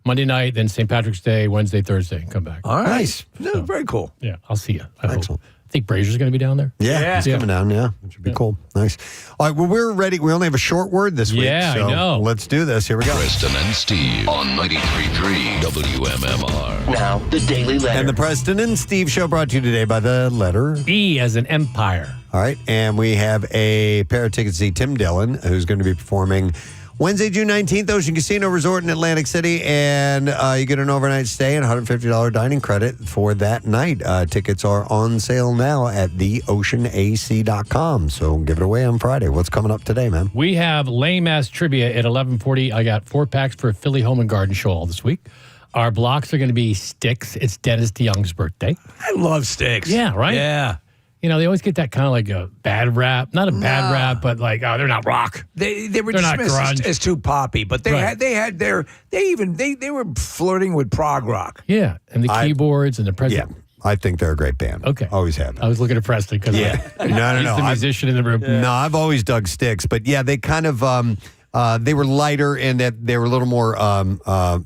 night, then St. Patrick's Day, Wednesday, Thursday, and come back. All right. Nice. No, very cool. Yeah, I'll see you. Excellent. I think Brazier's going to be down there. Yeah, he's coming down, which would be cool. Nice. All right, well, we're ready. We only have a short word this week. Yeah, so I know. Let's do this. Here we go. Preston and Steve on 93.3 WMMR. Now, the Daily Letter. And the Preston and Steve show brought to you today by the letter E as in Empire. All right, and we have a pair of tickets to see Tim Dillon, who's going to be performing Wednesday, June 19th, Ocean Casino Resort in Atlantic City, and you get an overnight stay and $150 dining credit for that night. Tickets are on sale now at theoceanac.com, so give it away on Friday. What's coming up today, man? We have lame ass trivia at 11:40. I got 4 packs for a Philly Home and Garden show all this week. Our blocks are going to be Sticks. It's Dennis DeYoung's birthday. I love Sticks. Yeah, right? Yeah. You know, they always get that kind of like a bad rap. Not a bad rap, but like, oh, they're not rock. They were They're not dismissed grunge. as too poppy, but they Right. they were flirting with prog rock. Yeah, and the keyboards and the Yeah, president. I think they're a great band. Okay. Always have. I was looking at Preston because Yeah. No. he's the musician in the room. No, I've always dug Sticks, but yeah, they kind of they were lighter in that they were a little more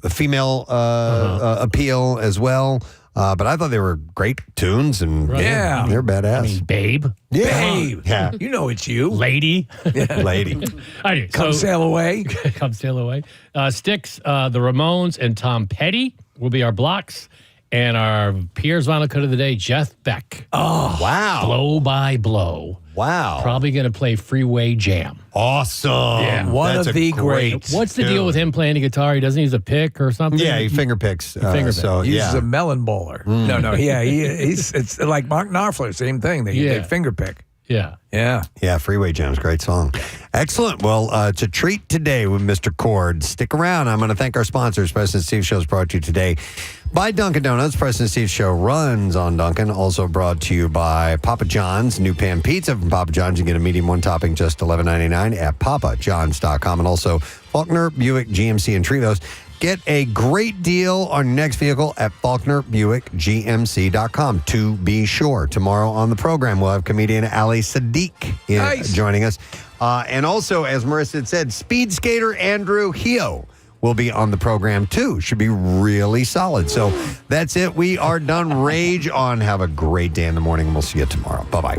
female appeal as well. But I thought they were great tunes, and Yeah. they're badass. I mean, Babe. Yeah. Babe. Yeah. You know it's you. Lady. Lady. Anyway, Come sail away. Come sail away. Sticks, the Ramones, and Tom Petty will be our blocks. And our Pierre's Vinyl Cut of the Day, Jeff Beck. Oh, wow. Blow by Blow. Wow. Probably going to play Freeway Jam. Awesome. Yeah, one That's of a the great greats. What's the tune. deal with him playing the guitar? He doesn't use a pick or something? Yeah, he finger picks. So, He uses yeah. a melon bowler. No, yeah, it's like Mark Knopfler, same thing. They finger pick. Yeah. Yeah. Yeah, Freeway Jam's great song. Excellent. Well, it's a treat today with Mr. Cord. Stick around. I'm going to thank our sponsors. Preston and Steve Show is brought to you today by Dunkin' Donuts. Preston and Steve Show runs on Dunkin'. Also brought to you by Papa John's. New pan pizza from Papa John's. You get a medium one topping, just $11.99 at papajohns.com. And also Faulkner, Buick, GMC, and Trivos. Get a great deal on your next vehicle at FaulknerBuickGMC.com. To be sure, tomorrow on the program, we'll have comedian Ali Sadiq joining us. And also, as Marissa said, speed skater Andrew Hio will be on the program, too. Should be really solid. So that's it. We are done. Rage on. Have a great day in the morning, and we'll see you tomorrow. Bye-bye.